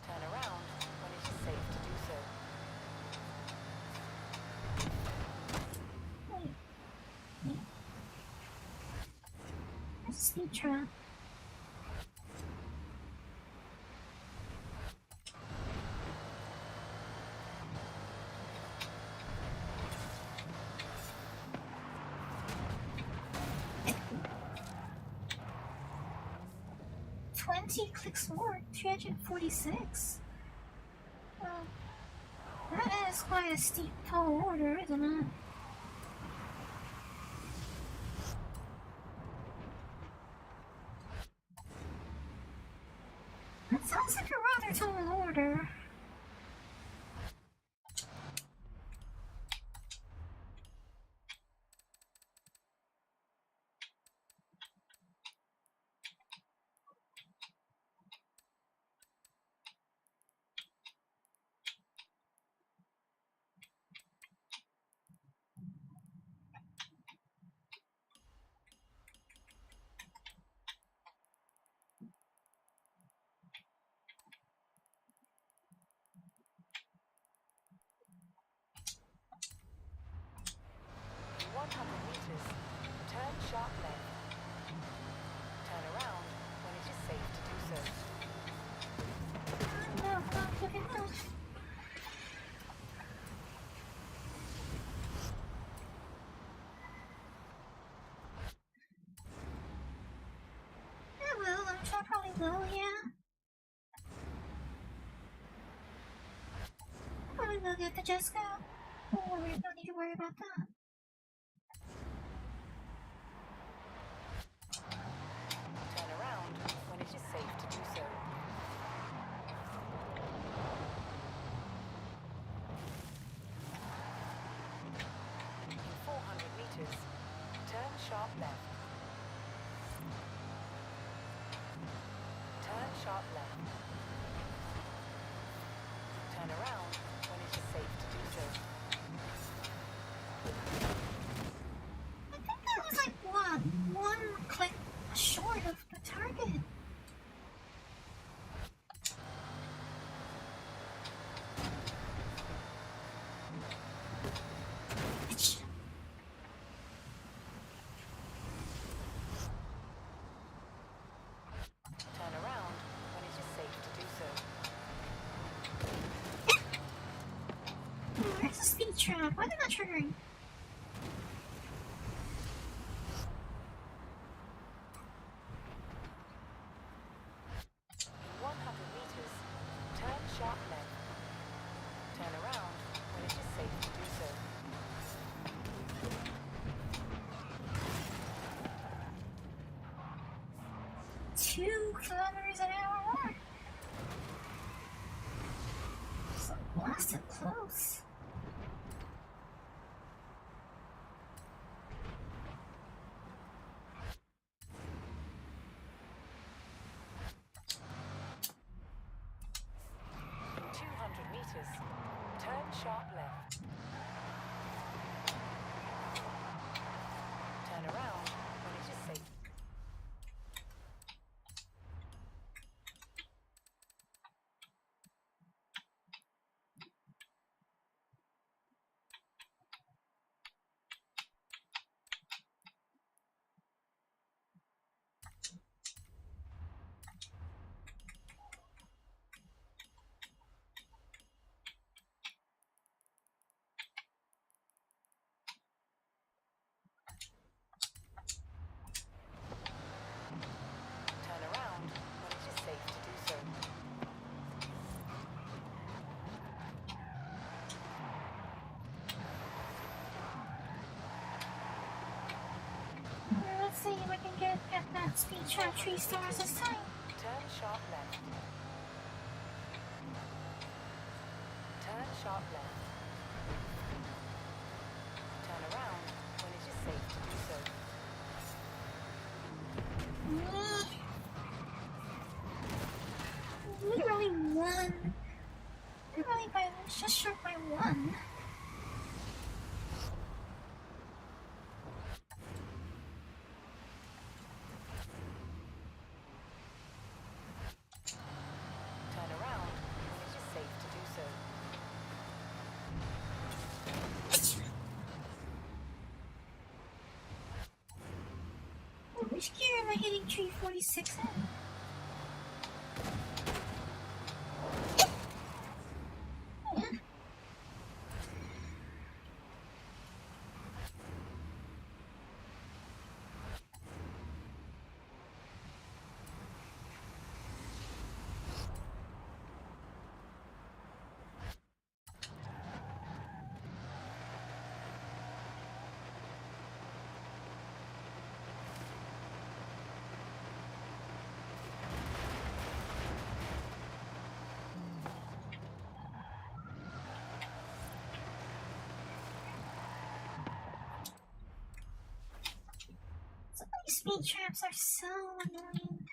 turn around when it is safe to do so. Speed trap. Clicks more, 346. Well, that is quite a steep tall order, isn't it? That sounds like a rather tall order. In 100 meters, turn sharp left. Turn around when it is safe to do so. No, not quick enough. Yeah, well, I'm sure I probably will, yeah. Probably will get the Jessica. Oh, we don't need to worry about that. Turn around when it is safe to do so. In 400 meters, turn sharp left. Turn sharp left. Turn around when it is safe to do so. I think that was like, what, one click short of the target. Itch. Turn around when it is safe to do so. Where's the speed trap? Why are they not triggering? In 100 meters, turn sharp left. Turn around when it is safe to do so. 2 kilometers an hour. So blasted close. In 200 meters, turn sharp left. Turn around when it is safe. Turn around when it is safe to do so. Let's see if I can get at that speed trap 3 stars this time. Turn sharp left. Turn sharp left. Turn around when it is safe to do so. Literally one. Literally by just short by 1. Turn around when it is safe to do so. Which gear am I hitting 346 in? Yeah. Some of these speed traps are so annoying.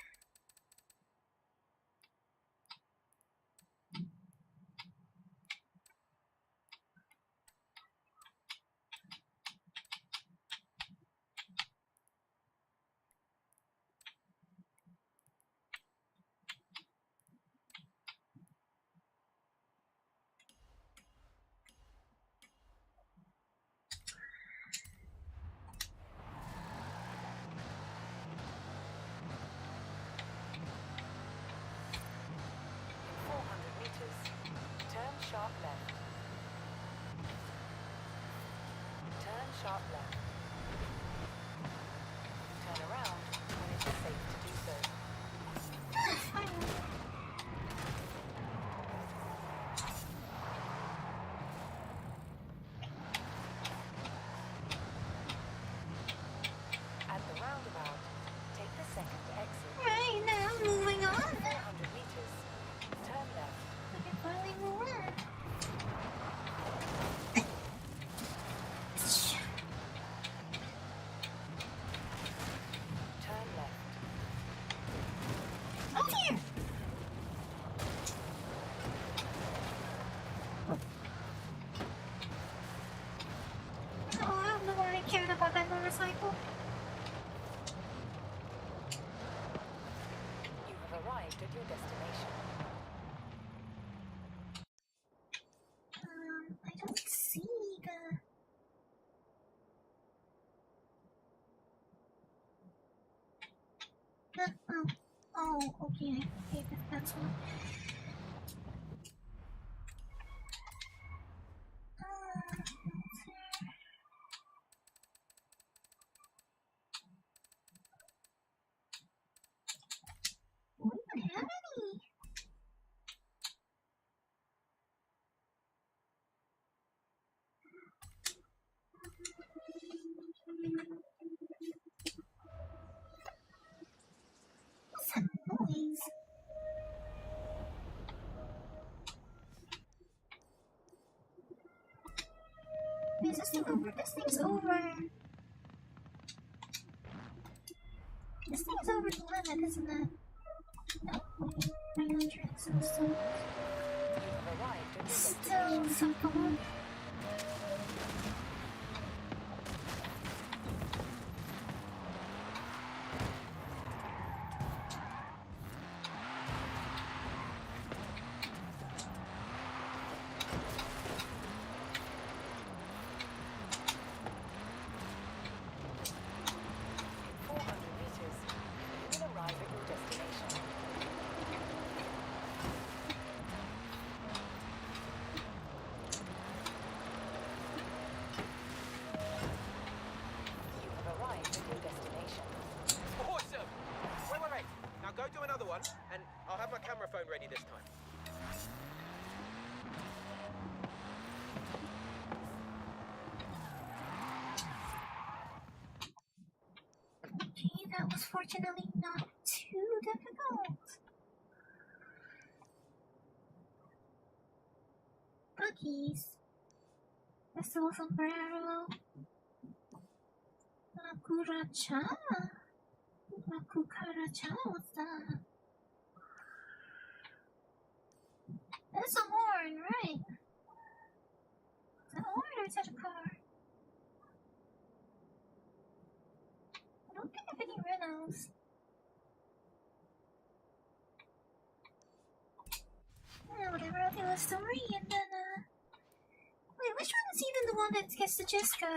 In 400 meters, turn sharp left. Turn sharp left. Turn around when it is safe to do so. Finally. At the roundabout, take the second exit. Right now, moving on. 400 meters, turn left. I can finally move on. Turn left. Oh dear! Oh, I don't know why I cared about that motorcycle. You have arrived at your destination. I don't see the... Okay, that's one. We don't have any. What's that over. This thing's over the limit, isn't it? No, wait. 900, so still some going. Go do another one, and I'll have my camera phone ready this time. Okay, that was fortunately not too difficult. Cookies. Festival sombrero. Nakuracha. Nakukaracha, what's that? That's a horn, right? Is that a horn or is that a car? I don't think I have any riddles. Whatever, I'll do a story and then, wait, which one is even the one that gets the Jesco?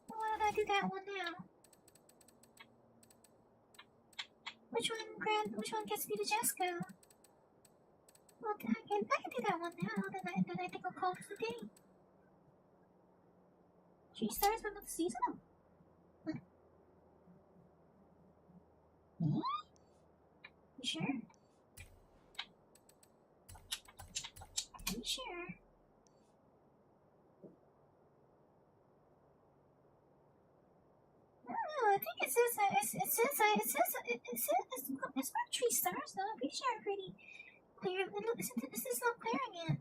Why don't I do that one now? Which one gets me to Jesco? Well, I can do that one now, then I think I'll call it a day. 3 stars, but not seasonal. Huh. You sure? Are you sure? I think it says it's about 3 stars though. I'm pretty sure I'm pretty clear. Look, this is not clearing it.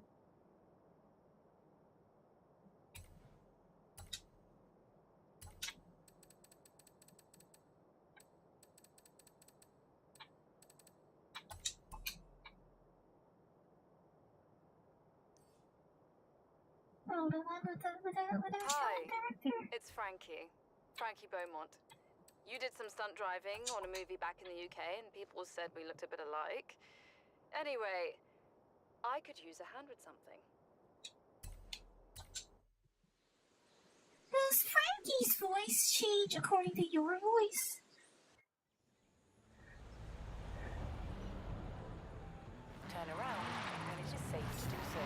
Oh, the one with our Hi, director. it's Frankie Beaumont. You did some stunt driving on a movie back in the UK, and people said we looked a bit alike. Anyway, I could use a hand with something. Does Frankie's voice change according to your voice? Turn around when it is safe to do so.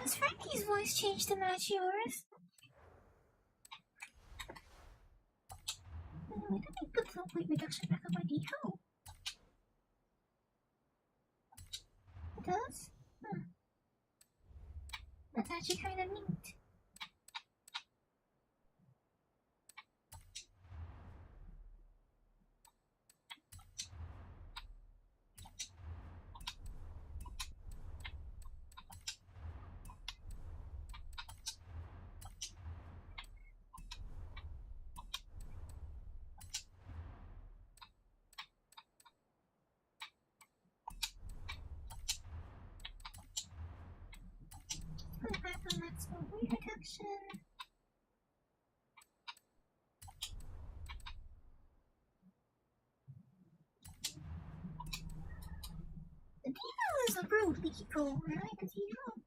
Does Frankie's voice change to match yours? Wait, let me put the weight reduction back on my default. It does? Huh. That's actually kind of neat. Put it back on maximum weight reduction. The default is a road vehicle, right? The default.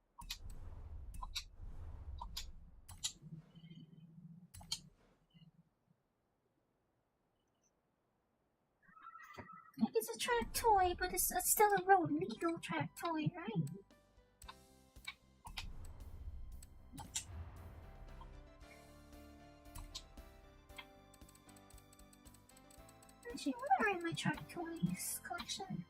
Like it's a track toy, but it's still a road legal track toy, right? Actually, what are in my track toys collection?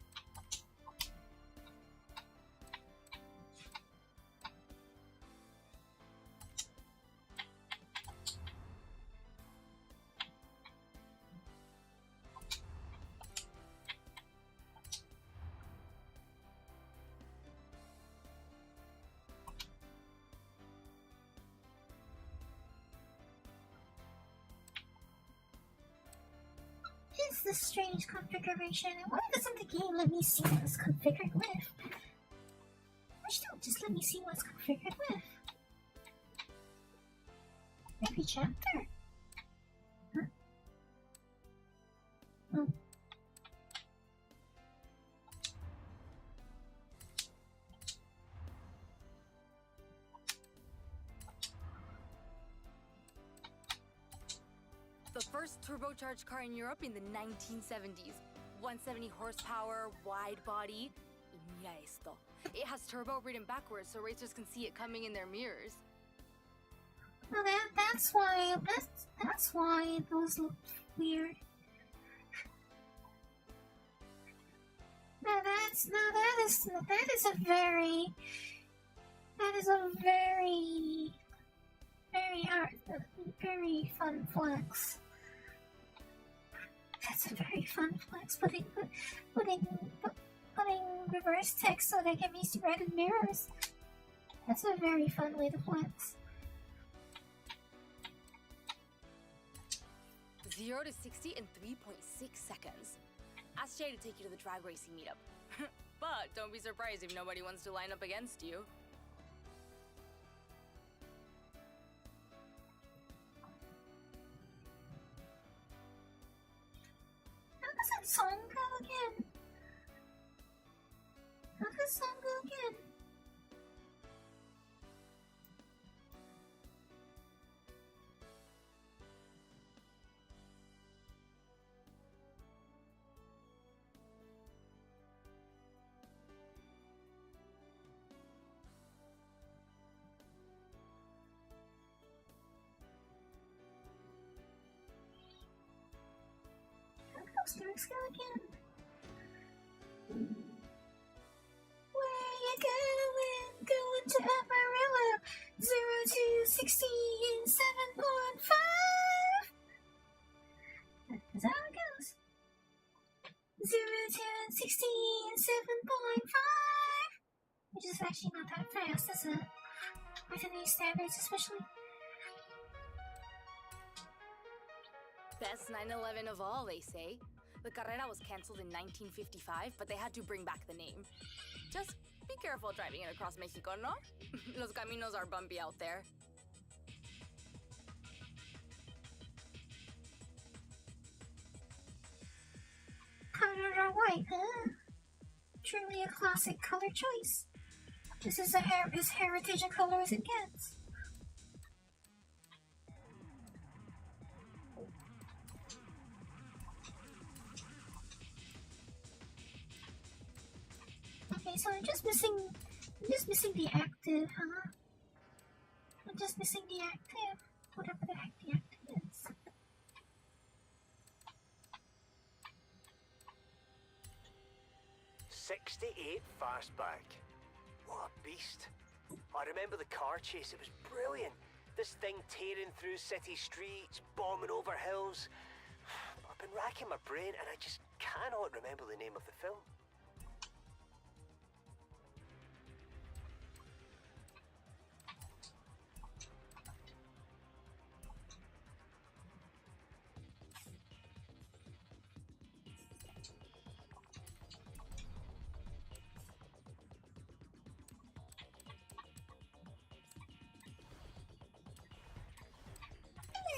this strange configuration? And why doesn't the game let me see what it's configured with? Why don't just let me see what's configured with? Every chapter? Huh? Oh. The first turbocharged car in Europe in the 1970s. 170 horsepower, wide body. Y mira esto. It has turbo written backwards so racers can see it coming in their mirrors. Well, that's why those look weird. That is a very very fun flex. That's a very fun flex. Putting reverse text so they can be read in mirrors. That's a very fun way to flex. 0 to 60 in 3.6 seconds. Ask Jay to take you to the drag racing meetup. But don't be surprised if nobody wants to line up against you. How does that song go again? How does that song go again? Those lyrics go again. Where you going? Going to Amarillo. 0 to 60 in 7.5. Is that how it goes? 0 to 60 in 7.5. Which is actually not that fast, is it? By today's standards, especially. Best 911 of all, they say. The carrera was canceled in 1955, but they had to bring back the name. Just be careful driving it across Mexico, no? Los caminos are bumpy out there. Color white, huh? Truly a classic color choice. This is as heritage a color as it gets. Okay, so I'm just missing the active, huh? I'm just missing the active. Whatever the heck the active is. '68 fastback. What a beast. I remember the car chase, it was brilliant. This thing tearing through city streets, bombing over hills. I've been racking my brain and I just cannot remember the name of the film.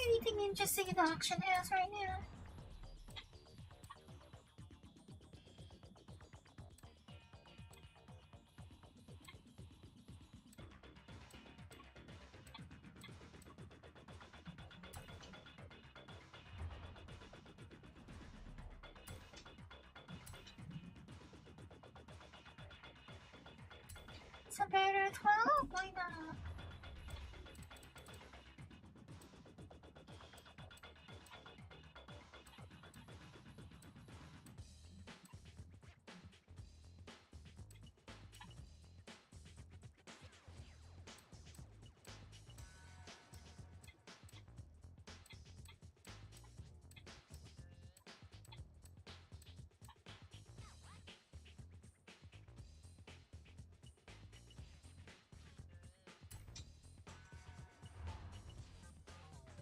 Anything interesting in the auction house right now? So better 12? Why not?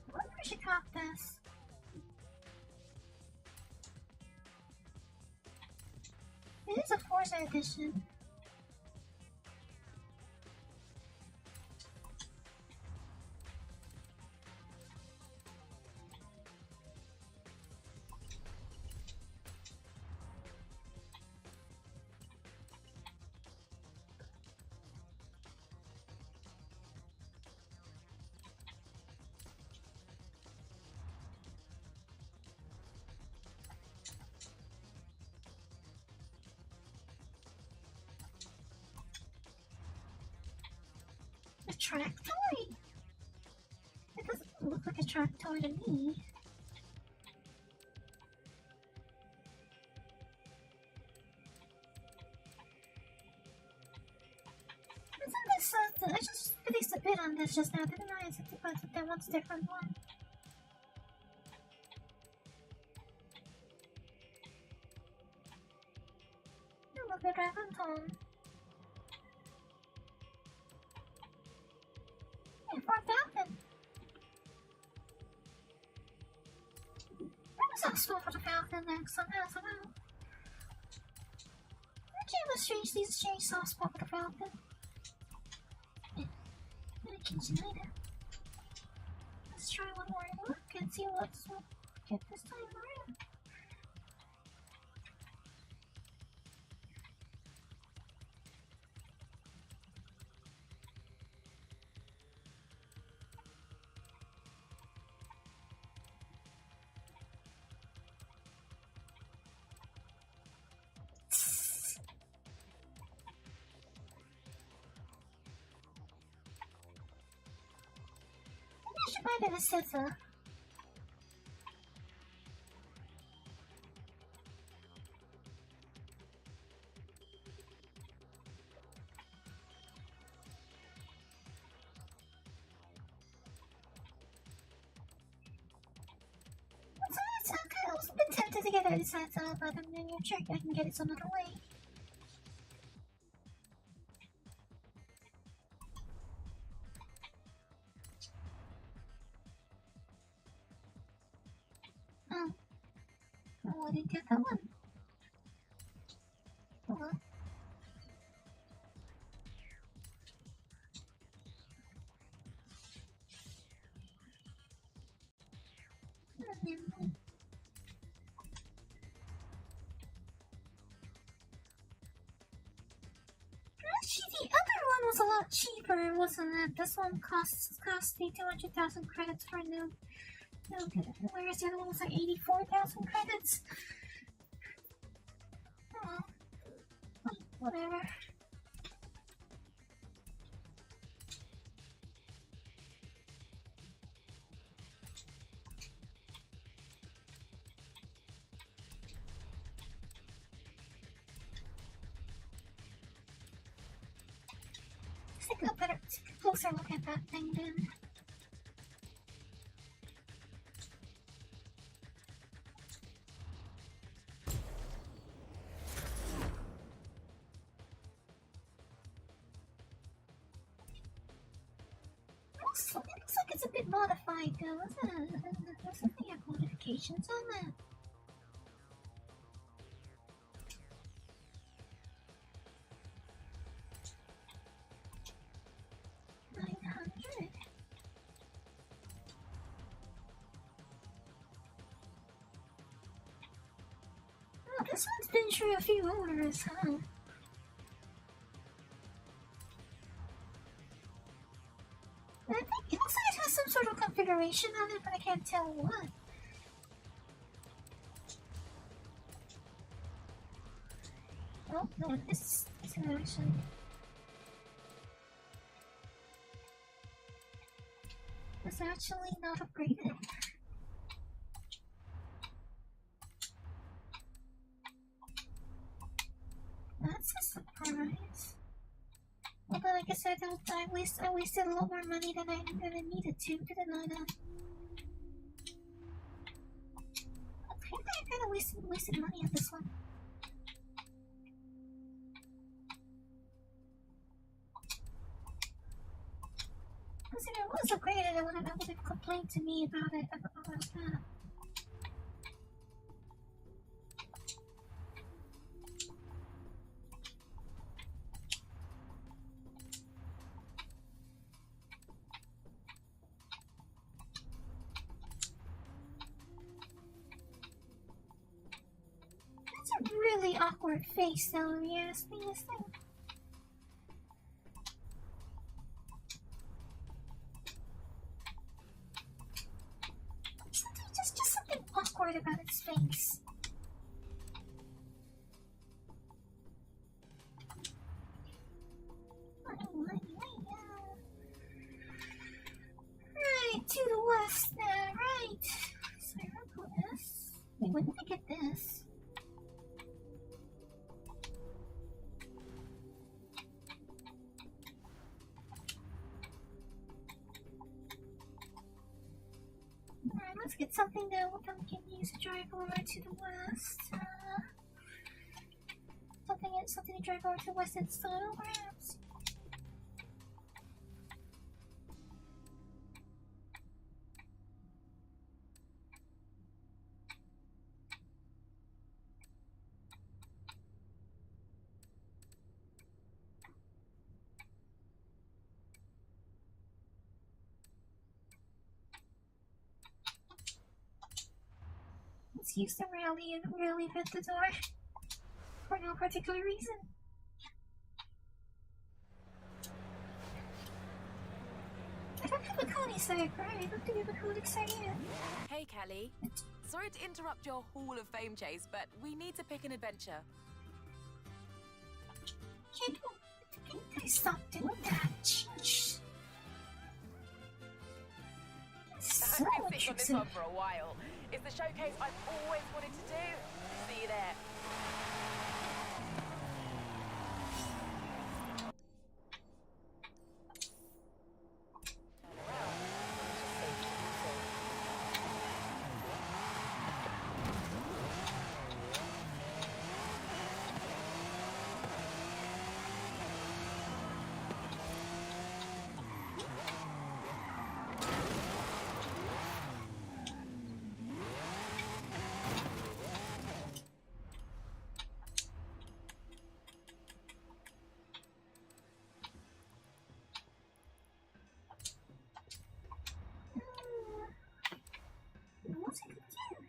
I wonder if we should cop this. my edition. A track toy? It doesn't look like a track toy to me. Isn't this I just released a bit on this just now, didn't I? Is it that one's a different one? Oh, look at Dragon Tone. Yeah, for Falcon. There was a store for the Falcon there somehow. The game was strangely strange soft spot for the Falcon. I'm gonna catch you later. Let's try one more look and see what's what get this time around. I should buy the scissor. I was a bit tempted to get it inside, but I'm not sure I can get it some other way. Oh, I didn't get that one. Hold on. Actually, the other one was a lot cheaper, wasn't it? This one cost me 200,000 credits for a new. Whereas the other one was like 84,000 credits. Oh, whatever. Take a closer look at that thing then. It looks like it's a bit modified though, isn't it? There's something have modifications on that. Oh, this one's been through a few owners, huh? I think it looks like it has some sort of configuration on it, but I can't tell what. Oh no, this is actually. It's actually not upgraded. That's a surprise. Although, like I said, I wasted a lot more money than I needed to, didn't I? I kind of wasted money on this one. Because if it was upgraded, I would have complained to me about it, about that. really awkward face, though, if you ask me this thing. Just something awkward about its face. Right, to the west now, right. So I remember this. Wait, when did I get this? Alright, let's get something that we can use to drive over to the west. Something to drive over to the west and style, perhaps. Let's use the rally and really hit the door. For no particular reason. I don't have a code inside, right? I don't think I have a code inside yet. Hey, Kelly. Sorry to interrupt your Hall of Fame chase, but we need to pick an adventure. Can you guys stop doing that? Jeez. So I've been thinking on this one for a while. It's the showcase I've always wanted to do. See you there. What's it gonna do?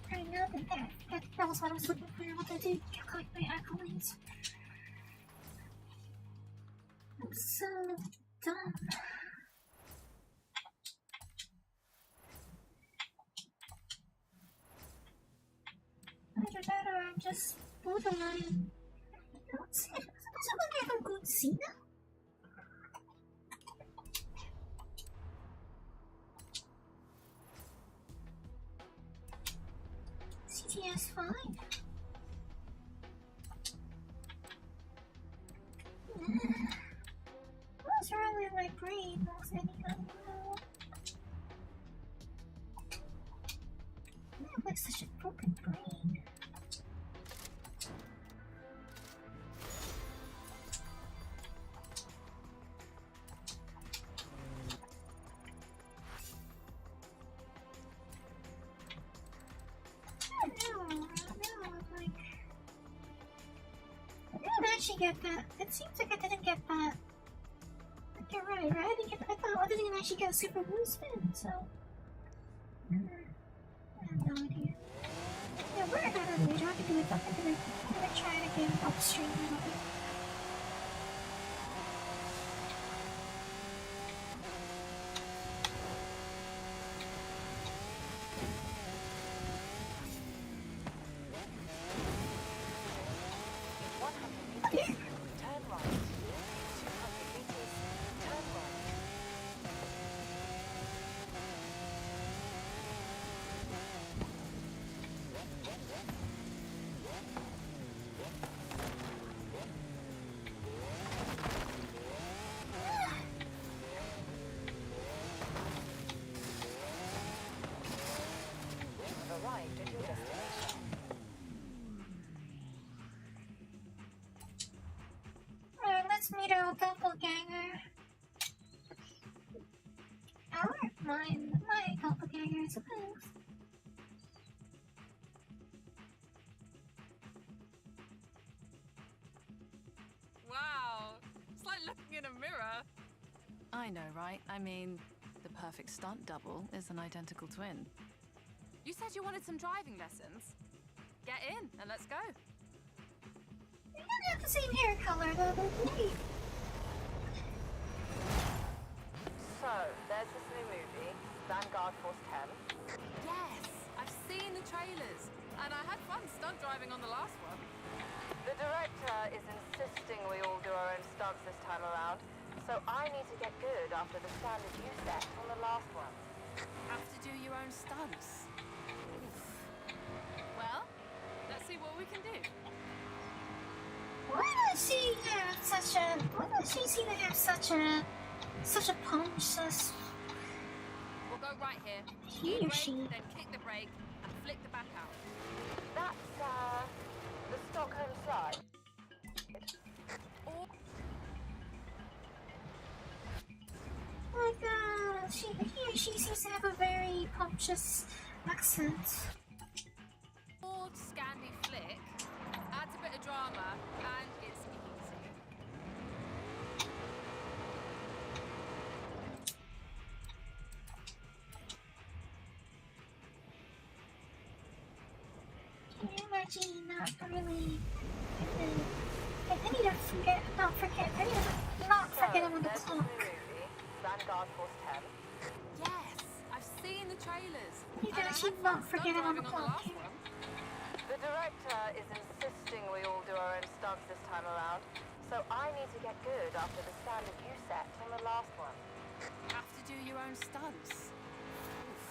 I know that was what I was looking for. What I did collect my accolades. I'm so dumb. Either that or I'm just borderline. What's it? Someone have a good scene? CTS 5. What's wrong with my brain? Most anything? I have like such a broken brain. didn't get that. It seems like I didn't get that. You're right? I thought I didn't actually get a super boost spin, so. I have no idea. Yeah, we're not gonna do it. I'm gonna try it again upstream a little bit. Let's meet our doppelganger. My doppelganger, I suppose. Wow, it's like looking in a mirror. I know, right? I mean, the perfect stunt double is an identical twin. You said you wanted some driving lessons. Get in and let's go. We don't have the same hair color, though. Maybe. So, there's this new movie, Vanguard Force 10. Yes, I've seen the trailers, and I had fun stunt driving on the last one. The director is insisting we all do our own stunts this time around, so I need to get good after the standard you set on the last one. Have to do your own stunts. Oof. Well, let's see what we can do. Why does she have such a? Why does she seem to have such a punch? We'll go right here. He or she? Then kick the brake and flick the back out. That's, the Stockholm slide. Like, he or she seems to have a very punctuous accent. Or Scandi flick adds a bit of drama and it's easy. Can you imagine not really? I need to not forget him on the clock. Vanguard Force 10. Yes, I've seen the trailers. You can actually not forget him on the clock. The director is insisting we all do our own stunts this time around, so I need to get good after the standard you set on the last one. Have to do your own stunts. Oof.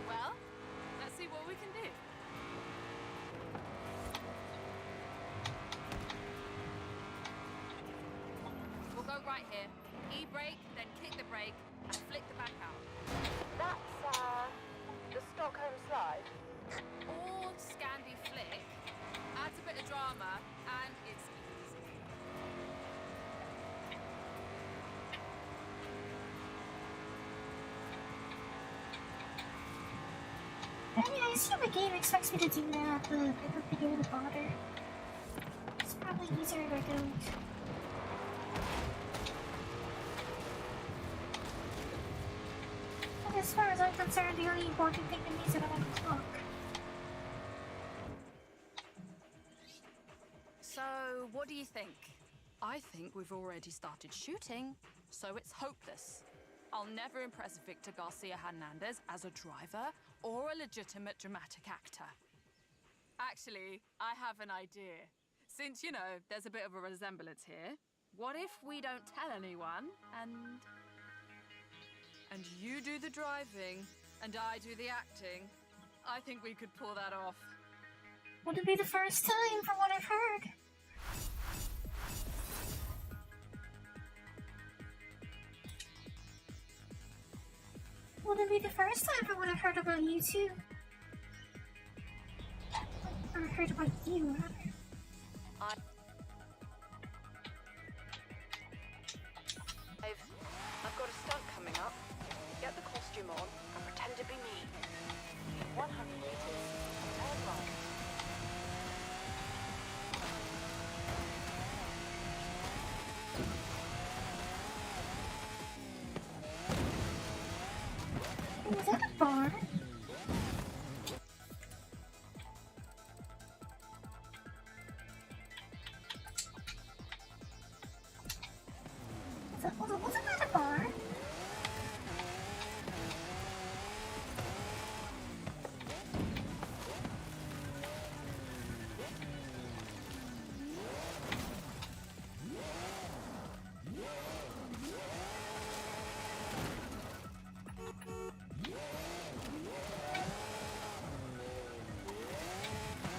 Well, let's see what we can do. We'll go right here. E-brake, then kick the brake and flick the back out. That's, the Stockholm slide. Or Scandi flick adds a bit of drama and it's easy. I mean, I assume the game expects me to do that at the beginning of the border. It's probably easier if I don't. But as far as I'm concerned, the only important thing to me is that I'm on the clock. So, what do you think? I think we've already started shooting, so it's hopeless. I'll never impress Victor Garcia Hernandez as a driver or a legitimate dramatic actor. Actually, I have an idea. Since, you know, there's a bit of a resemblance here, what if we don't tell anyone and you do the driving and I do the acting? I think we could pull that off. Would it be the first time from what I've heard? Would it be the first time from what I've heard about you two? Or heard about you, rather. I've got a stunt coming up. Get the costume on and pretend to be me. 100 meters, turn right. Was that a bar? Wasn't that a bar?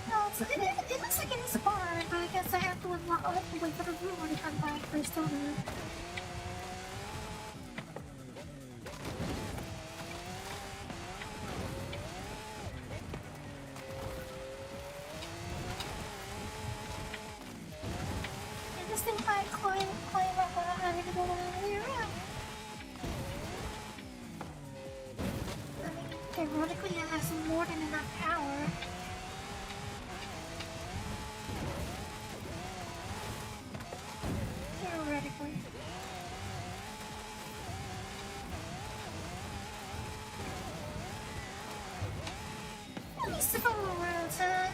No, it looks like it is a bar, but I guess I have to unlock all the way for the room to come back for a soda. And this thing might climb up without having to go all the way around. I mean, theoretically, it has more than enough power. Theoretically. At least if I'm around, huh?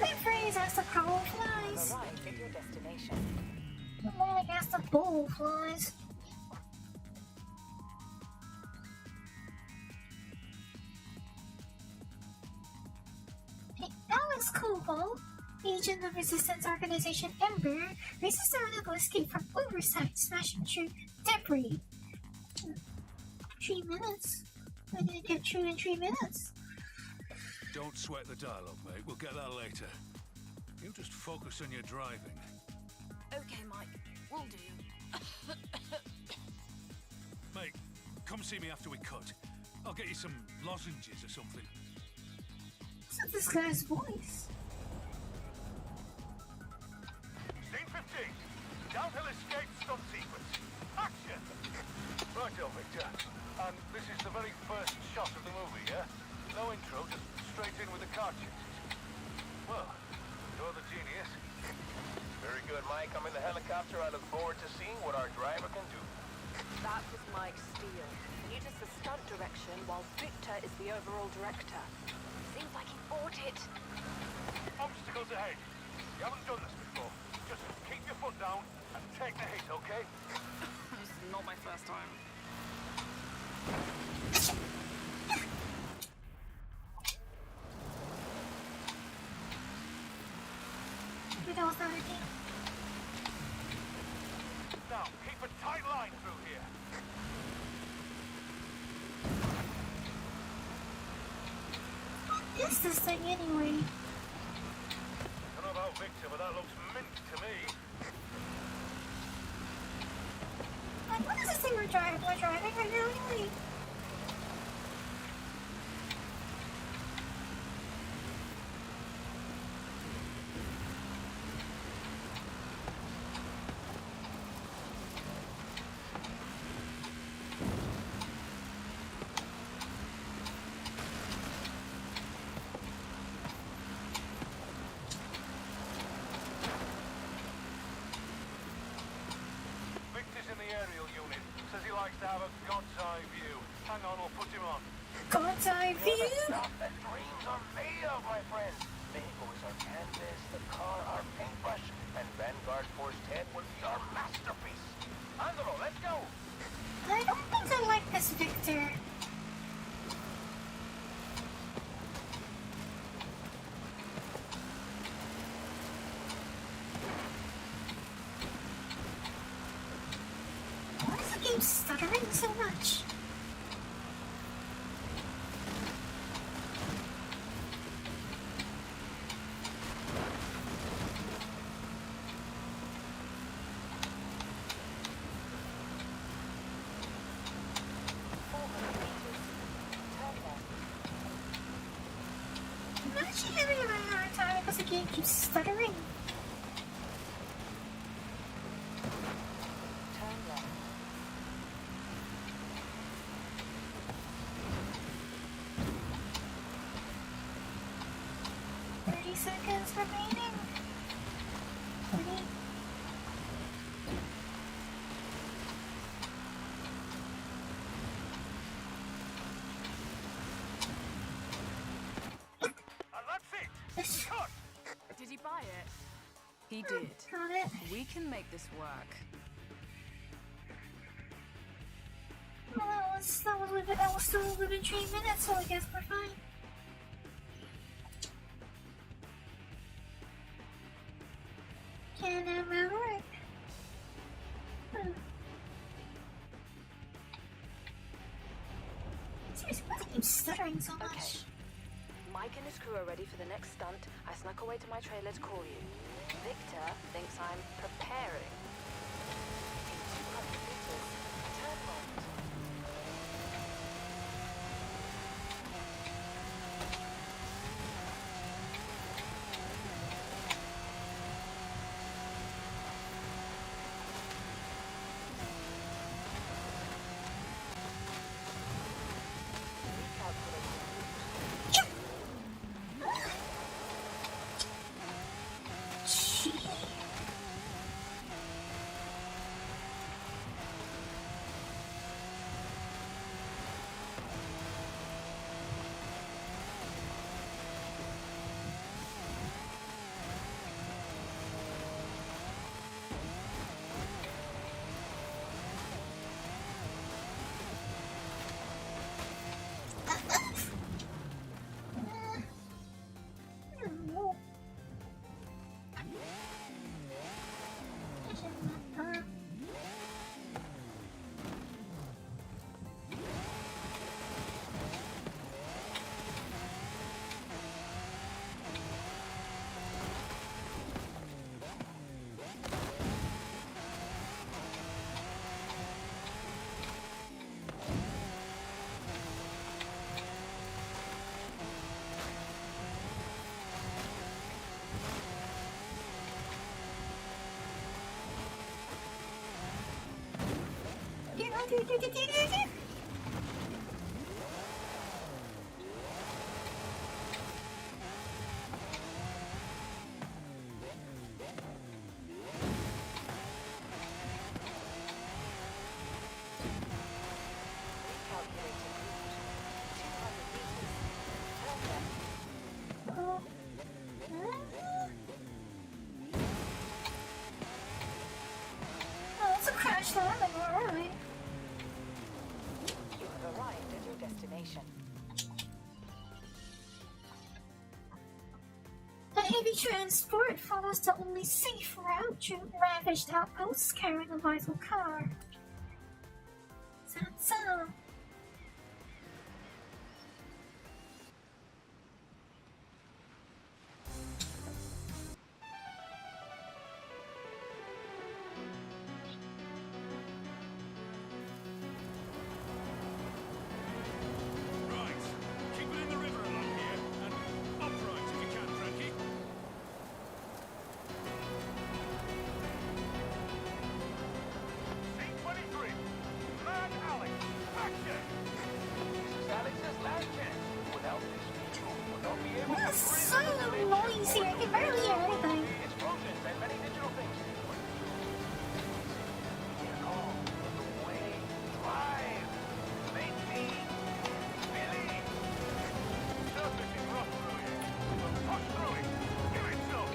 That phrase as the crow flies. Arrive at your destination. More like as the bull flies. Hey, Alex Koval, agent of resistance organization Ember, races the radical escape from oversight, smashing through debris. 3 minutes. I didn't get through in 3 minutes. Don't sweat the dialogue, mate. We'll get that later. You just focus on your driving. Okay, Mike, we'll do. Mate, come see me after we cut. I'll get you some lozenges or something. What's this guy's voice? Scene 15. Downhill escape stunt sequence. Action! Righto, Victor. And this is the very first shot of the movie, yeah? No intro, just straight in with the car chases. Well, you're the genius. Very good, Mike. I'm in the helicopter. I look forward to seeing what our driver can do. That was Mike Steele. He does the stunt direction while Victor is the overall director. Seems like he bought it. Obstacles ahead. You haven't done this before. Just keep your foot down and take the hit, okay? This is not my first time. That was not working. Now, keep a tight line through here. What is this thing anyway? Don't know about Victor, but that looks mint to me. Like, what is this thing we're driving right now anyway? Victor's in the aerial unit. Says he likes to have a God's eye view. Hang on, we'll put him on. God's eye view? Stuff that dreams are made of, my friend. Vehicles are canvas, the car our paintbrush, and Vanguard Force 10 will be our masterpiece. Andro, let's go! I don't think I like this Victor. Why is the game stuttering so much? I'm actually having a really hard time because the game keeps stuttering. 30 seconds remaining. 20. And that's it. Cut. Did he buy it? He did. Got it. We can make this work. Well, that was still within 3 minutes, so I guess we're fine. Can I remember it? Seriously, why do I keep stuttering so much? Okay. Mike and his crew are ready for the next stunt. I snuck away to my trailer to call you. Victor thinks I'm preparing. In 200 meters, turn right. Oh, it's a crash landing, alright. You have arrived at your destination. The heavy transport follows the only safe route through ravaged outposts carrying a vital car. Sounds so. Right. Keep it in the river along here, and upright if you can, Frankie. Scene 23. Mad Alex. Action! This is Alex's last chance. Without this vehicle, we'll not be able to That's so bring the dimension noisy, I can barely hear anything. explosions and many digital things. Vehicle, the way, drive, make me, Billy. Surfacing rough through you. But push through it. Give it some.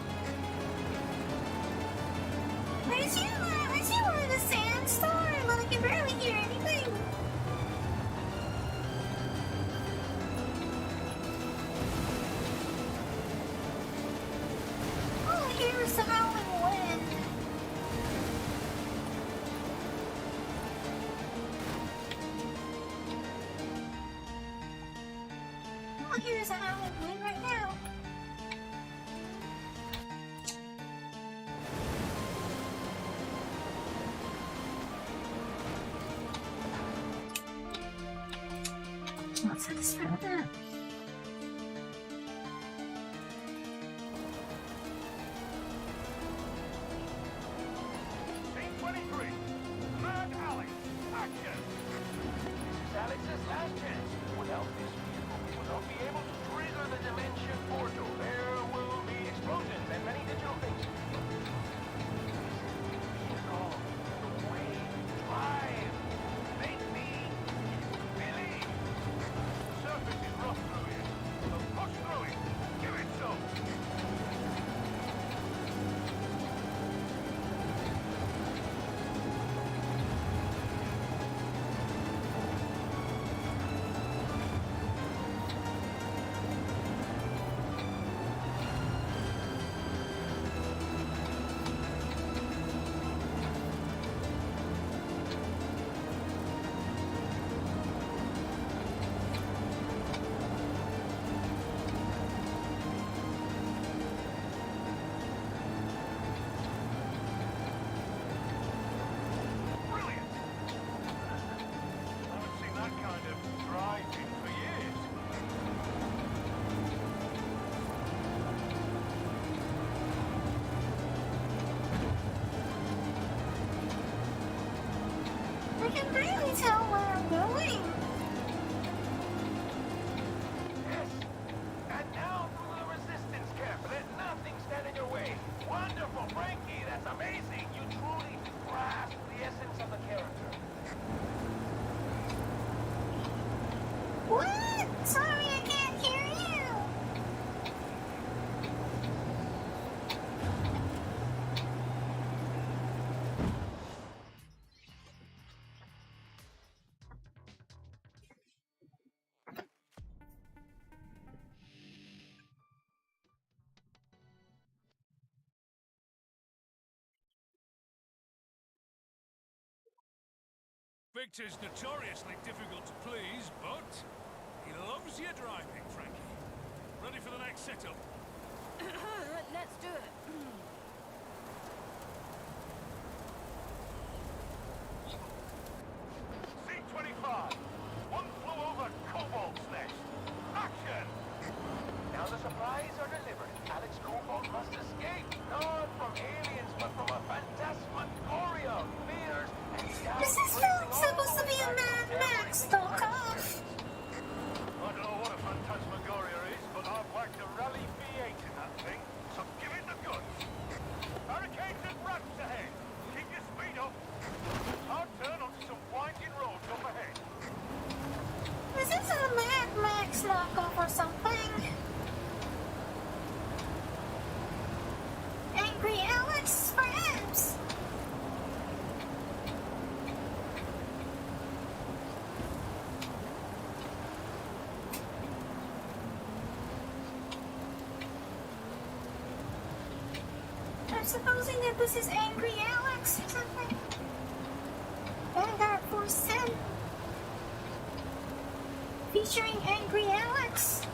Where's you in the sandstorm? Well, I can barely hear anything. All I hear is the howling wind. All I hear is a howling wind right now. Let's satisfy with that. Scene 23. Mad Alex. Action! This is Alex's last chance. Without this vehicle, we will not be able to trigger the dimension portal. There will be any digital things. Vehicle, away, drive, make me believe. Surface is rough through here, but push through it. Give it some. Brilliant! I haven't seen that kind of driving for years. I can barely tell where I'm going. Yes. And now through the resistance camp. Let nothing stand in your way. Wonderful, Frankie. That's amazing. You truly grasp the essence of the character. What? Sorry, I can't hear you. Victor's notoriously difficult to please, but he loves your driving, Frankie. Ready for the next setup? Let's do it. C-25. One flew over Cobalt's nest. Action! Now the supplies are delivered. Alex Cobalt must escape. Not from aliens, but from a phantasmagoria of fears and doubts. This is supposed to be a Mad Max, don't off. I don't know what a phantasmagoria is, but I've whacked a rally V8 in that thing, so give it the goods. Barricades and ramps ahead. Keep your speed up. Hard turn onto some winding roads up ahead. Is this a Mad Max knockoff or something? Angry Alex, perhaps? I'm supposing that this is Angry Alex or something. Vanguard Force 10. Featuring Angry Alex.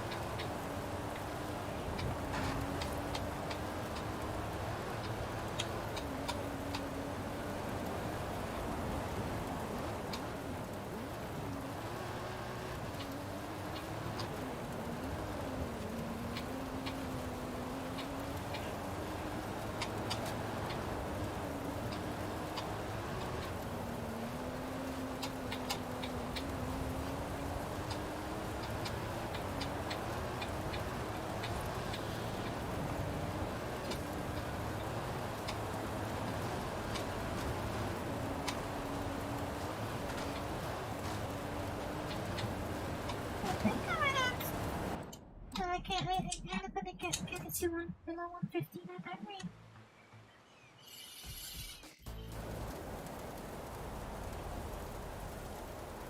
I can't make it. I'm gonna get it to below 150 at that rate.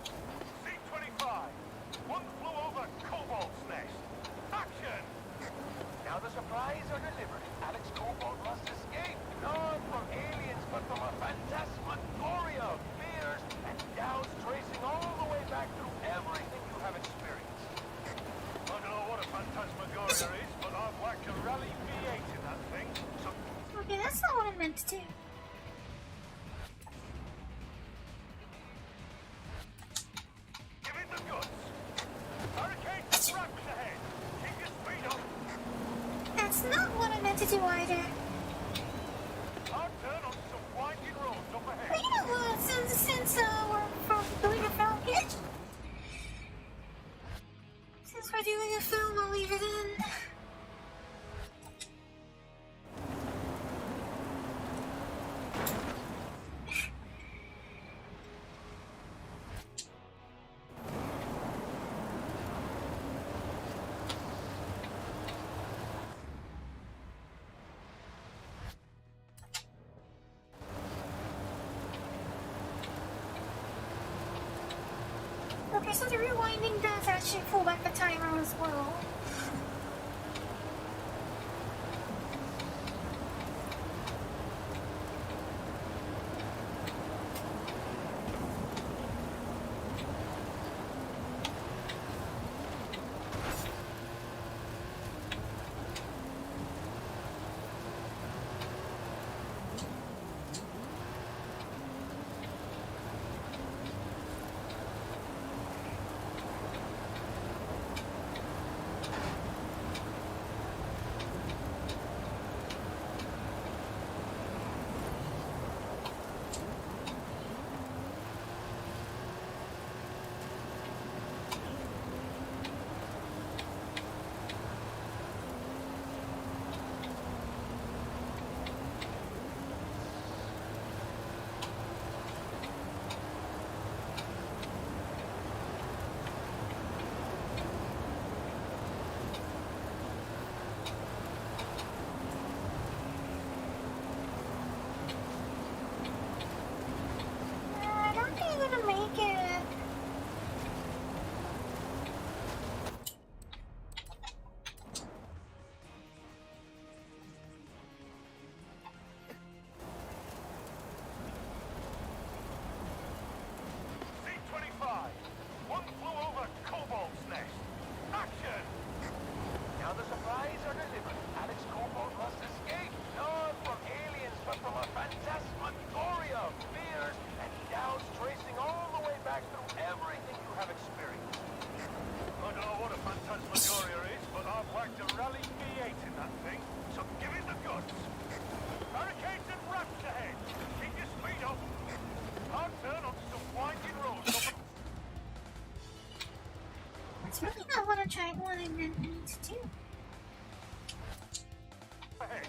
C-25. One flew over Cobalt's nest. Action! Now the supplies are delivered. Alex Cobalt must escape. Not from aliens, but from a phantasmagoria of fears and doubts tracing all the way back through everything you have experienced. I don't know what a phantasmagoria is, but I've whacked a rally V8 in that thing, so Okay, that's not what I meant to do. give it the goods. Barricades and ramps ahead. Keep your speed up. That's not what I meant to do either. Hard turn on some winding roads up But ahead. you know what? Since we're doing a film pitch, since we're doing a film, I'll leave it in. Okay, so the rewinding does actually pull back the timer as well. I don't think I'm gonna make it. C-25, one flew over Cobalt's nest. Action! Now the supplies are delivered. Alex Cobalt must escape. Not from aliens, but from a phantasmagoria of fears and doubts tracing all the way back through everything you have experienced. I don't know what a phantasmagoria is, but I'd like to rally V8 in that thing, so give it the goods. Barricades and ramps ahead. Keep your speed up. Hard turn onto some winding roads. That's really not what I meant to do. Ahead.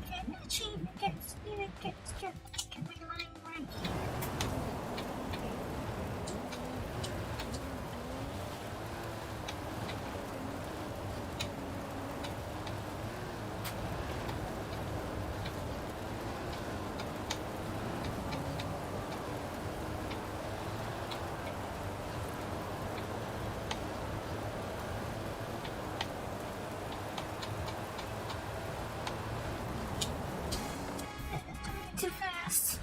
Okay, I'm gonna cheat and get my line right. Too fast.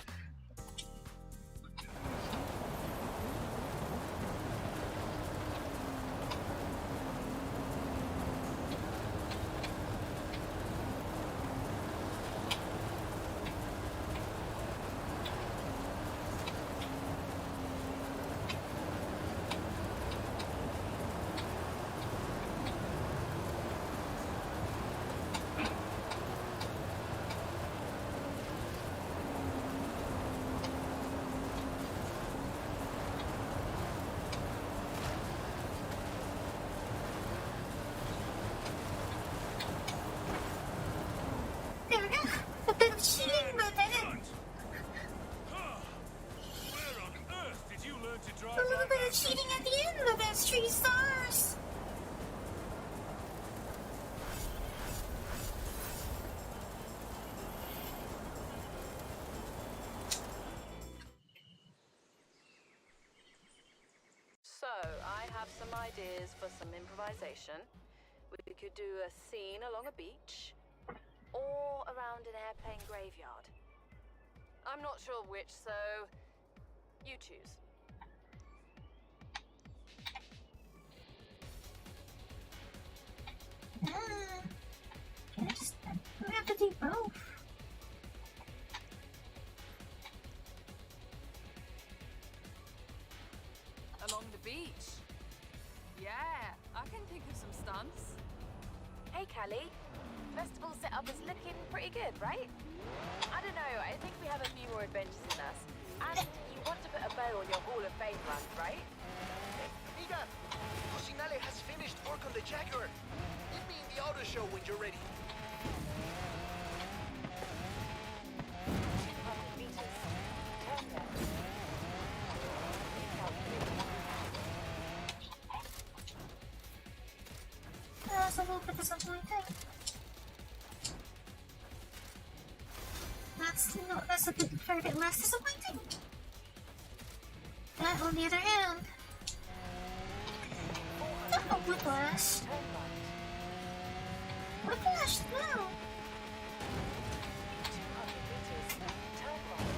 There we go. A bit of cheating, but I didn't. Where on earth did you learn to drive A little like bit that? of cheating at the end, but that's 3 stars. So, I have some ideas for some improvisation. We could do a scene along a beach, or around an airplane graveyard. I'm not sure which, so you choose. We have to do both. Along the beach. Yeah, I can think of some stunts. Hey, Callie. Festival setup is looking pretty good, right? I don't know, I think we have a few more adventures in us. And you want to put a bow on your Hall of Fame run, right? Amiga, Cocinale has finished work on the Jaguar. Meet me in the auto show when you're ready. 200 meters. Turn left. That's a little bit disappointing. That's a fair bit less disappointing. But on the other hand, no whiplash. Whiplash, no. 200 meters. Turn right.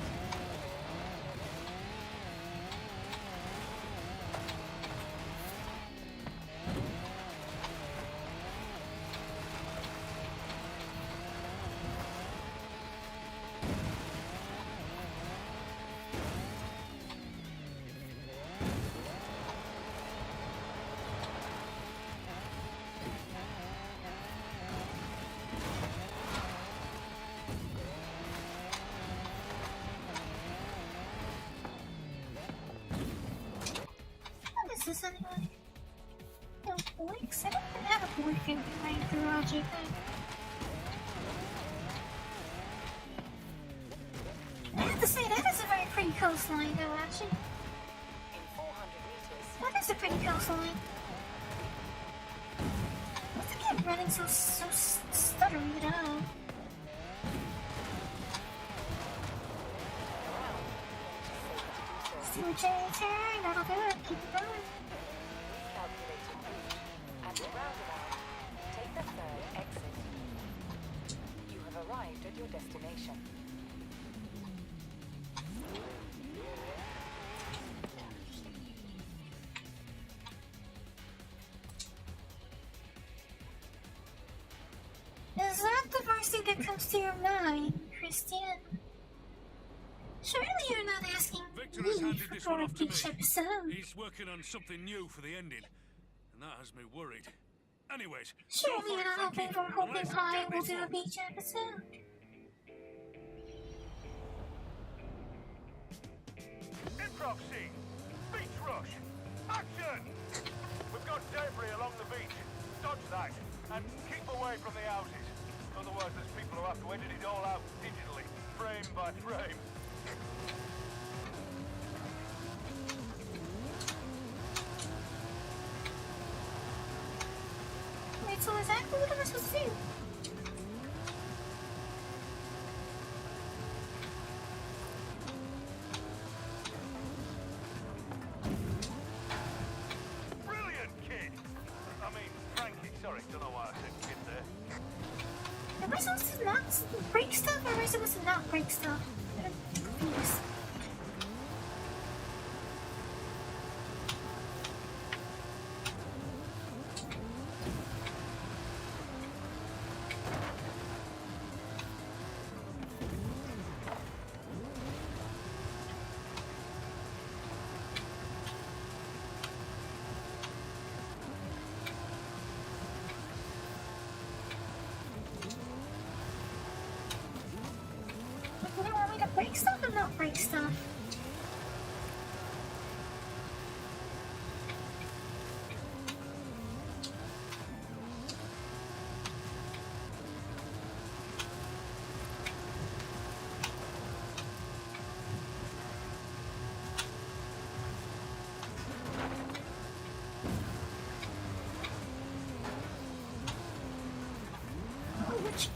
What is this anyway? No boinks? I don't even have a boink in my garage either. I have to say, that is a very pretty coastline though, actually. In 400 meters. That is a pretty coastline. What's the kid running so stuttery at all? Do a turn, that'll do it. Keep it going. Recalculating route. At the roundabout, take the third exit. You have arrived at your destination. Is that the first thing that comes to your mind, Christian? Surely you're not asking Victor has me handed this for one a off to me. beach episode. He's working on something new for the ending, and that has me worried. Anyways, Surely you're not hoping for and Hoping let's Pie get will this do a one. beach episode. Improv scene. Beach rush. Action! We've got debris along the beach. Dodge that, and keep away from the houses. Otherwise, there's people who have to edit it all out digitally, frame by frame. Wait, so exactly what am I supposed to do? Brilliant, kid! I mean, Frankie, sorry, don't know why I said kid there. Am I supposed to not break stuff, or am I supposed to not break stuff? I'm confused. You don't want me to break stuff or not break stuff? Oh, which...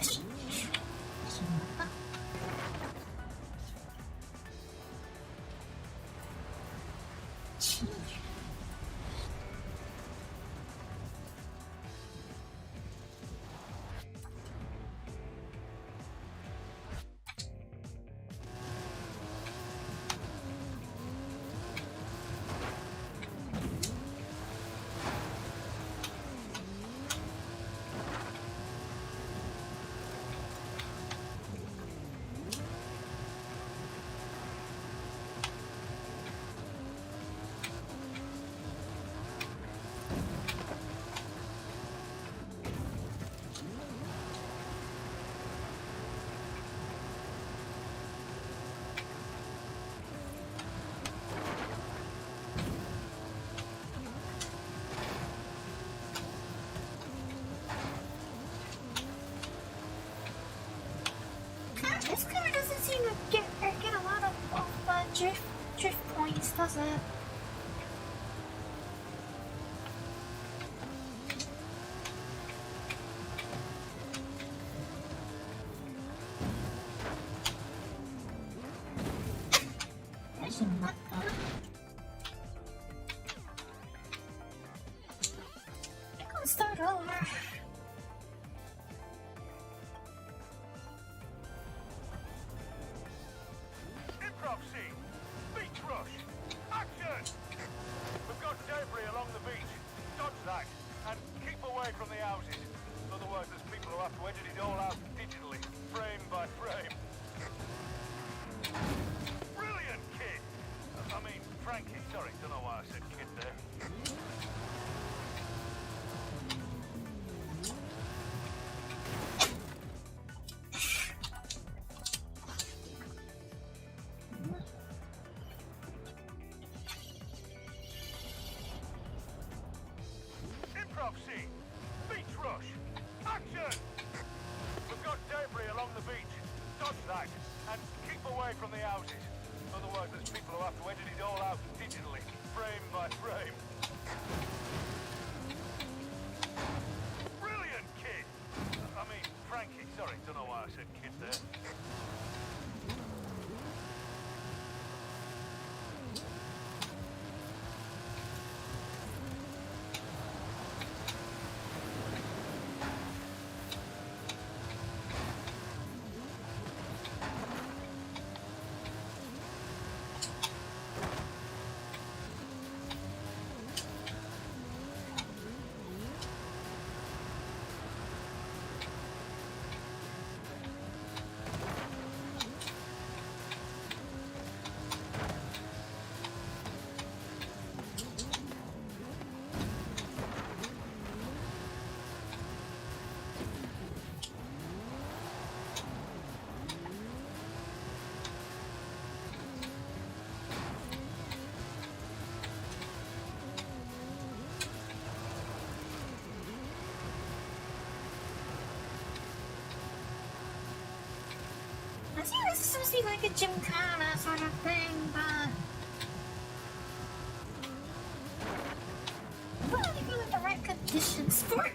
drift points, does it? There's a nut though. I'm gonna start over. Improv scene. Beach rush. Action! We've got debris along the beach. Dodge that and keep away from the houses. Otherwise, there's people who have to edit it all out digitally, frame by frame. Brilliant, kid! I mean, Frankie, sorry, don't know why I said kid there. Improv scene. Beach rush. Action! We've got debris along the beach. Dodge that and keep away from the houses. Otherwise, there's people who have to edit it all out digitally, frame by frame. Brilliant, kid! I mean, Frankie, sorry, don't know why I said kid there. I see this is supposed to be like a gymkhana sort of thing, but I don't really feel like the right conditions for it.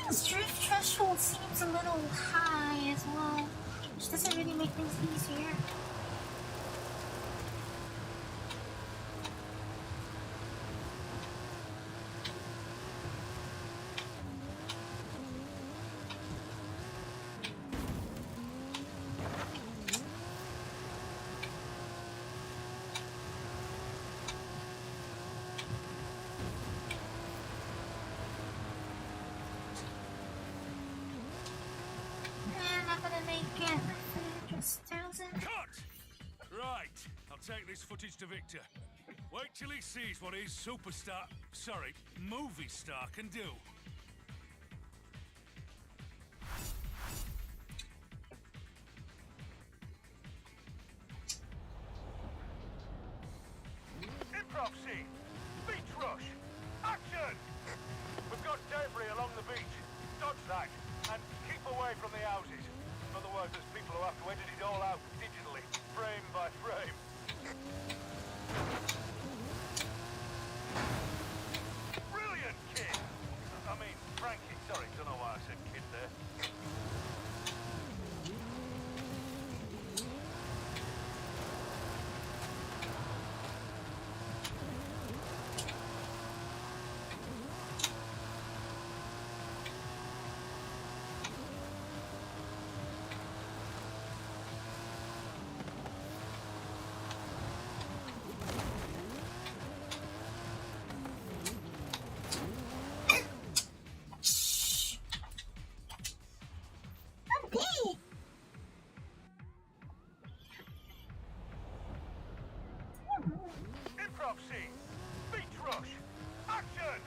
This drift threshold seems a little high as well, which doesn't really make things easier. Not gonna make it. Just 1,000. Cut! Right, I'll take this footage to Victor. Wait till he sees what his movie star can do. Improv scene. Beach rush. Action! We've got debris along the beach. Dodge that and keep away from the houses. Otherwise, there's people who have to edit it all out digitally, frame by frame. off scene. Beach rush. Action!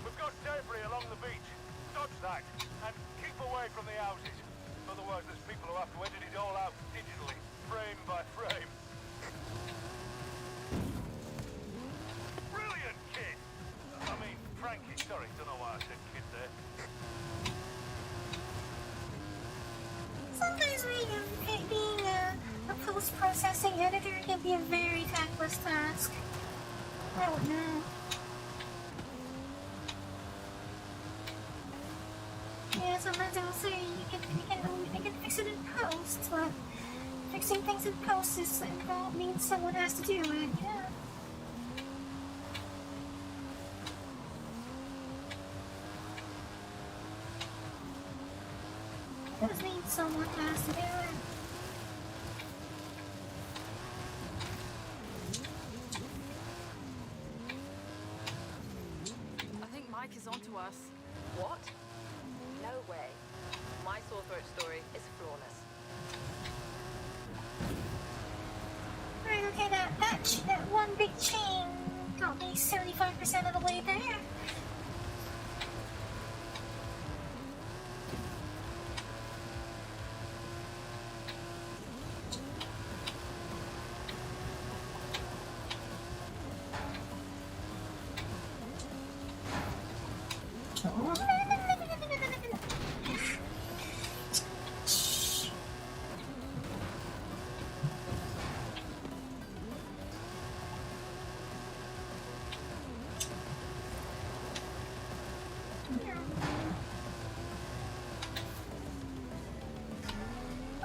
We've got debris along the beach. Dodge that, and keep away from the houses. Otherwise, there's people who have to edit it all out digitally, frame by frame. Brilliant, kid! I mean, Frankie, sorry, don't know why I said kid there. Sometimes being a post-processing editor can be a very thankless task. I don't know. Yeah, sometimes I'll say you can fix it in post, but fixing things in post means someone has to do it, yeah. It does mean someone has to do it. I think Mike is onto us. What? No way. My sore throat story is flawless. Right, okay, that one big chain got me 75% of the way there.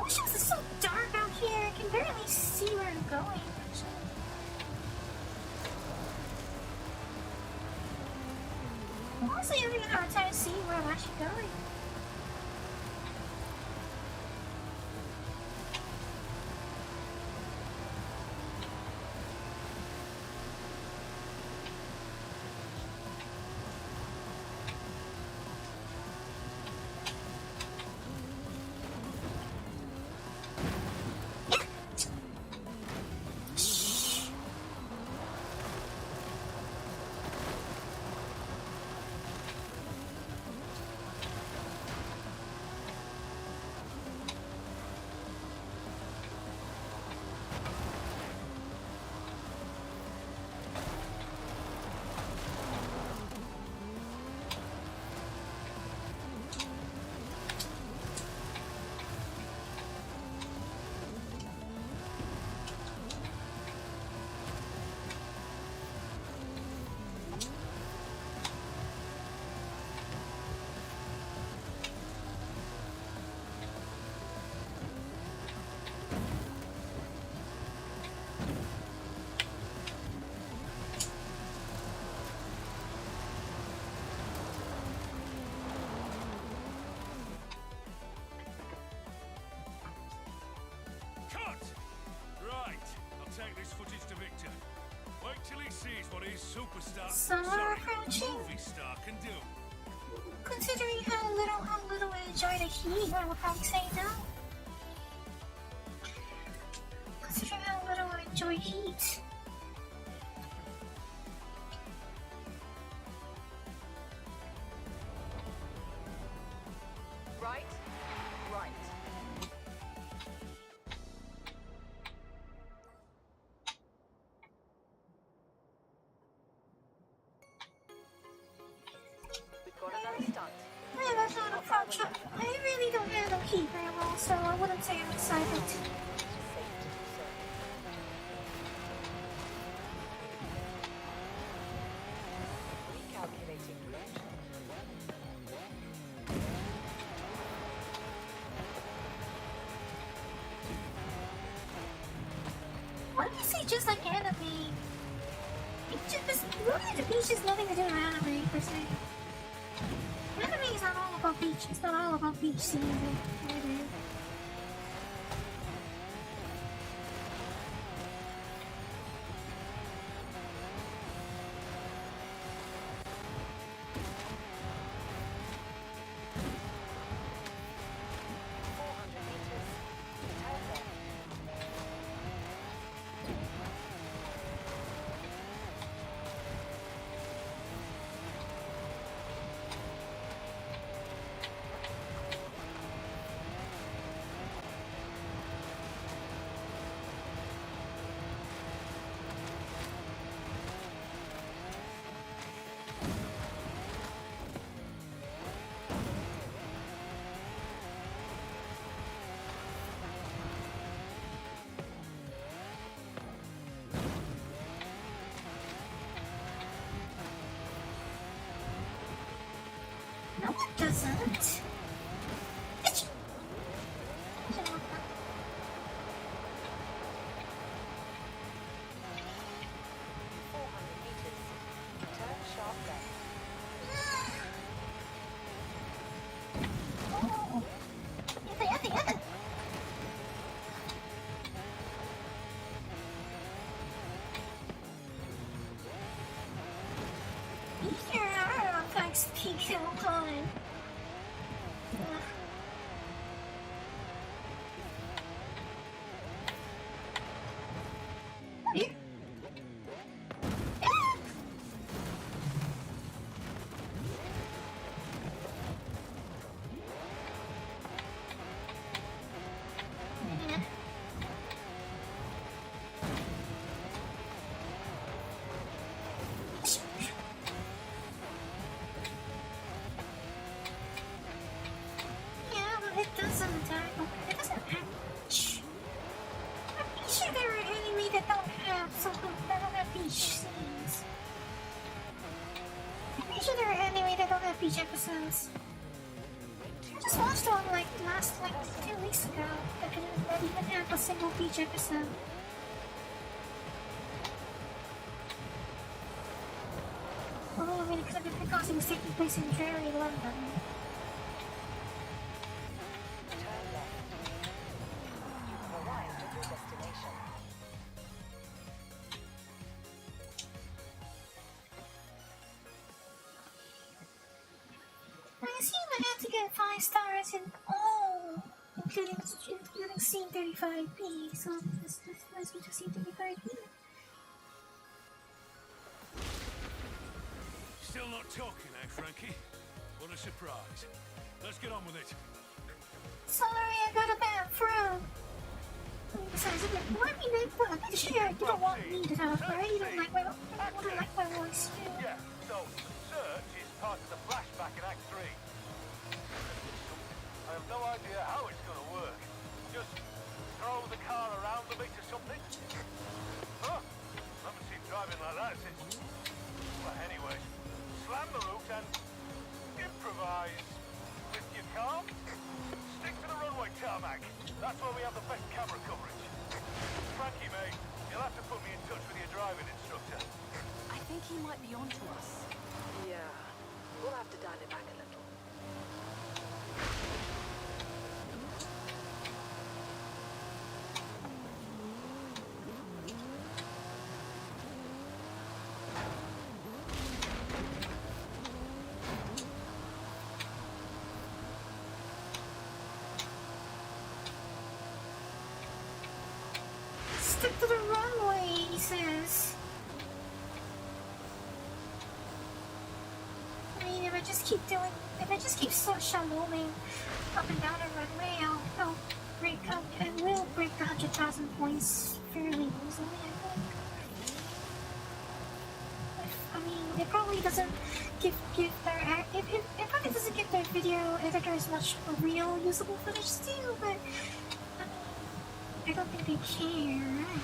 This is so dark out here. I can barely see where I'm going. Honestly, I'm having a hard time seeing where I'm actually going. Cut! Right, I'll take this footage to Victor. Wait till he sees what his superstar, movie star can do. Considering how little I enjoy the heat, I would probably say no. Considering how little I enjoy heat. Right? Right. We've got another stunt. Yeah, that's not a problem. I really don't handle heat very well, so I wouldn't say I'm excited. It's just safe to do so. Recalculating route. Why do you say just like anime? The beach has nothing to do with anime per se. Anime is not all about beach. It's not all about beach scenes. doesn't. 400 meters. Turn sharp left. Oh. Yada. Yeah, thanks, Peak Hill Climb. Here. Yeah, but it doesn't it doesn't have. I'm pretty sure there are anime that don't have beach scenes. I'm pretty sure there are anime that don't have beach episodes. I just watched one like 2 weeks ago that didn't even have a single beach episode. Although, I mean, because it was taking place in dreary London. Turn left. You have arrived at your destination. I assume I have to get 5 stars in all, including scene 35p. So let's go to scene 35p. Still not talking, eh, Frankie? What a surprise. Let's get on with it. Sorry, I got a bad throat. Besides, I'm pretty sure you don't want me to talk, right? You don't like my voice too. Yeah, so search is part of the flashback in Act 3. I have no idea how it's going to work. Just throw the car around a bit or something? Huh? Haven't seen driving like that since... Well, anyways, slam the route and improvise with your car. Stick to the runway tarmac. That's where we have the best camera coverage. Frankie, mate, you'll have to put me in touch with your driving instructor. I think he might be onto us. Yeah. We'll have to dial it back a little. Stick to the runway, he says. I mean, if I just keep shaloming up and down the runway, I'll I will break the 100,000 points fairly easily, I think. I mean, it probably doesn't give their it probably doesn't give their video editors much real usable footage too, but I don't think they care, right?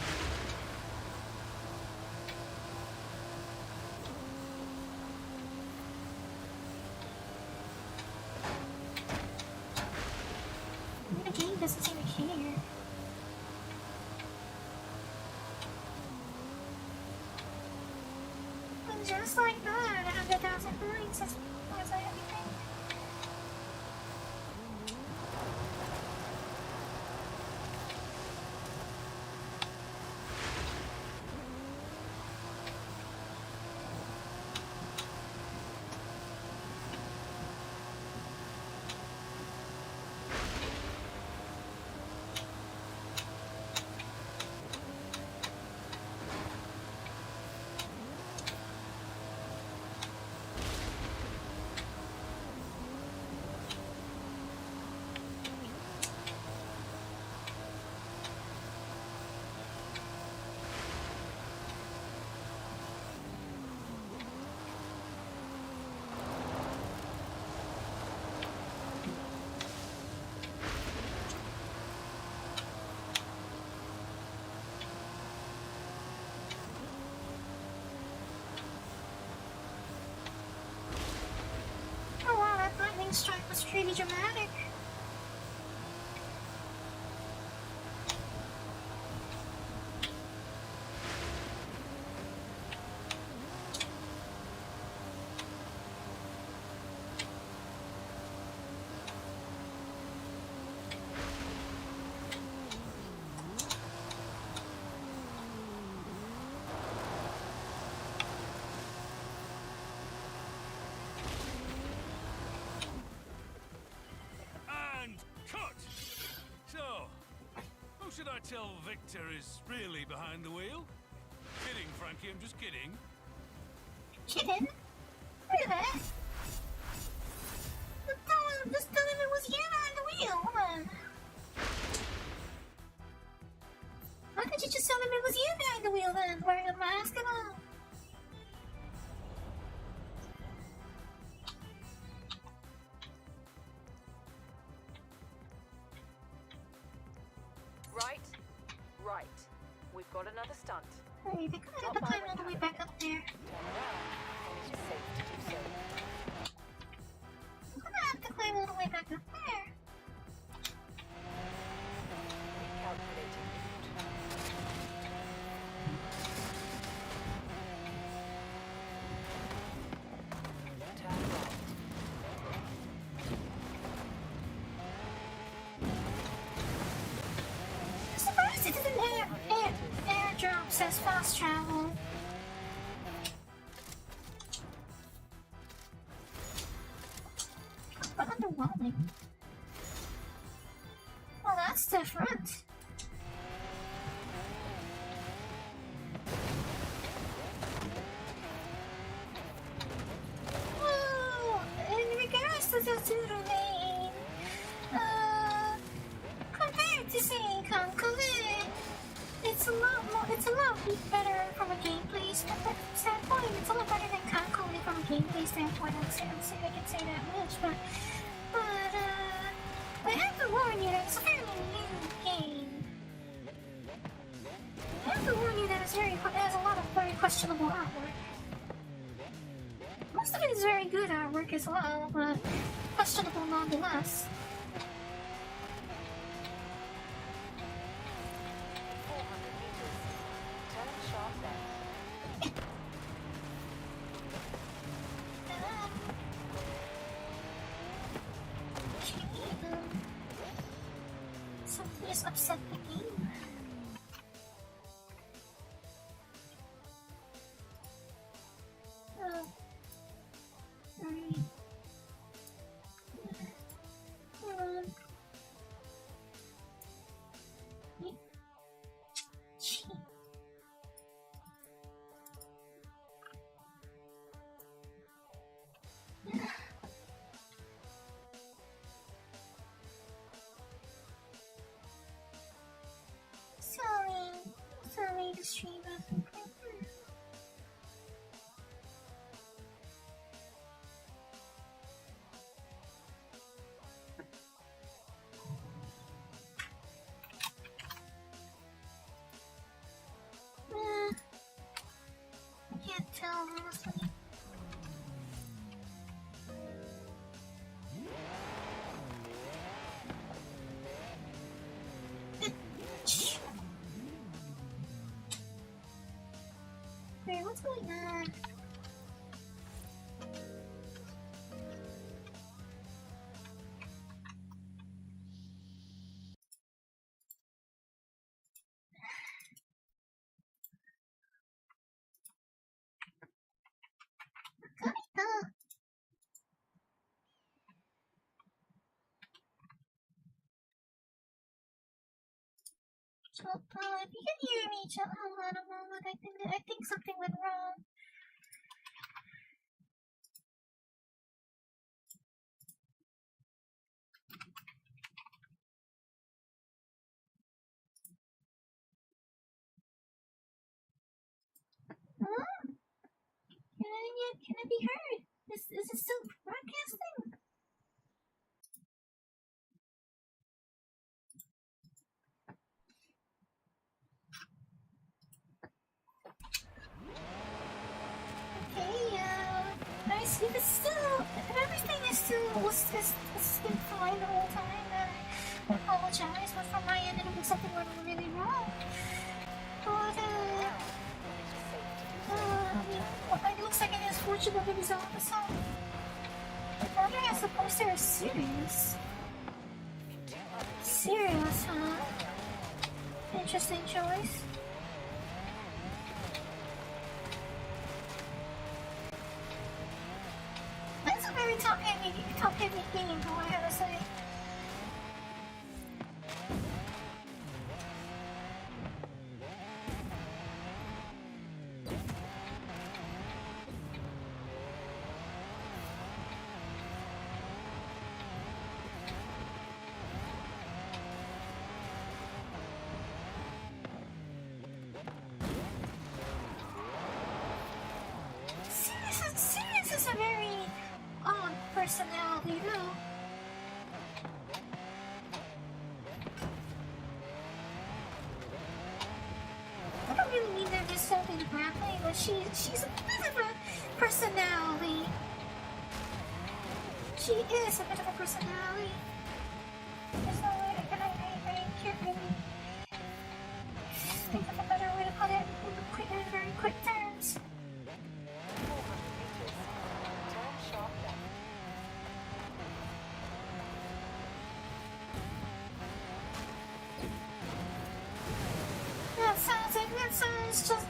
The game doesn't seem to care. And just like that, 100,000 points as everything. strike was really dramatic. Should I tell Victor is really behind the wheel? Kidding, Frankie, I'm just kidding. Kidding? Really? Just tell him it was you behind the wheel, come on. Why didn't you just tell him it was you behind the wheel then, wearing a mask and all? Right. We've got another stunt. Hey, they're gonna have to climb all the way back up there. Turn around when it is safe to do so. I'm gonna have to climb all the way back up there. Recalculating route. Turn right. I'm surprised it didn't airdrop says fast travel. But underwhelming. Well, that's different. Well, in regards to the Doodle name, compared to saying Conclave, it's a lot better from a gameplay standpoint. It's a lot better than Conclave from a gameplay standpoint. I don't think I can say that much, but I have to warn you that it's a fairly new game. I have to warn you that it has a lot of very questionable artwork. Most of it is very good artwork as well, but questionable nonetheless. 400 meters. Turn sharp left. Something just upset the game. Sorry, the stream hasn't played through. I can't tell, honestly. Wait, what's going on? So, if you can hear me, hold on a moment. I think something went wrong. Huh? Can I be heard? Is it still broadcasting? Okay, I see it's still If everything is still was been fine the whole time, then I apologize, but from my end it looks like something went really wrong. But it looks like it is fortunately resolved, so I suppose they're serious. Serious, huh? Interesting choice. That's a very top-heavy game, though, I gotta say. Sirius is a very odd personality, though. I don't really mean that necessarily in a bad way, but she's a bit of a personality. She is a bit of a personality. There's no way I can't really think of a better way to put it in very quick terms.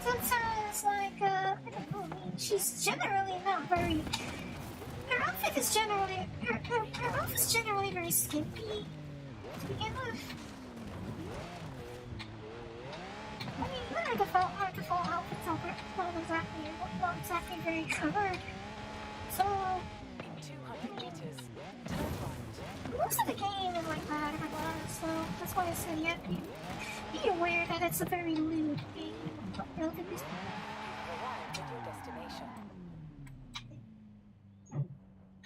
That sounds like, I don't know, I mean, she's generally not very, her outfit's generally very skimpy, to begin with. I mean, her default outfits are not exactly very covered, so, In 200 meters, turn right. most of the game is like that, so that's why I said, yeah, be aware that it's a very lewd game. Relatively speaking. Arrived at your destination.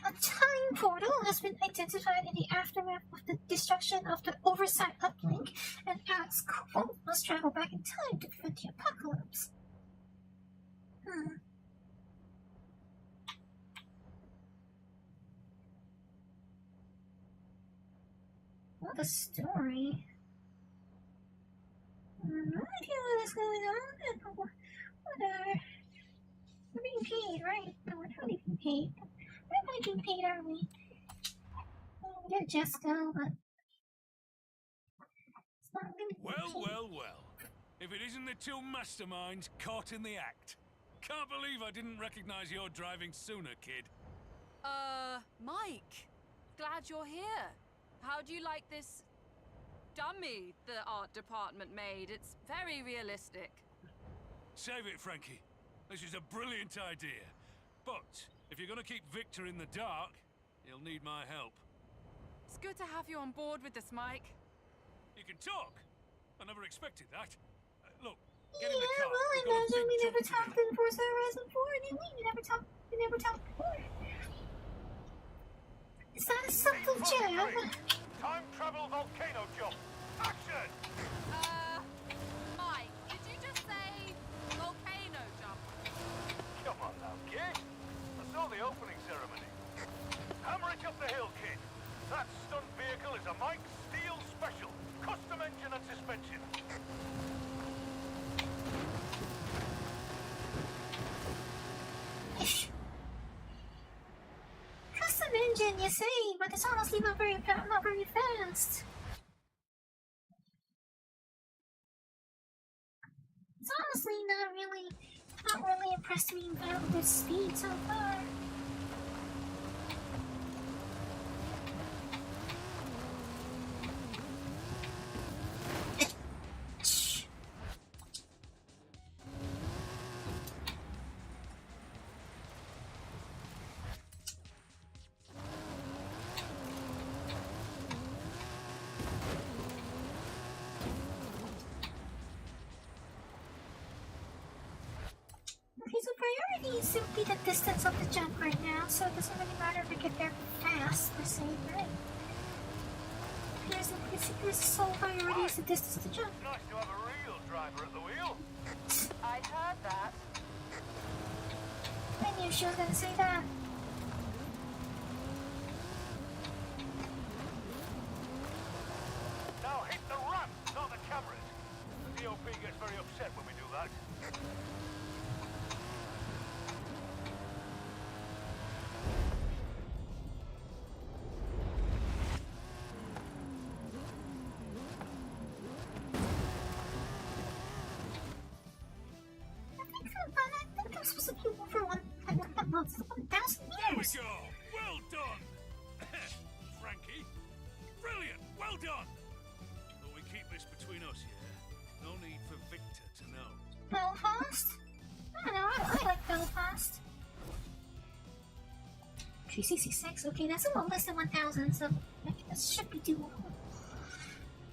A time portal has been identified in the aftermath of the destruction of the Oversight uplink, and Alex Cole must travel back in time to prevent the apocalypse. What a story. No idea what is going on. Whatever. We're being paid, right? No, we're not being paid. We're not being paid, are we? We get Jessica, but it's not really. Well. If it isn't the two masterminds caught in the act. Can't believe I didn't recognize your driving sooner, kid. Mike, glad you're here. How do you like this dummy the art department made? It's very realistic. Save it, Frankie. This is a brilliant idea. But if you're gonna keep Victor in the dark, he'll need my help. It's good to have you on board with this, Mike. You can talk. I never expected that. Look, get in the Yeah, car. well, I We've got a imagine we big never job to do. talked in Forza Horizon 4, did we? We never talked before. Is that a subtle jab? Time travel volcano jump. Action! Mike, did you just say volcano jump? Come on now, kid. I saw the opening ceremony. Hammer it up the hill, kid. That stunt vehicle is a Mike Steel special. Custom engine and suspension. Custom engine, you say, but it's honestly not very fast. It's honestly not really impressed me about the speed so far. Okay, so priority is simply the distance of the jump right now, so it doesn't really matter if I get there fast, per se, right? Here's the sole priority is the distance of the jump. Nice to have a real driver at the wheel. I heard that. I knew she was gonna say that. I'm supposed to be over 1,000 There we meters. go! Well done! Frankie? Brilliant! Well done! But we keep this between us, yeah? No need for Victor to know. Belfast? I don't know, I like Belfast. 366, okay, that's a little less than 1,000, so I think that should be doable.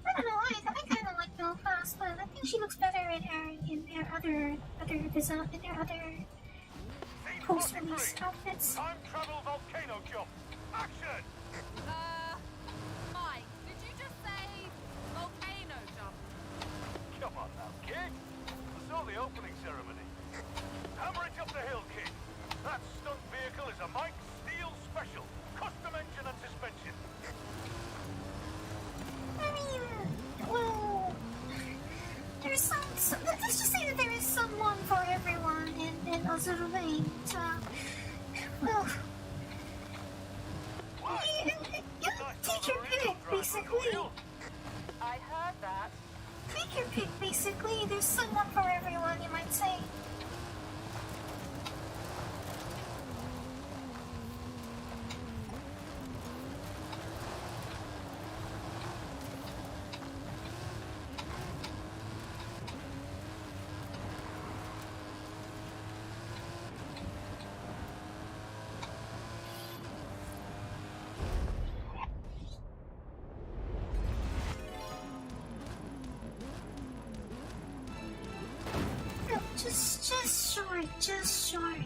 I don't know, I kind of like Belfast, but I think she looks better in their other post-release outfits. Time travel volcano jump! Action! Mike, did you just say volcano jump? Come on now, kid. It's all the opening ceremony. Hammer it up the hill, kid. That stunt vehicle is a Mike Steel Special. Custom engine and suspension. I mean, well, there's some let's just say that there is someone for everyone in Azure Lane. Well, you take your pick, basically. I heard that. Take your pick, basically. There's someone for everyone, you might say. No, just short.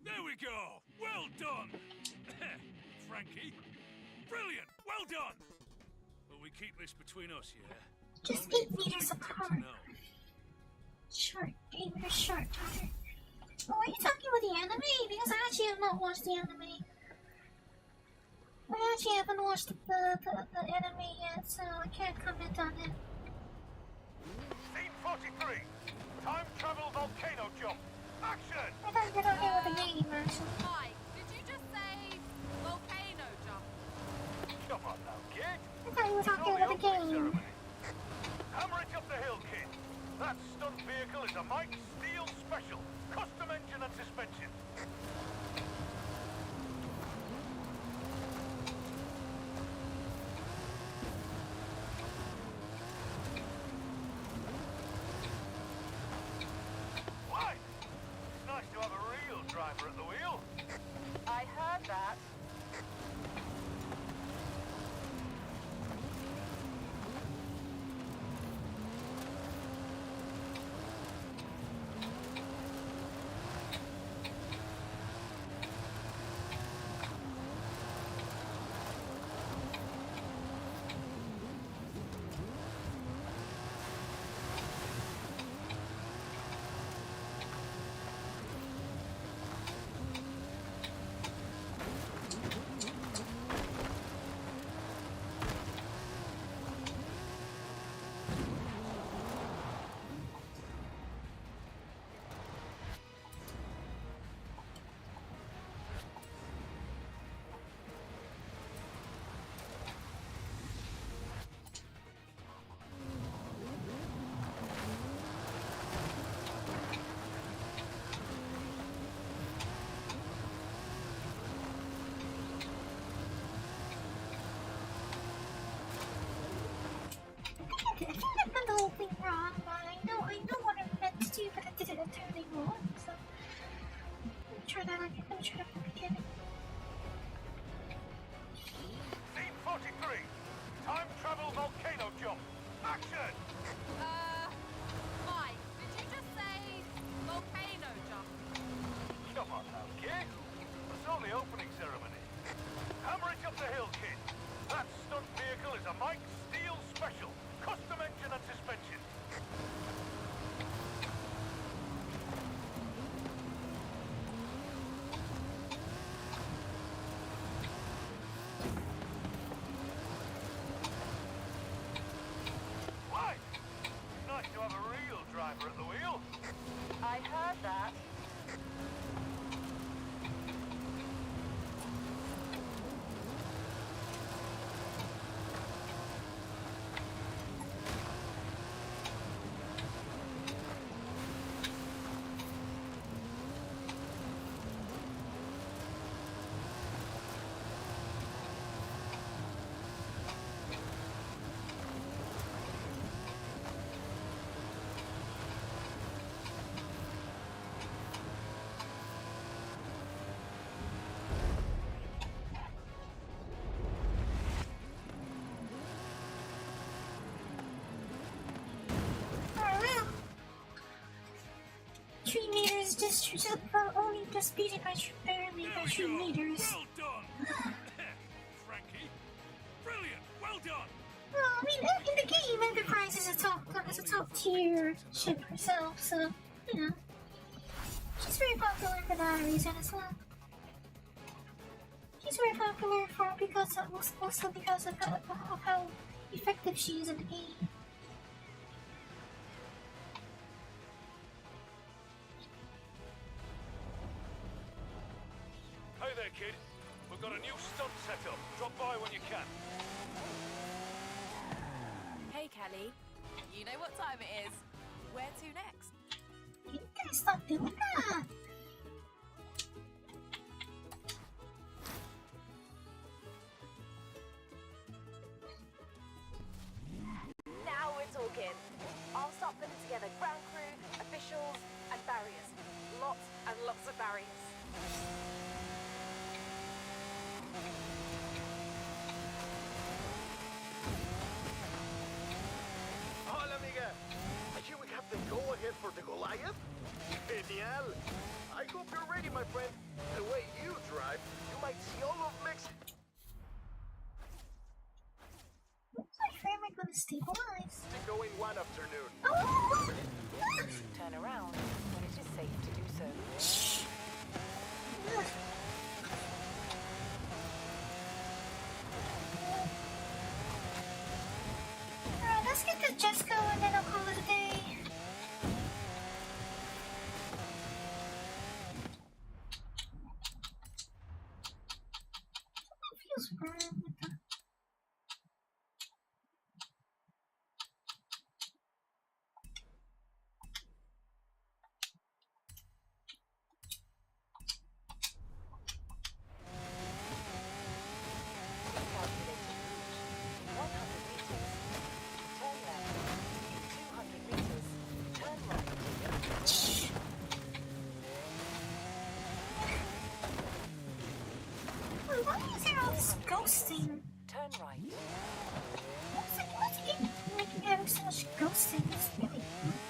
There we go! Well done! Frankie? Brilliant! Well done! But we keep this between us, yeah? Just No 8 need for meters Victor to apart. know. Short, 8 meters short. Oh, are you talking about the anime? Because I actually have not watched the anime. I actually haven't watched the anime yet, so I can't comment on it. Scene 43. Time travel volcano jump. Action! I thought you were talking about the game, actually. Mike, did you just say volcano jump? Come on now, kid. I thought you were It's talking all the about the opening game. ceremony. Hammer it up the hill, kid. That stunt vehicle is a Mike Steel Special. Custom engine and suspension. Why? It's nice to have a real driver at the wheel. I heard that. I think I've done the whole thing wrong, but I know what I meant to do, but I did it entirely wrong, so... Let me try that again, again. Scene 43. Time travel volcano jump. Action! Mike, did you just say volcano jump? Come on now, kid. It's all the opening ceremony. Hammer it up the hill, kid. That stunt vehicle is a Mike Steel Special. Custom engine and suspension. Why? It's nice to have a real driver at the wheel. I heard that. just only just beating by barely by 3 meters. Well done! Frankie, brilliant! Well done! Well, I mean, in the game, Enterprise is a top tier ship herself, so you know, she's very popular for that reason as well. She's very popular also because of how effective she is in the game. Hey there, kid. We've got a new stunt set up. Drop by when you can. Hey, Kelly. You know what time it is. Where to next? You guys stop doing that! Now we're talking. I'll start putting together ground crew, officials, and barriers. Lots and lots of barriers. Hola, amiga. I hear we have the go-ahead for the Goliath. Genial. I hope you're ready, my friend. The way you drive, you might see all of Mexico. What's my frame rate gonna stabilize? Going one afternoon. Oh! Turn around when it is safe to do so. Alright, let's get the jets going and then I'll call it a day. Something feels wrong with the... Why is there all this ghosting? Turn right. What's the game making having so much ghosting? It's really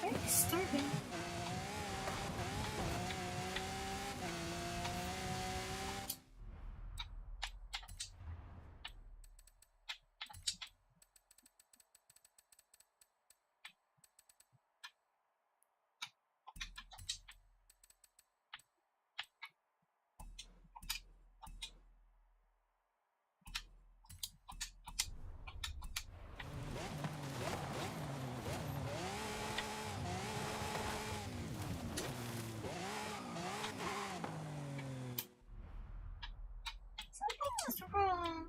very disturbing. Something is wrong.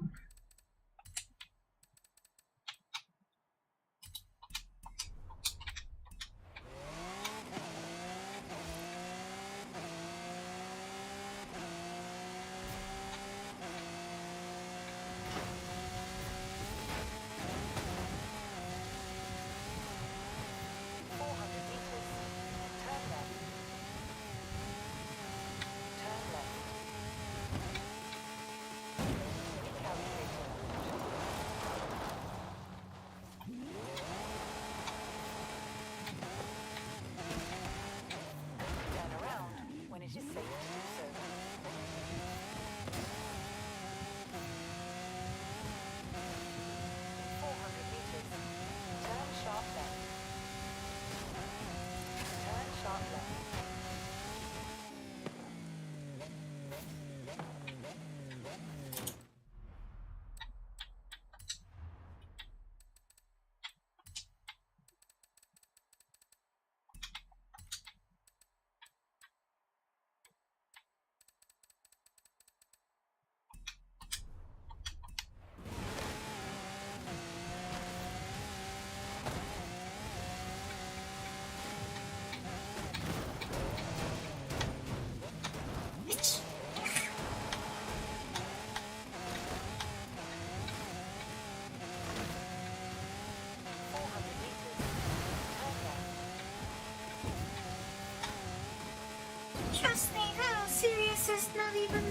Trust me, how serious is not even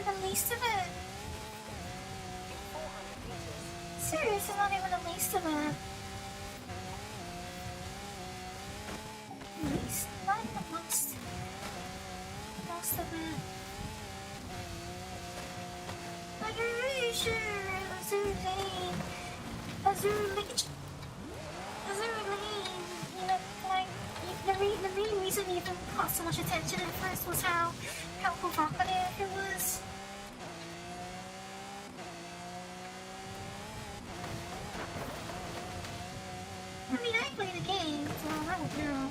the least of it. Serious is not even the least of it. Least, not even the most. most of it. Like, are you sure Azure Lane, you know, like, the main reason it even caught so much attention at first was how provocative it was. I mean, I play the game, so I don't know.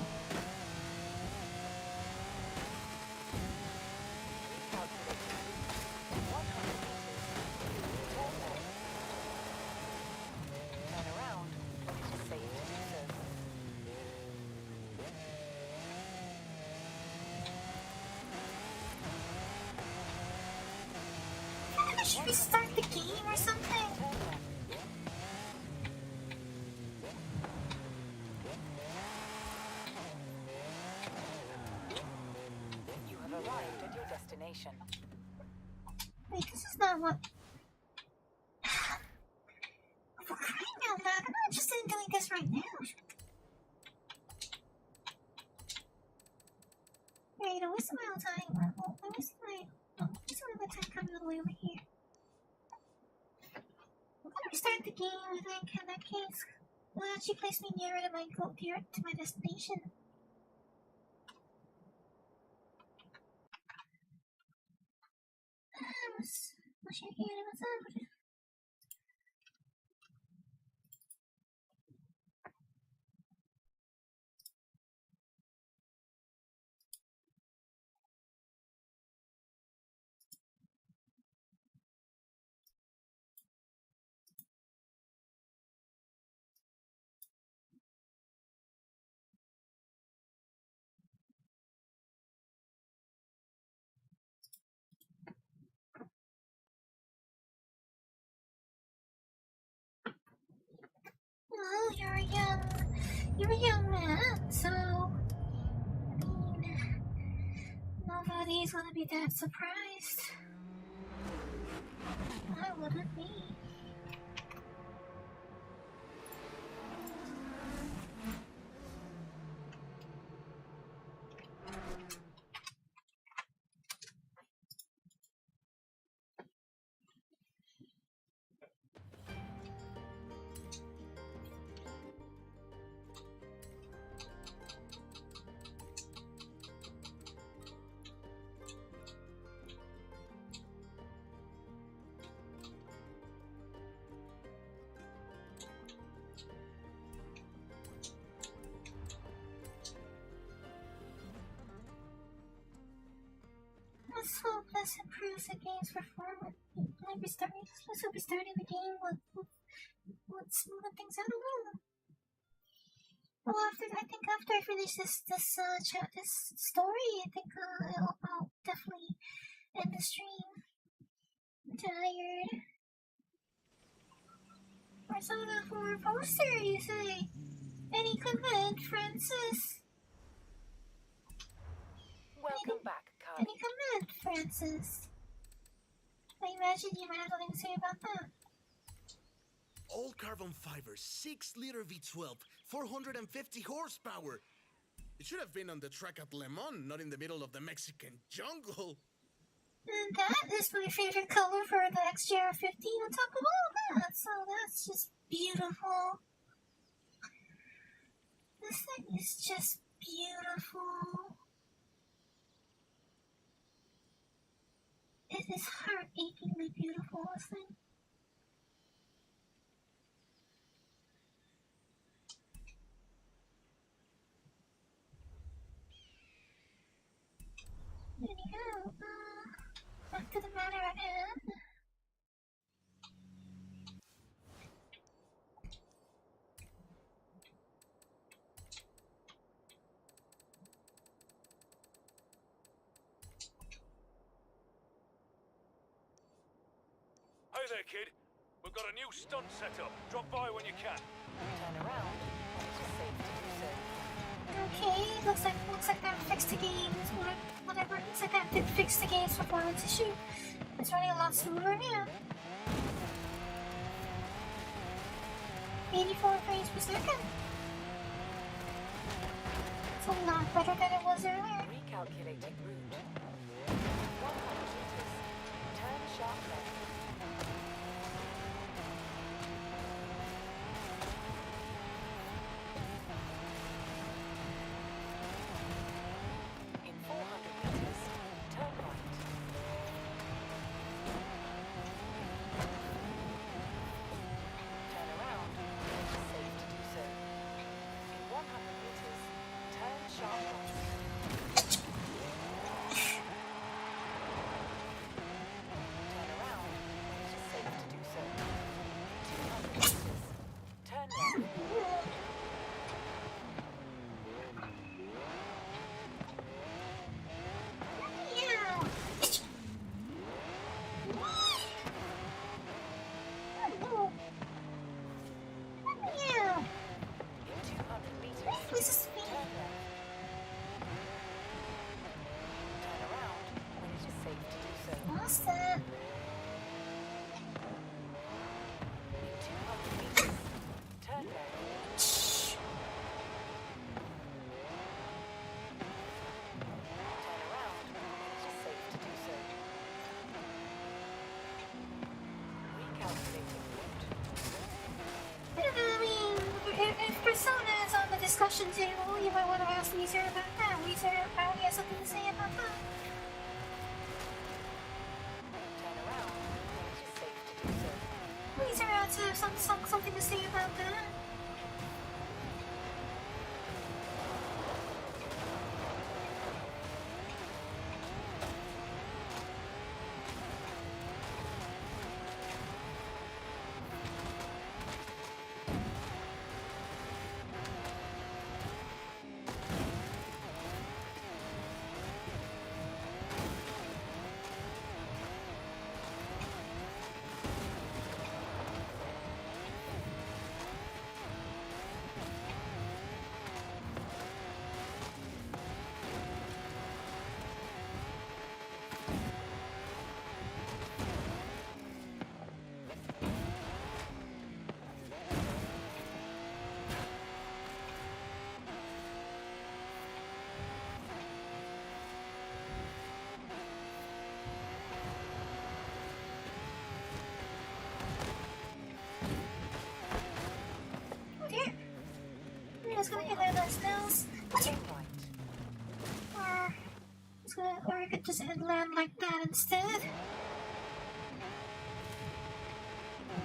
Should we start the game or something? You have arrived at your destination. Wait, this is not what... For crying out loud, I'm not interested in doing this right now. Wait, don't waste my own time. I'm wasting my time coming all the way over here. Restart the game, I think, in that case. Will actually place me nearer to my destination. What's up? Well, you're a young man, so I mean, nobody's gonna be that surprised. I wouldn't be. Let's hope this improves the game's performance. Let's hope restarting the game would smooth things out a little. Well, after I finish this story, I think I'll definitely end the stream. I'm tired. Persona 4 poster, you say? Any comment, Francis? Welcome back, Kārri. Any comment, Francis? I imagine you might have something to say about that. All carbon fiber, 6-liter V12, 450 horsepower. It should have been on the track at Le Mans, not in the middle of the Mexican jungle. And that is my favorite color for the XJR15 on top of all that, so that's just beautiful. This thing is just beautiful. It is heart-achingly beautiful, this thing. Anyhow, back to the matter at hand. Hey there, kid. We've got a new stunt set up. Drop by when you can. Turn around when it is safe to do so. Okay, looks like that fixed the game's whatever. Looks like that did fix the game's performance issue. It's running a lot smoother now. 84 frames per second. It's a lot better than it was earlier. Recalculating route. 100 meters. Turn sharp left. In 400 meters, turn right. Turn around when it is safe to do so. In 100 meters, turn sharp right. Turn around when it is safe to do so. 200 meters, turn left. In 200 meters, turn left. Turn around when it is safe to do so. In 200 meters, turn left. Turn around when it is safe to do so. Recalculating route. I mean, if Persona is on the discussion table, you might want to ask Weezer about that. Weezer probably has something to say about that. Turn around when it is safe to do so. Weezer has something to say about that. It's gonna get out of those hills. Or I could just land like that instead.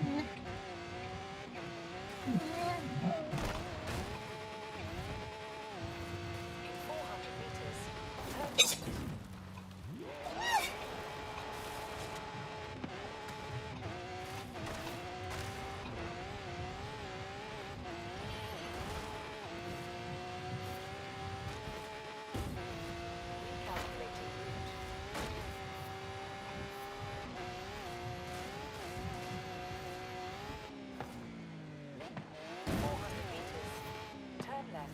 In 400 meters, turn left. Recalculating route. 400 meters, turn left.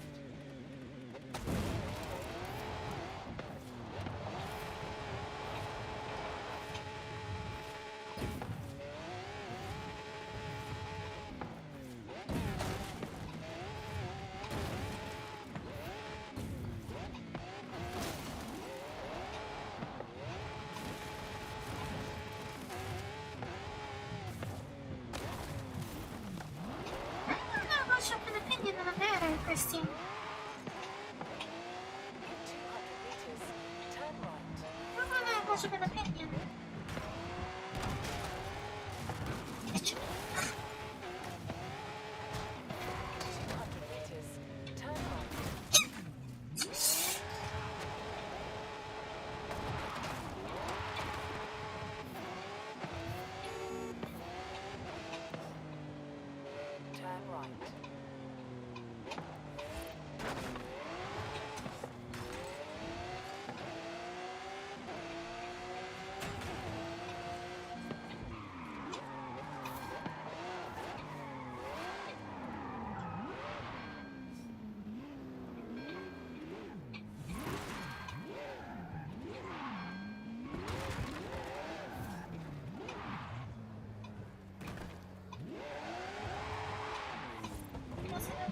I don't have much of an opinion on the matter, Christine. In 200 meters, turn right. I don't have much of an opinion. In 200 meters, turn right. Turn right.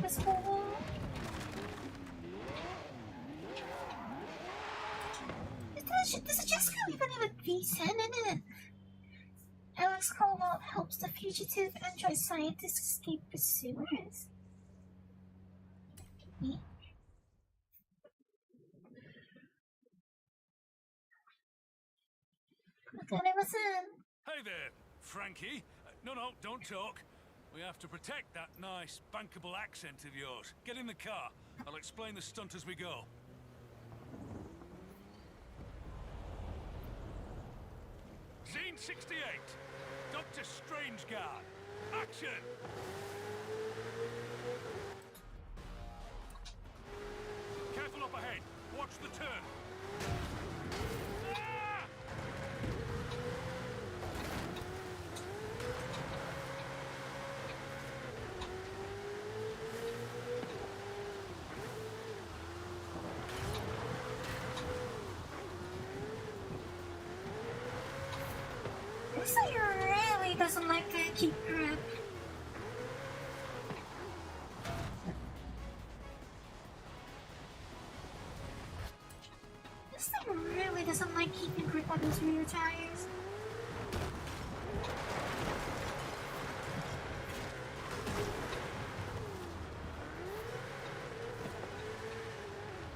This whole... This is just V10 in it. Alex Cobalt helps the fugitive android scientist escape pursuers. Yeah. Hey there, Frankie. No, don't talk. We have to protect that nice, bankable accent of yours. Get in the car. I'll explain the stunt as we go. Scene 68. Dr. Strangeguard. Action! Careful up ahead. Watch the turn. Ah! This guy really doesn't like to keep grip. This thing really doesn't like keeping grip on his rear tires.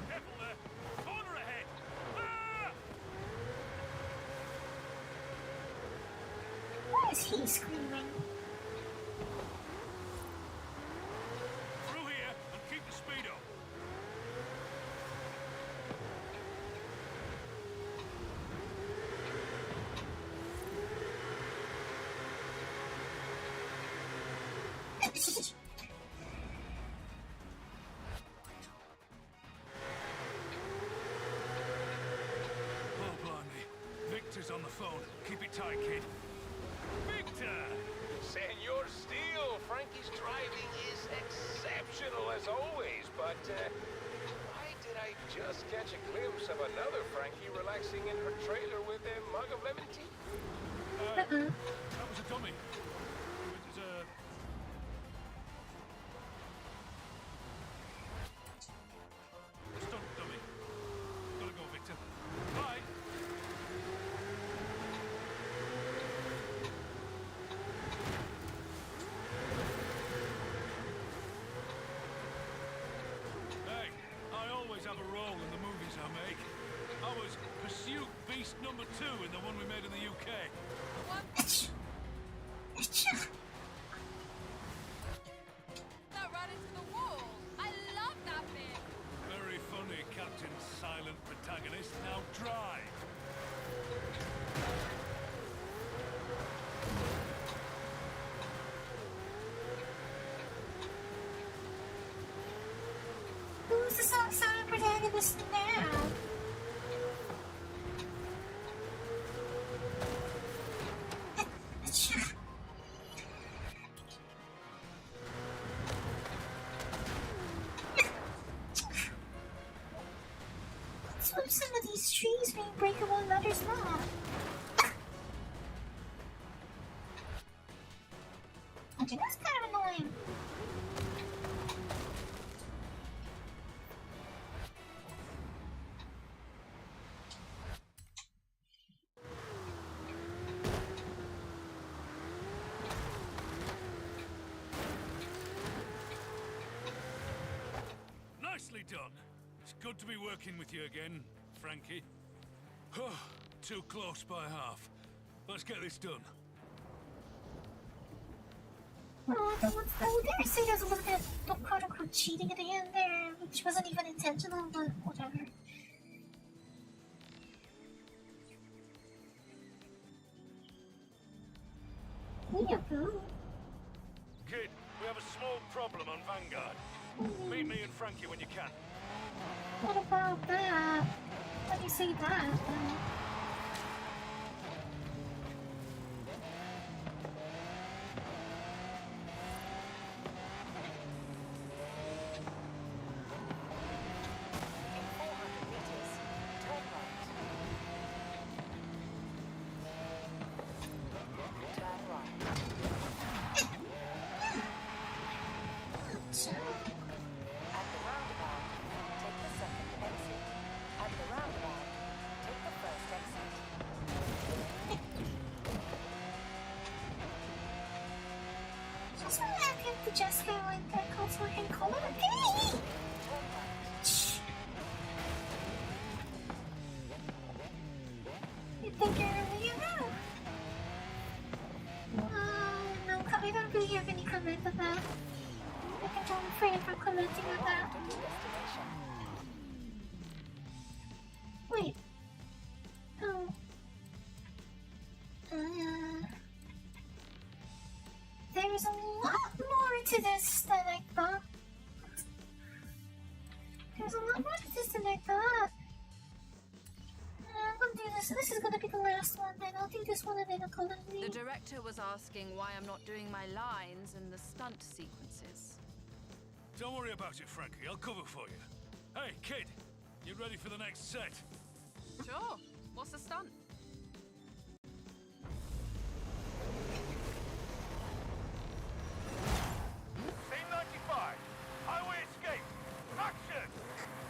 Careful there. Corner ahead. Ah! Why is he screaming? Through here and keep the speed up. Oh, blimey. Victor's on the phone. Keep it tight, kid. Victor! Senor Steele, Frankie's driving is exceptional as always, but why did I just catch a glimpse of another Frankie relaxing in her trailer with a mug of lemon tea? That was a dummy. It was a... stunt dummy. Gotta go, Victor. Bye! Hey, I always have a role in the movies I make. I was Pursuit Beast number 2 in the one we made in the UK. That ran into the wall. I love that bit. Very funny, Captain Silent Protagonist. Now drive! Who's the silent protagonist now? So if some of these trees being breakable and others not. Okay, that's kind of annoying. Nicely done. It's good to be working with you again, Frankie. Too close by half. Let's get this done. Oh, I dare say there's a little bit of quote-unquote cheating at the end there, which wasn't even intentional, but whatever. Kid, we have a small problem on Vanguard. Meet me and Frankie when you can. What about that? How do you say that? In 400 meters, turn right. Turn right. At the roundabout, take the second exit. At the roundabout, take the first exit. the Jessica like that calls for him color. Hey! You think you're really enough? No, I don't really have any comment on that. I think I'm afraid from commenting on that. Wait. Oh. There's a lot more to this than I thought. There's a lot more to this than I thought. I'm gonna do this. This is gonna be the last one, then I'll do this one and then I'll call it a The week. director was asking why I'm not doing my lines in the stunt sequences. Don't worry about it, Frankie. I'll cover for you. Hey, kid, you ready for the next set? Sure. What's the stunt? Scene 95. Highway escape. Action!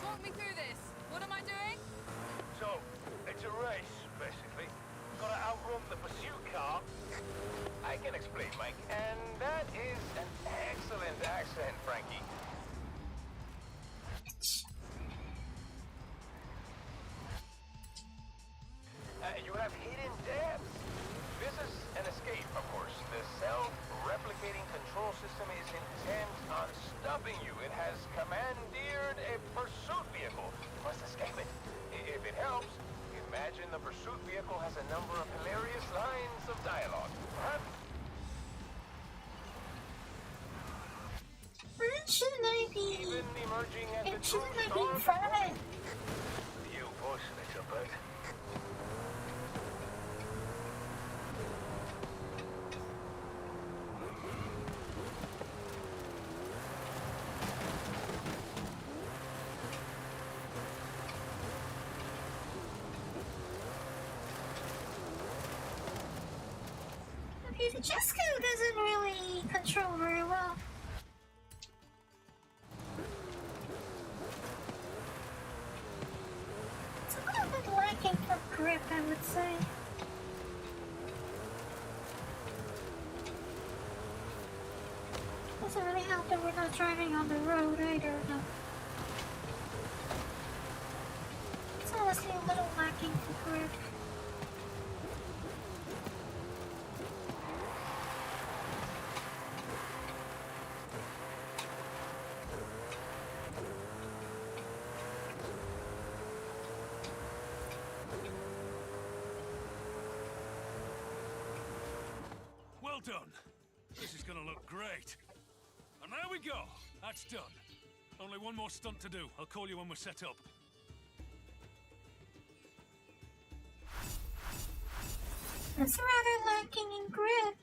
Talk me through this. What am I doing? So, it's a race, basically. Gotta outrun the pursuit car. I can explain, Mike. And that is an excellent accent, Frankie. You have hidden depths. This is an escape, of course. The self-replicating control system is intent on stopping you. It has commandeered a pursuit vehicle. You must escape it. If it helps, imagine the pursuit vehicle has a number of hilarious lines of dialogue. Perhaps Shouldn't I be? even emerging as a Shouldn't I be in true front of it? You pushing it a bit. Okay, the Jessica doesn't really control very well. It's a little bit lacking for grip, I would say. Doesn't really help that we're not driving on the road either, no. It's honestly a little lacking for grip. Well done. This is gonna look great. And there we go. That's done. Only one more stunt to do. I'll call you when we're set up. It's rather lacking in grip.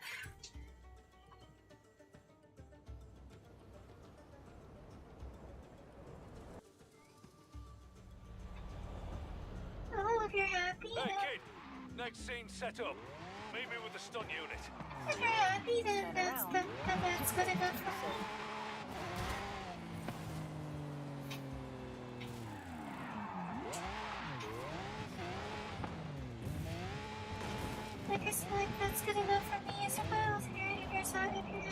Oh, if you're happy, Hey, kid. Next scene set up. Meet me with the stunt unit. if you're happy, then that's good enough for me. Like I said, that's good enough for me as well. If you're happy.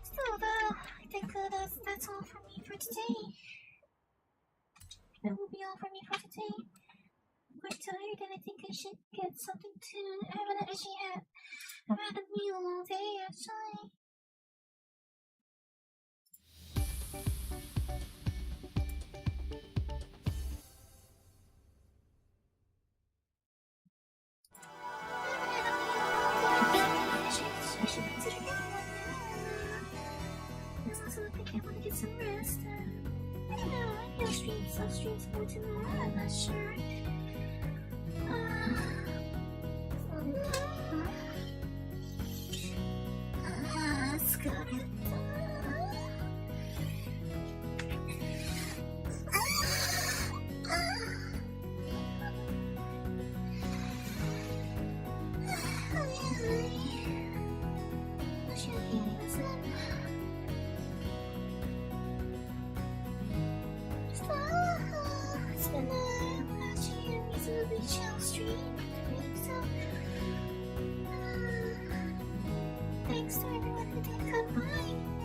Still, though, I think that's all for me for today. That will be all for me for today. I'm quite tired, and I think I should get something to. I've had a meal all day, actually. I should consider getting one now. There's also I think I want to get some rest. I don't know, I'll stream some more tomorrow, I'm not sure. Let's go get it's been actually a reasonably chill stream. So, thanks thanks to everyone who did come by.